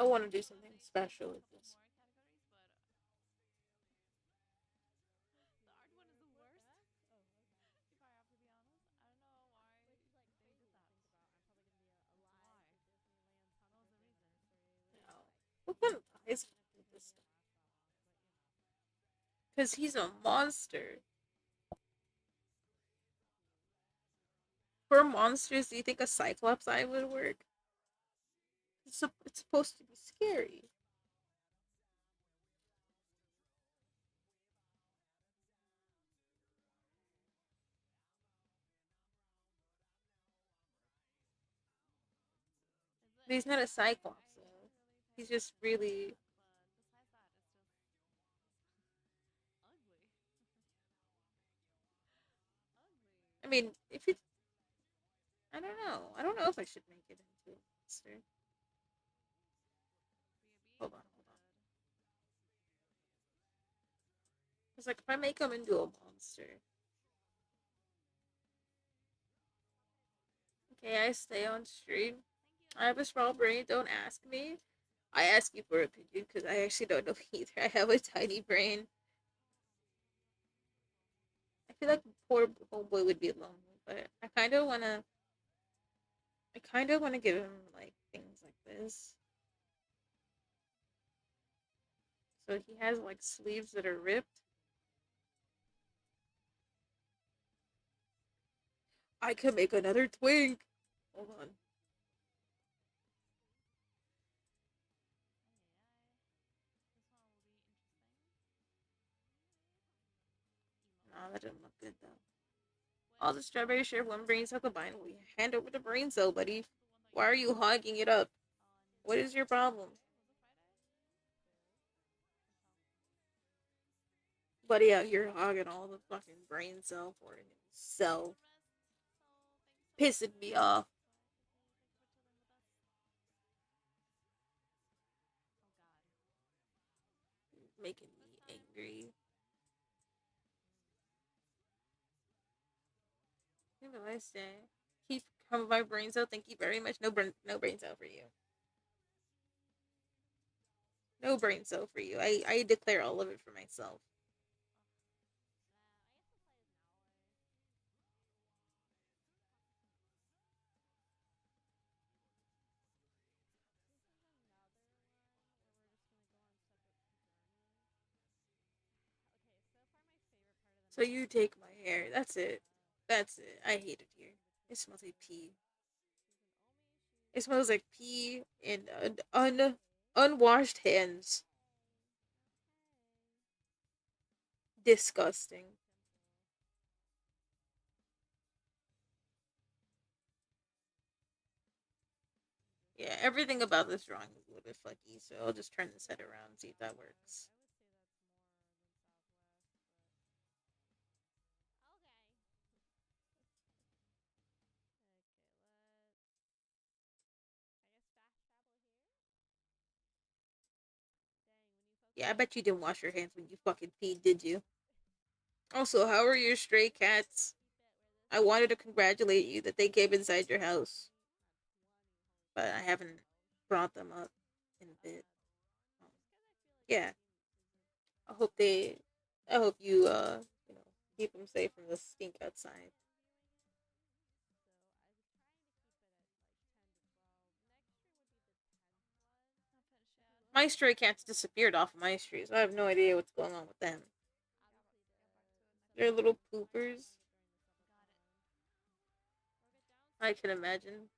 I want to do something special with this. No. What kind of eyes did this stuff? Because he's a monster. For monsters, do you think a Cyclops eye would work? It's supposed to be scary. But he's not a Cyclops, though. He's just really. I mean, if it's. I don't know. I don't know if I should make it into a monster. Hold on, hold on. It's like if I make him into a monster. Okay, I stay on stream. I have a small brain. Don't ask me. I ask you for opinion because I actually don't know either. I have a tiny brain. I feel like poor homeboy would be lonely, but I kind of want to give him like things like this. So he has like sleeves that are ripped. I could make another twink. Hold on. Nah, that didn't look good though. All the strawberry share one brain cell combined. We hand over the brain cell, buddy. Why are you hogging it up? What is your problem? Buddy out here hogging all the fucking brain cell for himself. Pissing me off. Making me angry. Have a nice day. Keep coming by brain cell. Thank you very much. No brain cell for you. No brain cell for you. I declare all of it for myself. So you take my hair. That's it. That's it. I hate it here. It smells like pee. It smells like pee and unwashed hands. Disgusting. Yeah, everything about this drawing is a little bit fucky, so I'll just turn this head around and see if that works. Yeah, I bet you didn't wash your hands when you fucking peed, did you? Also, how are your stray cats? I wanted to congratulate you that they came inside your house, but I haven't brought them up in a bit. Yeah, I hope they. I hope you you know keep them safe from the stink outside. My stray cats disappeared off of my street, so I have no idea what's going on with them. They're little poopers. I can imagine.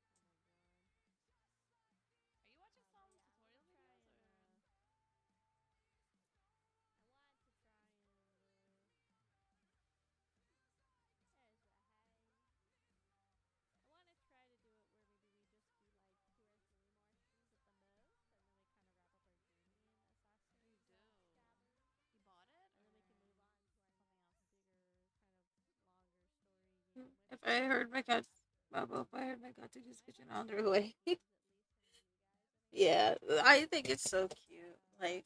If I heard my cats, Bubba, if I heard my cats are just kitchen on their way. Yeah, I think it's so cute. I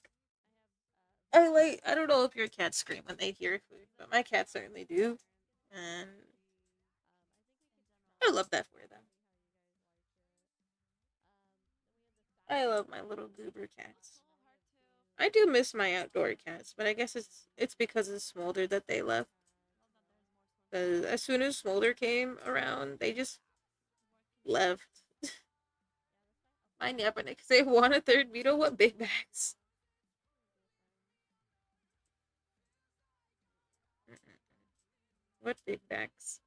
don't know if your cats scream when they hear food, but my cats certainly do. And I love that for them. I love my little goober cats. I do miss my outdoor cats, but I guess it's because of Smolder that they left. Because as soon as Smolder came around, they just left. Mine yapping it because they want a third Beetle. What big bags? What big bags?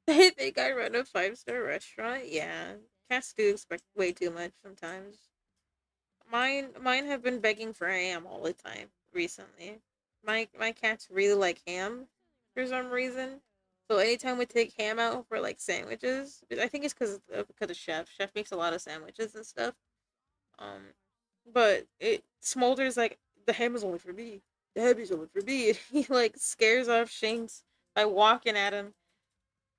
They think I run a 5-star restaurant. Yeah, cats do expect way too much sometimes. Mine have been begging for ham all the time recently. My cats really like ham for some reason. So anytime we take ham out for like sandwiches, I think it's because of Chef. Chef makes a lot of sandwiches and stuff. Um, but it Smolder's like the ham is only for me. The ham is only for me. He like scares off Shanks by walking at him.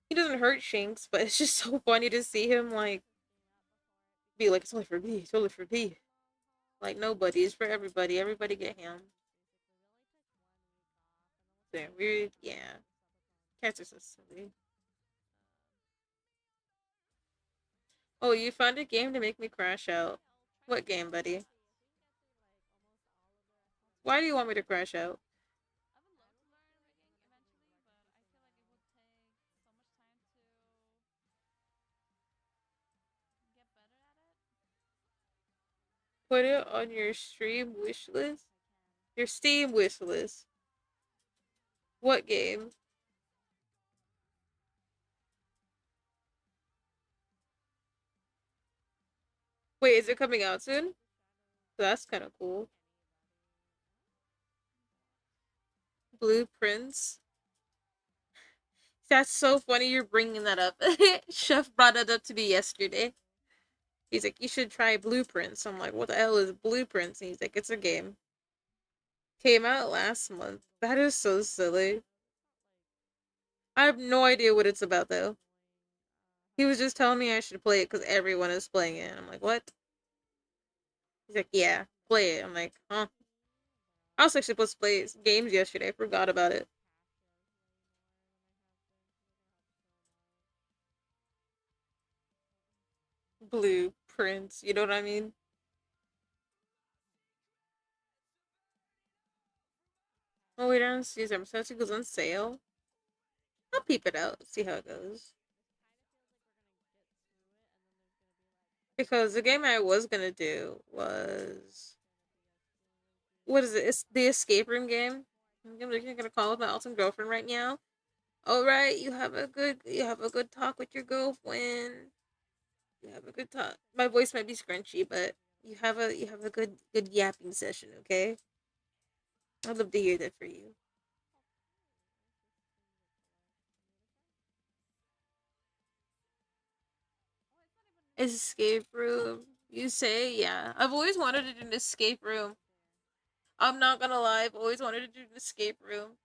He doesn't hurt Shanks, but it's just so funny to see him like be like it's only for me. It's only for me. Like nobody. It's for everybody. Everybody get ham. They're weird. Yeah. Cats are so silly. Oh, you found a game to make me crash out. What game, buddy? Why do you want me to crash out? Put it on your stream wish list? Your Steam wish list. What game? Wait, is it coming out soon? That's kind of cool. Blueprints. That's so funny you're bringing that up. Chef brought it up to me yesterday. He's like, you should try Blueprints. I'm like, what the hell is Blueprints? And he's like, it's a game. Came out last month. That is so silly. I have no idea what it's about though. He was just telling me I should play it because everyone is playing it. And I'm like, what? He's like, yeah, play it. I'm like, huh? I was actually supposed to play games yesterday. I forgot about it. Blueprints. You know what I mean? Oh, we don't see them. So it goes on sale. I'll peep it out. See how it goes. Because the game I was gonna do was what is it? It's the escape room game. I'm gonna call with my awesome girlfriend right now. All right, you have a good talk with your girlfriend. You have a good talk. My voice might be scrunchy, but you have a good yapping session. Okay, I'd love to hear that for you. Escape room. You say, yeah. I've always wanted to do an escape room. I'm not gonna lie. I've always wanted to do an escape room,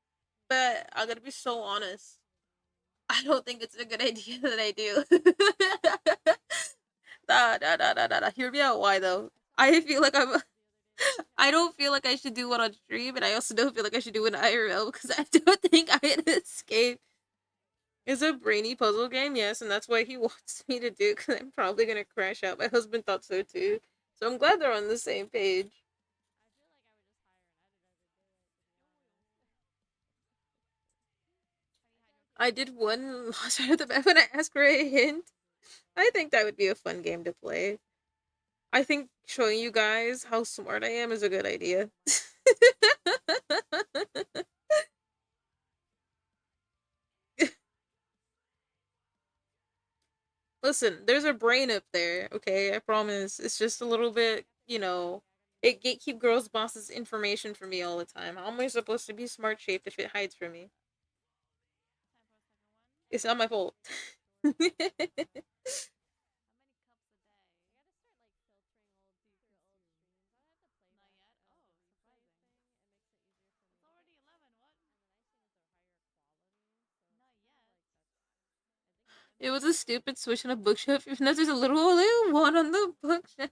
but I gotta be so honest. I don't think it's a good idea that I do. Nah, nah, nah, nah, nah, nah. Hear me out. Why though? I feel like I'm. I don't feel like I should do one on stream, and I also don't feel like I should do an IRL because I don't think I'd escape. It's a brainy puzzle game, yes, and that's why he wants me to do because I'm probably gonna crash out. My husband thought so too, so I'm glad they're on the same page. I did one lost out of the map when I asked for a hint. I think that would be a fun game to play. I think showing you guys how smart I am is a good idea. Listen, there's a brain up there, okay? I promise. It's just a little bit, it gatekeep girls' bosses information for me all the time. How am I supposed to be smart shaped if it hides from me? It's not my fault. It was a stupid switch on a bookshelf. Even though there's a little one on the bookshelf.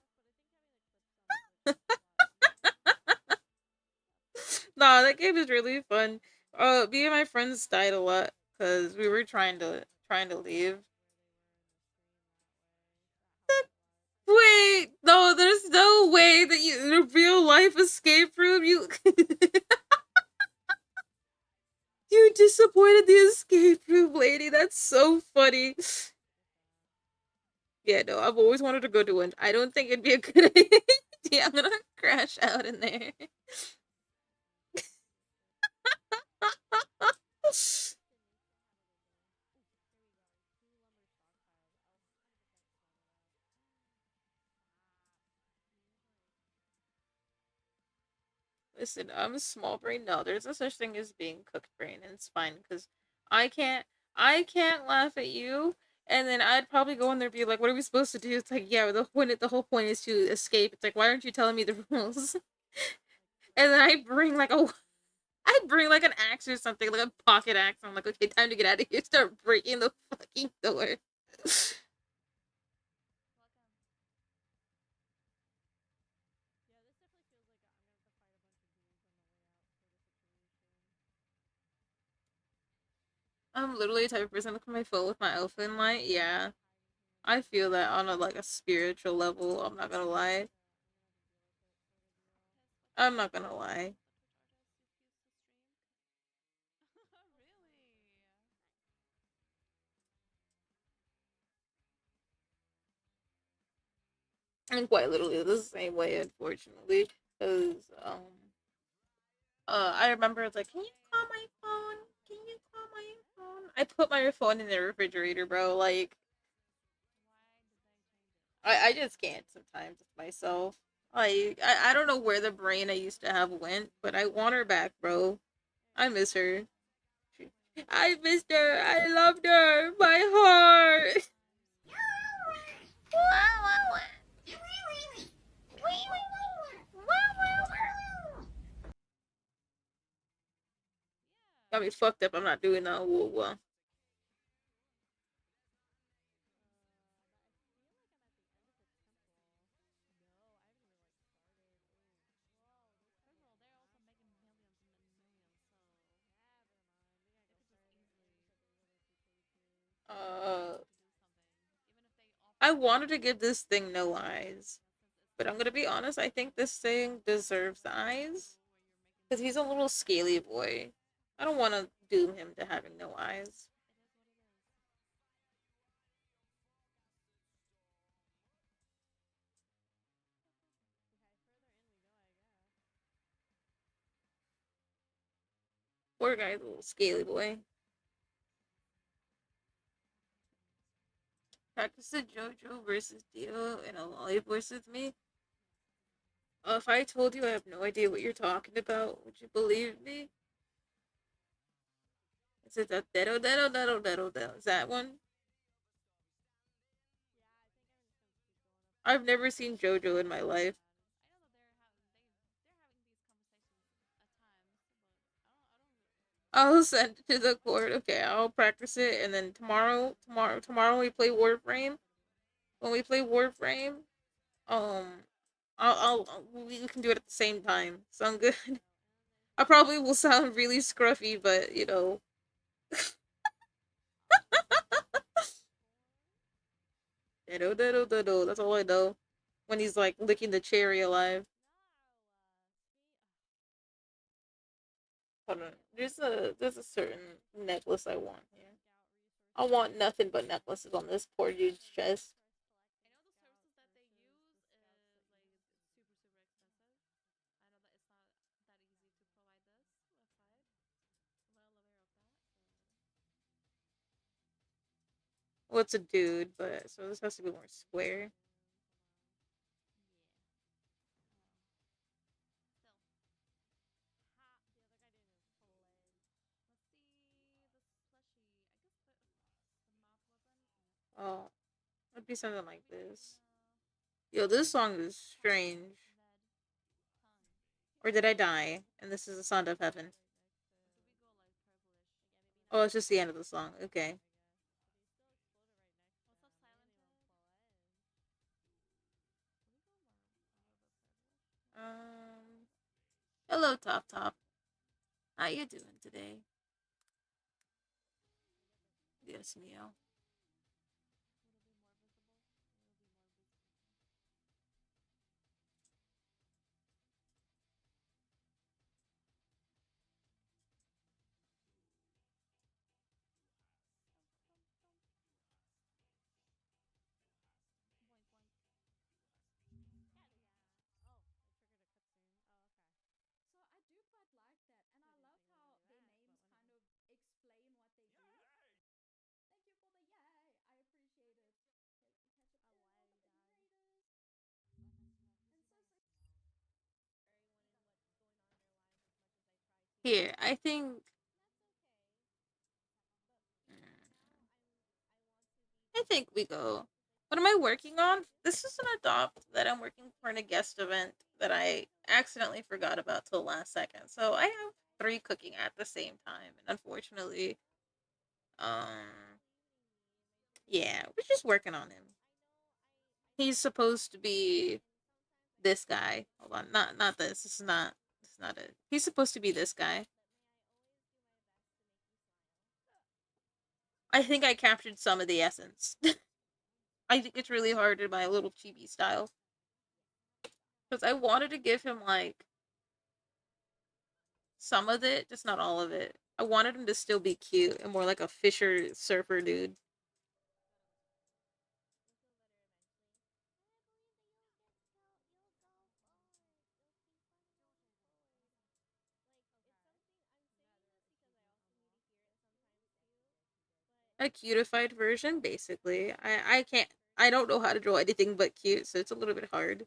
Nah, that game is really fun. Me and my friends died a lot because we were trying to leave. Wait, no, there's no way that you in a real life escape room you disappointed the escape room lady. That's so funny. Yeah, no, I've always wanted to go to one. I don't think it'd be a good idea. I'm gonna crash out in there. Listen, I'm a small brain. No, there's no such thing as being cooked brain, and it's fine because I can't, I can't laugh at you. And then I'd probably go in there and be like, "What are we supposed to do?" It's like, yeah, the whole point is to escape. It's like, why aren't you telling me the rules? And then I bring like an axe or something, like a pocket axe. I'm like, okay, time to get out of here. Start breaking the fucking door. I'm literally the type of person to look at my phone with my open light. Yeah, I feel that on a like a spiritual level. I'm not gonna lie. I'm not gonna lie. And quite literally the same way, unfortunately. Because I remember it's like, can you call my phone? Can you call my phone? I put my phone in the refrigerator, bro. Like, I just can't sometimes with myself. I don't know where the brain I used to have went, but I want her back, bro. I miss her. I missed her. I loved her. My heart. Got me fucked up. I'm not doing that. Whoa, whoa. Uh, I wanted to give this thing no eyes, but I'm gonna be honest. I think this thing deserves eyes because he's a little scaly boy. I don't want to doom him to having no eyes. Poor guy's a little scaly boy. Practice a JoJo versus Dio and a Lolly versus me. If I told you I have no idea what you're talking about, would you believe me? Is it that Is that one? I've never seen JoJo in my life. I'll send it to the court. Okay, I'll practice it, and then tomorrow we play Warframe. When we play Warframe, um, we can do it at the same time. Sound good? I probably will sound really scruffy, but you know, that's all I know. When he's like licking the cherry alive. Hold on, there's a certain necklace I want here. I want nothing but necklaces on this poor dude's chest. Well, it's a dude, but so this has to be more square. Oh, it'd be something like this. Yo, this song is strange. Or did I die? And this is the sound of heaven. Oh, it's just the end of the song. Okay. Hello, Top Top. How you doing today? Yes, Mio. Here, I think. I think we go. What am I working on? This is an adopt that I'm working for in a guest event that I accidentally forgot about till last second. So I have three cooking at the same time, and unfortunately, um, yeah, we're just working on him. He's supposed to be this guy. Hold on, not this. This is not. This is not it. He's supposed to be this guy. I think I captured some of the essence. I think it's really hard in my little chibi style because I wanted to give him like some of it, just not all of it. I wanted him to still be cute and more like a fisher surfer dude. A cutified version, basically. I can't. I don't know how to draw anything but cute, so it's a little bit hard.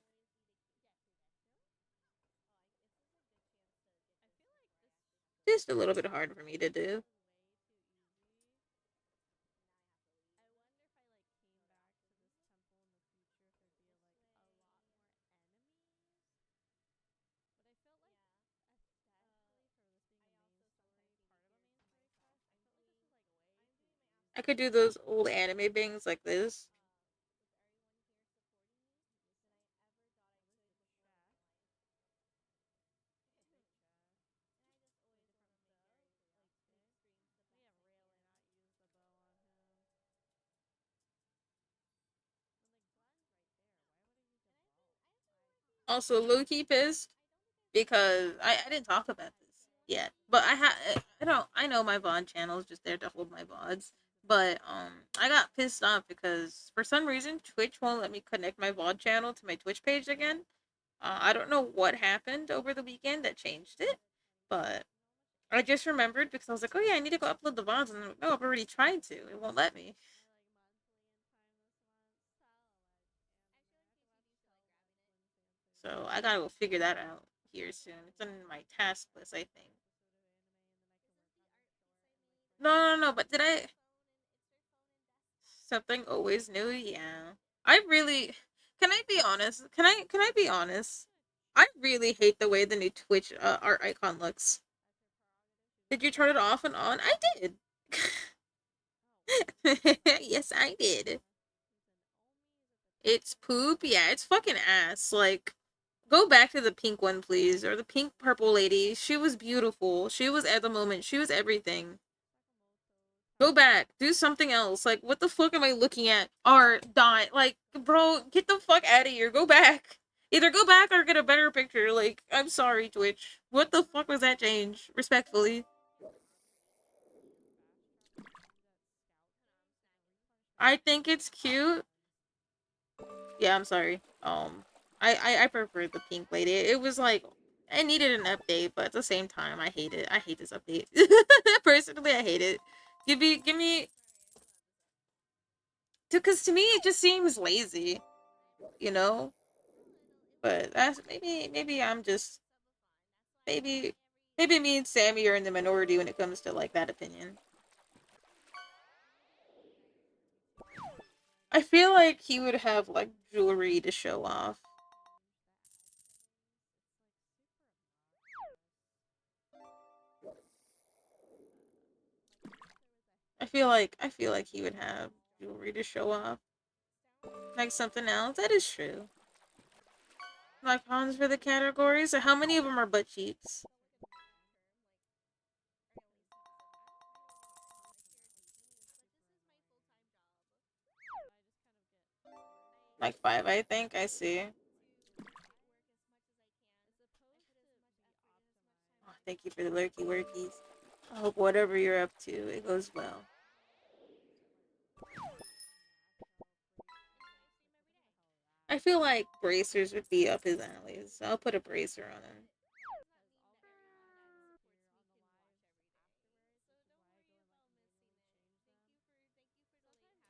Just a little bit hard for me to do. I could do those old anime things like this. Also, low key pissed because I didn't talk about this yet, but I don't I know my VOD channel is just there to hold my VODs, but I got pissed off because for some reason Twitch won't let me connect my VOD channel to my Twitch page again. I don't know what happened over the weekend that changed it, but I just remembered because I was like, oh yeah, I need to go upload the VODs, and no, I've already tried to. It won't let me. So I gotta go figure that out here soon. It's in my task list, I think. No, no, no. But did I something always new? Yeah. I really. Can I be honest? Can I be honest? I really hate the way the new Twitch art icon looks. Did you turn it off and on? I did. Yes, I did. It's poop. Yeah, it's fucking ass. Like, go back to the pink one, please, or the pink purple lady. She was beautiful. She was at the moment. She was everything. Go back. Do something else. Like, what the fuck am I looking at? Art, dot. Like, bro, get the fuck out of here. Go back. Either go back or get a better picture. Like, I'm sorry, Twitch. What the fuck was that change? Respectfully. I think it's cute. Yeah, I'm sorry. I prefer the pink lady. It was like I needed an update, but at the same time, I hate it. I hate this update. Personally, I hate it. Give me, because to me it just seems lazy, you know. But that's maybe I'm just maybe maybe me and Sammy are in the minority when it comes to like that opinion. I feel like he would have like jewelry to show off. I feel like he would have jewelry to show off. Like something else. That is true. my cons for the categories. How many of them are butt cheeks? Like five, I think. I see. Oh, thank you for the lurky workies. I hope whatever you're up to, it goes well. I feel like bracers would be up his alley, so I'll put a bracer on him.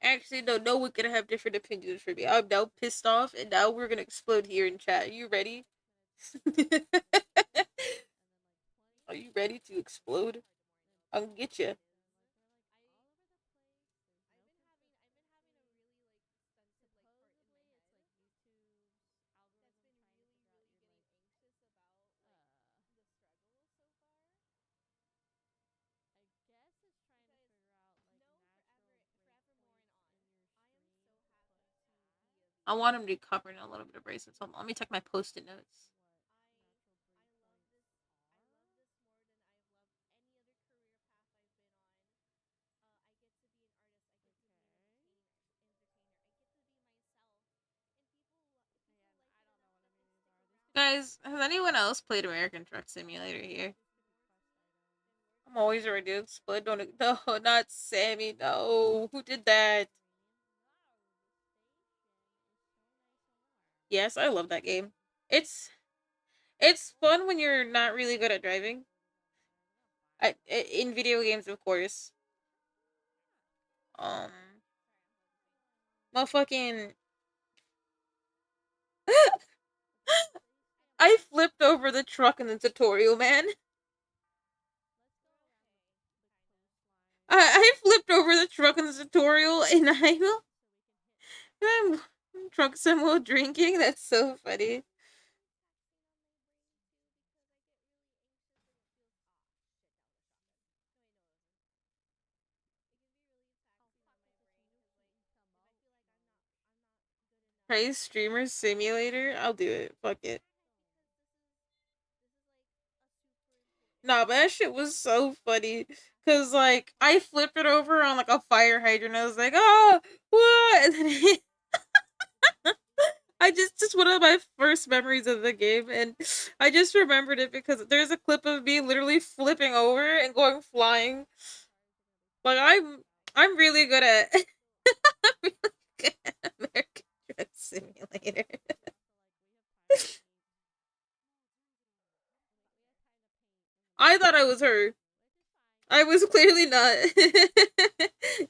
Actually, no, no one can have different opinions for me. I'm now pissed off, and now we're gonna explode here in chat. Are you ready? Are you ready to explode? I'll get you. I want him to cover in a little bit of bracelets. Hold on, let me check my post-it notes. Guys, has anyone else played American Truck Simulator here? I'm always ready to explode. Don't no, not Sammy. No, who did that? Yes, I love that game. It's it's fun when you're not really good at driving. In video games, of course. Um, motherfucking. I flipped over the truck in the tutorial, man. I flipped over the truck in the tutorial, and I'm drunk some while drinking. That's so funny. Try Streamer Simulator. I'll do it. Fuck it. Nah, but that shit was so funny. Cause like I flipped it over on like a fire hydrant. I was like, oh, what? And then I just one of my first memories of the game, and I just remembered it because there's a clip of me literally flipping over and going flying. Like I'm really good at I'm really good at American Truck Simulator. I thought I was her. I was clearly not.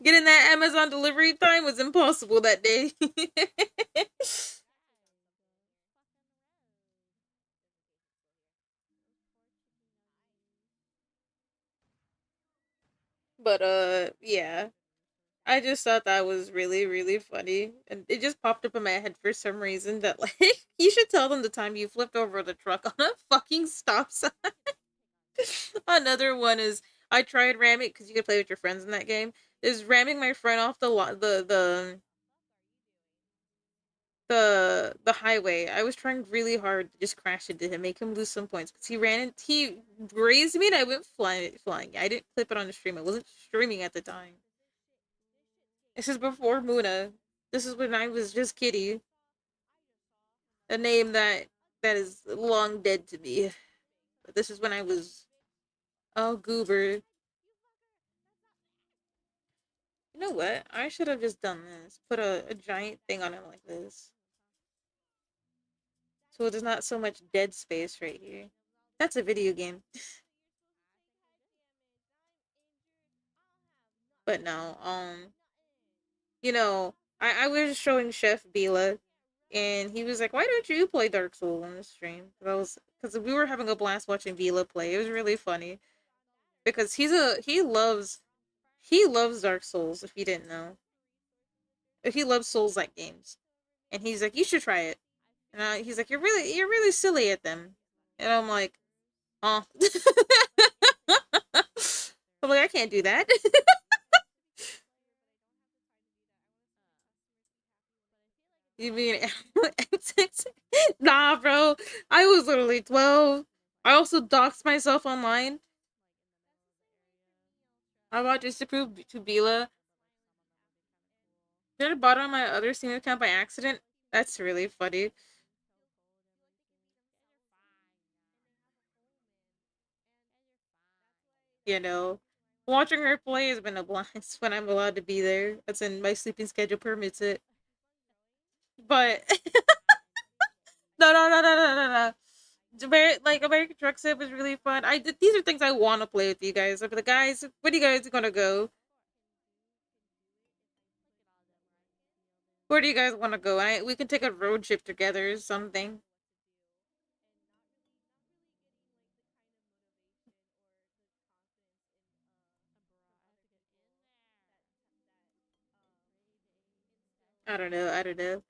Getting that Amazon delivery time was impossible that day. But yeah. I just thought that was really, really funny. And it just popped up in my head for some reason that like you should tell them the time you flipped over the truck on a fucking stop sign. Another one is I tried ramming because you could play with your friends in that game. Is ramming my friend off the highway. I was trying really hard to just crash into him, make him lose some points because he grazed me and I went flying. I didn't clip it on the stream. I wasn't streaming at the time. This is before Muna. This is when I was just Kitty, a name that is long dead to me. But this is when I was goober. You know what? I should have just done this. Put a giant thing on him like this. So there's not so much dead space right here. That's a video game. But no, I was showing Chef Bila, and he was like, "Why don't you play Dark Souls on the stream?" Because we were having a blast watching Bila play. It was really funny because he loves Dark Souls. If you didn't know, he loves Souls like games, and he's like, "You should try it." And he's like, you're really silly at them," and I'm like, "Oh," I'm like, "I can't do that." You mean nah, bro. I was literally 12. I also doxed myself online. I bought just to prove to Bila. Did I bought on my other Steam account by accident? That's really funny. You know, watching her play has been a blast when I'm allowed to be there. That's in my sleeping schedule permits it. But no. American Truck Sim was really fun. These are things I want to play with you guys. But the guys, when are you guys gonna go? Where do you guys want to go? We can take a road trip together or something. I don't know. I don't know.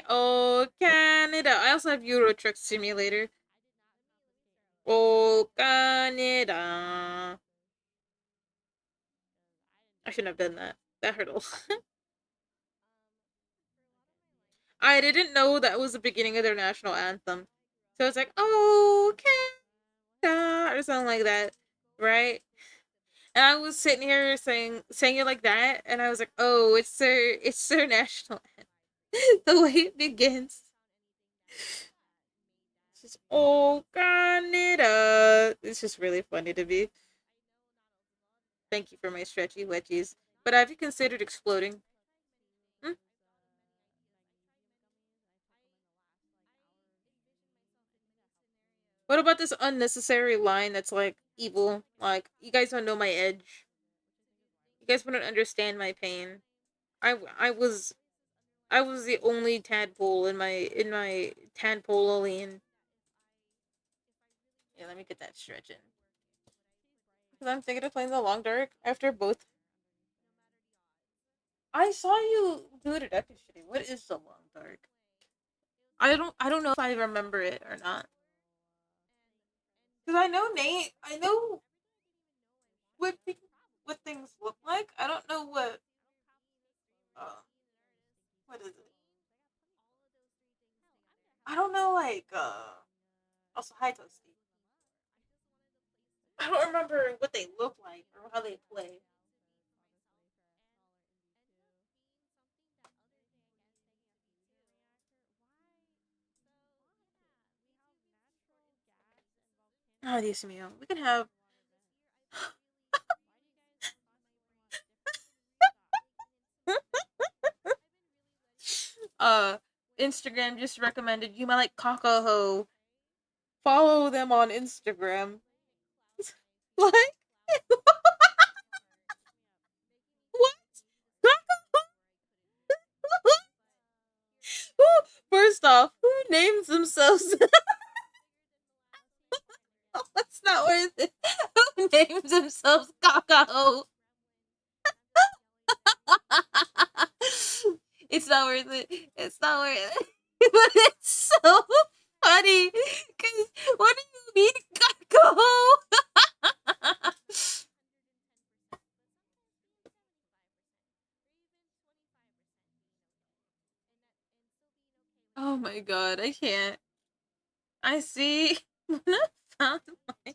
Oh, Canada. I also have Euro Truck Simulator. Oh, Canada. I shouldn't have done that. That hurt a lot. I didn't know that was the beginning of their national anthem. So it's like, oh, Canada, or something like that, right? And I was sitting here saying it like that, and I was like, oh, it's their national anthem. The way it begins. It's just, oh, Canada. It's just really funny to me. Thank you for my stretchy wedgies. But have you considered exploding? Hmm? What about this unnecessary line that's like evil? Like, you guys don't know my edge. You guys wouldn't understand my pain. I was I was the only tadpole in my tadpole lane. Yeah, let me get that stretch in. Because I'm thinking of playing the long dark after both. I saw you do it at Epic City. What is the long dark? I don't know if I remember it or not. Because I know Nate. I know what what things look like. I don't know uh what is it? I don't know also hi Toasty. I don't remember what they look like or how they play. Oh, Dios mío. We can have uh Instagram just recommended you might like Kakaho. Follow them on Instagram. Like what? First off, who names themselves? It's not worth it. Who names themselves Kakaho? It's not worth it. It's not worth it. But it's so funny. Cause what do you mean Kakaho? Oh my god, I can't. I see. When I found my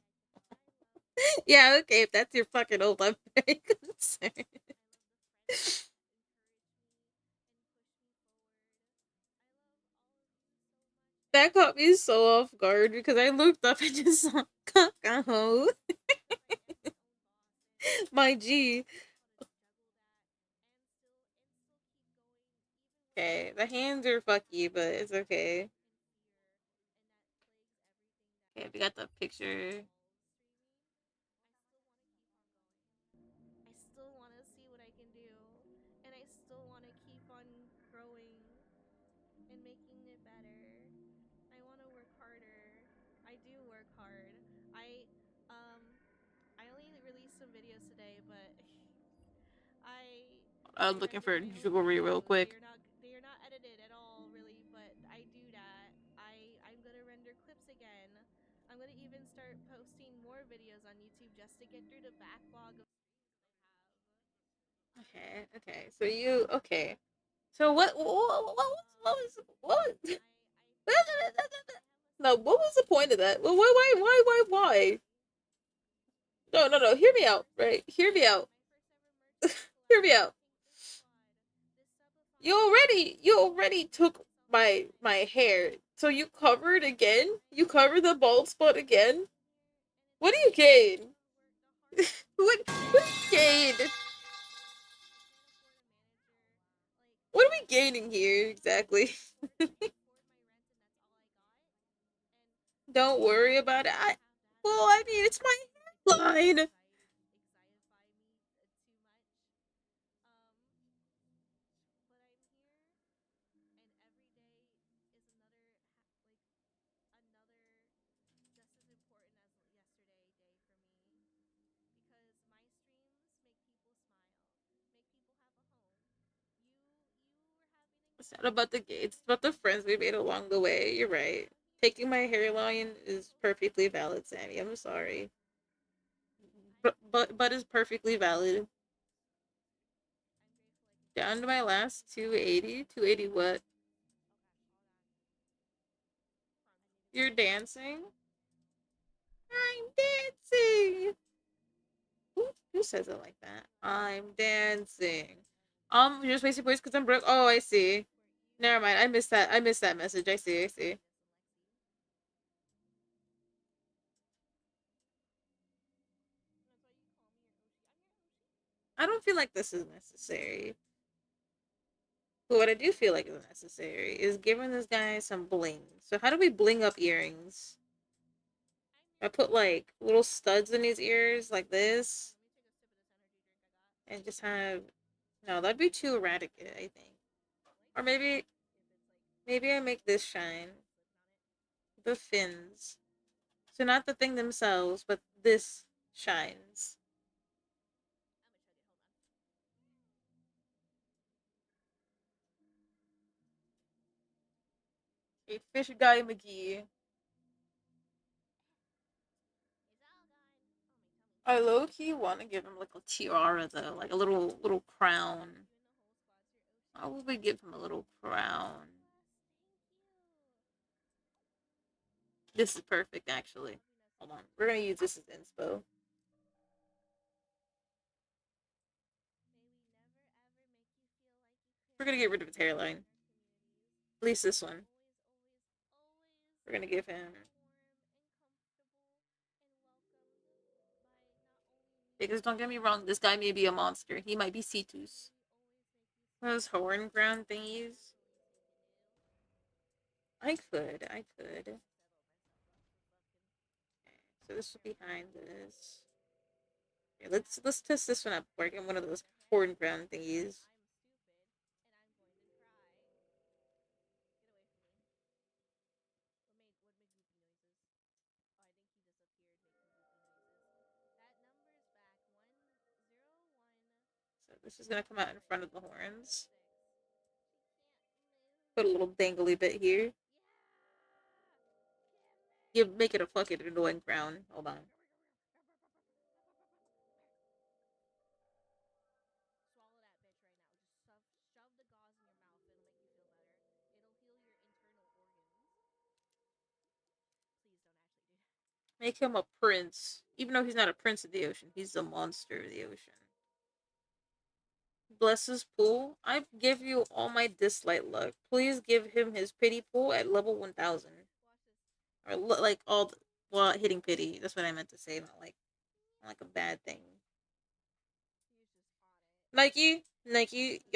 yeah, okay, if that's your fucking old, I'm very concerned. That caught me so off guard because I looked up and just saw Kakao. My G. Okay, the hands are fucky, but it's okay. Okay, we got the picture. I'm looking for jewelry real quick. Okay, okay. So you okay? So what was no, what was the point of that? Why? No, no, no. Hear me out, right? Hear me out. Hear me out. You already took my hair. So you covered again? You covered the bald spot again? What do you gain? What do you gain? What are we gaining here exactly? Don't worry about it. I mean, it's my hairline. It's not about the gates. It's about the friends we made along the way. You're right. Taking my hairline is perfectly valid, Sammy. I'm sorry, but is perfectly valid. Down to my last 280. 280 what? You're dancing? I'm dancing. Who says it like that? I'm dancing. You're just wasting points because I'm broke. Oh, I see. Never mind. I missed that. I missed that message. I see. I see. I don't feel like this is necessary. But what I do feel like is necessary is giving this guy some bling. So how do we bling up earrings? I put like little studs in his ears like this, and just have no. That'd be too erratic. I think. Or maybe I make this shine the fins. So not the thing themselves, but this shines. A fish guy McGee. I low key want to give him like a tiara though, like a little crown. How would we give him a little crown? This is perfect, actually. Hold on, we're gonna use this as inspo. We're gonna get rid of his hairline. At least this one. We're gonna give him because don't get me wrong, this guy may be a monster. He might be Cetus. Those horn ground thingies. I could. Okay, so this will be behind this. Okay, let's test this one up. Working one of those horn ground thingies. So this is gonna come out in front of the horns. Put a little dangly bit here. You make it a fucking annoying crown. Hold on. Make him a prince. Even though he's not a prince of the ocean, he's a monster of the ocean. Bless his pool. I give you all my dislike luck. Please give him his pity pool at level 1000. Or like all well hitting pity. That's what I meant to say. Not like a bad thing. Nike.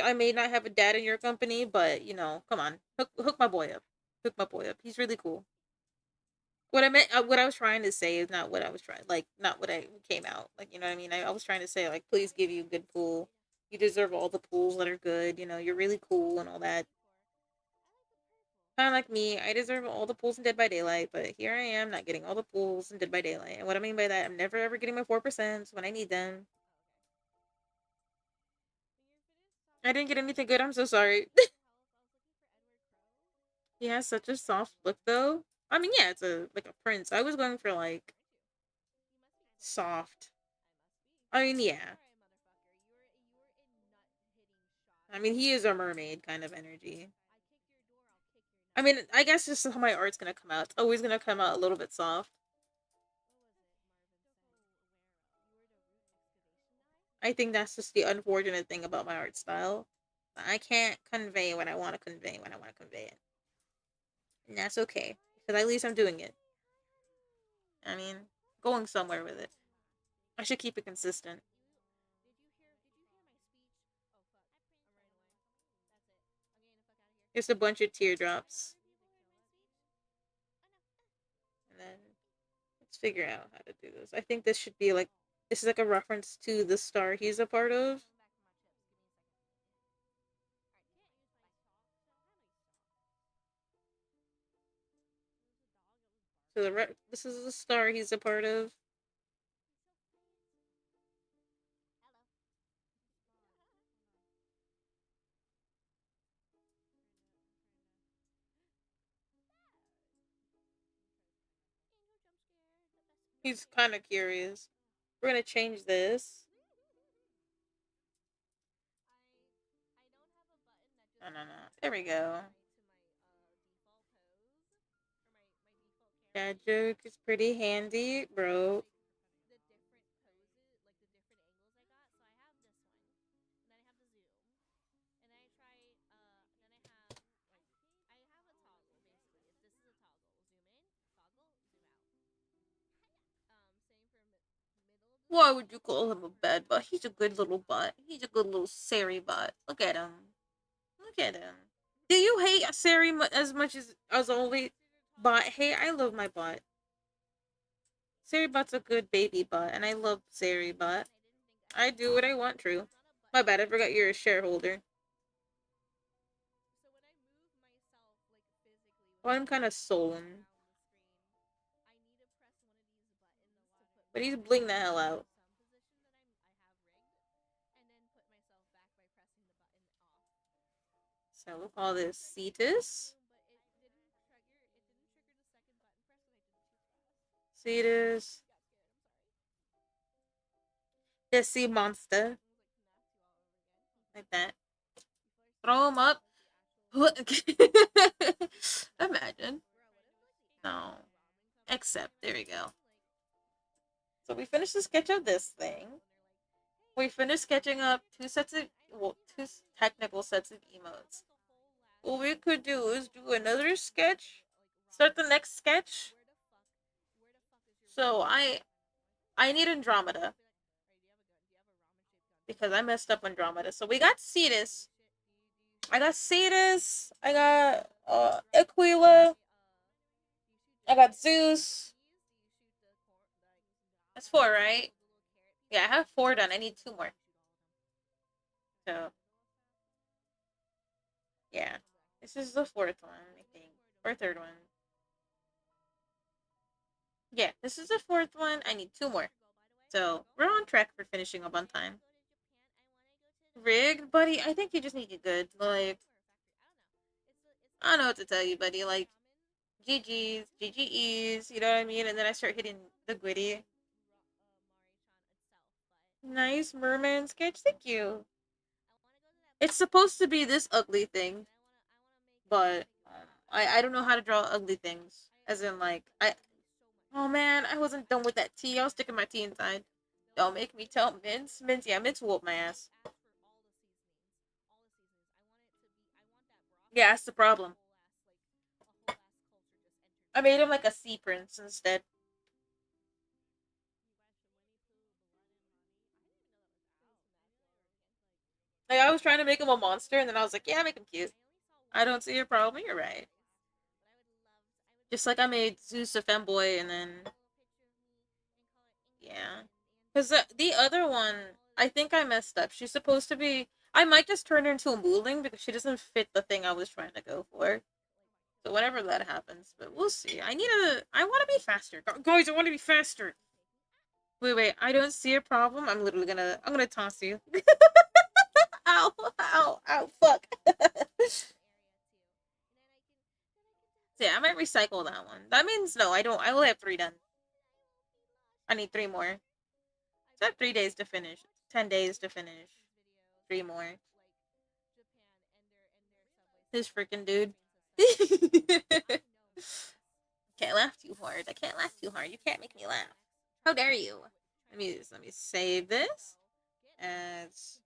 I may not have a dad in your company, but come on, hook my boy up. Hook my boy up. He's really cool. What I was trying to say is not what I was trying, like, not what I came out. Like, you know what I mean? I was trying to say, like, please give you a good pool. You deserve all the pools that are good. You're really cool and all that. Kind of like me, I deserve all the pools in Dead by Daylight, but here I am not getting all the pools in Dead by Daylight. And what I mean by that, I'm never ever getting my 4% when I need them. I didn't get anything good. I'm so sorry. He has such a soft look, though. I mean, yeah, it's a like a prince. I was going for like soft. I mean, yeah. I mean, he is a mermaid kind of energy. I mean, I guess this is how my art's gonna come out. It's always gonna come out a little bit soft. I think that's just the unfortunate thing about my art style. I can't convey what I want to convey when I want to convey it. And that's okay. Because at least I'm doing it. I mean, going somewhere with it. I should keep it consistent. Just a bunch of teardrops. And then let's figure out how to do this. I think this should be like, this is like a reference to the star he's a part of. So this is the star he's a part of. He's kind of curious. We're gonna change this. No, no, no. There we go. That joke is pretty handy, bro. Why would you call him a bad butt? He's a good little butt. He's a good little Sari butt. Look at him. Look at him. Do you hate Sari as much as only butt? Hey, I love my butt. Sari butt's a good baby butt, and I love Sari butt. I do what I want, true. My bad, I forgot you're a shareholder. Well, I'm kind of sullen. But he's bling the hell out. So we'll call this Cetus. Cetus. The sea monster. Like that. Throw him up. Imagine. No. Except, there we go. So we finished the sketch of this thing. We finished sketching up two technical sets of emotes. What we could do is do another sketch. Start the next sketch. So I need Andromeda because I messed up Andromeda. So we got Cetus. I got Cetus. I got Aquila. I got Zeus. That's four, right? Yeah, I have four done. I need two more. So yeah, this is the fourth one, I think, or third one. Yeah, this is the fourth one. I need two more. So we're on track for finishing up on time. Rigged, buddy. I think you just need to good. Like I don't know what to tell you, buddy. Like GG's, GGE's. You know what I mean? And then I start hitting the gritty. Nice merman sketch. Thank you. It's supposed to be this ugly thing, but I don't know how to draw ugly things. As in like I oh man, I wasn't done with that tea. I was sticking my tea inside. Don't make me tell Mince. Mince, yeah, Mince whooped my ass. Yeah, that's the problem. I made him like a sea prince instead. Like I was trying to make him a monster, and then I was like, yeah, make him cute. I don't see your problem. You're right. Just like I made Zeus a femboy, and then yeah, because the other one, I think I messed up. She's supposed to be. I might just turn her into a mooling because she doesn't fit the thing I was trying to go for. So whenever that happens, but we'll see. I want to be faster, guys. I want to be faster. Wait, wait. I don't see a problem. I'm gonna toss you. Ow, ow, ow, fuck. Yeah, I might recycle that one. That means no, I don't. I only have three done. I need three more. So I have 3 days to finish. 10 days to finish. Three more. This freaking dude. Can't laugh too hard. I can't laugh too hard. You can't make me laugh. How dare you? Let me save this. As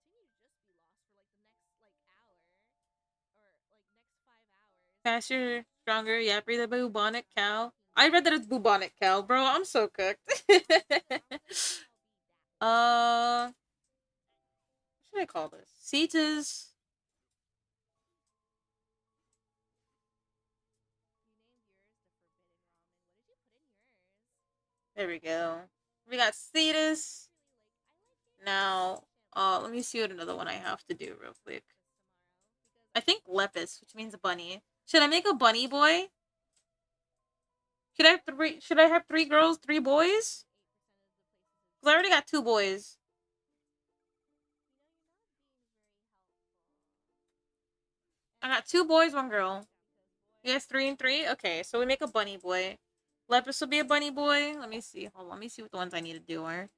faster, stronger, yapper the bubonic cow. I read that it's bubonic cow, bro. I'm so cooked. What should I call this? Cetas. There we go. We got Cetus. Now, let me see what another one I have to do real quick. I think Lepus, which means bunny. Should I make a bunny boy? Should I have three? Should I have three girls, three boys? Cause I already got two boys. I got two boys, one girl. Yes, three and three. Okay, so we make a bunny boy. Lepus will be a bunny boy. Let me see. Hold on. Let me see what the ones I need to do are.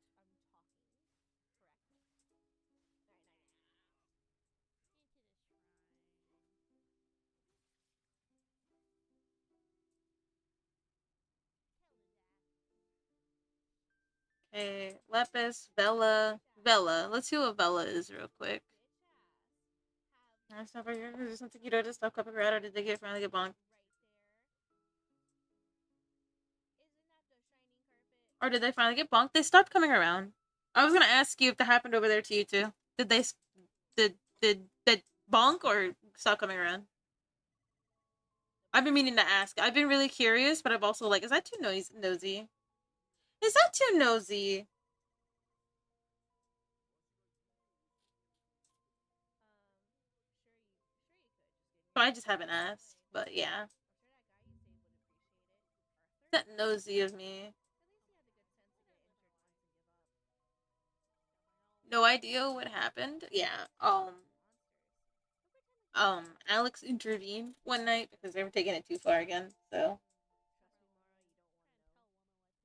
Okay, Lepus, Bella, Bella. Let's see what Bella is real quick. I stop right here. Is there something you noticed? Stop cupping rat, or did they finally get bonked? Or did they finally get bonked? They stopped coming around. I was gonna ask you if that happened over there to you too. Did they did bonk or stop coming around? I've been meaning to ask. I've been really curious, but I've also like, is that too nosy? Is that too nosy? I just haven't asked. But yeah, is that nosy of me? No idea what happened. Yeah. Alex intervened one night because they were taking it too far again. So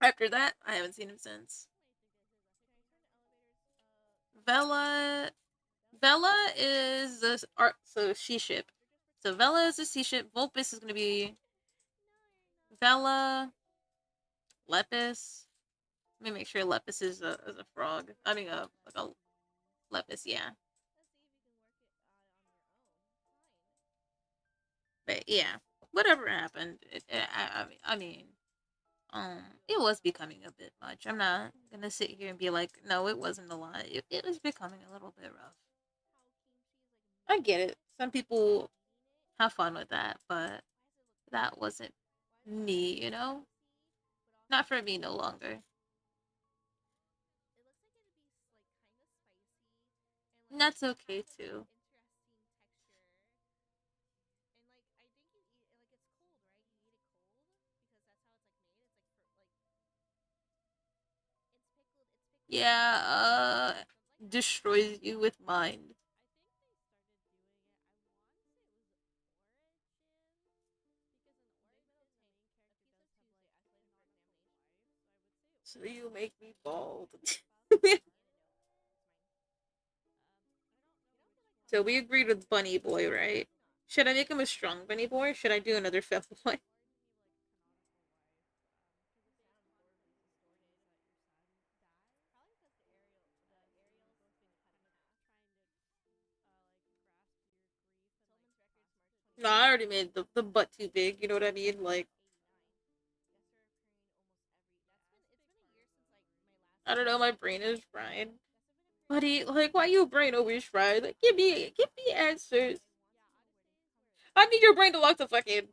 after that, I haven't seen him since. Vela Vela is the art, so she ship. So Vela is a sea ship. Vulpus is gonna be Vela, Lepus. Let me make sure Lepus is a frog. I mean, a Lepus, yeah. But yeah, whatever happened, it was becoming a bit much. I'm not gonna sit here and be like, no, it wasn't a lot. It was becoming a little bit rough. I get it. Some people have fun with that, but that wasn't me, you know? Not for me no longer. And that's okay too. Yeah, destroys you with mind. So you make me bald. So we agreed with Bunny Boy, right? Should I make him a strong Bunny Boy? Or should I do another fat boy? No, I already made the butt too big. You know what I mean? Like, I don't know. My brain is fried. Buddy, like, why you brain always fried? Like, give me answers. I need your brain to lock the fuck in.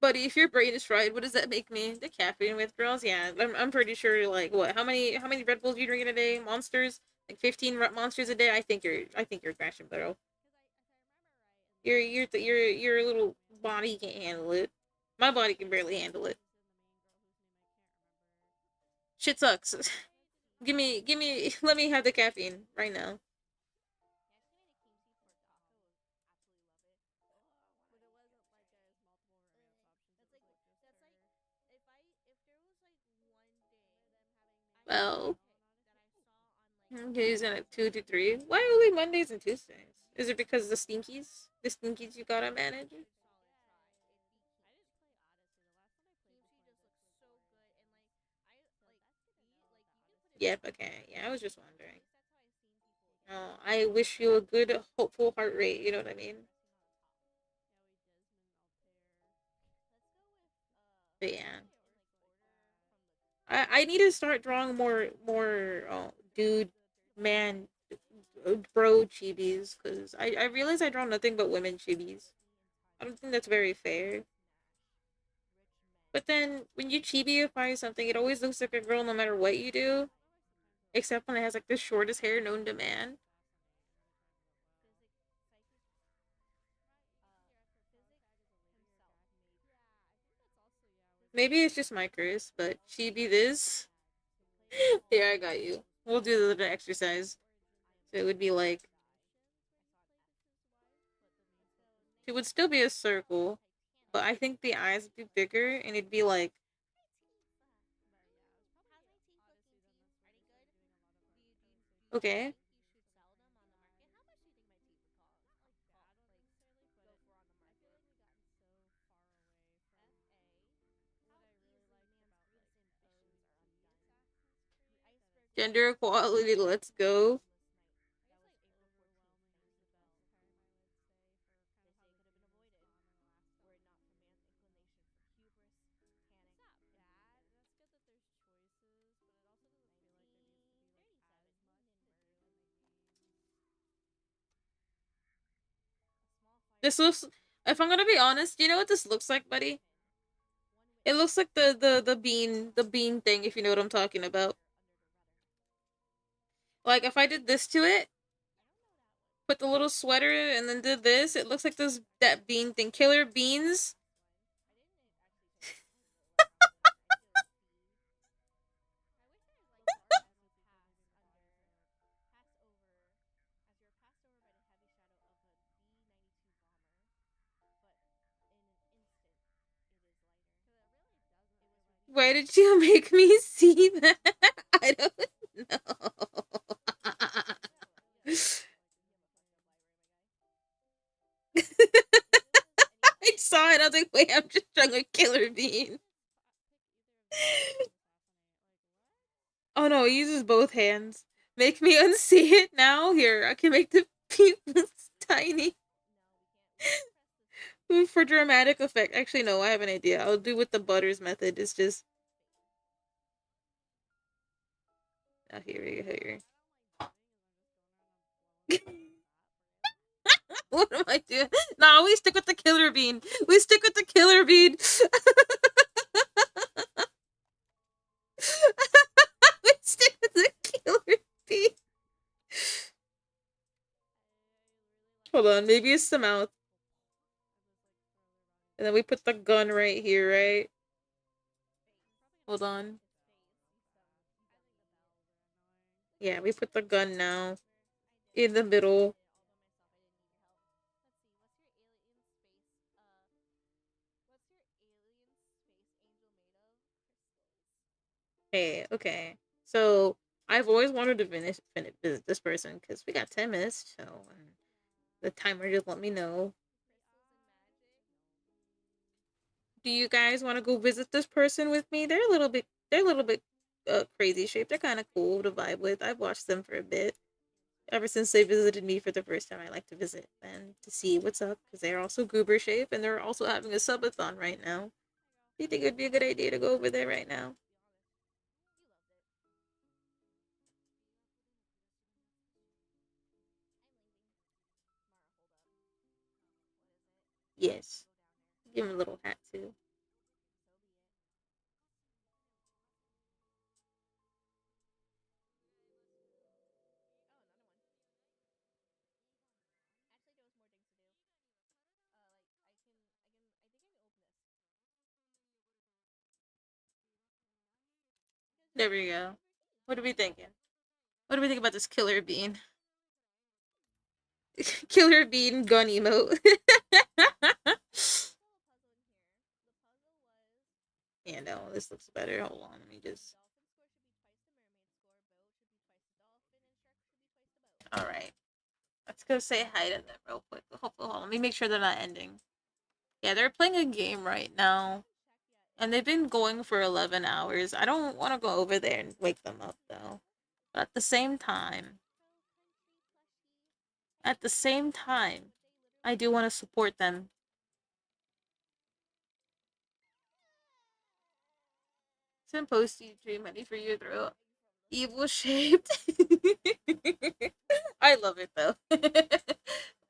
Buddy, if your brain is fried, what does that make me? The caffeine withdrawals? Yeah, I'm pretty sure. Like, what? How many Red Bulls you drinking a day? Monsters? Like 15 monsters a day? I think you're crashing, bro. Your little body can't handle it. My body can barely handle it. Shit sucks. give me. Let me have the caffeine right now. Well, he's in a 2 to 3. Why only Mondays and Tuesdays? Is it because the stinkies? The stinkies you gotta manage? Yep, okay. Yeah, I was just wondering. Oh, I wish you a good, hopeful heart rate. You know what I mean? But yeah, I need to start drawing more dude, man, bro chibis because I realize I draw nothing but women chibis. I don't think that's very fair. But then when you chibiify something, it always looks like a girl no matter what you do, except when it has like the shortest hair known to man. Maybe it's just my curse, but chibi this. Here, I got you. We'll do the little exercise. So it would be like it would still be a circle, but I think the eyes would be bigger, and it'd be like okay. Gender equality, let's go. This looks. If I'm gonna be honest, you know what this looks like, buddy? It looks like the bean thing. If you know what I'm talking about. Like if I did this to it, put the little sweater and then did this, it looks like this that bean thing. Killer beans. Why did you make me see that? I don't know. I saw it. I was like, wait, I'm just trying a killer bean. Oh no, he uses both hands. Make me unsee it now. Here, I can make the beans tiny. For dramatic effect. Actually, no, I have an idea. I'll do with the butters method. It's just. Oh, here we go. Here. What am I doing? Nah, we stick with the killer bean. We stick with the killer bean. We stick with the killer bean. Hold on, maybe it's the mouth. And then we put the gun right here, right? Hold on. Yeah, we put the gun now in the middle. Hey, okay. So I've always wanted to finish visit this person because we got 10 minutes. So the timer just let me know. Do you guys want to go visit this person with me? They're a little bit crazy shaped. They're kind of cool to vibe with. I've watched them for a bit. Ever since they visited me for the first time, I like to visit them to see what's up because they're also goober shape and they're also having a subathon right now. Do you think it'd be a good idea to go over there right now? Yes. Give him a little hat too. There we go. What are we thinking? What do we think about this killer bean? Killer bean gun emote. Yeah, no, this looks better. Hold on, let me just. go say hi to them real quick. Hold on. Let me make sure they're not ending. Yeah, they're playing a game right now. And they've been going for 11 hours. I don't want to go over there and wake them up, though. But at the same time, I do want to support them. Some post you dream money for your throat. Evil shaped. I love it though.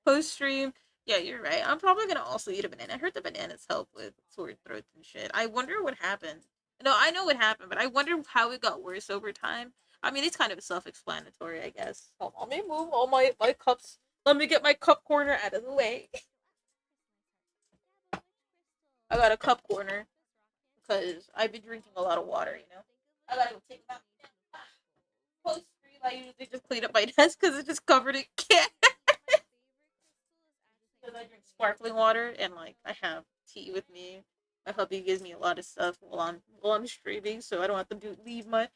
Post stream. Yeah, you're right. I'm probably gonna also eat a banana. I heard the bananas help with sore throats and shit. I wonder what happened. No, I know what happened, but I wonder how it got worse over time. I mean, it's kind of self-explanatory, I guess. Hold on, let me move all my cups. Let me get my cup corner out of the way. I got a cup corner because I've been drinking a lot of water. I gotta go take that. Post stream, I usually just clean up my desk because it's just covered in cat. Because I drink sparkling water and like I have tea with me. My hubby gives me a lot of stuff while I'm streaming, so I don't have to leave much.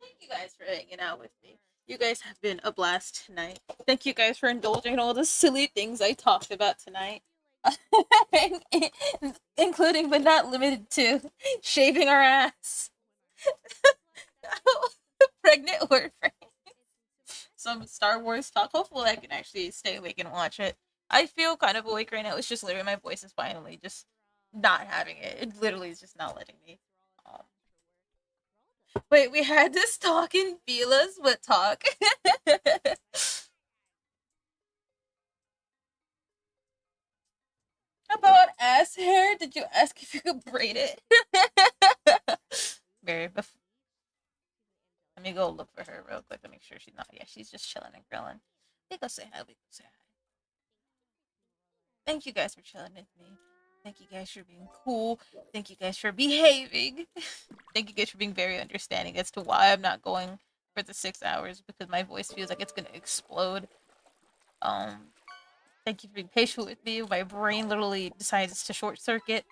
Thank you guys for hanging out with me. You guys have been a blast tonight. Thank you guys for indulging in all the silly things I talked about tonight. Including but not limited to shaving our ass. Pregnant warfare. Some Star Wars talk. Hopefully, I can actually stay awake and watch it. I feel kind of awake right now. It's just literally my voice is finally just not having it. It literally is just not letting me. Um, Wait, we had this talk in Vila's what talk? About ass hair? Did you ask if you could braid it? Very. Let me go look for her real quick to make sure she's not. Yeah, she's just chilling and grilling. We go say hi. We go say hi. Thank you guys for chilling with me. Thank you guys for being cool. Thank you guys for behaving. Thank you guys for being very understanding as to why I'm not going for the 6 hours because my voice feels like it's gonna explode. Um, Thank you for being patient with me. My brain literally decides to short circuit.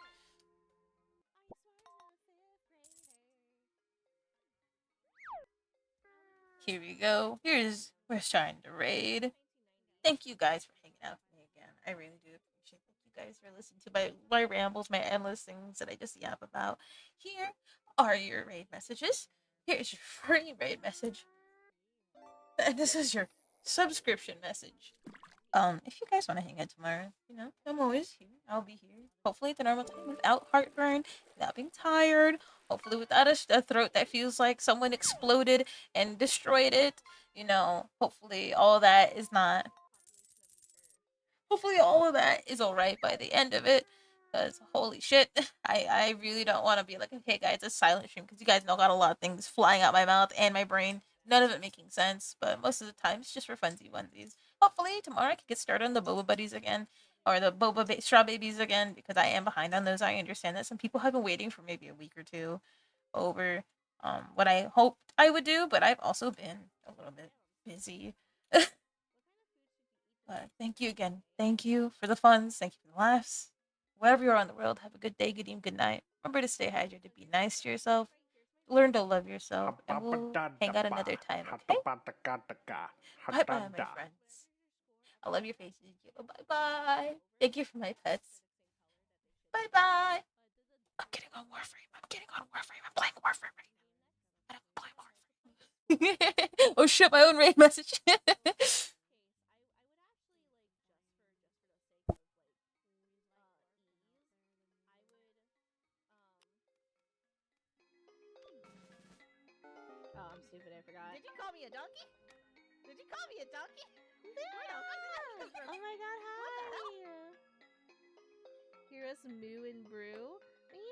Here we go. We're starting to raid. Thank you guys for hanging out with me again. I really do appreciate it. You guys for listening to my rambles, my endless things that I just yap about. Here are your raid messages. Here's your free raid message. And this is your subscription message. If you guys want to hang out tomorrow, I'm always here. I'll be here. Hopefully at the normal time without heartburn, without being tired, hopefully without a throat that feels like someone exploded and destroyed it. Hopefully hopefully all of that is all right by the end of it. Because holy shit, I really don't want to be like, okay, guys, it's silent stream because you guys know I got a lot of things flying out my mouth and my brain, none of it making sense. But most of the time, it's just for funsies onesies. Hopefully tomorrow I can get started on the boba buddies again, or the straw babies again, because I am behind on those. I understand that some people have been waiting for maybe a week or two over what I hoped I would do, but I've also been a little bit busy. But thank you again. Thank you for the funds. Thank you for the laughs. Wherever you are in the world, have a good day, good evening, good night. Remember to stay hydrated, be nice to yourself, learn to love yourself, and we'll hang out another time, okay? Bye bye, my friends. I love your faces. Bye bye. Thank you for my pets. Bye bye. I'm getting on Warframe. I'm playing Warframe right now. I'm playing Warframe. Oh shit, my own raid message. Oh, I'm stupid. I forgot. Did you call me a donkey? Did you call me a donkey? Oh my god, hi! Hear us moo and brew.